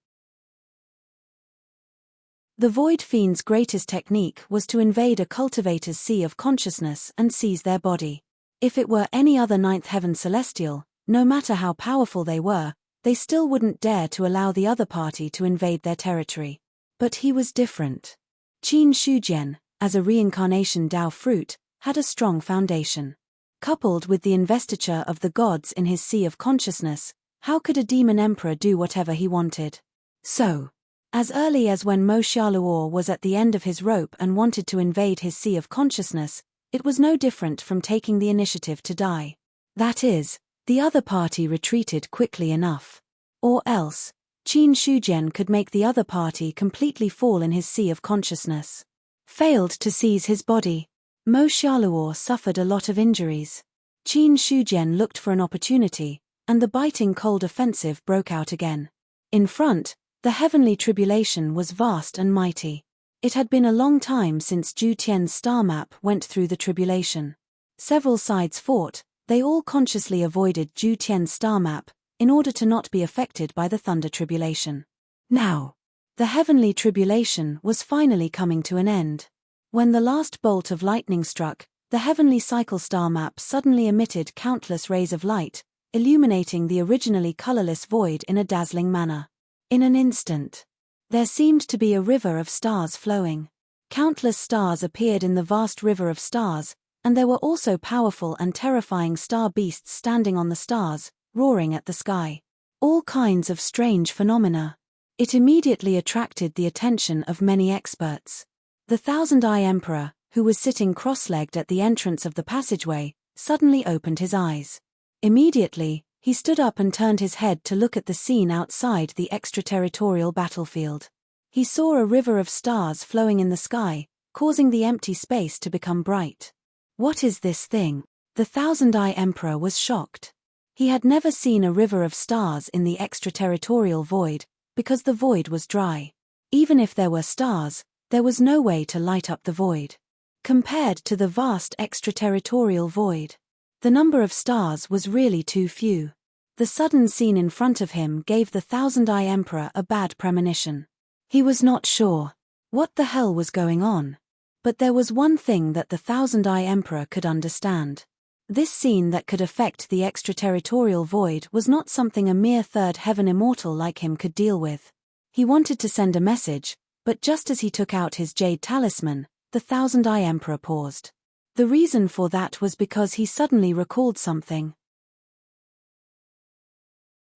Speaker 1: The Void Fiend's greatest technique was to invade a cultivator's sea of consciousness and seize their body. If it were any other ninth heaven celestial, no matter how powerful they still wouldn't dare to allow the other party to invade their territory. But he was different. Qin Shujian, as a reincarnation Dao fruit, had a strong foundation. Coupled with the investiture of the gods in his sea of consciousness, how could a demon emperor do whatever he wanted? So, as early as when Mo Xiaoluo was at the end of his rope and wanted to invade his sea of consciousness, it was no different from taking the initiative to die. That is, the other party retreated quickly enough. Or else, Qin Shujian could make the other party completely fall in his sea of consciousness. Failed to seize his body. Mo Xiaoluo suffered a lot of injuries. Qin Shujian looked for an opportunity, and the biting cold offensive broke out again. In front, the heavenly tribulation was vast and mighty. It had been a long time since Zhu Tian's star map went through the tribulation. Several sides fought, they all consciously avoided Zhu Tian's star map, in order to not be affected by the thunder tribulation. Now, the heavenly tribulation was finally coming to an end. When the last bolt of lightning struck, the heavenly cycle star map suddenly emitted countless rays of light, illuminating the originally colorless void in a dazzling manner. In an instant, there seemed to be a river of stars flowing. Countless stars appeared in the vast river of stars, and there were also powerful and terrifying star beasts standing on the stars, roaring at the sky. All kinds of strange phenomena. It immediately attracted the attention of many experts. The Thousand-Eye Emperor, who was sitting cross-legged at the entrance of the passageway, suddenly opened his eyes. Immediately, he stood up and turned his head to look at the scene outside the extraterritorial battlefield. He saw a river of stars flowing in the sky, causing the empty space to become bright. What is this thing? The Thousand-Eye Emperor was shocked. He had never seen a river of stars in the extraterritorial void, because the void was dry. Even if there were stars, there was no way to light up the void. Compared to the vast extraterritorial void, the number of stars was really too few. The sudden scene in front of him gave the Thousand-Eye Emperor a bad premonition. He was not sure what the hell was going on. But there was one thing that the Thousand-Eye Emperor could understand. This scene that could affect the extraterritorial void was not something a mere third heaven immortal like him could deal with. He wanted to send a message, but just as he took out his jade talisman, the Thousand-Eye Emperor paused. The reason for that was because he suddenly recalled something.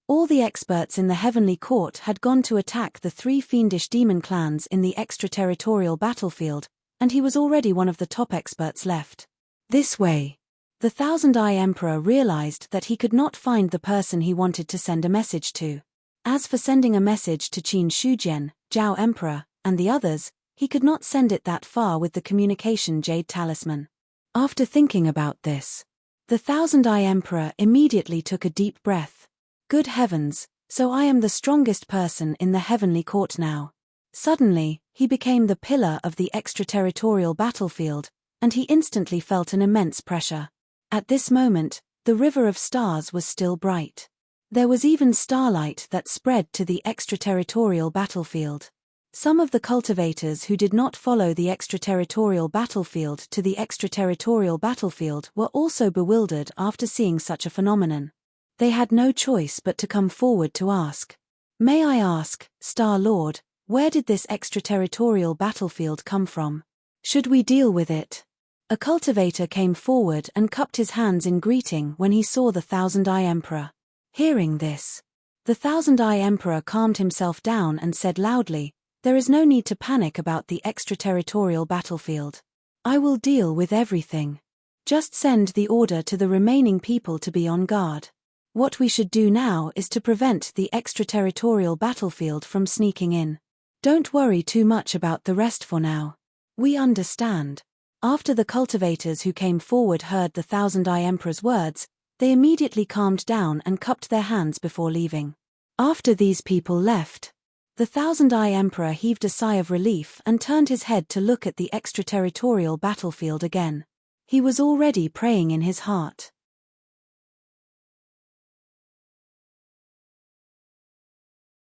Speaker 1: All the experts in the heavenly court had gone to attack the 3 fiendish demon clans in the extraterritorial battlefield, and he was already one of the top experts left. This way, the Thousand-Eye Emperor realized that he could not find the person he wanted to send a message to. As for sending a message to Qin Shujian, Zhao Emperor, and the others, he could not send it that far with the communication jade talisman. After thinking about this, the Thousand-Eye Emperor immediately took a deep breath. Good heavens, so I am the strongest person in the heavenly court now. Suddenly, he became the pillar of the extraterritorial battlefield, and he instantly felt an immense pressure. At this moment, the river of stars was still bright. There was even starlight that spread to the extraterritorial battlefield. Some of the cultivators who did not follow the extraterritorial battlefield to the extraterritorial battlefield were also bewildered after seeing such a phenomenon. They had no choice but to come forward to ask. May I ask, Star Lord, where did this extraterritorial battlefield come from? Should we deal with it? A cultivator came forward and cupped his hands in greeting when he saw the Thousand-Eye Emperor. Hearing this, the Thousand-Eye Emperor calmed himself down and said loudly, "There is no need to panic about the extraterritorial battlefield. I will deal with everything. Just send the order to the remaining people to be on guard. What we should do now is to prevent the extraterritorial battlefield from sneaking in. Don't worry too much about the rest for now. We understand." After the cultivators who came forward heard the Thousand-Eye Emperor's words, they immediately calmed down and cupped their hands before leaving. After these people left, the Thousand-Eye Emperor heaved a sigh of relief and turned his head to look at the extraterritorial battlefield again. He was already praying in his heart.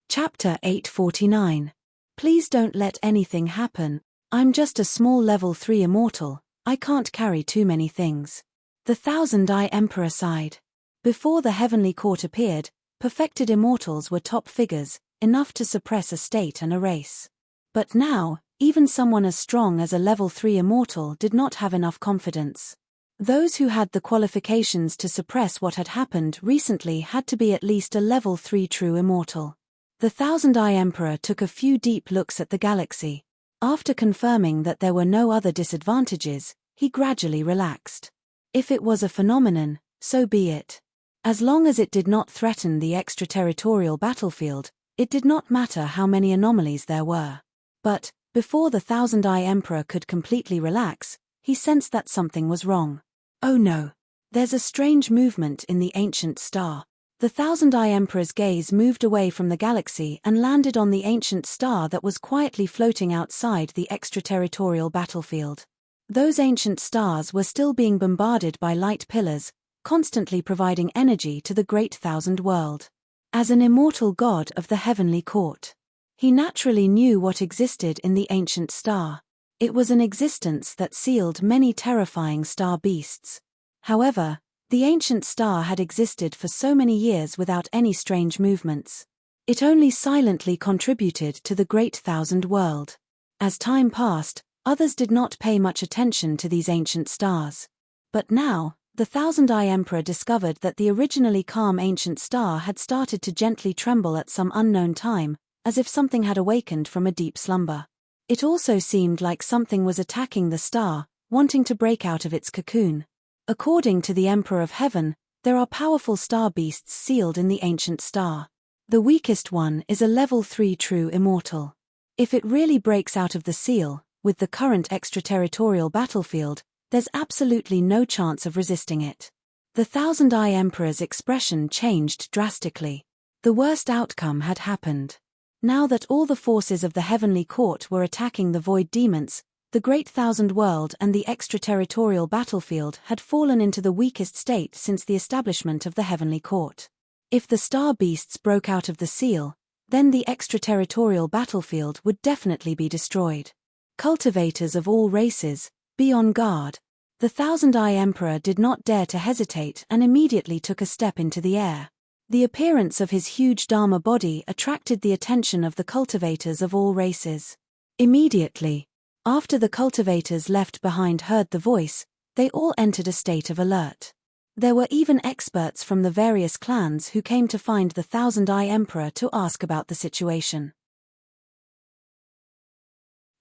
Speaker 1: Chapter 849. Please don't let anything happen. I'm just a small level 3 immortal, I can't carry too many things. The Thousand-Eye Emperor sighed. Before the heavenly court appeared, perfected immortals were top figures, enough to suppress a state and a race. But now, even someone as strong as a level 3 immortal did not have enough confidence. Those who had the qualifications to suppress what had happened recently had to be at least a level 3 true immortal. The Thousand-Eye Emperor took a few deep looks at the galaxy. After confirming that there were no other disadvantages, he gradually relaxed. If it was a phenomenon, so be it. As long as it did not threaten the extraterritorial battlefield, It did not matter how many anomalies there were. But, before the Thousand-Eye Emperor could completely relax, he sensed that something was wrong. Oh no! There's a strange movement in the ancient star. The Thousand-Eye Emperor's gaze moved away from the galaxy and landed on the ancient star that was quietly floating outside the extraterritorial battlefield. Those ancient stars were still being bombarded by light pillars, constantly providing energy to the great thousand world. As an immortal god of the heavenly court, he naturally knew what existed in the ancient star. It was an existence that sealed many terrifying star beasts. However, the ancient star had existed for so many years without any strange movements. It only silently contributed to the great thousand world. As time passed, others did not pay much attention to these ancient stars. But now, the Thousand-Eye Emperor discovered that the originally calm ancient star had started to gently tremble at some unknown time, as if something had awakened from a deep slumber. It also seemed like something was attacking the star, wanting to break out of its cocoon. According to the Emperor of Heaven, there are powerful star beasts sealed in the ancient star. The weakest one is a level 3 true immortal. If it really breaks out of the seal, with the current extraterritorial battlefield, there's absolutely no chance of resisting it. The Thousand-Eye Emperor's expression changed drastically. The worst outcome had happened. Now that all the forces of the heavenly court were attacking the void demons, the great thousand world and the extraterritorial battlefield had fallen into the weakest state since the establishment of the heavenly court. If the star beasts broke out of the seal, then the extraterritorial battlefield would definitely be destroyed. Cultivators of all races, be on guard. The Thousand-Eye Emperor did not dare to hesitate and immediately took a step into the air. The appearance of his huge Dharma body attracted the attention of the cultivators of all races. Immediately, after the cultivators left behind heard the voice, they all entered a state of alert. There were even experts from the various clans who came to find the Thousand-Eye Emperor to ask about the situation.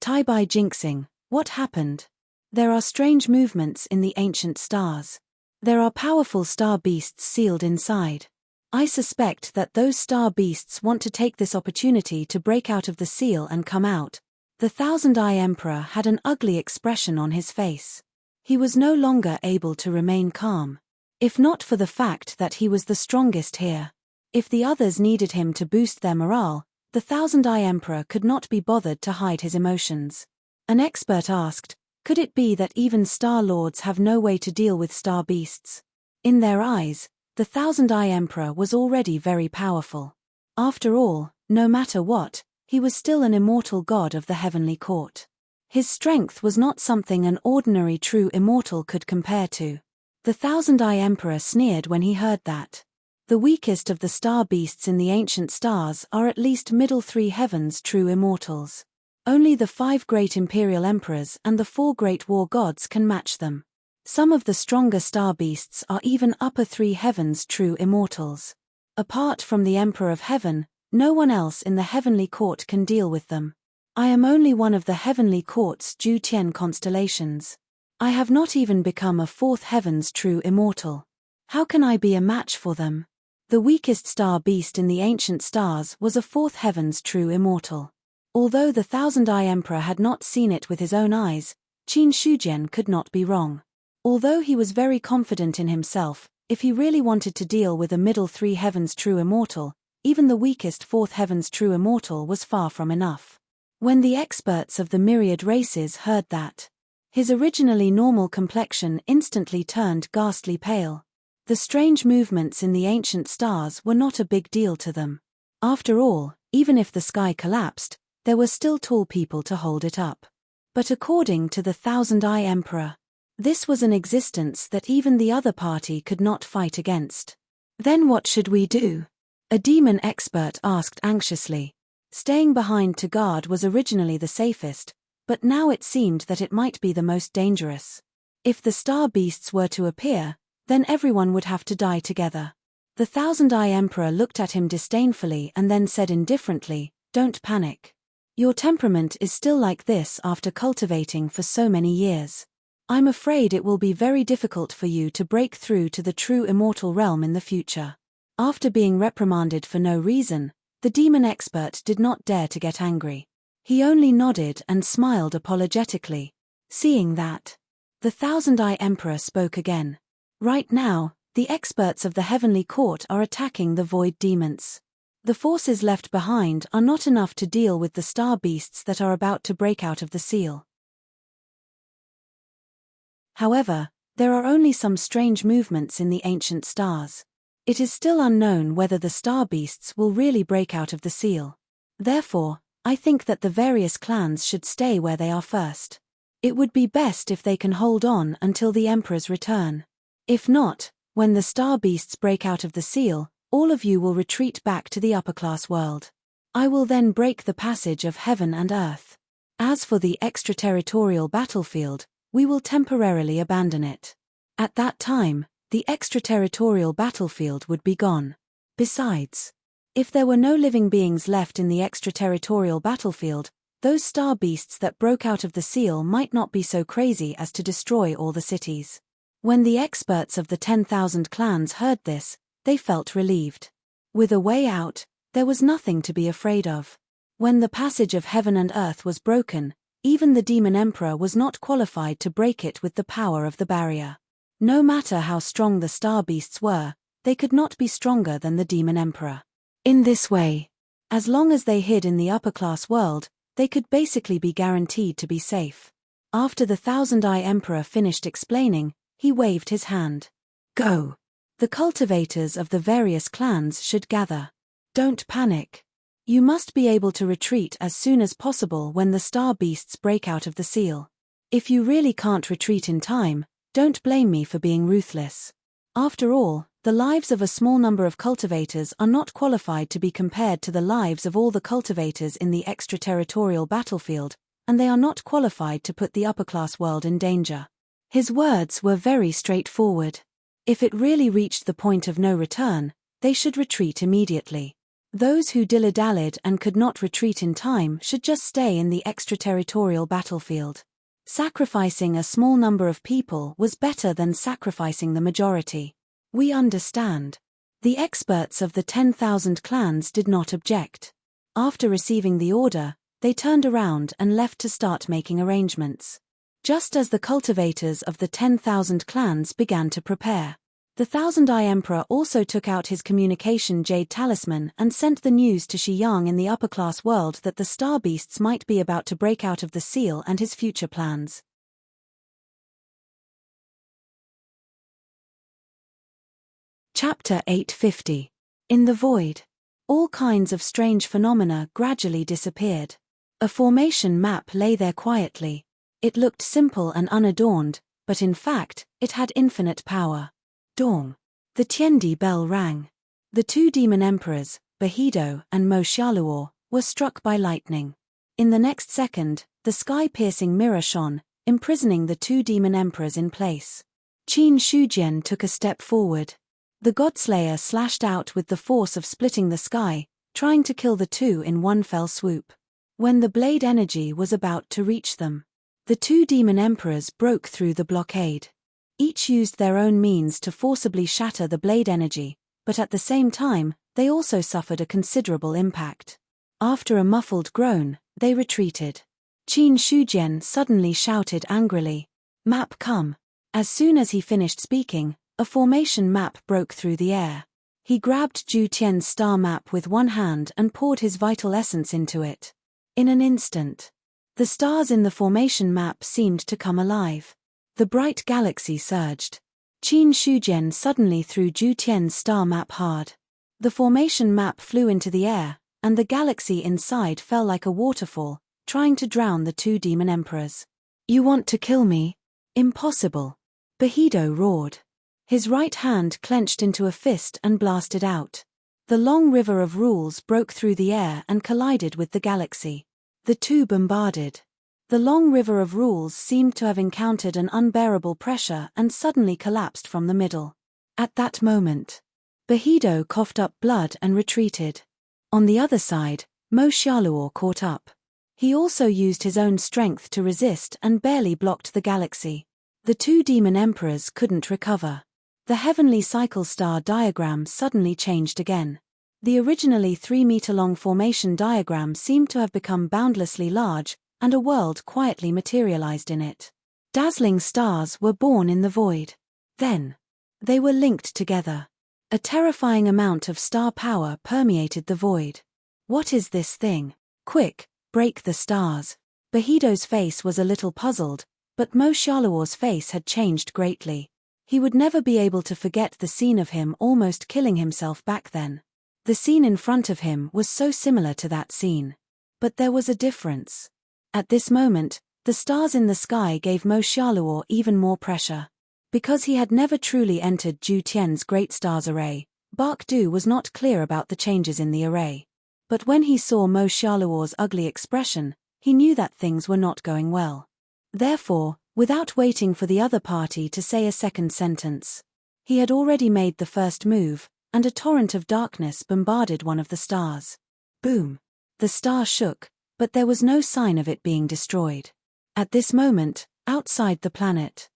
Speaker 1: Tai-Bai jinxing, what happened? There are strange movements in the ancient stars. There are powerful star beasts sealed inside. I suspect that those star beasts want to take this opportunity to break out of the seal and come out. The Thousand-Eye Emperor had an ugly expression on his face. He was no longer able to remain calm. If not for the fact that he was the strongest here. If the others needed him to boost their morale, the Thousand-Eye Emperor could not be bothered to hide his emotions. An expert asked, could it be that even Star Lords have no way to deal with star beasts? In their eyes, the Thousand-Eye Emperor was already very powerful. After all, no matter what, he was still an immortal god of the heavenly court. His strength was not something an ordinary true immortal could compare to. The Thousand-Eye Emperor sneered when he heard that. The weakest of the star beasts in the ancient stars are at least middle 3 heavens true immortals. Only the 5 great imperial emperors and the 4 great war gods can match them. Some of the stronger star beasts are even upper 3 heavens true immortals. Apart from the Emperor of Heaven, no one else in the heavenly court can deal with them. I am only one of the heavenly court's Ju-Tien constellations. I have not even become a 4th heaven's true immortal. How can I be a match for them? The weakest star beast in the ancient stars was a 4th heaven's true immortal. Although the Thousand-Eye Emperor had not seen it with his own eyes, Qin Shujian could not be wrong. Although he was very confident in himself, if he really wanted to deal with a middle 3 heavens true immortal, even the weakest 4th heavens true immortal was far from enough. When the experts of the myriad races heard that, his originally normal complexion instantly turned ghastly pale. The strange movements in the ancient stars were not a big deal to them. After all, even if the sky collapsed, there were still tall people to hold it up. But according to the Thousand-Eye Emperor, this was an existence that even the other party could not fight against. Then what should we do? A demon expert asked anxiously. Staying behind to guard was originally the safest, but now it seemed that it might be the most dangerous. If the star beasts were to appear, then everyone would have to die together. The Thousand-Eye Emperor looked at him disdainfully and then said indifferently, "Don't panic. Your temperament is still like this after cultivating for so many years. I'm afraid it will be very difficult for you to break through to the true immortal realm in the future." After being reprimanded for no reason, The demon expert did not dare to get angry. He only nodded and smiled apologetically. Seeing that, the Thousand-Eye Emperor spoke again. Right now, the experts of the Heavenly Court are attacking the void demons. The forces left behind are not enough to deal with the star beasts that are about to break out of the seal. However, there are only some strange movements in the ancient stars. It is still unknown whether the star beasts will really break out of the seal. Therefore, I think that the various clans should stay where they are first. It would be best if they can hold on until the Emperor's return. If not, when the star beasts break out of the seal, all of you will retreat back to the upper-class world. I will then break the passage of heaven and earth. As for the extraterritorial battlefield, we will temporarily abandon it. At that time, the extraterritorial battlefield would be gone. Besides, if there were no living beings left in the extraterritorial battlefield, those star beasts that broke out of the seal might not be so crazy as to destroy all the cities. When the experts of the 10,000 clans heard this, they felt relieved. With a way out, there was nothing to be afraid of. When the passage of heaven and earth was broken, even the demon emperor was not qualified to break it with the power of the barrier. No matter how strong the star beasts were, they could not be stronger than the demon emperor. In this way, as long as they hid in the upper-class world, they could basically be guaranteed to be safe. After the Thousand-Eye Emperor finished explaining, he waved his hand. Go! The cultivators of the various clans should gather. Don't panic. You must be able to retreat as soon as possible when the star beasts break out of the seal. If you really can't retreat in time, don't blame me for being ruthless. After all, the lives of a small number of cultivators are not qualified to be compared to the lives of all the cultivators in the extraterritorial battlefield, and they are not qualified to put the upper-class world in danger. His words were very straightforward. If it really reached the point of no return, they should retreat immediately. Those who dilly-dallied and could not retreat in time should just stay in the extraterritorial battlefield. Sacrificing a small number of people was better than sacrificing the majority. We understand. The experts of the 10,000 clans did not object. After receiving the order, they turned around and left to start making arrangements. Just as the cultivators of the 10,000 clans began to prepare, the Thousand-Eye Emperor also took out his communication jade talisman and sent the news to Shi Yang in the upper-class world that the star beasts might be about to break out of the seal and his future plans. Chapter 850. In the Void. All kinds of strange phenomena gradually disappeared. A formation map lay there quietly. It looked simple and unadorned, but in fact, it had infinite power. Dawn. The Tiendi bell rang. The two demon emperors, Bahido and Mo Xiaoluo, were struck by lightning. In the next second, the sky-piercing mirror shone, imprisoning the two demon emperors in place. Qin Shujian took a step forward. The Godslayer slashed out with the force of splitting the sky, trying to kill the two in one fell swoop. When the blade energy was about to reach them, the two demon emperors broke through the blockade. Each used their own means to forcibly shatter the blade energy, but at the same time, they also suffered a considerable impact. After a muffled groan, they retreated. Qin Shujian suddenly shouted angrily, "Map come!" As soon as he finished speaking, a formation map broke through the air. He grabbed Zhu Tian's star map with one hand and poured his vital essence into it. In an instant, the stars in the formation map seemed to come alive. The bright galaxy surged. Qin Shujian suddenly threw Zhu Tian's star map hard. The formation map flew into the air, and the galaxy inside fell like a waterfall, trying to drown the two demon emperors. "You want to kill me? Impossible!" Bahido roared. His right hand clenched into a fist and blasted out. The long river of rules broke through the air and collided with the galaxy. The two bombarded. The long river of rules seemed to have encountered an unbearable pressure and suddenly collapsed from the middle. At that moment, Bahido coughed up blood and retreated. On the other side, Mo Xiaoluo caught up. He also used his own strength to resist and barely blocked the galaxy. The two demon emperors couldn't recover. The heavenly cycle star diagram suddenly changed again. The originally 3-meter-long formation diagram seemed to have become boundlessly large, and a world quietly materialized in it. Dazzling stars were born in the void. Then, they were linked together. A terrifying amount of star power permeated the void. What is this thing? Quick, break the stars. Bahido's face was a little puzzled, but Mo Shalaw's face had changed greatly. He would never be able to forget the scene of him almost killing himself back then. The scene in front of him was so similar to that scene. But there was a difference. At this moment, the stars in the sky gave Mo Shalawar even more pressure. Because he had never truly entered Ju Tian's Great Stars array, Bak Du was not clear about the changes in the array. But when he saw Mo Shalawar's ugly expression, he knew that things were not going well. Therefore, without waiting for the other party to say a second sentence, he had already made the first move, and a torrent of darkness bombarded one of the stars. Boom! The star shook, but there was no sign of it being destroyed. At this moment, outside the planet,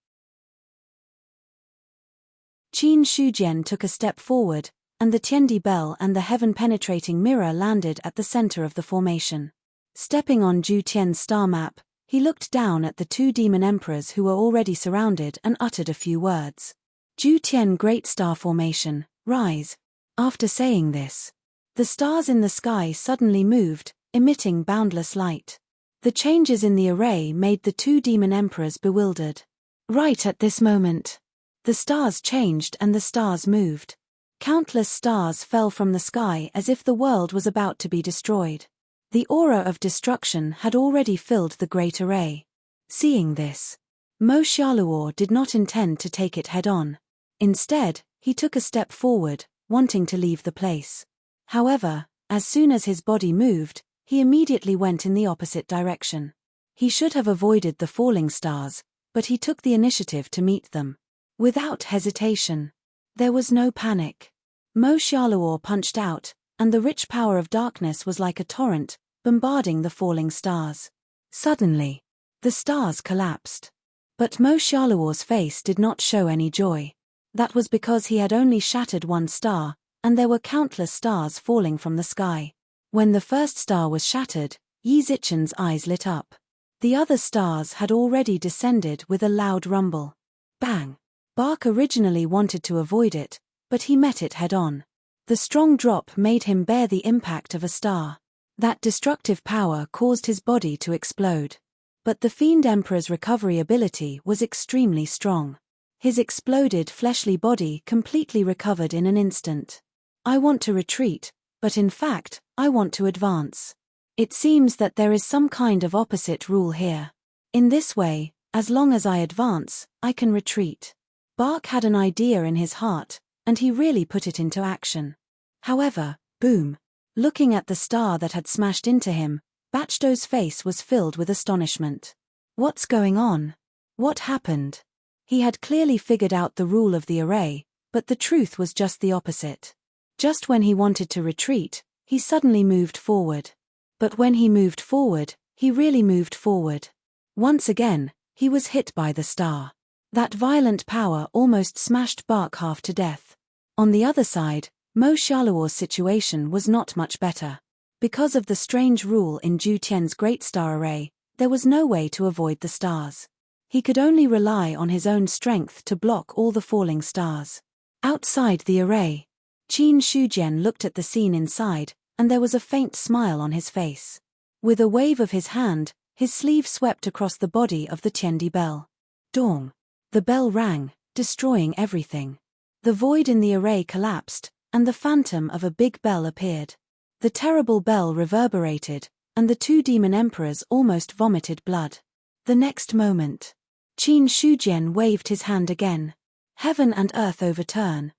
Speaker 1: Qin Shujian took a step forward, and the Tiandi bell and the heaven-penetrating mirror landed at the center of the formation. Stepping on Ju Tian's star map, he looked down at the two demon emperors who were already surrounded and uttered a few words. Ju Tian Great Star Formation, rise. After saying this, the stars in the sky suddenly moved, emitting boundless light. The changes in the array made the two demon emperors bewildered. Right at this moment, the stars changed and the stars moved. Countless stars fell from the sky as if the world was about to be destroyed. The aura of destruction had already filled the great array. Seeing this, Mo Shalawar did not intend to take it head-on. Instead, he took a step forward, wanting to leave the place. However, as soon as his body moved, he immediately went in the opposite direction. He should have avoided the falling stars, but he took the initiative to meet them. Without hesitation. There was no panic. Mo Shalawar punched out, and the rich power of darkness was like a torrent, bombarding the falling stars. Suddenly, the stars collapsed. But Mo Shalawar's face did not show any joy. That was because he had only shattered one star, and there were countless stars falling from the sky. When the first star was shattered, Yi Zichen's eyes lit up. The other stars had already descended with a loud rumble. Bang! Bak originally wanted to avoid it, but he met it head-on. The strong drop made him bear the impact of a star. That destructive power caused his body to explode. But the Fiend Emperor's recovery ability was extremely strong. His exploded fleshly body completely recovered in an instant. I want to retreat, but in fact, I want to advance. It seems that there is some kind of opposite rule here. In this way, as long as I advance, I can retreat. Bak had an idea in his heart, and he really put it into action. However, boom! Looking at the star that had smashed into him, Bachdo's face was filled with astonishment. What's going on? What happened? He had clearly figured out the rule of the array, but the truth was just the opposite. Just when he wanted to retreat, he suddenly moved forward. But when he moved forward, he really moved forward. Once again, he was hit by the star. That violent power almost smashed Bak half to death. On the other side, Mo Shalawar's situation was not much better. Because of the strange rule in Ju Tian's Great Star Array, there was no way to avoid the stars. He could only rely on his own strength to block all the falling stars. Outside the array, Qin Shujian looked at the scene inside, and there was a faint smile on his face. With a wave of his hand, his sleeve swept across the body of the Tiandi bell. Dong! The bell rang, destroying everything. The void in the array collapsed, and the phantom of a big bell appeared. The terrible bell reverberated, and the two demon emperors almost vomited blood. The next moment, Qin Shujian waved his hand again. Heaven and earth overturn.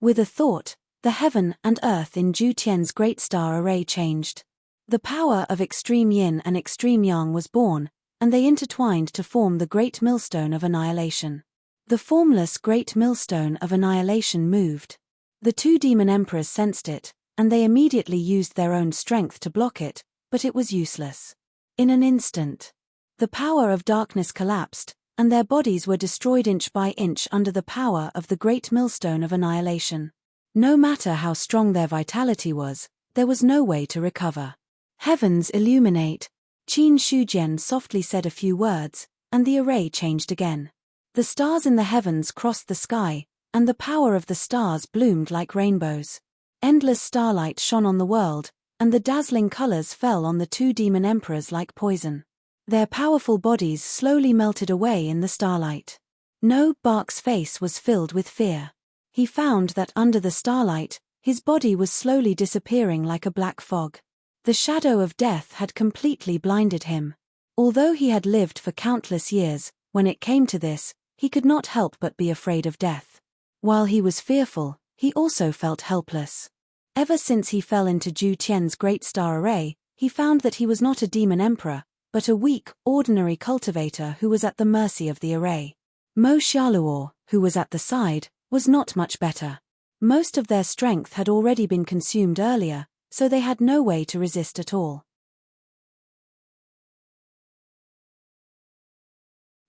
Speaker 1: With a thought, the heaven and earth in Ju Tian's Great Star Array changed. The power of extreme yin and extreme yang was born, and they intertwined to form the Great Millstone of Annihilation. The formless Great Millstone of Annihilation moved. The two demon emperors sensed it, and they immediately used their own strength to block it, but it was useless. In an instant, the power of darkness collapsed, and their bodies were destroyed inch by inch under the power of the Great Millstone of Annihilation. No matter how strong their vitality was, there was no way to recover. Heavens illuminate. Qin Shujian softly said a few words, and the array changed again. The stars in the heavens crossed the sky, and the power of the stars bloomed like rainbows. Endless starlight shone on the world, and the dazzling colors fell on the two demon emperors like poison. Their powerful bodies slowly melted away in the starlight. No, Bark's face was filled with fear. He found that under the starlight, his body was slowly disappearing like a black fog. The shadow of death had completely blinded him. Although he had lived for countless years, when it came to this, he could not help but be afraid of death. While he was fearful, he also felt helpless. Ever since he fell into Zhu Tian's great star array, he found that he was not a demon emperor, but a weak, ordinary cultivator who was at the mercy of the array. Mo Xiaoluo, who was at the side, was not much better. Most of their strength had already been consumed earlier, so they had no way to resist at all.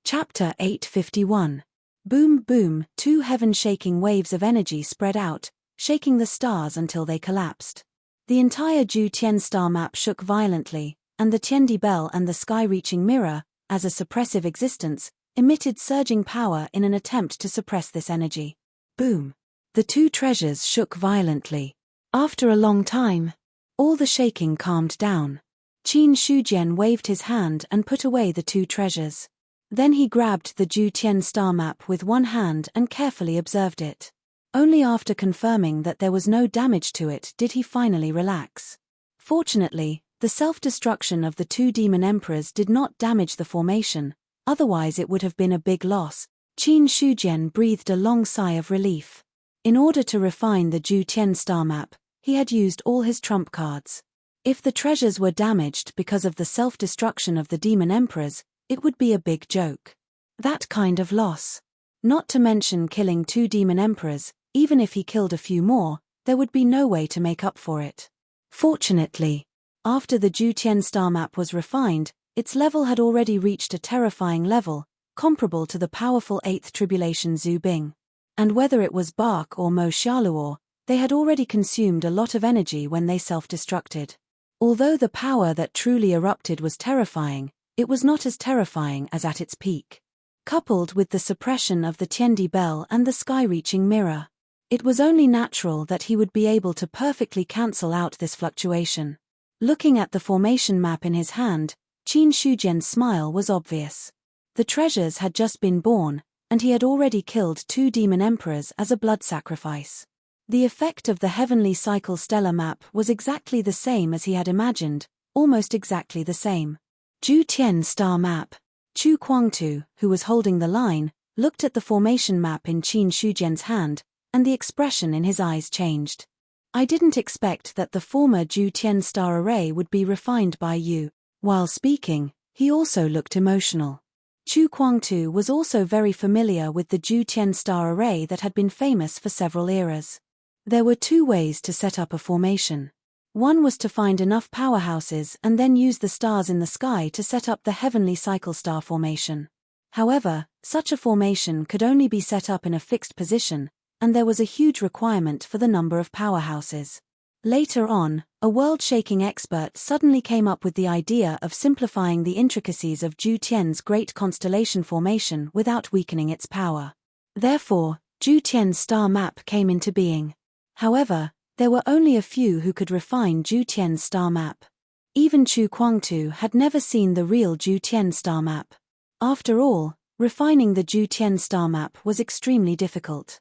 Speaker 1: Chapter 851. Boom boom, two heaven-shaking waves of energy spread out, shaking the stars until they collapsed. The entire Zhu Tian star map shook violently, and the Tiandi bell and the sky-reaching mirror, as a suppressive existence, emitted surging power in an attempt to suppress this energy. Boom. The two treasures shook violently. After a long time, all the shaking calmed down. Qin Shujian waved his hand and put away the two treasures. Then he grabbed the Zhu Tian star map with one hand and carefully observed it. Only after confirming that there was no damage to it did he finally relax. Fortunately, the self-destruction of the two demon emperors did not damage the formation, otherwise it would have been a big loss. Qin Shujian breathed a long sigh of relief. In order to refine the Zhu Tian star map, he had used all his trump cards. If the treasures were damaged because of the self-destruction of the demon emperors, it would be a big joke. That kind of loss. Not to mention killing two demon emperors, even if he killed a few more, there would be no way to make up for it. Fortunately, after the Zhu Tian star map was refined, its level had already reached a terrifying level, comparable to the powerful 8th tribulation Zhu Bing. And whether it was Bark or Mo Xiaoluo, they had already consumed a lot of energy when they self-destructed. Although the power that truly erupted was terrifying, it was not as terrifying as at its peak. Coupled with the suppression of the Tiandi bell and the sky-reaching mirror, it was only natural that he would be able to perfectly cancel out this fluctuation. Looking at the formation map in his hand, Qin Shujian's smile was obvious. The treasures had just been born, and he had already killed two demon emperors as a blood sacrifice. The effect of the heavenly cycle stellar map was exactly the same as he had imagined, almost exactly the same. Zhu Tian star map. Chu Kuangtu, who was holding the line, looked at the formation map in Qin Shujian's hand, and the expression in his eyes changed. I didn't expect that the former Zhu Tian star array would be refined by you. While speaking, he also looked emotional. Chu Kuangtu was also very familiar with the Zhu Tian star array that had been famous for several eras. There were two ways to set up a formation. One was to find enough powerhouses and then use the stars in the sky to set up the heavenly cycle star formation. However, such a formation could only be set up in a fixed position, and there was a huge requirement for the number of powerhouses. Later on, a world-shaking expert suddenly came up with the idea of simplifying the intricacies of Zhu Tian's great constellation formation without weakening its power. Therefore, Zhu Tian's star map came into being. However, there were only a few who could refine Zhu Tian's star map. Even Chu Kuangtu had never seen the real Zhu Tian star map. After all, refining the Zhu Tian star map was extremely difficult.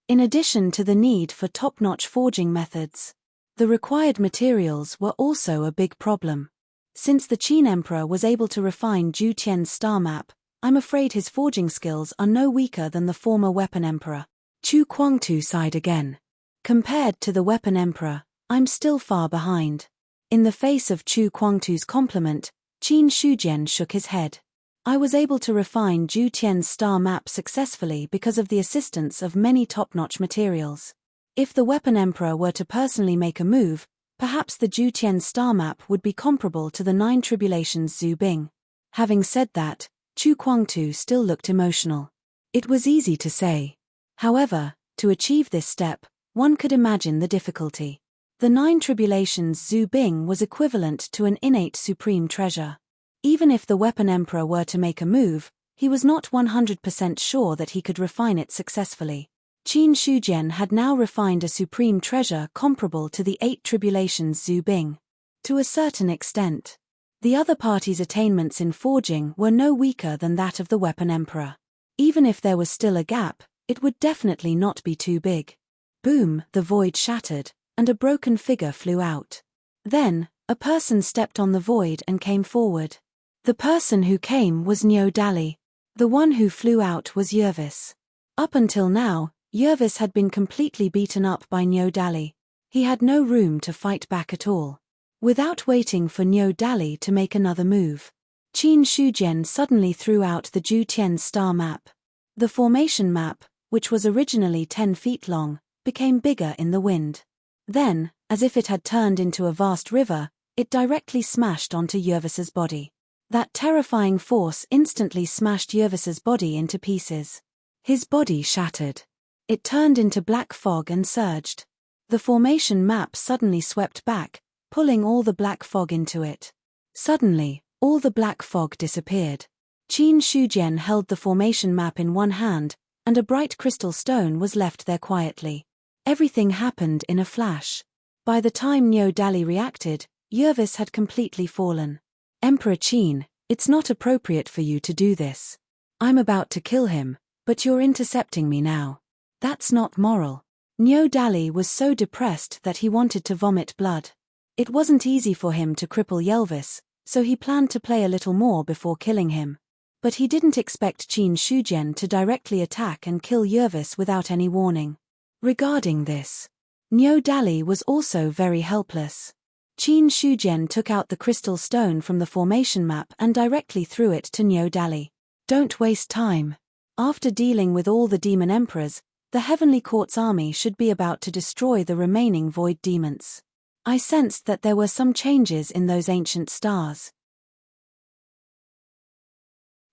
Speaker 1: In addition to the need for top-notch forging methods, the required materials were also a big problem. Since the Qin Emperor was able to refine Zhu Tian's star map, I'm afraid his forging skills are no weaker than the former Weapon Emperor. Chu Kuangtu sighed again. Compared to the Weapon Emperor, I'm still far behind. In the face of Chu Kuangtu's compliment, Qin Shujian shook his head. I was able to refine Zhu Tian's star map successfully because of the assistance of many top-notch materials. If the Weapon Emperor were to personally make a move, perhaps the Zhu Tian star map would be comparable to the 9 tribulations Zhu Bing. Having said that, Chu Kuangtu still looked emotional. It was easy to say. However, to achieve this step, one could imagine the difficulty. The 9 tribulations Zhu Bing was equivalent to an innate supreme treasure. Even if the weapon emperor were to make a move, he was not 100% sure that he could refine it successfully. Qin Shujian had now refined a supreme treasure comparable to the 8 tribulations Zhu Bing. To a certain extent. The other party's attainments in forging were no weaker than that of the weapon emperor. Even if there was still a gap, it would definitely not be too big. Boom, the void shattered, and a broken figure flew out. Then, a person stepped on the void and came forward. The person who came was Niu Dali. The one who flew out was Yervis. Up until now, Yervis had been completely beaten up by Niu Dali. He had no room to fight back at all. Without waiting for Niu Dali to make another move, Qin Shujian suddenly threw out the Zhu Tian's star map. The formation map, which was originally 10 feet long, became bigger in the wind. Then, as if it had turned into a vast river, it directly smashed onto Yervis's body. That terrifying force instantly smashed Yervis's body into pieces. His body shattered. It turned into black fog and surged. The formation map suddenly swept back, pulling all the black fog into it. Suddenly, all the black fog disappeared. Qin Shujian held the formation map in one hand, and a bright crystal stone was left there quietly. Everything happened in a flash. By the time Niu Dali reacted, Yervis had completely fallen. Emperor Qin, it's not appropriate for you to do this. I'm about to kill him, but you're intercepting me now. That's not moral. Niu Dali was so depressed that he wanted to vomit blood. It wasn't easy for him to cripple Yervis, so he planned to play a little more before killing him. But he didn't expect Qin Shujian to directly attack and kill Yervis without any warning. Regarding this, Niu Dali was also very helpless. Qin Shujian took out the crystal stone from the formation map and directly threw it to Niu Dali. Don't waste time. After dealing with all the demon emperors, the Heavenly Court's army should be about to destroy the remaining void demons. I sensed that there were some changes in those ancient stars.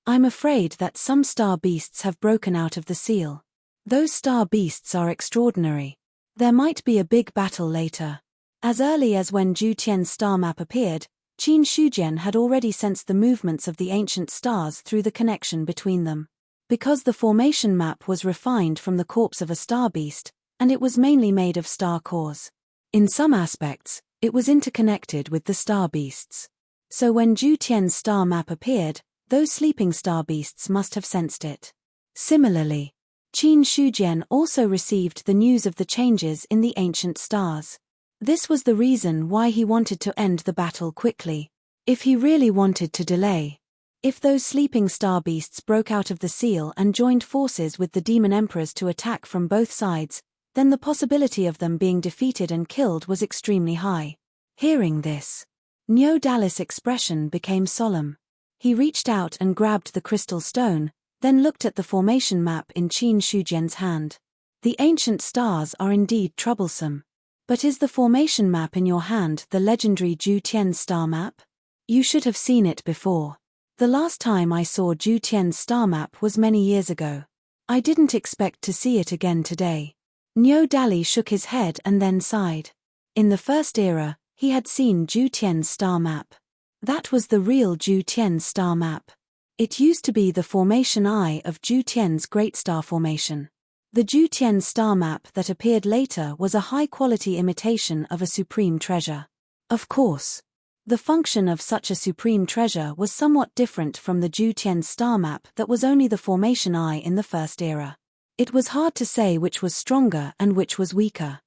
Speaker 1: I'm afraid that some star beasts have broken out of the seal. Those star beasts are extraordinary. There might be a big battle later. As early as when Zhu Tian's star map appeared, Qin Shujian had already sensed the movements of the ancient stars through the connection between them. Because the formation map was refined from the corpse of a star beast, and it was mainly made of star cores. In some aspects, it was interconnected with the star beasts. So when Zhu Tian's star map appeared, those sleeping star beasts must have sensed it. Similarly, Qin Shujian also received the news of the changes in the ancient stars. This was the reason why he wanted to end the battle quickly. If he really wanted to delay. If those sleeping star beasts broke out of the seal and joined forces with the demon emperors to attack from both sides, then the possibility of them being defeated and killed was extremely high. Hearing this, Niu Dali's expression became solemn. He reached out and grabbed the crystal stone, then looked at the formation map in Qin Shujian's hand. The ancient stars are indeed troublesome. But is the formation map in your hand the legendary Zhu Tian's star map? You should have seen it before. The last time I saw Zhu Tian's star map was many years ago. I didn't expect to see it again today. Niu Dali shook his head and then sighed. In the first era, he had seen Zhu Tian's star map. That was the real Zhu Tian's star map. It used to be the formation eye of Zhu Tian's great star formation. The Zhu Tian star map that appeared later was a high-quality imitation of a supreme treasure. Of course, the function of such a supreme treasure was somewhat different from the Zhu Tian star map that was only the formation eye in the first era. It was hard to say which was stronger and which was weaker.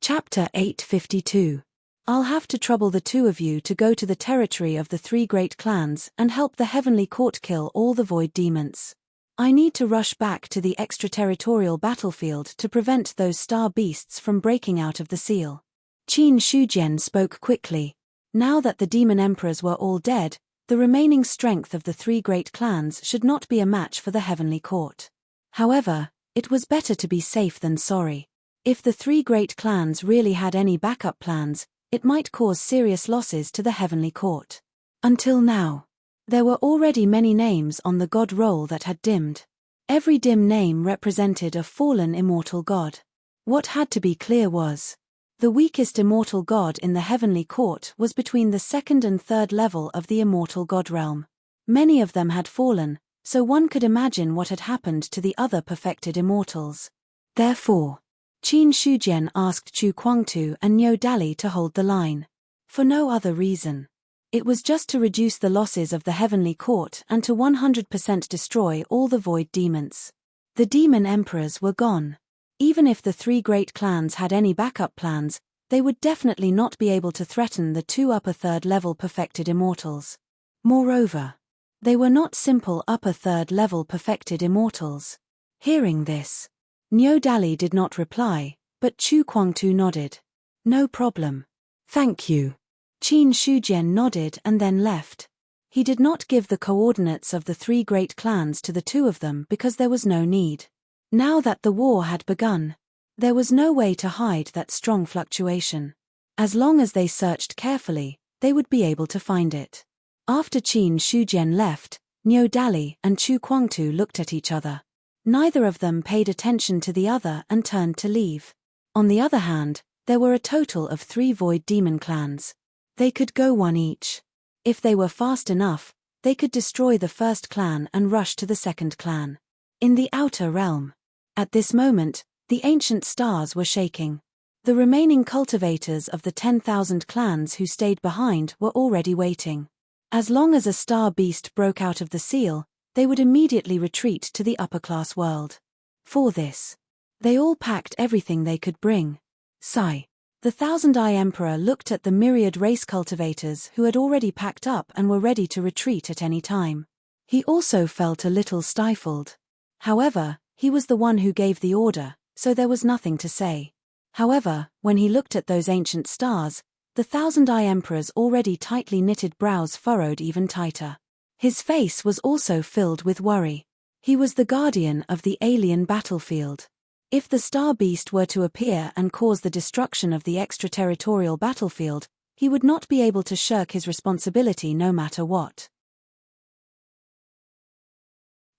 Speaker 1: Chapter 852. I'll have to trouble the two of you to go to the territory of the 3 great clans and help the Heavenly Court kill all the void demons. I need to rush back to the extraterritorial battlefield to prevent those star beasts from breaking out of the seal. Qin Shujian spoke quickly. Now that the demon emperors were all dead, the remaining strength of the 3 great clans should not be a match for the Heavenly Court. However, it was better to be safe than sorry. If the 3 great clans really had any backup plans, it might cause serious losses to the Heavenly Court. Until now, There were already many names on the god roll that had dimmed. Every dim name represented a fallen immortal god. What had to be clear was, the weakest immortal god in the heavenly court was between the second and third level of the immortal god realm. Many of them had fallen, so one could imagine what had happened to the other perfected immortals. Therefore, Qin Shujian asked Chu Kuangtu and Niu Dali to hold the line. For no other reason. It was just to reduce the losses of the heavenly court and to 100% destroy all the void demons. The demon emperors were gone. Even if the three great clans had any backup plans, they would definitely not be able to threaten the two upper third-level perfected immortals. Moreover, they were not simple upper third-level perfected immortals. Hearing this, Niu Dali did not reply, but Chu Kuangtu nodded. No problem. Thank you. Qin Shujian nodded and then left. He did not give the coordinates of the three great clans to the two of them because there was no need. Now that the war had begun, there was no way to hide that strong fluctuation. As long as they searched carefully, they would be able to find it. After Qin Shujian left, Niu Dali and Chu Kuangtu looked at each other. Neither of them paid attention to the other and turned to leave. On the other hand, there were a total of 3 void demon clans. They could go one each. If they were fast enough, they could destroy the first clan and rush to the second clan. In the outer realm. At this moment, the ancient stars were shaking. The remaining cultivators of the 10,000 clans who stayed behind were already waiting. As long as a star beast broke out of the seal, they would immediately retreat to the upper-class world. For this, they all packed everything they could bring. Sigh. The Thousand-Eye Emperor looked at the myriad race cultivators who had already packed up and were ready to retreat at any time. He also felt a little stifled. However, he was the one who gave the order, so there was nothing to say. However, when he looked at those ancient stars, the Thousand-Eye Emperor's already tightly knitted brows furrowed even tighter. His face was also filled with worry. He was the guardian of the alien battlefield. If the Star Beast were to appear and cause the destruction of the extraterritorial battlefield, he would not be able to shirk his responsibility no matter what.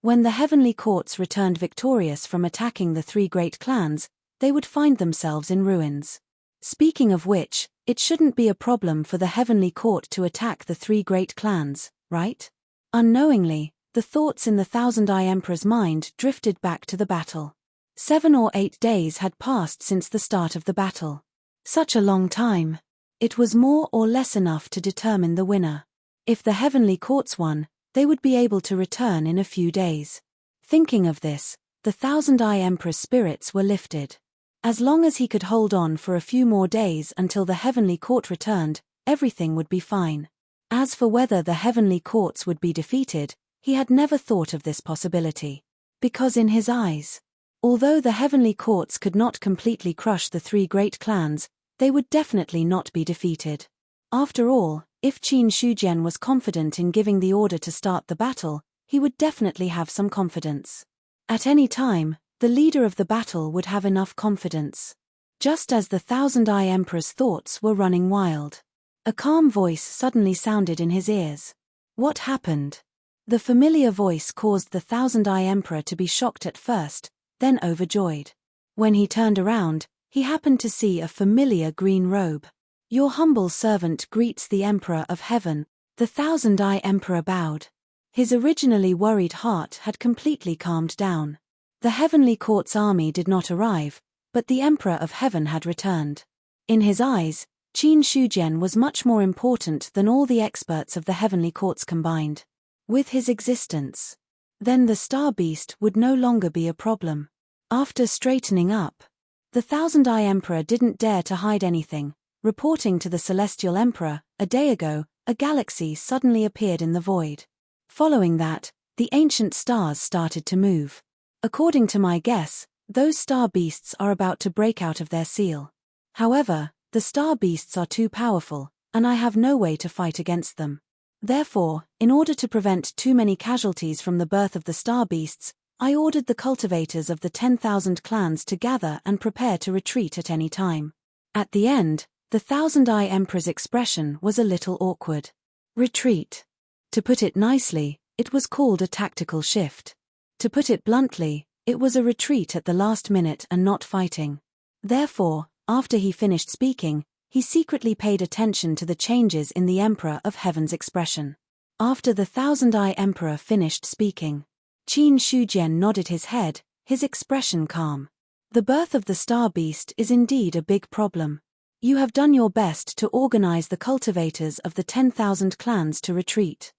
Speaker 1: When the heavenly courts returned victorious from attacking the 3 great clans, they would find themselves in ruins. Speaking of which, it shouldn't be a problem for the heavenly court to attack the 3 great clans, right? Unknowingly, the thoughts in the Thousand-Eye Emperor's mind drifted back to the battle. 7 or 8 days had passed since the start of the battle. Such a long time. It was more or less enough to determine the winner. If the heavenly courts won, they would be able to return in a few days. Thinking of this, the Thousand-Eye Emperor's spirits were lifted. As long as he could hold on for a few more days until the heavenly court returned, everything would be fine. As for whether the heavenly courts would be defeated, he had never thought of this possibility. Because in his eyes, although the heavenly courts could not completely crush the 3 great clans, they would definitely not be defeated. After all, if Qin Shujian was confident in giving the order to start the battle, he would definitely have some confidence. At any time, the leader of the battle would have enough confidence. Just as the Thousand-Eye Emperor's thoughts were running wild, a calm voice suddenly sounded in his ears. What happened? The familiar voice caused the Thousand-Eye Emperor to be shocked at first, then overjoyed. When he turned around, he happened to see a familiar green robe. Your humble servant greets the Emperor of Heaven. The Thousand-Eye Emperor bowed. His originally worried heart had completely calmed down. The heavenly court's army did not arrive, but the Emperor of Heaven had returned. In his eyes, Qin Shujian was much more important than all the experts of the heavenly courts combined. With his existence, then the Star Beast would no longer be a problem. After straightening up, the Thousand-Eye Emperor didn't dare to hide anything. Reporting to the Celestial Emperor, a day ago, a galaxy suddenly appeared in the void. Following that, the ancient stars started to move. According to my guess, those star beasts are about to break out of their seal. However, the star beasts are too powerful, and I have no way to fight against them. Therefore, in order to prevent too many casualties from the birth of the star beasts, I ordered the cultivators of the 10,000 clans to gather and prepare to retreat at any time. At the end, the Thousand-Eye Emperor's expression was a little awkward. Retreat. To put it nicely, it was called a tactical shift. To put it bluntly, it was a retreat at the last minute and not fighting. Therefore, after he finished speaking, he secretly paid attention to the changes in the Emperor of Heaven's expression. After the Thousand-Eye Emperor finished speaking, Qin Shujian nodded his head, his expression calm. The birth of the Star Beast is indeed a big problem. You have done your best to organize the cultivators of the 10,000 clans to retreat.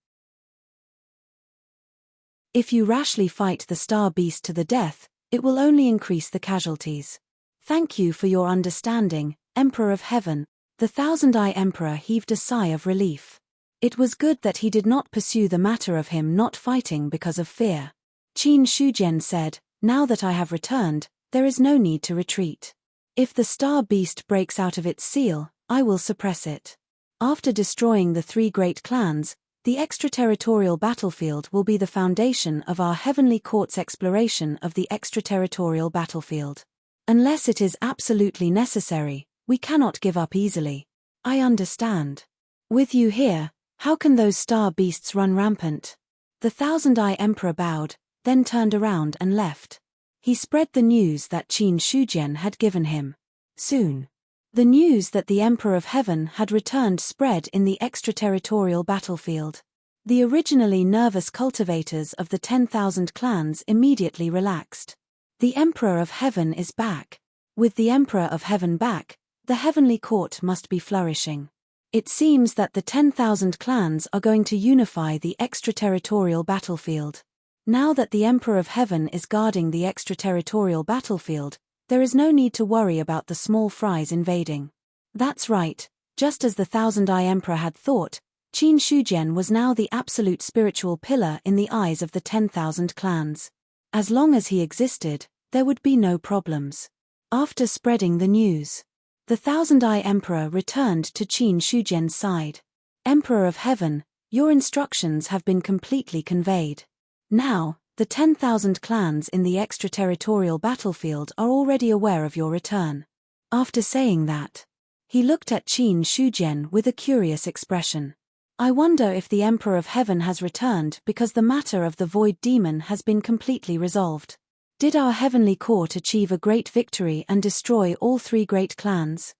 Speaker 1: If you rashly fight the Star Beast to the death, it will only increase the casualties. Thank you for your understanding, Emperor of Heaven. The Thousand-Eye Emperor heaved a sigh of relief. It was good that he did not pursue the matter of him not fighting because of fear. Qin Shujian said, "Now that I have returned, there is no need to retreat. If the Star Beast breaks out of its seal, I will suppress it. After destroying the 3 great clans, the extraterritorial battlefield will be the foundation of our Heavenly Court's exploration of the extraterritorial battlefield. Unless it is absolutely necessary, we cannot give up easily." "I understand. With you here, how can those Star Beasts run rampant?" The Thousand-Eye Emperor bowed, then turned around and left. He spread the news that Qin Shujian had given him. Soon, the news that the Emperor of Heaven had returned spread in the extraterritorial battlefield. The originally nervous cultivators of the 10,000 clans immediately relaxed. The Emperor of Heaven is back. With the Emperor of Heaven back, the Heavenly Court must be flourishing. It seems that the 10,000 clans are going to unify the extraterritorial battlefield. Now that the Emperor of Heaven is guarding the extraterritorial battlefield, there is no need to worry about the small fries invading. That's right, just as the Thousand-Eye Emperor had thought, Qin Shujian was now the absolute spiritual pillar in the eyes of the 10,000 clans. As long as he existed, there would be no problems. After spreading the news, the Thousand-Eye Emperor returned to Qin Shujian's side. "Emperor of Heaven, your instructions have been completely conveyed. Now, the 10,000 clans in the extraterritorial battlefield are already aware of your return." After saying that, he looked at Qin Shujian with a curious expression. "I wonder if the Emperor of Heaven has returned because the matter of the Void Demon has been completely resolved. Did our Heavenly Court achieve a great victory and destroy all 3 great clans?"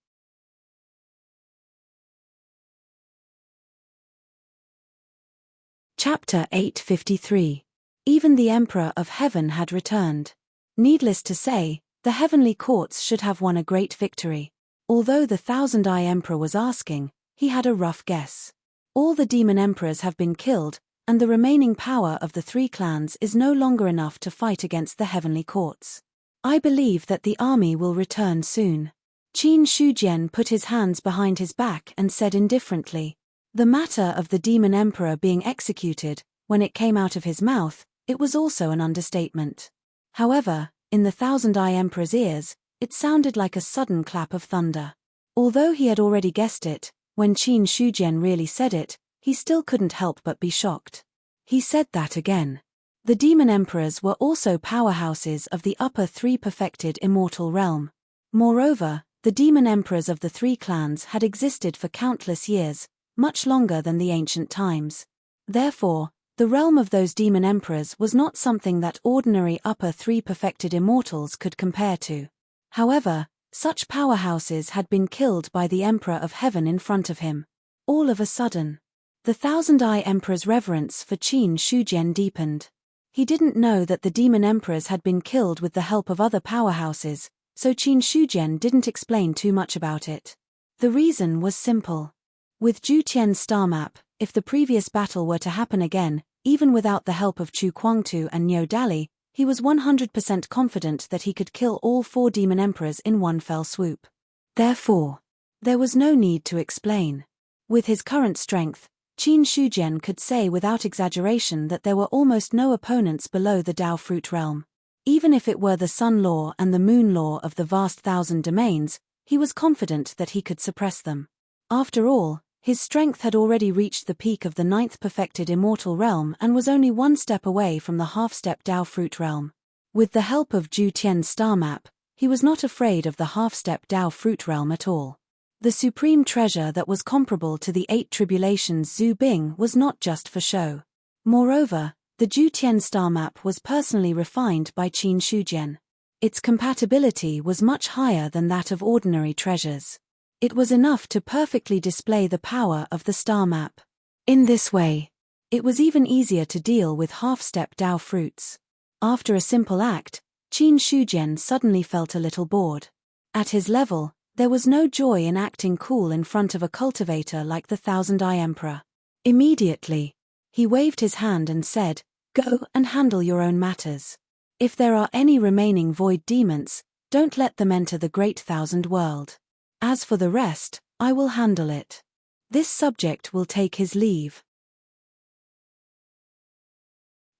Speaker 1: Chapter 853. Even the Emperor of Heaven had returned. Needless to say, the Heavenly Courts should have won a great victory. Although the Thousand-Eye Emperor was asking, he had a rough guess. All the demon emperors have been killed, and the remaining power of the 3 clans is no longer enough to fight against the Heavenly Courts. "I believe that the army will return soon." Qin Shujian put his hands behind his back and said indifferently. The matter of the demon emperor being executed, when it came out of his mouth, it was also an understatement. However, in the Thousand-Eye Emperor's ears, it sounded like a sudden clap of thunder. Although he had already guessed it, when Qin Shujian really said it, he still couldn't help but be shocked. He said that again. The demon emperors were also powerhouses of the upper 3 perfected immortal realm. Moreover, the demon emperors of the 3 clans had existed for countless years, much longer than the ancient times. Therefore, the realm of those demon emperors was not something that ordinary upper 3 perfected immortals could compare to. However, such powerhouses had been killed by the Emperor of Heaven in front of him. All of a sudden, the Thousand-Eye Emperor's reverence for Qin Shujian deepened. He didn't know that the demon emperors had been killed with the help of other powerhouses, so Qin Shujian didn't explain too much about it. The reason was simple. With Zhu Tian's star map, if the previous battle were to happen again, even without the help of Chu Kuangtu and Niu Dali, he was 100% confident that he could kill all 4 demon emperors in one fell swoop. Therefore, there was no need to explain. With his current strength, Qin Shujian could say without exaggeration that there were almost no opponents below the Dao Fruit realm. Even if it were the Sun Law and the Moon Law of the vast 1,000 domains, he was confident that he could suppress them. After all, his strength had already reached the peak of the 9th perfected immortal realm and was only 1 step away from the half-step Dao Fruit realm. With the help of Zhu Tian's star map, he was not afraid of the half-step Dao Fruit realm at all. The supreme treasure that was comparable to the 8 tribulations Zhu Bing was not just for show. Moreover, the Jutian star map was personally refined by Qin Shujian. Its compatibility was much higher than that of ordinary treasures. It was enough to perfectly display the power of the star map. In this way, it was even easier to deal with half-step Dao fruits. After a simple act, Qin Shujian suddenly felt a little bored. At his level, there was no joy in acting cool in front of a cultivator like the Thousand-Eye Emperor. Immediately, he waved his hand and said, "Go and handle your own matters. If there are any remaining void demons, don't let them enter the great thousand world. As for the rest, I will handle it." This subject will take his leave.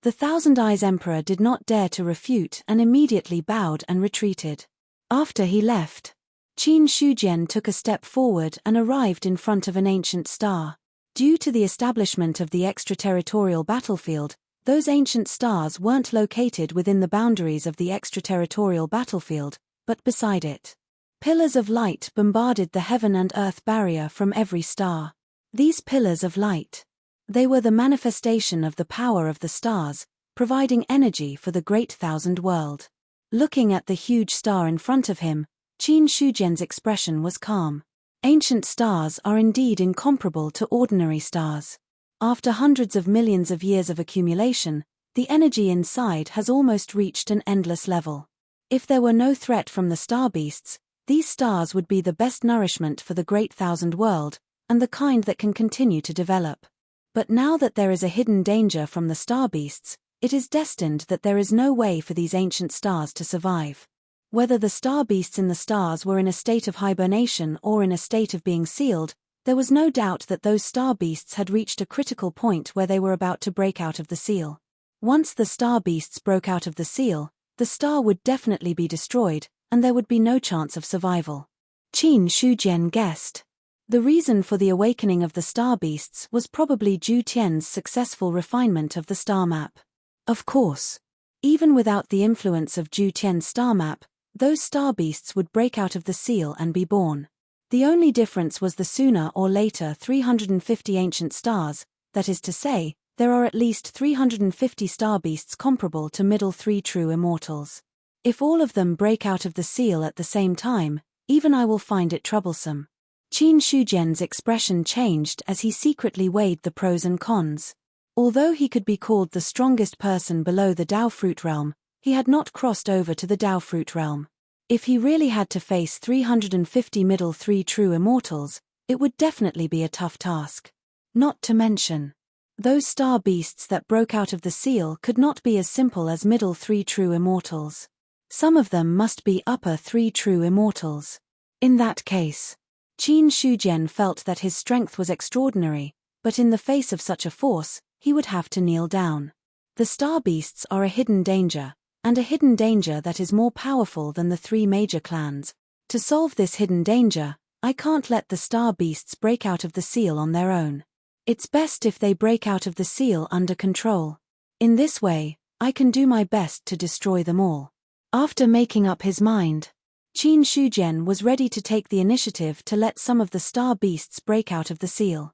Speaker 1: The Thousand Eyes Emperor did not dare to refute and immediately bowed and retreated. After he left, Qin Shujian took a step forward and arrived in front of an ancient star. Due to the establishment of the extraterritorial battlefield, those ancient stars weren't located within the boundaries of the extraterritorial battlefield, but beside it. Pillars of light bombarded the heaven and earth barrier from every star. These pillars of light, they were the manifestation of the power of the stars, providing energy for the great thousand world. Looking at the huge star in front of him, Qin Shujian's expression was calm. Ancient stars are indeed incomparable to ordinary stars. After hundreds of millions of years of accumulation, the energy inside has almost reached an endless level. If there were no threat from the star beasts, these stars would be the best nourishment for the great thousand world, and the kind that can continue to develop. But now that there is a hidden danger from the star beasts, it is destined that there is no way for these ancient stars to survive. Whether the star beasts in the stars were in a state of hibernation or in a state of being sealed, there was no doubt that those star beasts had reached a critical point where they were about to break out of the seal. Once the star beasts broke out of the seal, the star would definitely be destroyed, and there would be no chance of survival. Qin Shujian guessed. The reason for the awakening of the star beasts was probably Zhu Tian's successful refinement of the star map. Of course, even without the influence of Zhu Tian's star map, those star beasts would break out of the seal and be born. The only difference was the sooner or later 350 ancient stars, that is to say, there are at least 350 star beasts comparable to middle 3 true immortals. If all of them break out of the seal at the same time, even I will find it troublesome. Qin Shujian's expression changed as he secretly weighed the pros and cons. Although he could be called the strongest person below the Dao fruit realm, he had not crossed over to the Dao fruit realm. If he really had to face 350 middle 3 true immortals, it would definitely be a tough task. Not to mention, those star beasts that broke out of the seal could not be as simple as middle 3 true immortals. Some of them must be upper 3 true immortals. In that case, Qin Shujian felt that his strength was extraordinary, but in the face of such a force, he would have to kneel down. The star beasts are a hidden danger, and a hidden danger that is more powerful than the 3 major clans. To solve this hidden danger, I can't let the star beasts break out of the seal on their own. It's best if they break out of the seal under control. In this way, I can do my best to destroy them all. After making up his mind, Qin Shujian was ready to take the initiative to let some of the star beasts break out of the seal.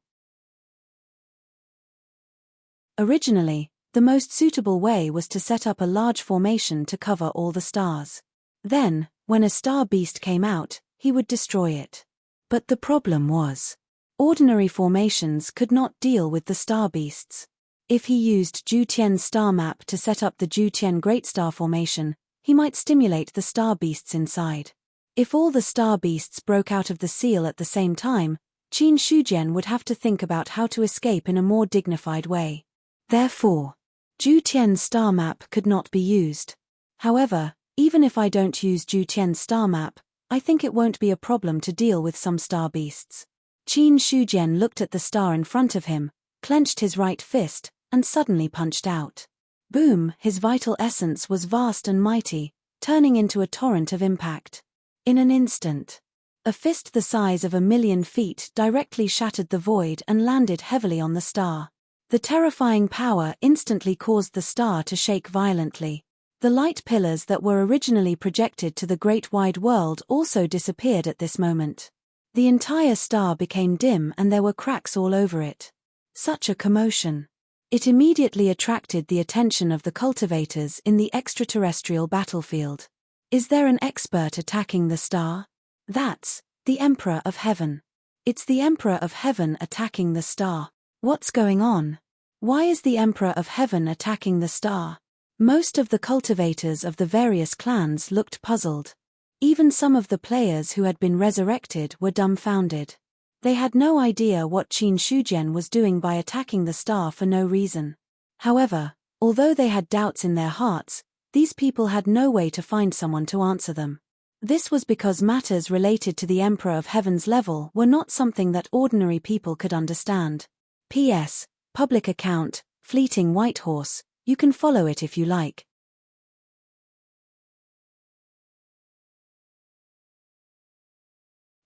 Speaker 1: Originally, the most suitable way was to set up a large formation to cover all the stars. Then, when a star beast came out, he would destroy it. But the problem was, ordinary formations could not deal with the star beasts. If he used Zhu Tian's star map to set up the Zhu Tian Great Star Formation, he might stimulate the star beasts inside. If all the star beasts broke out of the seal at the same time, Qin Shujian would have to think about how to escape in a more dignified way. Therefore, Zhu Tian's star map could not be used. However, even if I don't use Zhu Tian's star map, I think it won't be a problem to deal with some star beasts. Qin Shujian looked at the star in front of him, clenched his right fist, and suddenly punched out. Boom! His vital essence was vast and mighty, turning into a torrent of impact. In an instant, a fist the size of 1,000,000 feet directly shattered the void and landed heavily on the star. The terrifying power instantly caused the star to shake violently. The light pillars that were originally projected to the great wide world also disappeared at this moment. The entire star became dim and there were cracks all over it. Such a commotion. It immediately attracted the attention of the cultivators in the extraterrestrial battlefield. Is there an expert attacking the star? That's the Emperor of Heaven. It's the Emperor of Heaven attacking the star. What's going on? Why is the Emperor of Heaven attacking the star? Most of the cultivators of the various clans looked puzzled. Even some of the players who had been resurrected were dumbfounded. They had no idea what Qin Shujian was doing by attacking the star for no reason. However, although they had doubts in their hearts, these people had no way to find someone to answer them. This was because matters related to the Emperor of Heaven's level were not something that ordinary people could understand. P.S. Public account, Fleeting White Horse, you can follow it if you like.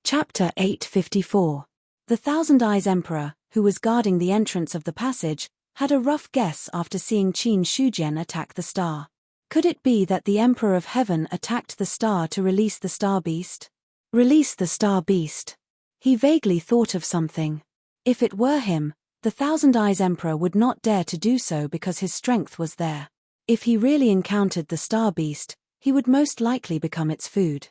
Speaker 1: Chapter 854. The Thousand Eyes Emperor, who was guarding the entrance of the passage, had a rough guess after seeing Qin Shujian attack the star. Could it be that the Emperor of Heaven attacked the star to release the star beast? Release the star beast. He vaguely thought of something. If it were him, the Thousand Eyes Emperor would not dare to do so because his strength was there. If he really encountered the star beast, he would most likely become its food.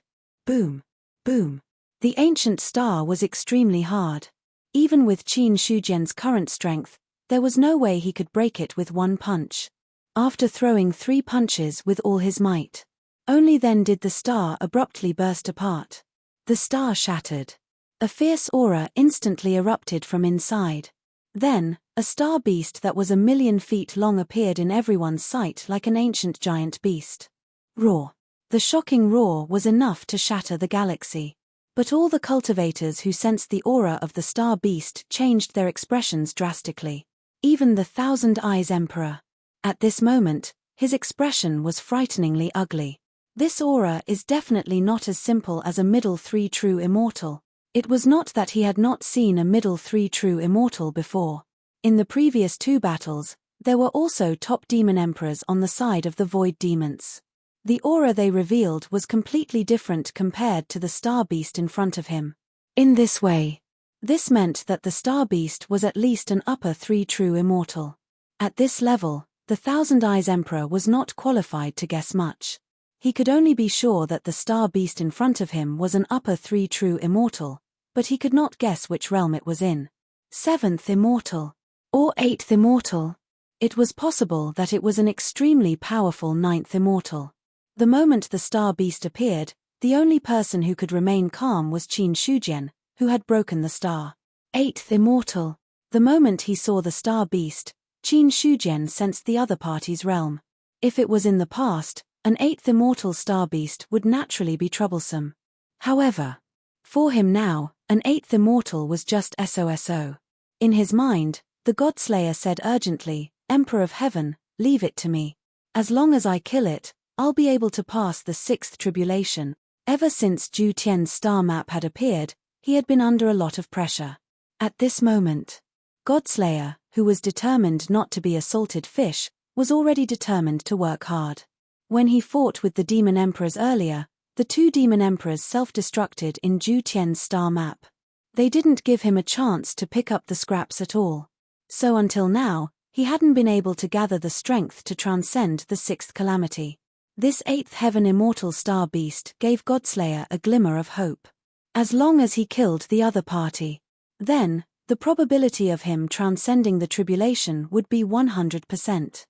Speaker 1: Boom. Boom. The ancient star was extremely hard. Even with Qin Shujian's current strength, there was no way he could break it with one punch. After throwing 3 punches with all his might, only then did the star abruptly burst apart. The star shattered. A fierce aura instantly erupted from inside. Then, a star beast that was 1,000,000 feet long appeared in everyone's sight like an ancient giant beast. Roar. The shocking roar was enough to shatter the galaxy. But all the cultivators who sensed the aura of the star beast changed their expressions drastically. Even the Thousand Eyes Emperor. At this moment, his expression was frighteningly ugly. This aura is definitely not as simple as a middle 3 true immortal. It was not that he had not seen a middle 3 true immortal before. In the previous 2 battles, there were also top demon emperors on the side of the void demons. The aura they revealed was completely different compared to the star beast in front of him. In this way, this meant that the star beast was at least an upper 3 true immortal. At this level, the Thousand Eyes Emperor was not qualified to guess much. He could only be sure that the star beast in front of him was an upper 3 true immortal, but he could not guess which realm it was in. 7th immortal. Or 8th immortal. It was possible that it was an extremely powerful 9th immortal. The moment the star beast appeared, the only person who could remain calm was Qin Shujian, who had broken the star. 8th immortal. The moment he saw the star beast, Qin Shujian sensed the other party's realm. If it was in the past, an 8th immortal star beast would naturally be troublesome. However, for him now, an 8th immortal was just SOSO. In his mind, the Godslayer said urgently, "Emperor of Heaven, leave it to me. As long as I kill it, I'll be able to pass the 6th tribulation." Ever since Zhu Tian's star map had appeared, he had been under a lot of pressure. At this moment, Godslayer, who was determined not to be a salted fish, was already determined to work hard. When he fought with the demon emperors earlier, the 2 demon emperors self-destructed in Zhu Tian's star map. They didn't give him a chance to pick up the scraps at all. So until now, he hadn't been able to gather the strength to transcend the 6th calamity. This 8th heaven immortal star beast gave Godslayer a glimmer of hope. As long as he killed the other party, then, the probability of him transcending the tribulation would be 100%.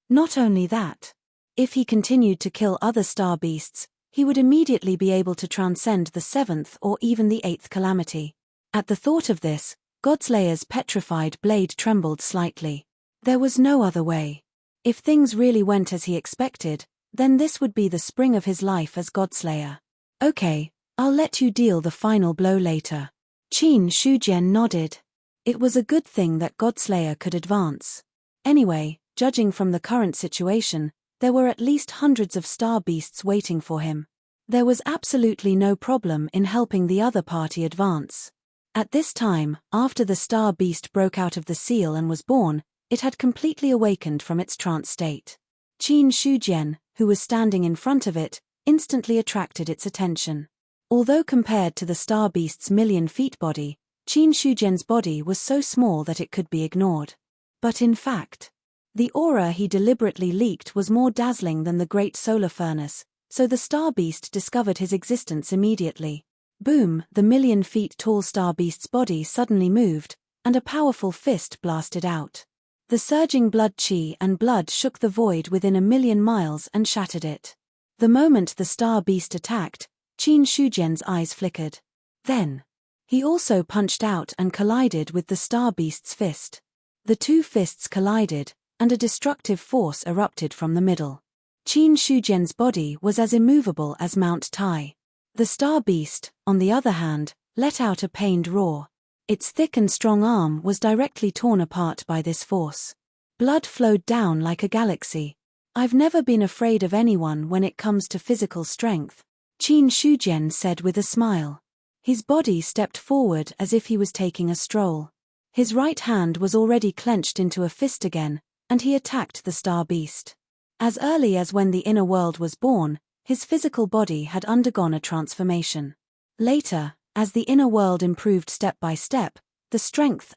Speaker 1: Not only that, if he continued to kill other star beasts, he would immediately be able to transcend the 7th or even the 8th calamity. At the thought of this, Godslayer's petrified blade trembled slightly. There was no other way. If things really went as he expected, then this would be the spring of his life as Godslayer. "Okay, I'll let you deal the final blow later." Qin Shujian nodded. It was a good thing that Godslayer could advance. Anyway, judging from the current situation, there were at least hundreds of star beasts waiting for him. There was absolutely no problem in helping the other party advance. At this time, after the star beast broke out of the seal and was born, it had completely awakened from its trance state. Qin Shujian, who was standing in front of it, instantly attracted its attention. Although compared to the star beast's million-feet body, Qin Shujian's body was so small that it could be ignored. But in fact, the aura he deliberately leaked was more dazzling than the great solar furnace, so the star beast discovered his existence immediately. Boom! The million-feet-tall star beast's body suddenly moved, and a powerful fist blasted out. The surging blood chi and blood shook the void within 1,000,000 miles and shattered it. The moment the star beast attacked, Qin Shujian's eyes flickered. Then, he also punched out and collided with the star beast's fist. The two fists collided, and a destructive force erupted from the middle. Qin Shujian's body was as immovable as Mount Tai. The star beast, on the other hand, let out a pained roar. Its thick and strong arm was directly torn apart by this force. Blood flowed down like a galaxy. "I've never been afraid of anyone when it comes to physical strength," Qin Shujian said with a smile. His body stepped forward as if he was taking a stroll. His right hand was already clenched into a fist again, and he attacked the star beast. As early as when the inner world was born, his physical body had undergone a transformation. Later, as the inner world improved step by step, the strength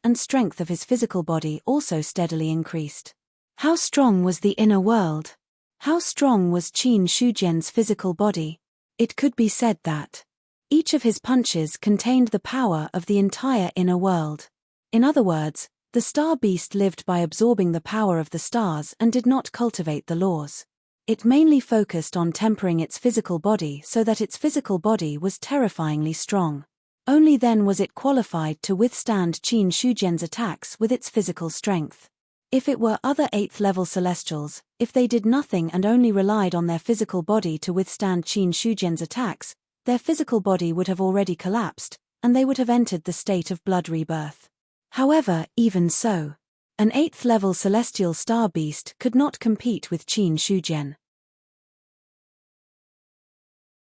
Speaker 1: of his physical body also steadily increased. How strong was the inner world? How strong was Qin Shujian's physical body? It could be said that each of his punches contained the power of the entire inner world. In other words, the star beast lived by absorbing the power of the stars and did not cultivate the laws. It mainly focused on tempering its physical body so that its physical body was terrifyingly strong. Only then was it qualified to withstand Qin Shujian's attacks with its physical strength. If it were other 8th-level celestials, if they did nothing and only relied on their physical body to withstand Qin Shujian's attacks, their physical body would have already collapsed, and they would have entered the state of blood rebirth. However, even so, an 8th-level celestial star beast could not compete with Qin Shujian.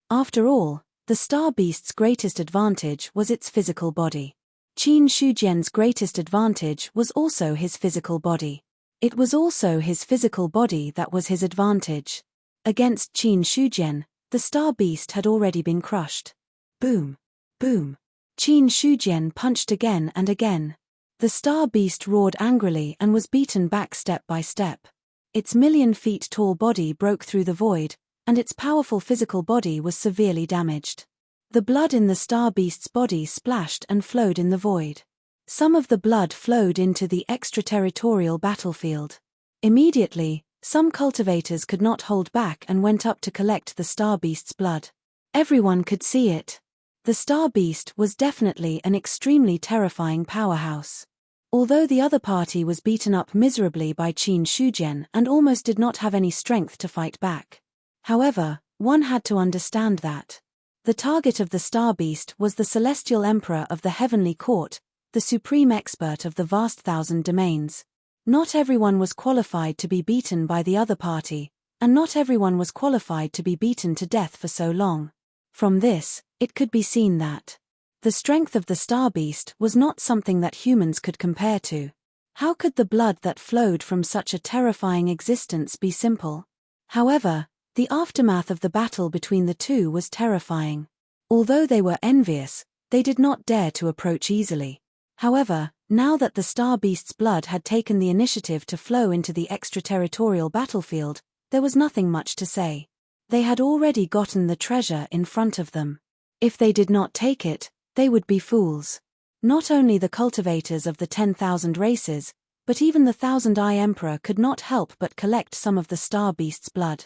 Speaker 1: After all, the star beast's greatest advantage was its physical body. Qin Shujian's greatest advantage was also his physical body. It was also his physical body that was his advantage. Against Qin Shujian, the star beast had already been crushed. Boom! Boom! Qin Shujian punched again and again. The star beast roared angrily and was beaten back step by step. Its million-feet-tall body broke through the void, and its powerful physical body was severely damaged. The blood in the star beast's body splashed and flowed in the void. Some of the blood flowed into the extraterritorial battlefield. Immediately, some cultivators could not hold back and went up to collect the star beast's blood. Everyone could see it. The star beast was definitely an extremely terrifying powerhouse. Although the other party was beaten up miserably by Qin Shujian and almost did not have any strength to fight back. However, one had to understand that the target of the star beast was the celestial emperor of the heavenly court, the supreme expert of the vast thousand domains. Not everyone was qualified to be beaten by the other party, and not everyone was qualified to be beaten to death for so long. From this, it could be seen that the strength of the star beast was not something that humans could compare to. How could the blood that flowed from such a terrifying existence be simple? However, the aftermath of the battle between the two was terrifying. Although they were envious, they did not dare to approach easily. However, now that the star beast's blood had taken the initiative to flow into the extraterritorial battlefield, there was nothing much to say. They had already gotten the treasure in front of them. If they did not take it, they would be fools. Not only the cultivators of the 10,000 races, but even the 1,000-Eye Emperor could not help but collect some of the star beast's blood.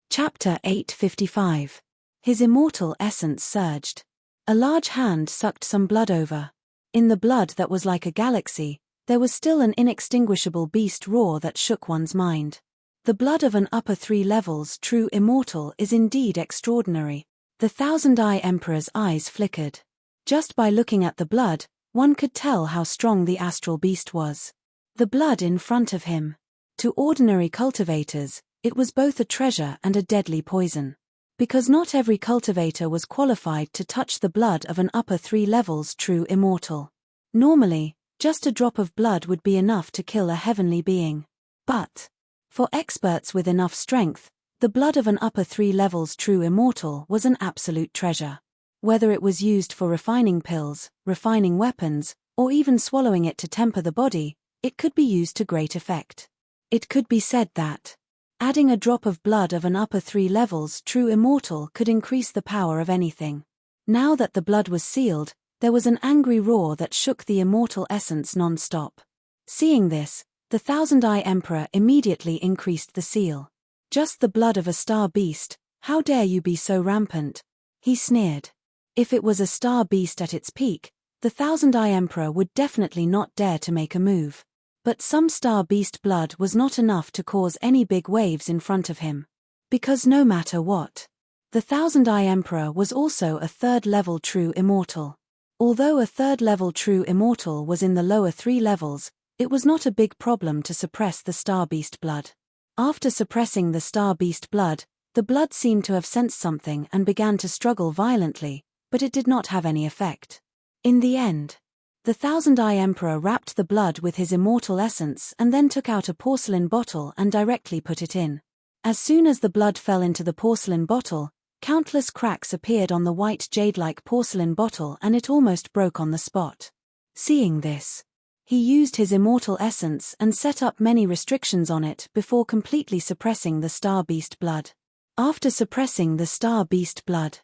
Speaker 1: Chapter 855. His immortal essence surged. A large hand sucked some blood over. In the blood that was like a galaxy, there was still an inextinguishable beast roar that shook one's mind. The blood of an upper 3 levels true immortal is indeed extraordinary. The 1,000-Eye Emperor's eyes flickered. Just by looking at the blood, one could tell how strong the astral beast was. The blood in front of him. To ordinary cultivators, it was both a treasure and a deadly poison. Because not every cultivator was qualified to touch the blood of an upper 3 levels true immortal. Normally, just a drop of blood would be enough to kill a heavenly being. But For experts with enough strength, the blood of an upper 3 levels true immortal was an absolute treasure. Whether it was used for refining pills, refining weapons, or even swallowing it to temper the body, it could be used to great effect. It could be said that adding a drop of blood of an upper 3 levels true immortal could increase the power of anything. Now that the blood was sealed, there was an angry roar that shook the immortal essence non-stop. Seeing this, the Thousand-Eye Emperor immediately increased the seal. "Just the blood of a star beast, how dare you be so rampant?" he sneered. If it was a star beast at its peak, the Thousand-Eye Emperor would definitely not dare to make a move. But some star beast blood was not enough to cause any big waves in front of him. Because no matter what, the Thousand-Eye Emperor was also a 3rd level true immortal. Although a 3rd level true immortal was in the lower 3 levels, it was not a big problem to suppress the star beast blood. After suppressing the star beast blood, the blood seemed to have sensed something and began to struggle violently, but it did not have any effect. In the end, the Thousand-Eye Emperor wrapped the blood with his immortal essence and then took out a porcelain bottle and directly put it in. As soon as the blood fell into the porcelain bottle, countless cracks appeared on the white jade-like porcelain bottle and it almost broke on the spot. Seeing this, he used his immortal essence and set up many restrictions on it before completely suppressing the star beast blood. After suppressing the star beast blood,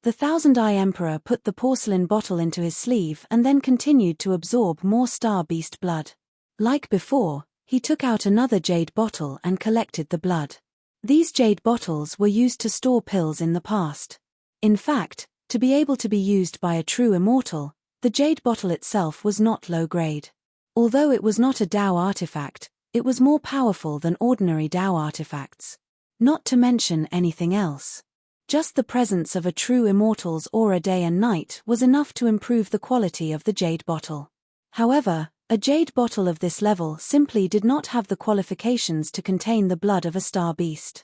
Speaker 1: the Thousand-Eye Emperor put the porcelain bottle into his sleeve and then continued to absorb more star beast blood. Like before, he took out another jade bottle and collected the blood. These jade bottles were used to store pills in the past. In fact, to be able to be used by a true immortal, the jade bottle itself was not low grade. Although it was not a Dao artifact, it was more powerful than ordinary Dao artifacts. Not to mention anything else. Just the presence of a true immortal's aura day and night was enough to improve the quality of the jade bottle. However, a jade bottle of this level simply did not have the qualifications to contain the blood of a star beast.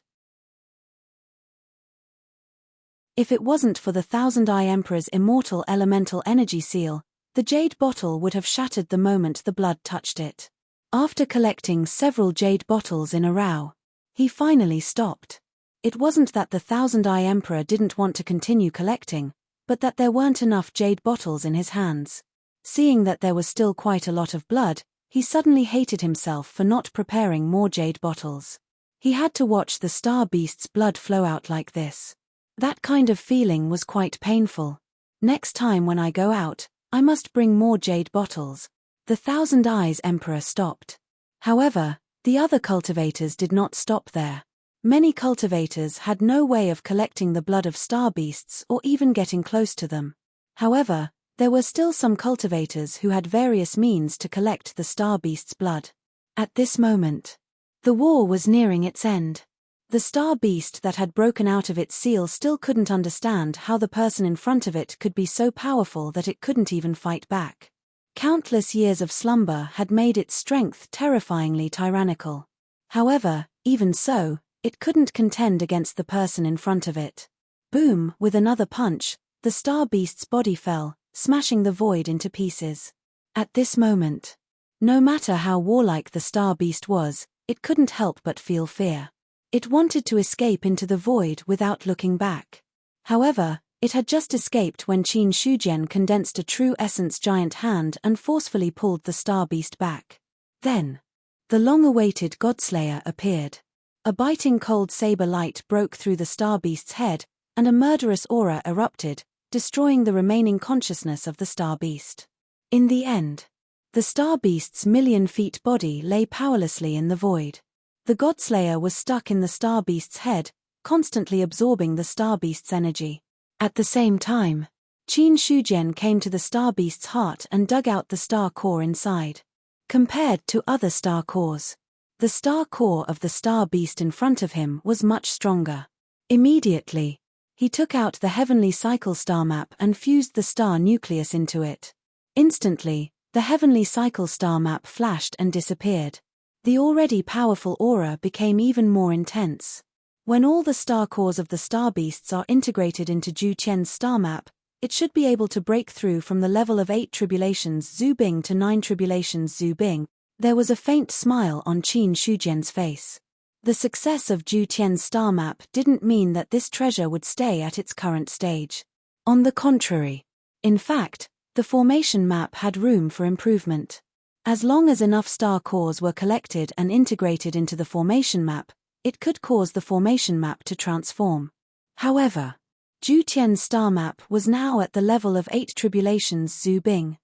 Speaker 1: If it wasn't for the Thousand-Eye Emperor's immortal elemental energy seal, the jade bottle would have shattered the moment the blood touched it. After collecting several jade bottles in a row, he finally stopped. It wasn't that the Thousand-Eye Emperor didn't want to continue collecting, but that there weren't enough jade bottles in his hands. Seeing that there was still quite a lot of blood, he suddenly hated himself for not preparing more jade bottles. He had to watch the star beast's blood flow out like this. That kind of feeling was quite painful. Next time when I go out, I must bring more jade bottles. The Thousand-Eyes Emperor stopped. However, the other cultivators did not stop there. Many cultivators had no way of collecting the blood of star beasts or even getting close to them. However, there were still some cultivators who had various means to collect the star beast's blood. At this moment, the war was nearing its end. The star beast that had broken out of its seal still couldn't understand how the person in front of it could be so powerful that it couldn't even fight back. Countless years of slumber had made its strength terrifyingly tyrannical. However, even so, it couldn't contend against the person in front of it. Boom! With another punch, the star beast's body fell, smashing the void into pieces. At this moment, no matter how warlike the star beast was, it couldn't help but feel fear. It wanted to escape into the void without looking back. However, it had just escaped when Qin Shujian condensed a true essence giant hand and forcefully pulled the star beast back. Then, the long-awaited Godslayer appeared. A biting cold saber light broke through the star beast's head, and a murderous aura erupted, destroying the remaining consciousness of the star beast. In the end, the star beast's million-feet body lay powerlessly in the void. The Godslayer was stuck in the star beast's head, constantly absorbing the star beast's energy. At the same time, Qin Shujian came to the star beast's heart and dug out the star core inside. Compared to other star cores, the star core of the star beast in front of him was much stronger. Immediately, he took out the heavenly cycle star map and fused the star nucleus into it. Instantly, the heavenly cycle star map flashed and disappeared. The already powerful aura became even more intense. When all the star cores of the star beasts are integrated into Zhu Qian's star map, it should be able to break through from the level of 8 tribulations Zhu Bing to 9 tribulations Zhu Bing. There was a faint smile on Qin Shujian's face. The success of Zhu Tian's star map didn't mean that this treasure would stay at its current stage. On the contrary. In fact, the formation map had room for improvement. As long as enough star cores were collected and integrated into the formation map, it could cause the formation map to transform. However, Zhu Tian's star map was now at the level of 8 tribulations Zhu Bing.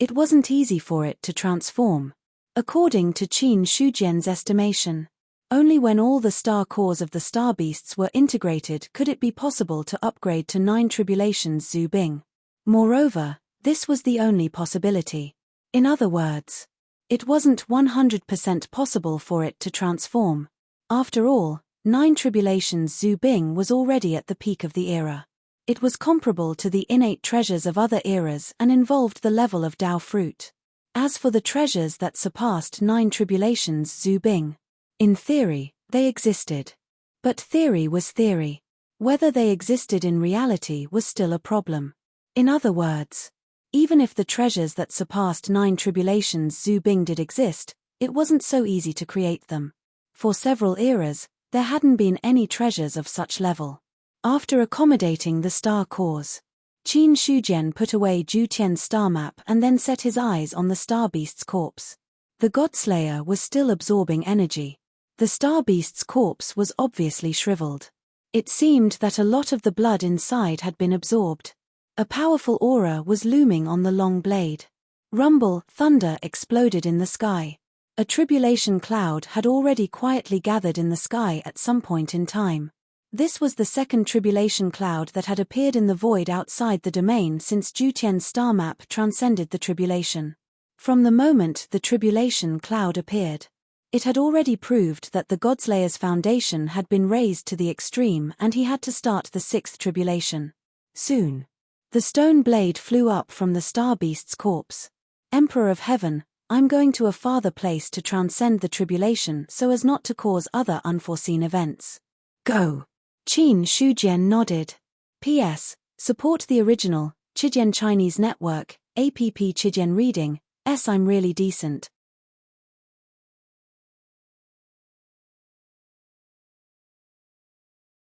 Speaker 1: It wasn't easy for it to transform. According to Qin Shujian's estimation, only when all the star cores of the star beasts were integrated could it be possible to upgrade to 9 tribulations Zhu Bing. Moreover, this was the only possibility. In other words, it wasn't 100% possible for it to transform. After all, 9 tribulations Zhu Bing was already at the peak of the era. It was comparable to the innate treasures of other eras and involved the level of Dao fruit. As for the treasures that surpassed 9 tribulations Zhu Bing, in theory, they existed. But theory was theory. Whether they existed in reality was still a problem. In other words, even if the treasures that surpassed 9 tribulations Zhu Bing did exist, it wasn't so easy to create them. For several eras, there hadn't been any treasures of such level. After accommodating the star cores, Qin Shujian put away Zhu Tian's star map and then set his eyes on the star beast's corpse. The Godslayer was still absorbing energy. The star beast's corpse was obviously shriveled. It seemed that a lot of the blood inside had been absorbed. A powerful aura was looming on the long blade. Rumble, thunder exploded in the sky. A tribulation cloud had already quietly gathered in the sky at some point in time. This was the second tribulation cloud that had appeared in the void outside the domain since Zhu Tian's star map transcended the tribulation. From the moment the tribulation cloud appeared, it had already proved that the Godslayer's foundation had been raised to the extreme and he had to start the 6th tribulation. Soon, the stone blade flew up from the star beast's corpse. Emperor of Heaven, I'm going to a farther place to transcend the tribulation so as not to cause other unforeseen events. Go. Qin Shujian nodded. P.S. Support the original, Chijian Chinese Network, APP Chijian Reading, S. I'm really decent.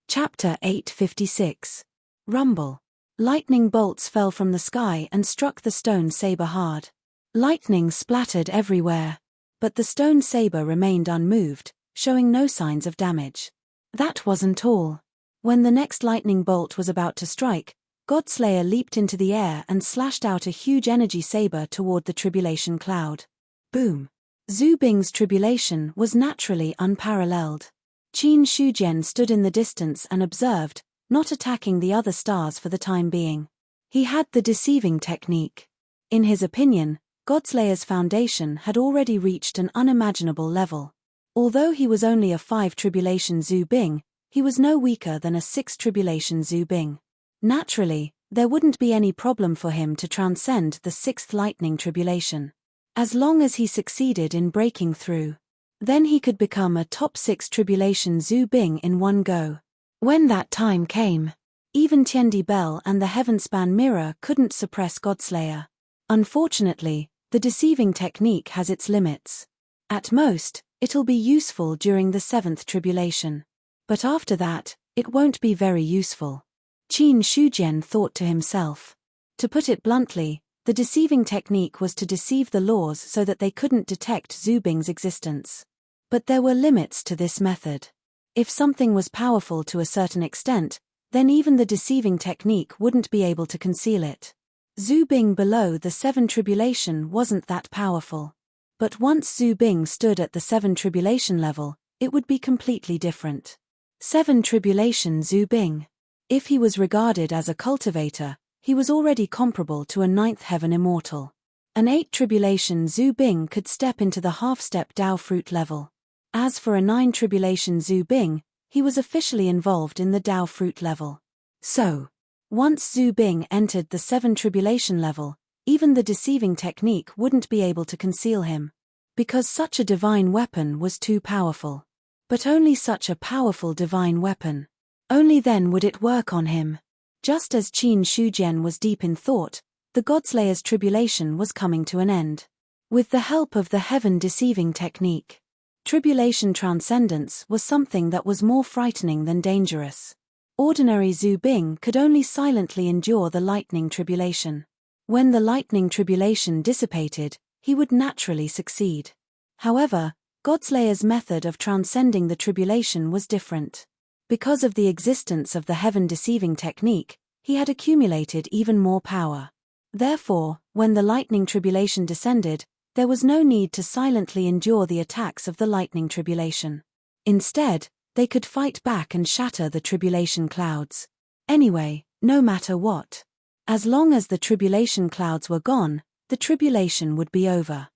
Speaker 1: Chapter 856. Rumble. Lightning bolts fell from the sky and struck the stone saber hard. Lightning splattered everywhere. But the stone saber remained unmoved, showing no signs of damage. That wasn't all. When the next lightning bolt was about to strike, Godslayer leaped into the air and slashed out a huge energy saber toward the tribulation cloud. Boom! Zhu Bing's tribulation was naturally unparalleled. Qin Shujian stood in the distance and observed, not attacking the other stars for the time being. He had the deceiving technique. In his opinion, Godslayer's foundation had already reached an unimaginable level. Although he was only a 5 tribulation Zhu Bing, he was no weaker than a 6 tribulation Zhu Bing. Naturally, there wouldn't be any problem for him to transcend the 6th lightning tribulation. As long as he succeeded in breaking through, then he could become a top 6 tribulation Zhu Bing in one go. When that time came, even Tiandi Bell and the Heavenspan Mirror couldn't suppress Godslayer. Unfortunately, the deceiving technique has its limits. At most, it'll be useful during the 7th tribulation. But after that, it won't be very useful. Qin Shujian thought to himself. To put it bluntly, the deceiving technique was to deceive the laws so that they couldn't detect Zhu Bing's existence. But there were limits to this method. If something was powerful to a certain extent, then even the deceiving technique wouldn't be able to conceal it. Zhu Bing below the 7 tribulation wasn't that powerful. But once Zhu Bing stood at the 7 tribulation level, it would be completely different. 7 tribulation Zhu Bing. If he was regarded as a cultivator, he was already comparable to a 9th heaven immortal. An 8 tribulation Zhu Bing could step into the half-step Dao fruit level. As for a 9 tribulation Zhu Bing, he was officially involved in the Dao fruit level. So, once Zhu Bing entered the 7 tribulation level, even the deceiving technique wouldn't be able to conceal him. Because such a divine weapon was too powerful. But only such a powerful divine weapon. Only then would it work on him. Just as Qin Shujian was deep in thought, the Godslayer's tribulation was coming to an end. With the help of the heaven-deceiving technique, tribulation transcendence was something that was more frightening than dangerous. Ordinary Zhu Bing could only silently endure the lightning tribulation. When the lightning tribulation dissipated, he would naturally succeed. However, Godslayer's method of transcending the tribulation was different. Because of the existence of the heaven-deceiving technique, he had accumulated even more power. Therefore, when the lightning tribulation descended, there was no need to silently endure the attacks of the lightning tribulation. Instead, they could fight back and shatter the tribulation clouds. Anyway, no matter what. As long as the tribulation clouds were gone, the tribulation would be over.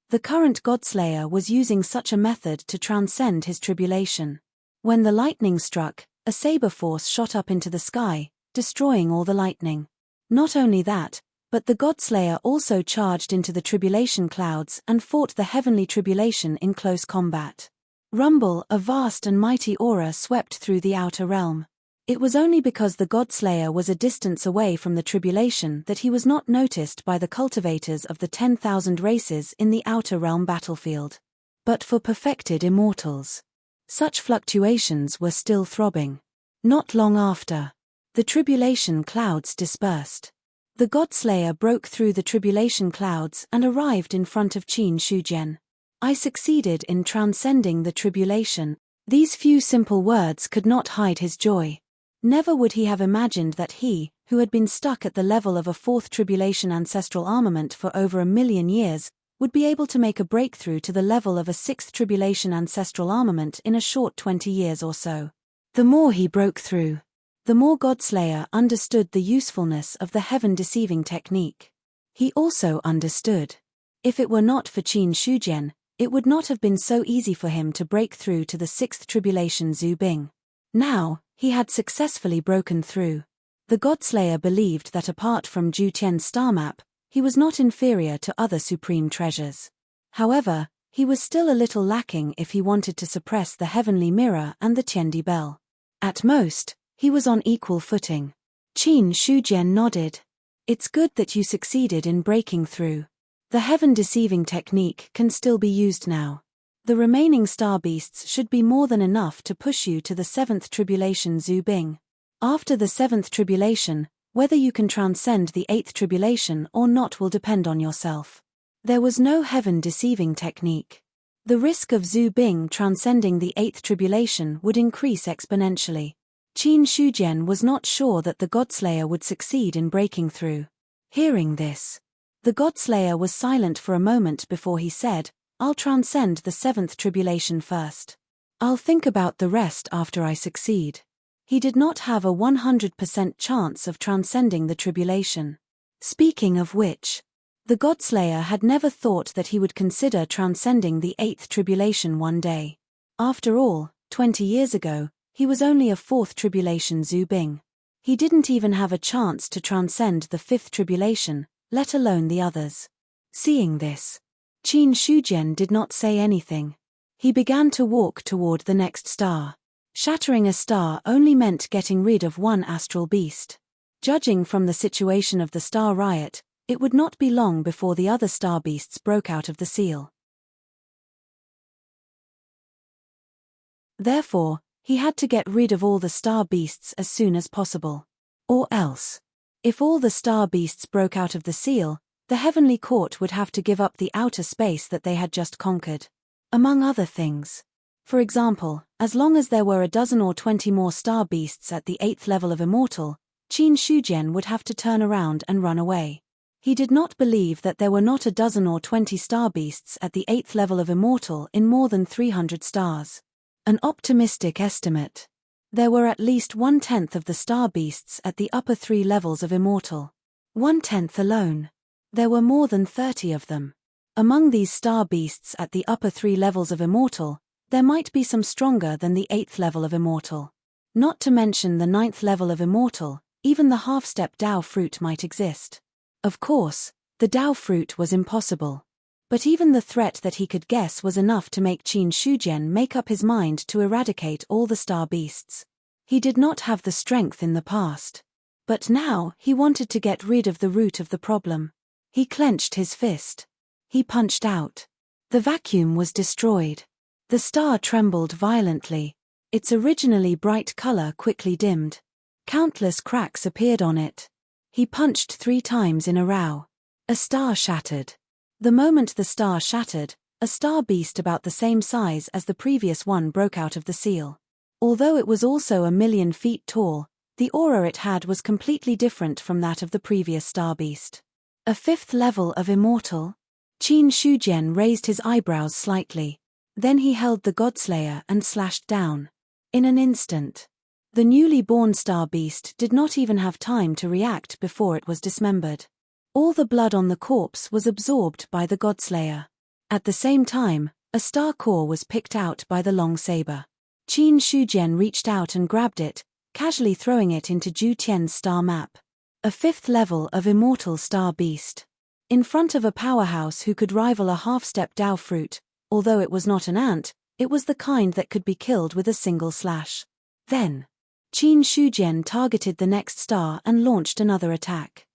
Speaker 1: The current Godslayer was using such a method to transcend his tribulation. When the lightning struck, a saber force shot up into the sky, destroying all the lightning. Not only that, but the Godslayer also charged into the tribulation clouds and fought the heavenly tribulation in close combat. Rumble, a vast and mighty aura swept through the outer realm. It was only because the Godslayer was a distance away from the tribulation that he was not noticed by the cultivators of the 10,000 races in the outer realm battlefield. But for perfected immortals, such fluctuations were still throbbing. Not long after, the tribulation clouds dispersed. The Godslayer broke through the tribulation clouds and arrived in front of Qin Shujian. I succeeded in transcending the tribulation. These few simple words could not hide his joy. Never would he have imagined that he, who had been stuck at the level of a fourth tribulation ancestral armament for over 1,000,000 years, would be able to make a breakthrough to the level of a sixth tribulation ancestral armament in a short 20 years or so. The more he broke through, the more Godslayer understood the usefulness of the heaven-deceiving technique. He also understood. If it were not for Qin Shujian, it would not have been so easy for him to break through to the sixth tribulation Zhu Bing. Now, he had successfully broken through. The Godslayer believed that apart from Zhu Tian's star map, he was not inferior to other supreme treasures. However, he was still a little lacking if he wanted to suppress the heavenly mirror and the Tiandi bell. At most, he was on equal footing. Qin Shujian nodded. It's good that you succeeded in breaking through. The heaven-deceiving technique can still be used now. The remaining star beasts should be more than enough to push you to the seventh tribulation Zhu Bing. After the seventh tribulation, whether you can transcend the eighth tribulation or not will depend on yourself. There was no heaven-deceiving technique. The risk of Zhu Bing transcending the eighth tribulation would increase exponentially. Qin Shujian was not sure that the Godslayer would succeed in breaking through. Hearing this, the Godslayer was silent for a moment before he said, I'll transcend the seventh tribulation first. I'll think about the rest after I succeed. He did not have a 100% chance of transcending the tribulation. Speaking of which, the Godslayer had never thought that he would consider transcending the eighth tribulation one day. After all, 20 years ago, he was only a fourth tribulation Zhu Bing. He didn't even have a chance to transcend the fifth tribulation, let alone the others. Seeing this, Qin Shujian did not say anything. He began to walk toward the next star. Shattering a star only meant getting rid of one astral beast. Judging from the situation of the star riot, it would not be long before the other star beasts broke out of the seal. Therefore, he had to get rid of all the star beasts as soon as possible. Or else, if all the star beasts broke out of the seal, the heavenly court would have to give up the outer space that they had just conquered. Among other things. For example, as long as there were a dozen or 20 more star beasts at the 8th level of Immortal, Qin Shujian would have to turn around and run away. He did not believe that there were not a dozen or 20 star beasts at the 8th level of Immortal in more than 300 stars. An optimistic estimate. There were at least 1/10 of the star beasts at the upper 3 levels of Immortal. 1/10 alone. There were more than 30 of them. Among these star beasts at the upper 3 levels of Immortal, there might be some stronger than the 8th level of Immortal. Not to mention the 9th level of Immortal, even the half-step Dao fruit might exist. Of course, the Dao fruit was impossible. But even the threat that he could guess was enough to make Qin Shujian make up his mind to eradicate all the star beasts. He did not have the strength in the past. But now he wanted to get rid of the root of the problem. He clenched his fist. He punched out. The vacuum was destroyed. The star trembled violently. Its originally bright color quickly dimmed. Countless cracks appeared on it. He punched 3 times in a row. A star shattered. The moment the star shattered, a star beast about the same size as the previous one broke out of the seal. Although it was also 1,000,000 feet tall, the aura it had was completely different from that of the previous star beast. A 5th level of immortal? Qin Shujian raised his eyebrows slightly. Then he held the Godslayer and slashed down. In an instant. The newly born star beast did not even have time to react before it was dismembered. All the blood on the corpse was absorbed by the Godslayer. At the same time, a star core was picked out by the long saber. Qin Shujian reached out and grabbed it, casually throwing it into Zhu Tian's star map. A 5th level of immortal star beast. In front of a powerhouse who could rival a half-step Dao fruit, although it was not an ant, it was the kind that could be killed with a single slash. Then, Qin Shujian targeted the next star and launched another attack.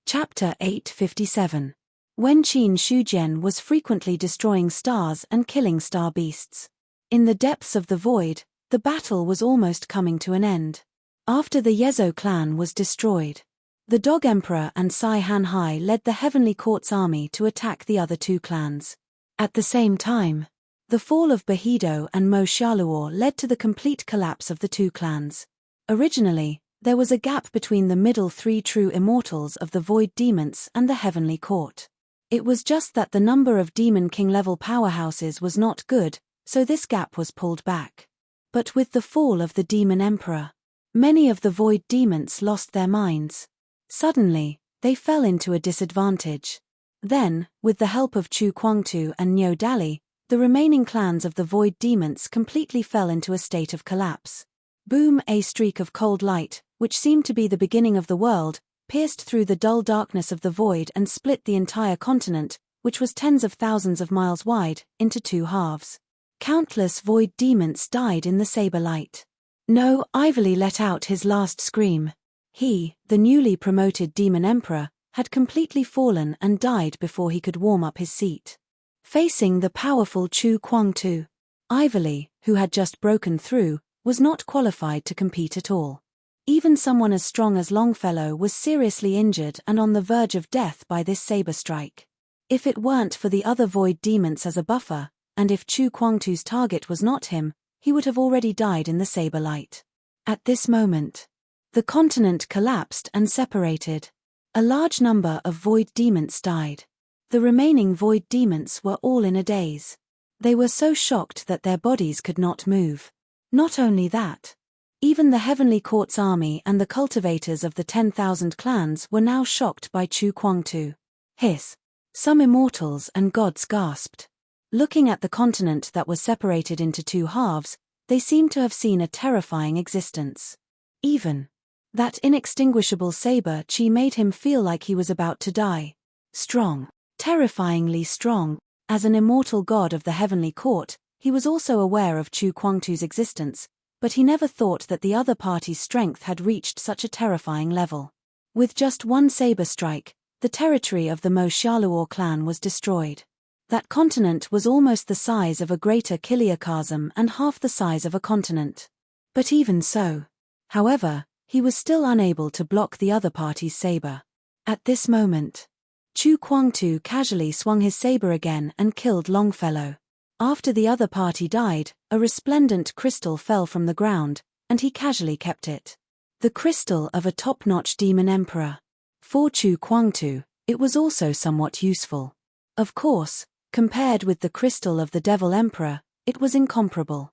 Speaker 1: Chapter 857. When Qin Shujian was frequently destroying stars and killing star beasts. In the depths of the void, the battle was almost coming to an end. After the Yezo clan was destroyed, the Dog Emperor and Sai Hanhai led the Heavenly Court's army to attack the other 2 clans. At the same time, the fall of Behido and Mo Xiaoluo led to the complete collapse of the 2 clans. Originally, there was a gap between the middle 3 true immortals of the Void Demons and the Heavenly Court. It was just that the number of Demon King-level powerhouses was not good, so this gap was pulled back. But with the fall of the Demon Emperor, many of the Void Demons lost their minds. Suddenly, they fell into a disadvantage. Then, with the help of Chu Kuangtu and Niu Dali, the remaining clans of the Void Demons completely fell into a state of collapse. Boom! A streak of cold light, which seemed to be the beginning of the world, pierced through the dull darkness of the void and split the entire continent, which was tens of thousands of miles wide, into 2 halves. Countless Void Demons died in the saber light. No, Ively let out his last scream. He, the newly promoted Demon Emperor, had completely fallen and died before he could warm up his seat. Facing the powerful Chu Kuangtu, Ively, who had just broken through, was not qualified to compete at all. Even someone as strong as Longfellow was seriously injured and on the verge of death by this saber strike. If it weren't for the other Void Demons as a buffer, and if Chu Kuangtu's target was not him, he would have already died in the saber light. At this moment, the continent collapsed and separated. A large number of Void Demons died. The remaining Void Demons were all in a daze. They were so shocked that their bodies could not move. Not only that, even the Heavenly Court's army and the cultivators of the 10,000 clans were now shocked by Chu Kuangtu. Hiss! Some immortals and gods gasped. Looking at the continent that was separated into 2 halves, they seemed to have seen a terrifying existence. Even that inextinguishable saber chi made him feel like he was about to die. Strong. Terrifyingly strong. As an immortal god of the Heavenly Court, he was also aware of Chu Kuangtu's existence, but he never thought that the other party's strength had reached such a terrifying level. With just one saber strike, the territory of the Mo Xiaoluo clan was destroyed. That continent was almost the size of a greater chiliocosm and half the size of a continent. But even so, however, he was still unable to block the other party's saber. At this moment, Chu Kuangtu casually swung his saber again and killed Longfellow. After the other party died, a resplendent crystal fell from the ground, and he casually kept it. The crystal of a top-notch demon emperor. For Chu Kuangtu, it was also somewhat useful. Of course, compared with the crystal of the devil emperor, it was incomparable.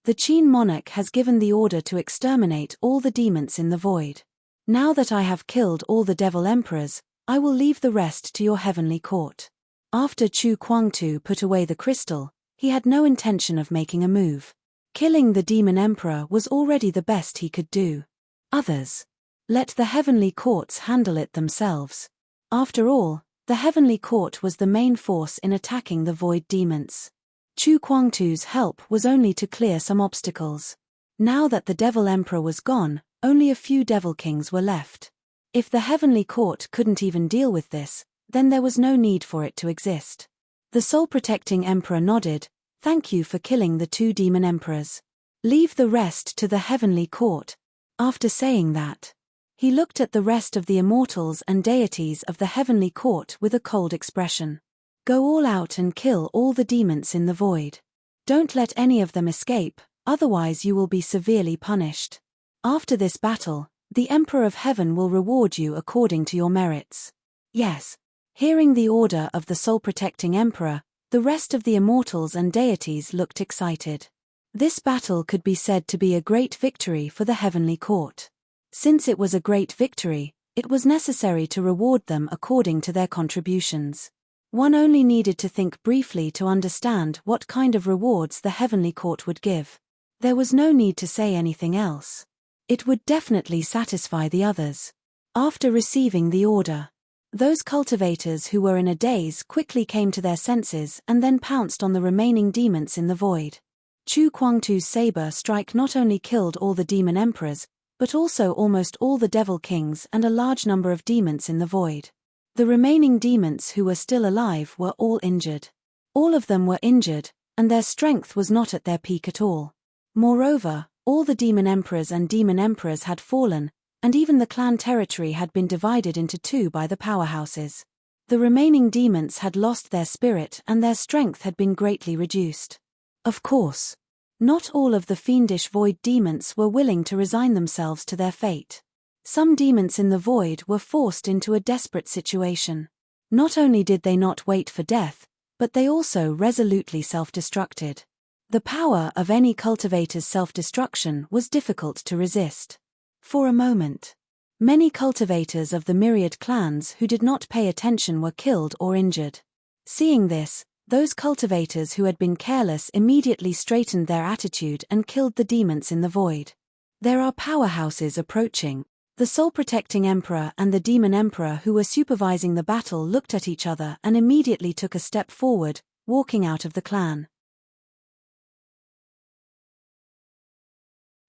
Speaker 1: The Qin monarch has given the order to exterminate all the demons in the void. Now that I have killed all the devil emperors, I will leave the rest to your heavenly court. After Chu Kuangtu put away the crystal, he had no intention of making a move. Killing the demon emperor was already the best he could do. Others. Let the heavenly courts handle it themselves. After all, the heavenly court was the main force in attacking the void demons. Chu Kuangtu's help was only to clear some obstacles. Now that the Devil Emperor was gone, only a few Devil Kings were left. If the Heavenly Court couldn't even deal with this, then there was no need for it to exist. The soul-protecting Emperor nodded. Thank you for killing the 2 demon emperors. Leave the rest to the Heavenly Court. After saying that, he looked at the rest of the immortals and deities of the Heavenly Court with a cold expression. Go all out and kill all the demons in the void. Don't let any of them escape, otherwise you will be severely punished. After this battle, the Emperor of Heaven will reward you according to your merits. Yes. Hearing the order of the soul-protecting Emperor, the rest of the immortals and deities looked excited. This battle could be said to be a great victory for the Heavenly Court. Since it was a great victory, it was necessary to reward them according to their contributions. One only needed to think briefly to understand what kind of rewards the Heavenly Court would give. There was no need to say anything else. It would definitely satisfy the others. After receiving the order, those cultivators who were in a daze quickly came to their senses and then pounced on the remaining demons in the void. Chu Kuangtu's saber strike not only killed all the demon emperors, but also almost all the devil kings and a large number of demons in the void. The remaining demons who were still alive were all injured. All of them were injured, and their strength was not at their peak at all. Moreover, all the demon emperors and demon emperors had fallen, and even the clan territory had been divided into 2 by the powerhouses. The remaining demons had lost their spirit and their strength had been greatly reduced. Of course, not all of the fiendish void demons were willing to resign themselves to their fate. Some demons in the void were forced into a desperate situation. Not only did they not wait for death, but they also resolutely self-destructed. The power of any cultivator's self-destruction was difficult to resist. For a moment, many cultivators of the myriad clans who did not pay attention were killed or injured. Seeing this, those cultivators who had been careless immediately straightened their attitude and killed the demons in the void. There are powerhouses approaching. The soul-protecting emperor and the demon emperor who were supervising the battle looked at each other and immediately took a step forward, walking out of the clan.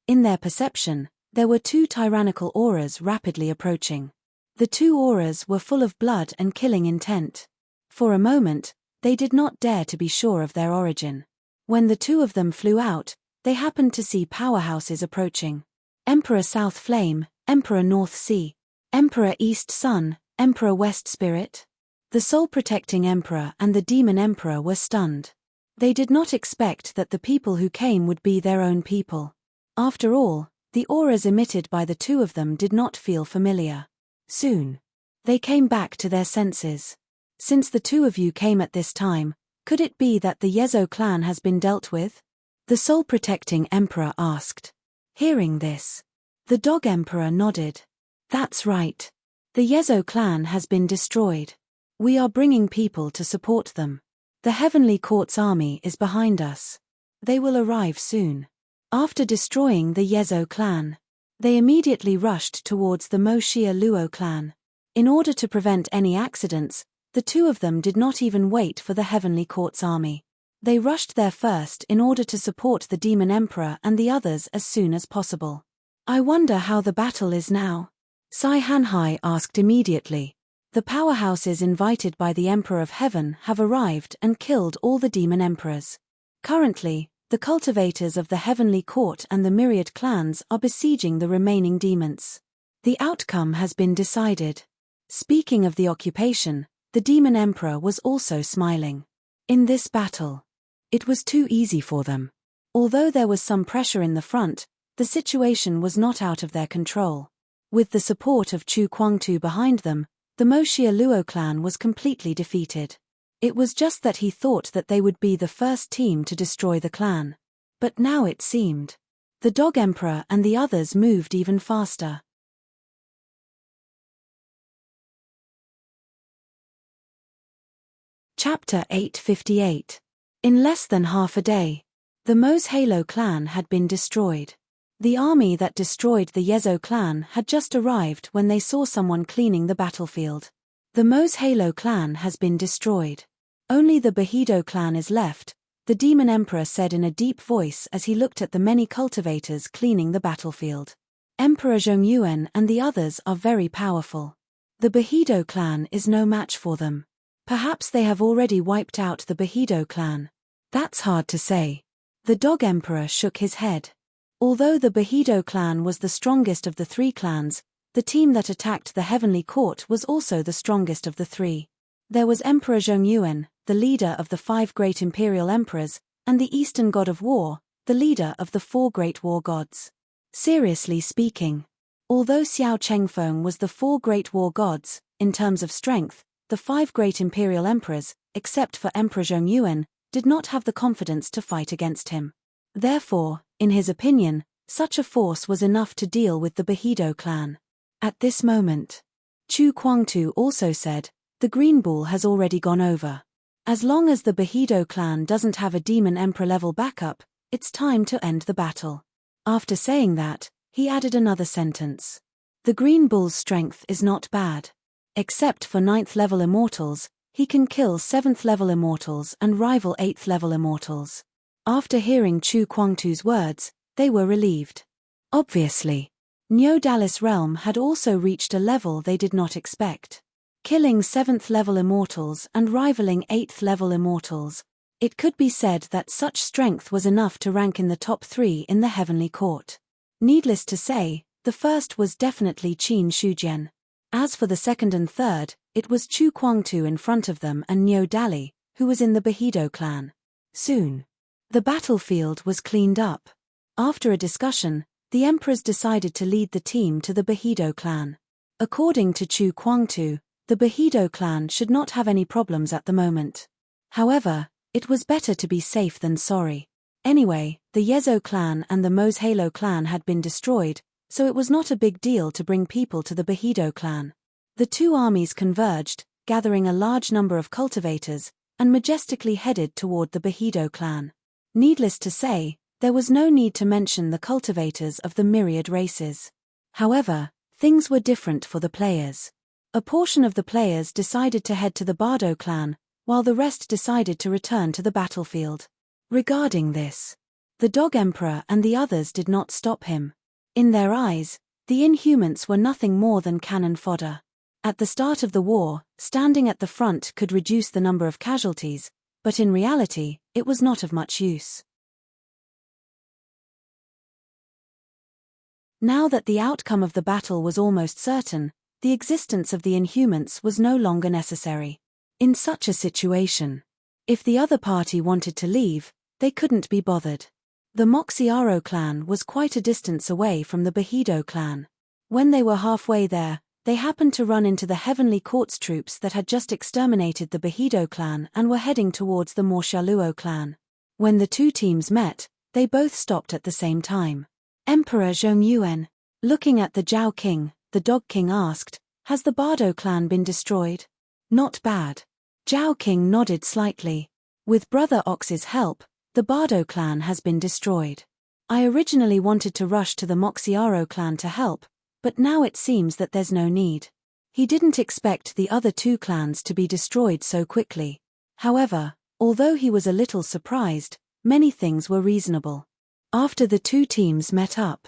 Speaker 1: In their perception, there were 2 tyrannical auras rapidly approaching. The 2 auras were full of blood and killing intent. For a moment, they did not dare to be sure of their origin. When the 2 of them flew out, they happened to see powerhouses approaching. Emperor South Flame, Emperor North Sea, Emperor East Sun, Emperor West Spirit. The soul-protecting emperor and the demon emperor were stunned. They did not expect that the people who came would be their own people. After all, the auras emitted by the 2 of them did not feel familiar. Soon, they came back to their senses. Since the 2 of you came at this time, could it be that the Yezo clan has been dealt with? The soul-protecting emperor asked. Hearing this, the dog emperor nodded. That's right. The Yezo clan has been destroyed. We are bringing people to support them. The Heavenly Court's army is behind us. They will arrive soon. After destroying the Yezo clan, they immediately rushed towards the Moshia Luo clan. In order to prevent any accidents, the 2 of them did not even wait for the Heavenly Court's army. They rushed there first in order to support the Demon Emperor and the others as soon as possible. I wonder how the battle is now? Sai Hanhai asked immediately. The powerhouses invited by the Emperor of Heaven have arrived and killed all the Demon Emperors. Currently, the cultivators of the Heavenly Court and the myriad clans are besieging the remaining demons. The outcome has been decided. Speaking of the occupation, the Demon Emperor was also smiling. In this battle, it was too easy for them. Although there was some pressure in the front, the situation was not out of their control. With the support of Chu Kuangtu behind them, the Moshia Luo clan was completely defeated. It was just that he thought that they would be the first team to destroy the clan. But now it seemed. The Dog Emperor and the others moved even faster. Chapter 858. In less than half a day, the Mose Halo clan had been destroyed. The army that destroyed the Yezo clan had just arrived when they saw someone cleaning the battlefield. The Mose Halo clan has been destroyed. Only the Bahido clan is left, the demon emperor said in a deep voice as he looked at the many cultivators cleaning the battlefield. Emperor Zhongyuan and the others are very powerful. The Behido clan is no match for them. Perhaps they have already wiped out the Behido clan. That's hard to say. The dog emperor shook his head. Although the Behido clan was the strongest of the three clans, the team that attacked the heavenly court was also the strongest of the three. There was Emperor Zhongyuan, the leader of the 5 great imperial emperors, and the Eastern god of war, the leader of the 4 great war gods. Seriously speaking, although Xiao Chengfeng was the 4 great war gods, in terms of strength, the 5 great imperial emperors, except for Emperor Zhongyuan, did not have the confidence to fight against him. Therefore, in his opinion, such a force was enough to deal with the Behido clan. At this moment, Chu Kuangtu also said, the Green Bull has already gone over. As long as the Behido clan doesn't have a demon emperor level backup, it's time to end the battle. After saying that, he added another sentence. The Green Bull's strength is not bad. Except for 9th level immortals, he can kill 7th level immortals and rival 8th level immortals. After hearing Chu Kuangtu's words, they were relieved. Obviously, Neo Dallas' realm had also reached a level they did not expect. Killing 7th level immortals and rivaling 8th level immortals, it could be said that such strength was enough to rank in the top 3 in the heavenly court. Needless to say, the first was definitely Qin Shujian. As for the second and third, it was Chu Kuangtu in front of them and Neo Dali, who was in the Behido clan. Soon, the battlefield was cleaned up. After a discussion, the emperors decided to lead the team to the Behido clan. According to Chu Kuangtu, the Behido clan should not have any problems at the moment. However, it was better to be safe than sorry. Anyway, the Yezo clan and the Mozhalo clan had been destroyed, so it was not a big deal to bring people to the Behido clan. The two armies converged, gathering a large number of cultivators, and majestically headed toward the Behido clan. Needless to say, there was no need to mention the cultivators of the myriad races. However, things were different for the players. A portion of the players decided to head to the Bardo clan, while the rest decided to return to the battlefield. Regarding this, the Dog Emperor and the others did not stop him. In their eyes, the Inhumans were nothing more than cannon fodder. At the start of the war, standing at the front could reduce the number of casualties, but in reality, it was not of much use. Now that the outcome of the battle was almost certain, the existence of the Inhumans was no longer necessary. In such a situation, if the other party wanted to leave, they couldn't be bothered. The Moxiaro clan was quite a distance away from the Behido clan. When they were halfway there, they happened to run into the Heavenly Court's troops that had just exterminated the Behido clan and were heading towards the Morshaluo clan. When the two teams met, they both stopped at the same time. Emperor Zhongyuan, looking at the Zhao King, the Dog King asked, "Has the Bardo clan been destroyed?" "Not bad." Zhao King nodded slightly. "With Brother Ox's help, the Bardo clan has been destroyed. I originally wanted to rush to the Moxiaro clan to help, but now it seems that there's no need." He didn't expect the other two clans to be destroyed so quickly. However, although he was a little surprised, many things were reasonable. After the two teams met up,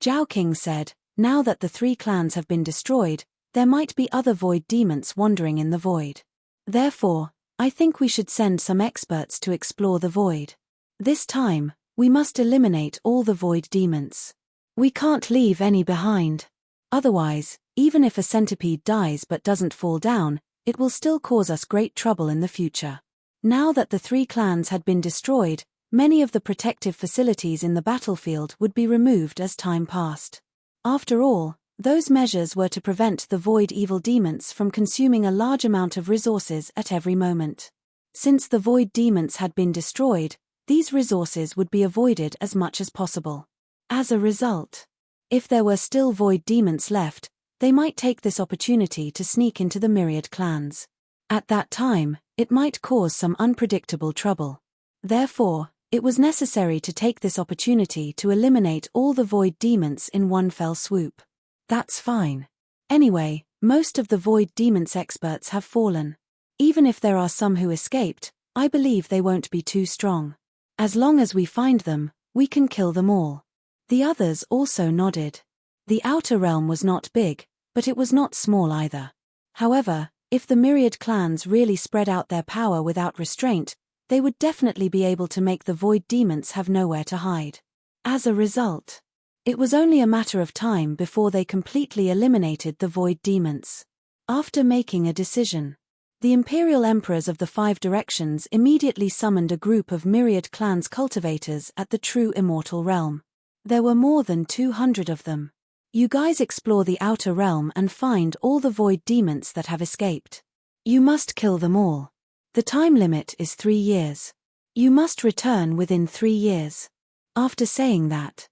Speaker 1: Zhao King said, "Now that the 3 clans have been destroyed, there might be other void demons wandering in the void. Therefore, I think we should send some experts to explore the void. This time, we must eliminate all the void demons. We can't leave any behind. Otherwise, even if a centipede dies but doesn't fall down, it will still cause us great trouble in the future." Now that the 3 clans had been destroyed, many of the protective facilities in the battlefield would be removed as time passed. After all, those measures were to prevent the void evil demons from consuming a large amount of resources at every moment. Since the void demons had been destroyed, these resources would be avoided as much as possible. As a result, if there were still void demons left, they might take this opportunity to sneak into the myriad clans. At that time, it might cause some unpredictable trouble. Therefore, it was necessary to take this opportunity to eliminate all the void demons in one fell swoop. That's fine. Anyway, most of the void demons experts have fallen. Even if there are some who escaped, I believe they won't be too strong. As long as we find them, we can kill them all. The others also nodded. The outer realm was not big, but it was not small either. However, if the myriad clans really spread out their power without restraint, they would definitely be able to make the void demons have nowhere to hide. As a result, it was only a matter of time before they completely eliminated the void demons. After making a decision, the imperial emperors of the 5 directions immediately summoned a group of myriad clans cultivators at the true immortal realm. There were more than 200 of them. You guys explore the outer realm and find all the void demons that have escaped. You must kill them all. The time limit is 3 years. You must return within 3 years. After saying that,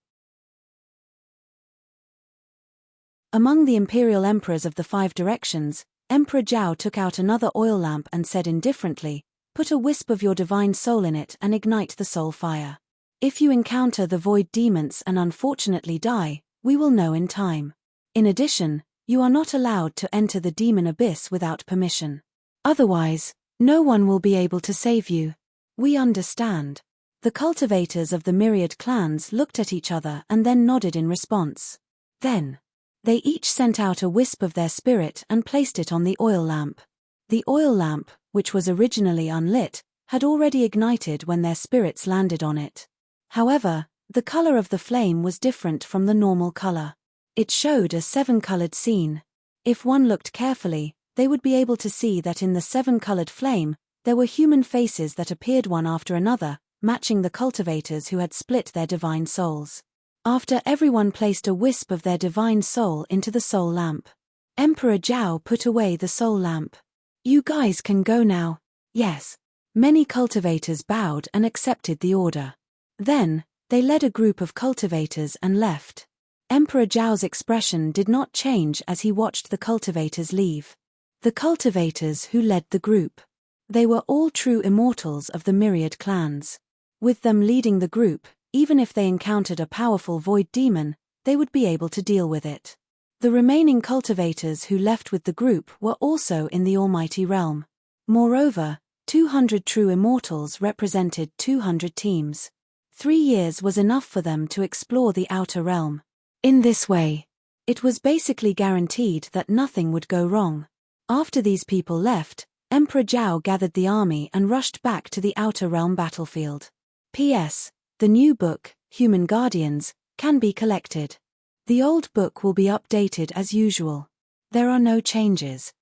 Speaker 1: among the imperial emperors of the 5 directions, Emperor Zhao took out another oil lamp and said indifferently, "Put a wisp of your divine soul in it and ignite the soul fire. If you encounter the void demons and unfortunately die, we will know in time. In addition, you are not allowed to enter the demon abyss without permission. Otherwise, no one will be able to save you." "We understand." The cultivators of the myriad clans looked at each other and then nodded in response. Then, they each sent out a wisp of their spirit and placed it on the oil lamp. The oil lamp, which was originally unlit, had already ignited when their spirits landed on it. However, the color of the flame was different from the normal color. It showed a 7-colored scene. If one looked carefully, they would be able to see that in the 7-colored flame, there were human faces that appeared one after another, matching the cultivators who had split their divine souls. After everyone placed a wisp of their divine soul into the soul lamp, Emperor Zhao put away the soul lamp. "You guys can go now." "Yes." Many cultivators bowed and accepted the order. Then, they led a group of cultivators and left. Emperor Zhao's expression did not change as he watched the cultivators leave. The cultivators who led the group. They were all true immortals of the myriad clans. With them leading the group, even if they encountered a powerful void demon, they would be able to deal with it. The remaining cultivators who left with the group were also in the almighty realm. Moreover, 200 true immortals represented 200 teams. 3 years was enough for them to explore the outer realm. In this way, it was basically guaranteed that nothing would go wrong. After these people left, Emperor Zhao gathered the army and rushed back to the outer realm battlefield. P.S. The new book, Human Guardians, can be collected. The old book will be updated as usual. There are no changes.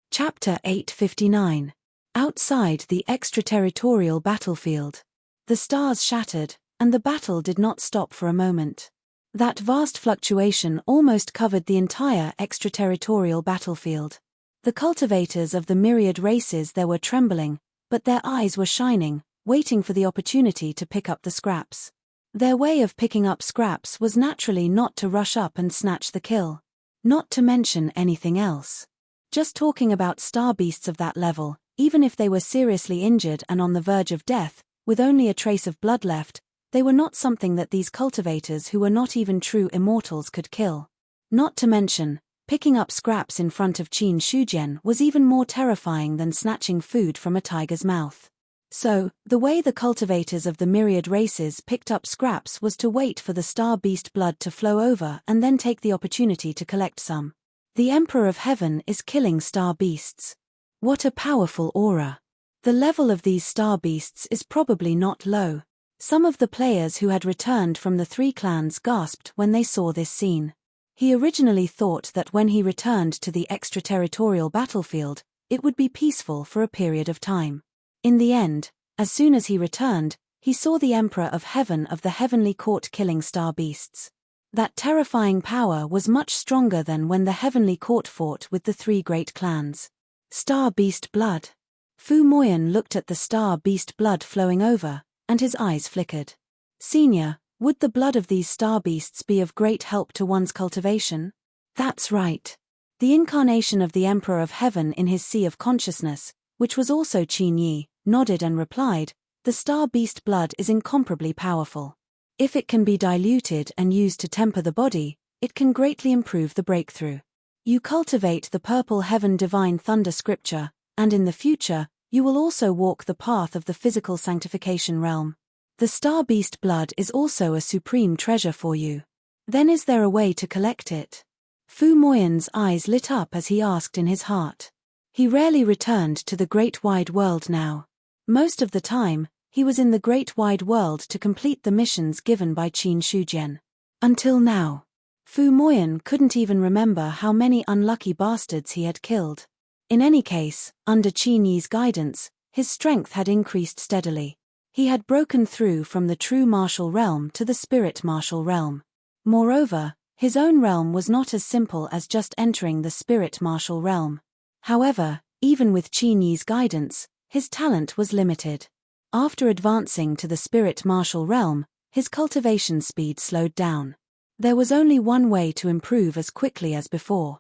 Speaker 1: Chapter 859. Outside the extraterritorial battlefield. The stars shattered, and the battle did not stop for a moment. That vast fluctuation almost covered the entire extraterritorial battlefield. The cultivators of the myriad races there were trembling, but their eyes were shining, waiting for the opportunity to pick up the scraps. Their way of picking up scraps was naturally not to rush up and snatch the kill. Not to mention anything else. Just talking about star beasts of that level, even if they were seriously injured and on the verge of death, with only a trace of blood left, they were not something that these cultivators who were not even true immortals could kill. Not to mention, picking up scraps in front of Qin Shujian was even more terrifying than snatching food from a tiger's mouth. So, the way the cultivators of the myriad races picked up scraps was to wait for the star beast blood to flow over and then take the opportunity to collect some. The Emperor of Heaven is killing star beasts. What a powerful aura. The level of these star beasts is probably not low. Some of the players who had returned from the 3 clans gasped when they saw this scene. He originally thought that when he returned to the extraterritorial battlefield, it would be peaceful for a period of time. In the end, as soon as he returned, he saw the Emperor of Heaven of the Heavenly Court killing star beasts. That terrifying power was much stronger than when the Heavenly Court fought with the 3 great clans. Star beast blood. Fu Moyan looked at the star beast blood flowing over, and his eyes flickered. "Senior, would the blood of these star beasts be of great help to one's cultivation?" "That's right." The incarnation of the Emperor of Heaven in his sea of consciousness, which was also Qin Yi, nodded and replied, "The star beast blood is incomparably powerful. If it can be diluted and used to temper the body, it can greatly improve the breakthrough. You cultivate the purple heaven divine thunder scripture, and in the future, you will also walk the path of the physical sanctification realm. The star beast blood is also a supreme treasure for you. Then is there a way to collect it? Fu Moyan's eyes lit up as he asked in his heart. He rarely returned to the great wide world now. Most of the time, he was in the great wide world to complete the missions given by Qin Shujian. Until now. Fu Moyan couldn't even remember how many unlucky bastards he had killed. In any case, under Qin Yi's guidance, his strength had increased steadily. He had broken through from the true martial realm to the spirit martial realm. Moreover, his own realm was not as simple as just entering the spirit martial realm. However, even with Qin Yi's guidance, his talent was limited. After advancing to the spirit martial realm, his cultivation speed slowed down. There was only one way to improve as quickly as before.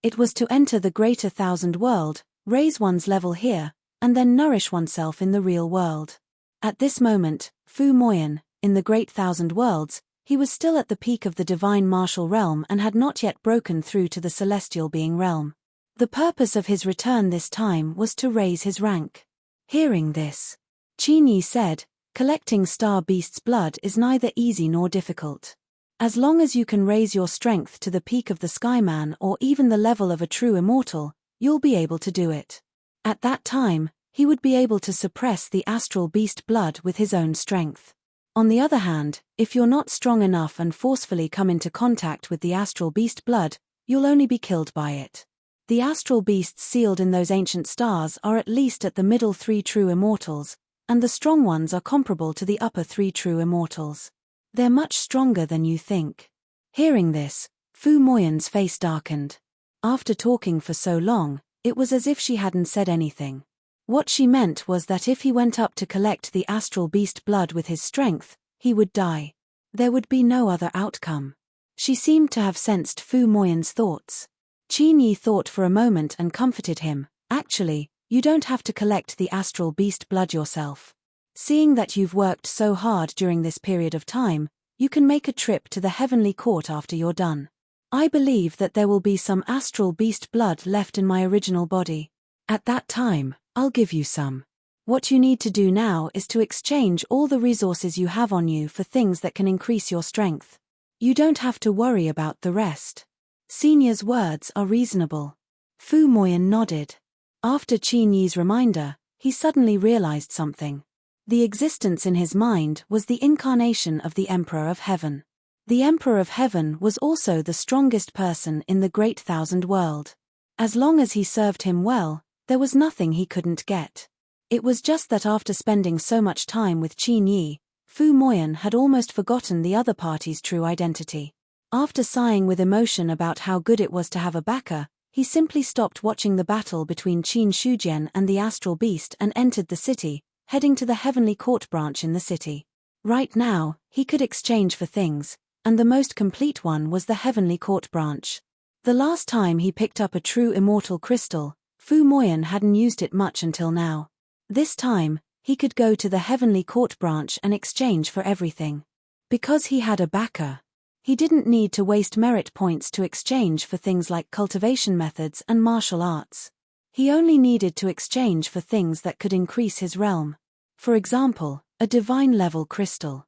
Speaker 1: It was to enter the greater thousand world, raise one's level here, and then nourish oneself in the real world. At this moment, Fu Moyan, in the great thousand worlds, he was still at the peak of the divine martial realm and had not yet broken through to the celestial being realm. The purpose of his return this time was to raise his rank. Hearing this, Qin Yi said, collecting star beast's blood is neither easy nor difficult. As long as you can raise your strength to the peak of the Skyman or even the level of a true immortal, you'll be able to do it. At that time, he would be able to suppress the astral beast blood with his own strength. On the other hand, if you're not strong enough and forcefully come into contact with the astral beast blood, you'll only be killed by it. The astral beasts sealed in those ancient stars are at least at the middle 3 true immortals, and the strong ones are comparable to the upper 3 true immortals. They're much stronger than you think. Hearing this, Fu Moyan's face darkened. After talking for so long, it was as if she hadn't said anything. What she meant was that if he went up to collect the astral beast blood with his strength, he would die. There would be no other outcome. She seemed to have sensed Fu Moyan's thoughts. Qin Yi thought for a moment and comforted him. Actually, you don't have to collect the astral beast blood yourself. Seeing that you've worked so hard during this period of time, you can make a trip to the heavenly court after you're done. I believe that there will be some astral beast blood left in my original body. At that time, I'll give you some. What you need to do now is to exchange all the resources you have on you for things that can increase your strength. You don't have to worry about the rest. Senior's words are reasonable. Fu Moyan nodded. After Qin Yi's reminder, he suddenly realized something. The existence in his mind was the incarnation of the Emperor of Heaven. The Emperor of Heaven was also the strongest person in the great thousand world. As long as he served him well, there was nothing he couldn't get. It was just that after spending so much time with Qin Yi, Fu Moyan had almost forgotten the other party's true identity. After sighing with emotion about how good it was to have a backer, he simply stopped watching the battle between Qin Shujian and the astral beast and entered the city, heading to the heavenly court branch in the city. Right now, he could exchange for things, and the most complete one was the heavenly court branch. The last time he picked up a true immortal crystal, Fu Moyan hadn't used it much until now. This time, he could go to the heavenly court branch and exchange for everything. Because he had a backer, he didn't need to waste merit points to exchange for things like cultivation methods and martial arts. He only needed to exchange for things that could increase his realm. For example, a divine level crystal.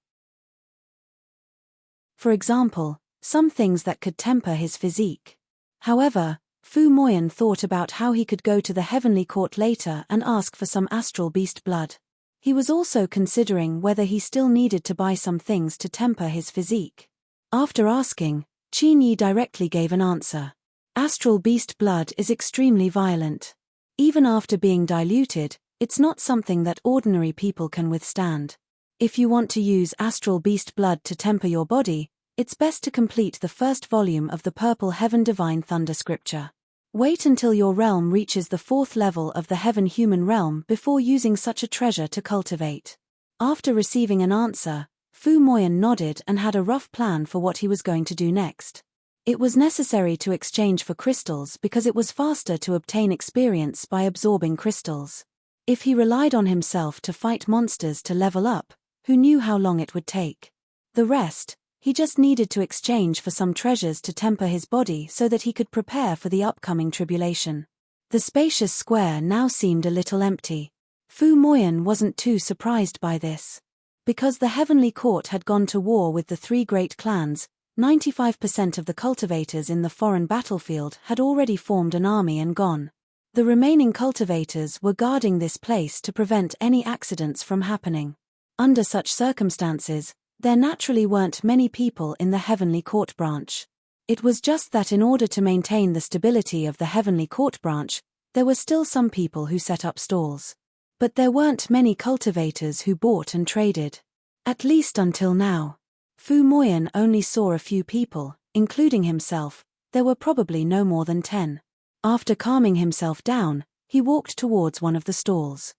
Speaker 1: For example, some things that could temper his physique. However, Fu Moyan thought about how he could go to the heavenly court later and ask for some astral beast blood. He was also considering whether he still needed to buy some things to temper his physique. After asking, Qin Yi directly gave an answer. Astral beast blood is extremely violent. Even after being diluted, it's not something that ordinary people can withstand. If you want to use astral beast blood to temper your body, it's best to complete the first volume of the Purple Heaven Divine Thunder Scripture. Wait until your realm reaches the 4th level of the Heaven Human realm before using such a treasure to cultivate. After receiving an answer, Fu Moyan nodded and had a rough plan for what he was going to do next. It was necessary to exchange for crystals because it was faster to obtain experience by absorbing crystals. If he relied on himself to fight monsters to level up, who knew how long it would take? The rest, He just needed to exchange for some treasures to temper his body so that he could prepare for the upcoming tribulation. The spacious square now seemed a little empty. Fu Moyan wasn't too surprised by this. Because the heavenly court had gone to war with the three great clans, 95% of the cultivators in the foreign battlefield had already formed an army and gone. The remaining cultivators were guarding this place to prevent any accidents from happening. Under such circumstances, there naturally weren't many people in the heavenly court branch. It was just that in order to maintain the stability of the heavenly court branch, there were still some people who set up stalls. But there weren't many cultivators who bought and traded. At least until now. Fu Moyan only saw a few people, including himself. There were probably no more than 10. After calming himself down, he walked towards one of the stalls.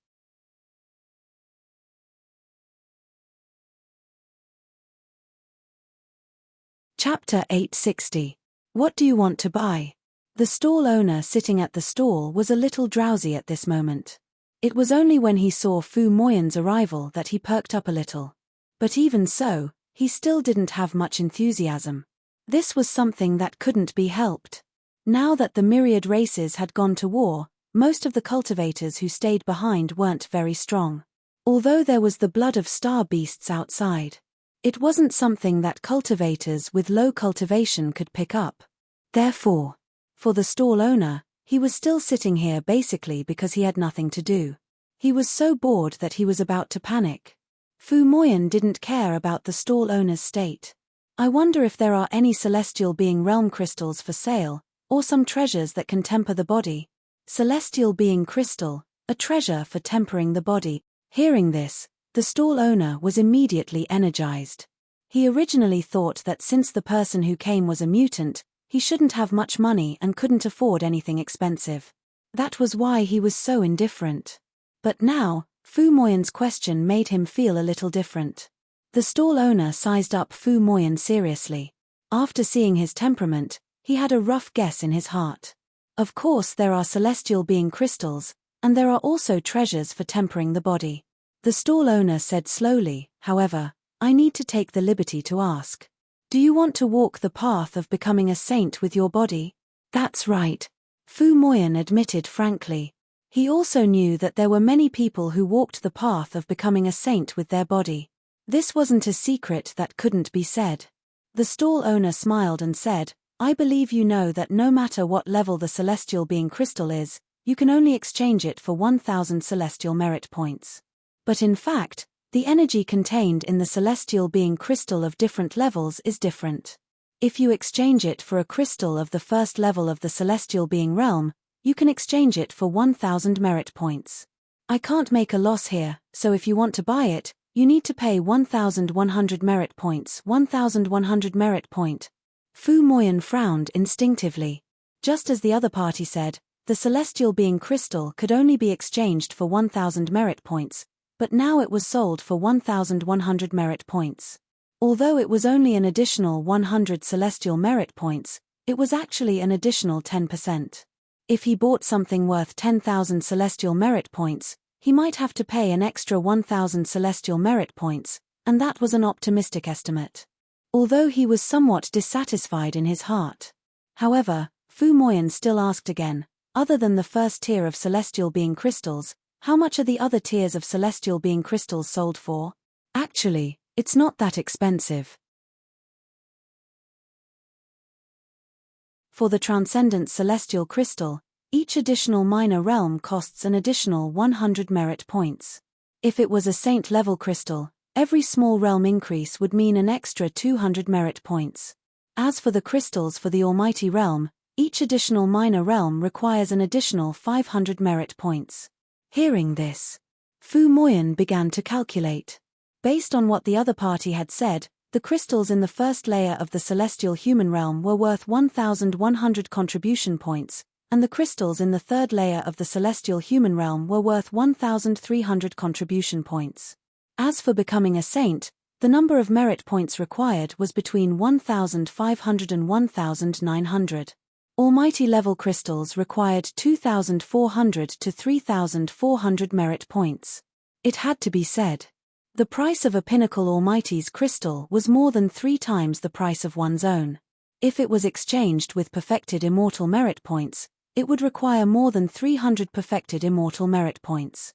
Speaker 1: Chapter 860. What do you want to buy? The stall owner sitting at the stall was a little drowsy at this moment. It was only when he saw Fu Moyan's arrival that he perked up a little. But even so, he still didn't have much enthusiasm. This was something that couldn't be helped. Now that the myriad races had gone to war, most of the cultivators who stayed behind weren't very strong. Although there was the blood of star beasts outside, it wasn't something that cultivators with low cultivation could pick up. Therefore, for the stall owner, he was still sitting here basically because he had nothing to do. He was so bored that he was about to panic. Fu Moyan didn't care about the stall owner's state. I wonder if there are any celestial being realm crystals for sale, or some treasures that can temper the body. Celestial being crystal, a treasure for tempering the body. Hearing this, the stall owner was immediately energized. He originally thought that since the person who came was a mutant, he shouldn't have much money and couldn't afford anything expensive. That was why he was so indifferent. But now, Fu Moyan's question made him feel a little different. The stall owner sized up Fu Moyan seriously. After seeing his temperament, he had a rough guess in his heart. Of course there are celestial being crystals, and there are also treasures for tempering the body. The stall owner said slowly, however, I need to take the liberty to ask. Do you want to walk the path of becoming a saint with your body? That's right. Fu Moyan admitted frankly. He also knew that there were many people who walked the path of becoming a saint with their body. This wasn't a secret that couldn't be said. The stall owner smiled and said, I believe you know that no matter what level the celestial being crystal is, you can only exchange it for 1,000 celestial merit points. But in fact, the energy contained in the celestial being crystal of different levels is different. If you exchange it for a crystal of the first level of the celestial being realm, you can exchange it for 1,000 merit points. I can't make a loss here, so if you want to buy it, you need to pay 1,100 merit points. 1,100 merit point. Fu Moyan frowned instinctively. Just as the other party said, the celestial being crystal could only be exchanged for 1,000 merit points, but now it was sold for 1,100 merit points. Although it was only an additional 100 celestial merit points, it was actually an additional 10%. If he bought something worth 10,000 celestial merit points, he might have to pay an extra 1,000 celestial merit points, and that was an optimistic estimate. Although he was somewhat dissatisfied in his heart. However, Fu Moyan still asked again, other than the first tier of celestial being crystals, how much are the other tiers of celestial being crystals sold for? Actually, it's not that expensive. For the transcendent celestial crystal, each additional minor realm costs an additional 100 merit points. If it was a saint-level crystal, every small realm increase would mean an extra 200 merit points. As for the crystals for the almighty realm, each additional minor realm requires an additional 500 merit points. Hearing this, Fu Moyan began to calculate. Based on what the other party had said, the crystals in the first layer of the celestial human realm were worth 1,100 contribution points, and the crystals in the third layer of the celestial human realm were worth 1,300 contribution points. As for becoming a saint, the number of merit points required was between 1,500 and 1,900. Almighty level crystals required 2,400 to 3,400 merit points. It had to be said. The price of a Pinnacle Almighty's crystal was more than 3 times the price of one's own. If it was exchanged with perfected immortal merit points, it would require more than 300 perfected immortal merit points.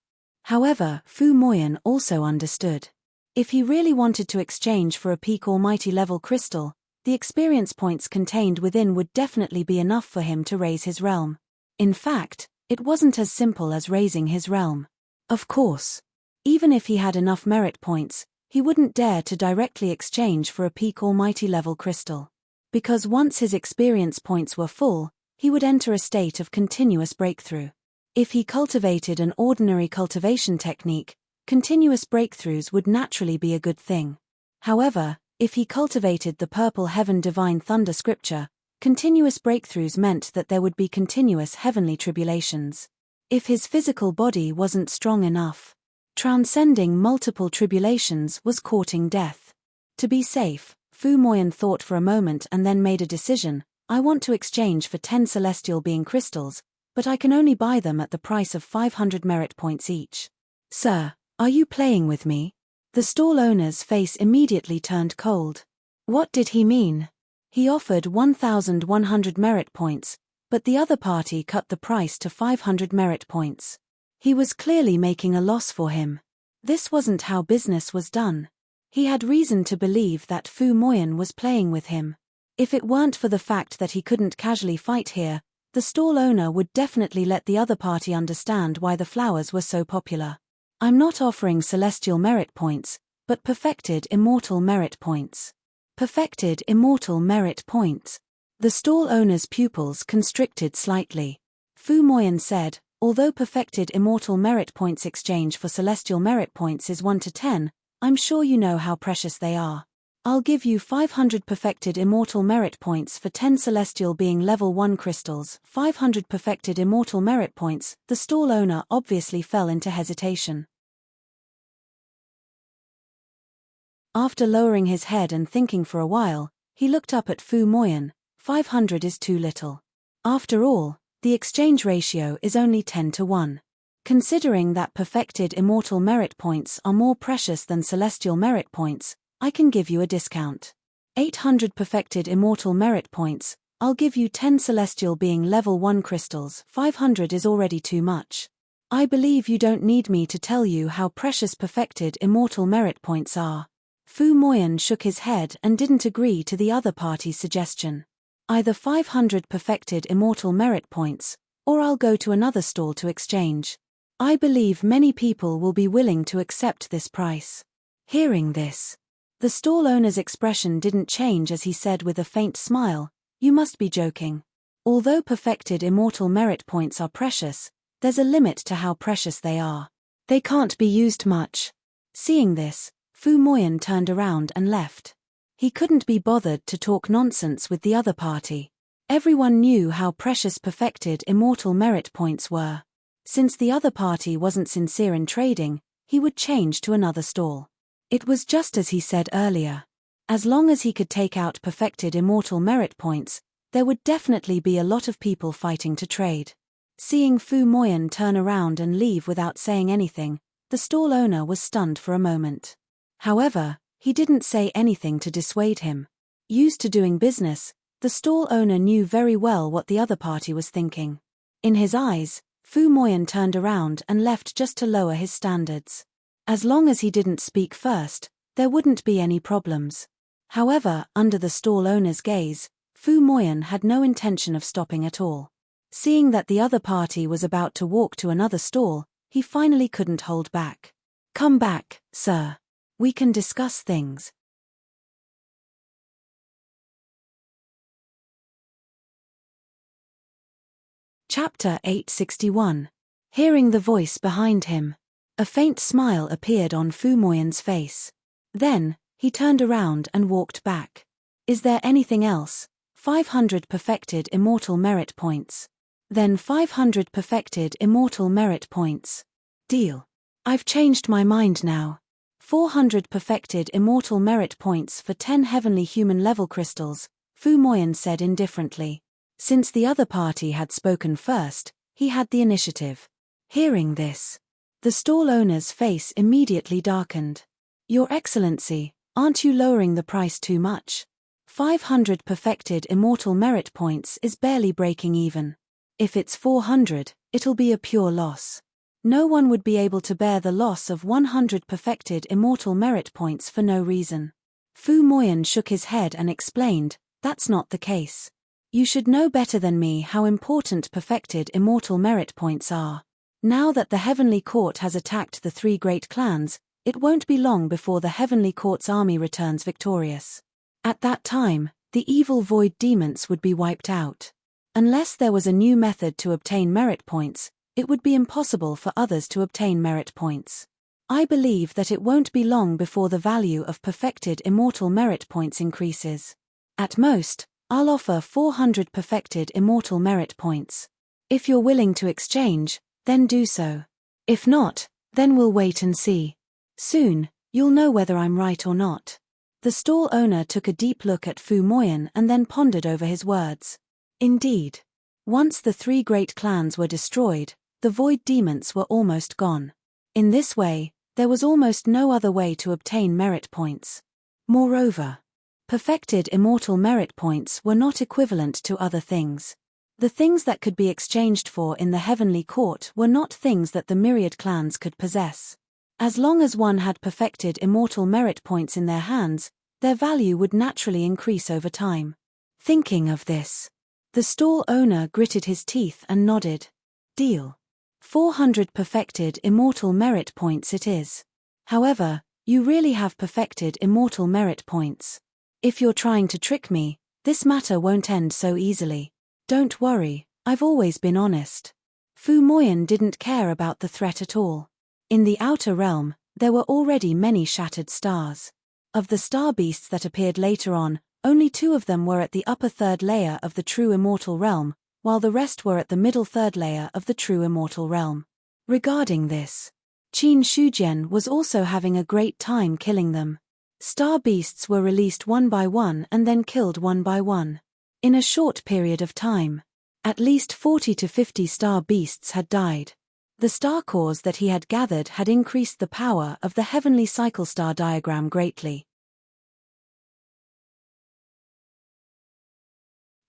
Speaker 1: However, Fu Moyan also understood. If he really wanted to exchange for a peak Almighty level crystal, the experience points contained within would definitely be enough for him to raise his realm. In fact, it wasn't as simple as raising his realm. Of course, even if he had enough merit points, he wouldn't dare to directly exchange for a peak Almighty level crystal. Because once his experience points were full, he would enter a state of continuous breakthrough. If he cultivated an ordinary cultivation technique, continuous breakthroughs would naturally be a good thing. However, if he cultivated the Purple Heaven Divine Thunder scripture, continuous breakthroughs meant that there would be continuous heavenly tribulations. If his physical body wasn't strong enough, transcending multiple tribulations was courting death. To be safe, Fu Moyan thought for a moment and then made a decision. I want to exchange for 10 celestial being crystals, but I can only buy them at the price of 500 merit points each. Sir, are you playing with me? The stall owner's face immediately turned cold. What did he mean? He offered 1,100 merit points, but the other party cut the price to 500 merit points. He was clearly making a loss for him. This wasn't how business was done. He had reason to believe that Fu Moyan was playing with him. If it weren't for the fact that he couldn't casually fight here, the stall owner would definitely let the other party understand why the flowers were so popular. I'm not offering celestial merit points, but perfected immortal merit points. Perfected immortal merit points. The stall owner's pupils constricted slightly. Fu Moyan said, although perfected immortal merit points exchange for celestial merit points is 1 to 10, I'm sure you know how precious they are. I'll give you 500 perfected immortal merit points for 10 celestial being level 1 crystals, 500 perfected immortal merit points. The stall owner obviously fell into hesitation. After lowering his head and thinking for a while, he looked up at Fu Moyan. 500 is too little. After all, the exchange ratio is only 10 to 1. Considering that perfected immortal merit points are more precious than celestial merit points, I can give you a discount. 800 perfected immortal merit points, I'll give you 10 celestial being level 1 crystals. 500 is already too much. I believe you don't need me to tell you how precious perfected immortal merit points are. Fu Moyan shook his head and didn't agree to the other party's suggestion. Either 500 perfected immortal merit points, or I'll go to another stall to exchange. I believe many people will be willing to accept this price. Hearing this, the stall owner's expression didn't change as he said with a faint smile, you must be joking. Although perfected immortal merit points are precious, there's a limit to how precious they are. They can't be used much. Seeing this, Fu Moyan turned around and left. He couldn't be bothered to talk nonsense with the other party. Everyone knew how precious perfected immortal merit points were. Since the other party wasn't sincere in trading, he would change to another stall. It was just as he said earlier. As long as he could take out perfected immortal merit points, there would definitely be a lot of people fighting to trade. Seeing Fu Moyan turn around and leave without saying anything, the stall owner was stunned for a moment. However, he didn't say anything to dissuade him. Used to doing business, the stall owner knew very well what the other party was thinking. In his eyes, Fu Moyan turned around and left just to lower his standards. As long as he didn't speak first, there wouldn't be any problems. However, under the stall owner's gaze, Fu Moyan had no intention of stopping at all. Seeing that the other party was about to walk to another stall, he finally couldn't hold back. Come back, sir. We can discuss things. Chapter 861. Hearing the voice behind him. A faint smile appeared on Fu Moyan's face. Then, he turned around and walked back. Is there anything else? 500 perfected immortal merit points. Then 500 perfected immortal merit points. Deal. I've changed my mind now. 400 perfected immortal merit points for 10 heavenly human level crystals, Fu Moyan said indifferently. Since the other party had spoken first, he had the initiative. Hearing this, the stall owner's face immediately darkened. Your Excellency, aren't you lowering the price too much? 500 perfected immortal merit points is barely breaking even. If it's 400, it'll be a pure loss. No one would be able to bear the loss of 100 perfected immortal merit points for no reason. Fu Moyan shook his head and explained, that's not the case. You should know better than me how important perfected immortal merit points are. Now that the Heavenly Court has attacked the 3 great clans, it won't be long before the Heavenly Court's army returns victorious. At that time, the evil void demons would be wiped out. Unless there was a new method to obtain merit points, it would be impossible for others to obtain merit points. I believe that it won't be long before the value of perfected immortal merit points increases. At most, I'll offer 400 perfected immortal merit points. If you're willing to exchange, then do so. If not, then we'll wait and see. Soon, you'll know whether I'm right or not. The stall owner took a deep look at Fu Moyan and then pondered over his words. Indeed. Once the 3 great clans were destroyed, the void demons were almost gone. In this way, there was almost no other way to obtain merit points. Moreover, perfected immortal merit points were not equivalent to other things. The things that could be exchanged for in the Heavenly Court were not things that the myriad clans could possess. As long as one had perfected immortal merit points in their hands, their value would naturally increase over time. Thinking of this, the stall owner gritted his teeth and nodded. Deal. 400 perfected immortal merit points it is. However, you really have perfected immortal merit points. If you're trying to trick me, this matter won't end so easily. Don't worry, I've always been honest. Fu Moyan didn't care about the threat at all. In the outer realm, there were already many shattered stars. Of the star beasts that appeared later on, only 2 of them were at the upper 3rd layer of the true immortal realm, while the rest were at the middle 3rd layer of the true immortal realm. Regarding this, Qin Shujian was also having a great time killing them. Star beasts were released one by one and then killed one by one. In a short period of time, at least 40 to 50 star beasts had died. The star cores that he had gathered had increased the power of the heavenly cycle star diagram greatly.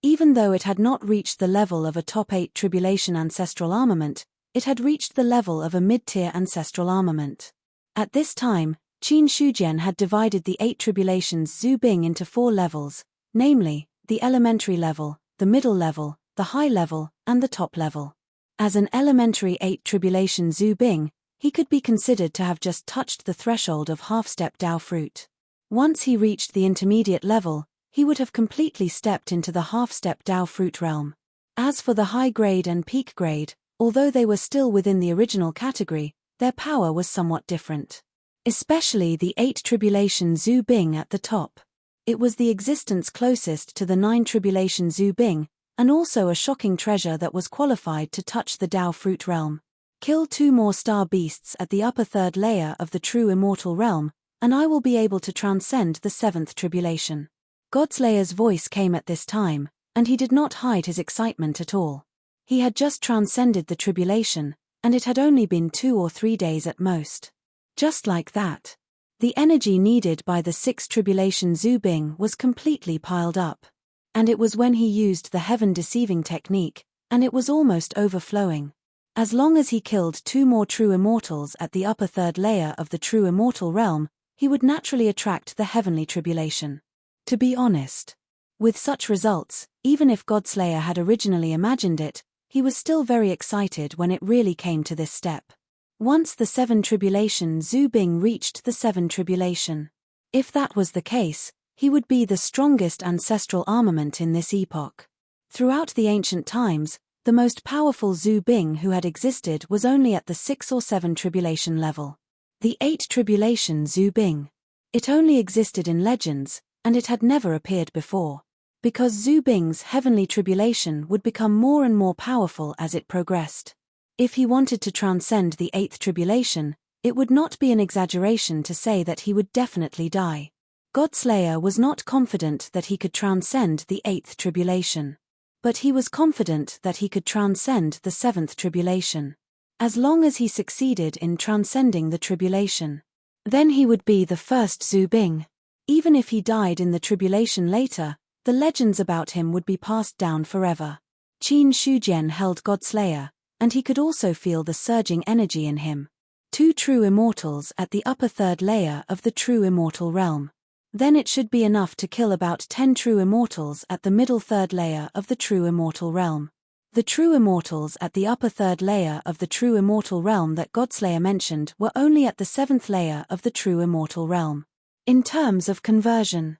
Speaker 1: Even though it had not reached the level of a top 8 tribulation ancestral armament, it had reached the level of a mid-tier ancestral armament. At this time, Qin Shujian had divided the 8 tribulations Zhu Bing into 4 levels, namely, the elementary level, the middle level, the high level, and the top level. As an elementary 8 tribulation Zhu Bing, he could be considered to have just touched the threshold of half-step Dao fruit. Once he reached the intermediate level, he would have completely stepped into the half-step Dao fruit realm. As for the high grade and peak grade, although they were still within the original category, their power was somewhat different. Especially the 8 tribulation Zhu Bing at the top. It was the existence closest to the 9 tribulation Zhu Bing, and also a shocking treasure that was qualified to touch the Dao fruit realm. Kill 2 more star beasts at the upper 3rd layer of the true immortal realm, and I will be able to transcend the 7th tribulation. Godslayer's voice came at this time, and he did not hide his excitement at all. He had just transcended the tribulation, and it had only been 2 or 3 days at most. Just like that, the energy needed by the 6th tribulation Zhu Bing was completely piled up. And it was when he used the heaven-deceiving technique, and it was almost overflowing. As long as he killed 2 more true immortals at the upper 3rd layer of the true immortal realm, he would naturally attract the heavenly tribulation. To be honest, with such results, even if Godslayer had originally imagined it, he was still very excited when it really came to this step. Once the 7 tribulation Zhu Bing reached the 7 tribulation. If that was the case, he would be the strongest ancestral armament in this epoch. Throughout the ancient times, the most powerful Zhu Bing who had existed was only at the 6 or 7 tribulation level. The 8 tribulation Zhu Bing. It only existed in legends, and it had never appeared before. Because Zhu Bing's heavenly tribulation would become more and more powerful as it progressed. If he wanted to transcend the 8th tribulation, it would not be an exaggeration to say that he would definitely die. Godslayer was not confident that he could transcend the 8th tribulation. But he was confident that he could transcend the 7th tribulation. As long as he succeeded in transcending the tribulation. Then he would be the first Zhu Bing. Even if he died in the tribulation later, the legends about him would be passed down forever. Qin Shujian held Godslayer, and he could also feel the surging energy in him. 2 true immortals at the upper third layer of the true immortal realm. Then it should be enough to kill about 10 true immortals at the middle third layer of the true immortal realm. The true immortals at the upper third layer of the true immortal realm that Godslayer mentioned were only at the 7th layer of the true immortal realm. In terms of conversion,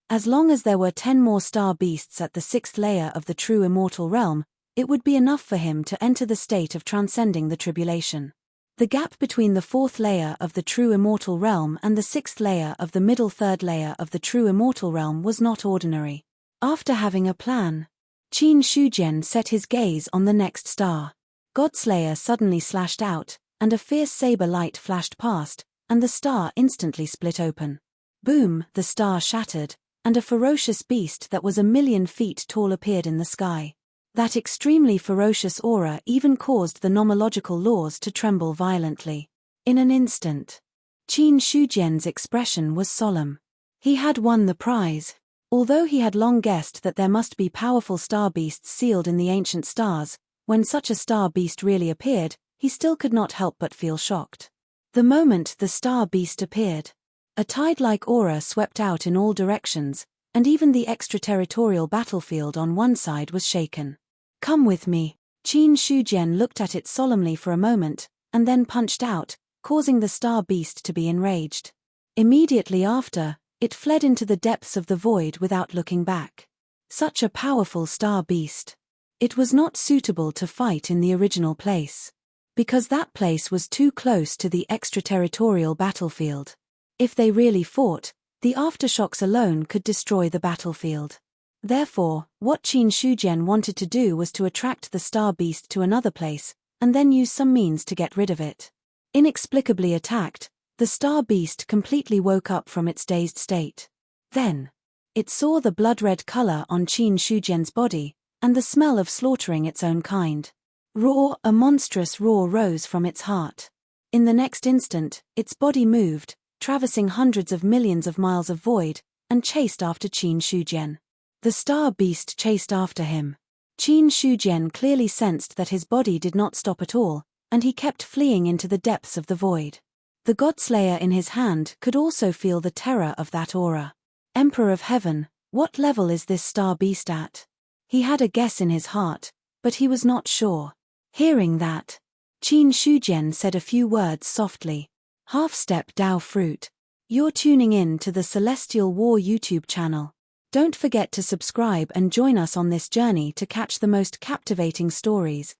Speaker 1: as long as there were 10 more star beasts at the 6th layer of the true immortal realm, it would be enough for him to enter the state of transcending the tribulation. The gap between the 4th layer of the true immortal realm and the 6th layer of the middle third layer of the true immortal realm was not ordinary. After having a plan, Qin Shujian set his gaze on the next star. Godslayer suddenly slashed out, and a fierce saber light flashed past, and the star instantly split open. Boom, the star shattered, and a ferocious beast that was 1,000,000 feet tall appeared in the sky. That extremely ferocious aura even caused the nomological laws to tremble violently. In an instant, Qin Shujian's expression was solemn. He had won the prize. Although he had long guessed that there must be powerful star beasts sealed in the ancient stars, when such a star beast really appeared, he still could not help but feel shocked. The moment the star beast appeared, a tide-like aura swept out in all directions, and even the extraterritorial battlefield on one side was shaken. "Come with me." Qin Shujian looked at it solemnly for a moment, and then punched out, causing the star beast to be enraged. Immediately after, it fled into the depths of the void without looking back. Such a powerful star beast. It was not suitable to fight in the original place, because that place was too close to the extraterritorial battlefield. If they really fought, the aftershocks alone could destroy the battlefield. Therefore, what Qin Shujian wanted to do was to attract the star beast to another place, and then use some means to get rid of it. Inexplicably attacked, the star beast completely woke up from its dazed state. Then, it saw the blood-red color on Qin Shujian's body, and the smell of slaughtering its own kind. Roar! A monstrous roar rose from its heart. In the next instant, its body moved, traversing hundreds of millions of miles of void, and chased after Qin Shujian. The star beast chased after him. Qin Shujian clearly sensed that his body did not stop at all, and he kept fleeing into the depths of the void. The Godslayer in his hand could also feel the terror of that aura. Emperor of Heaven, what level is this star beast at? He had a guess in his heart, but he was not sure. Hearing that, Qin Shujian said a few words softly. Half-step Dao fruit. You're tuning in to the Celestial War YouTube channel. Don't forget to subscribe and join us on this journey to catch the most captivating stories.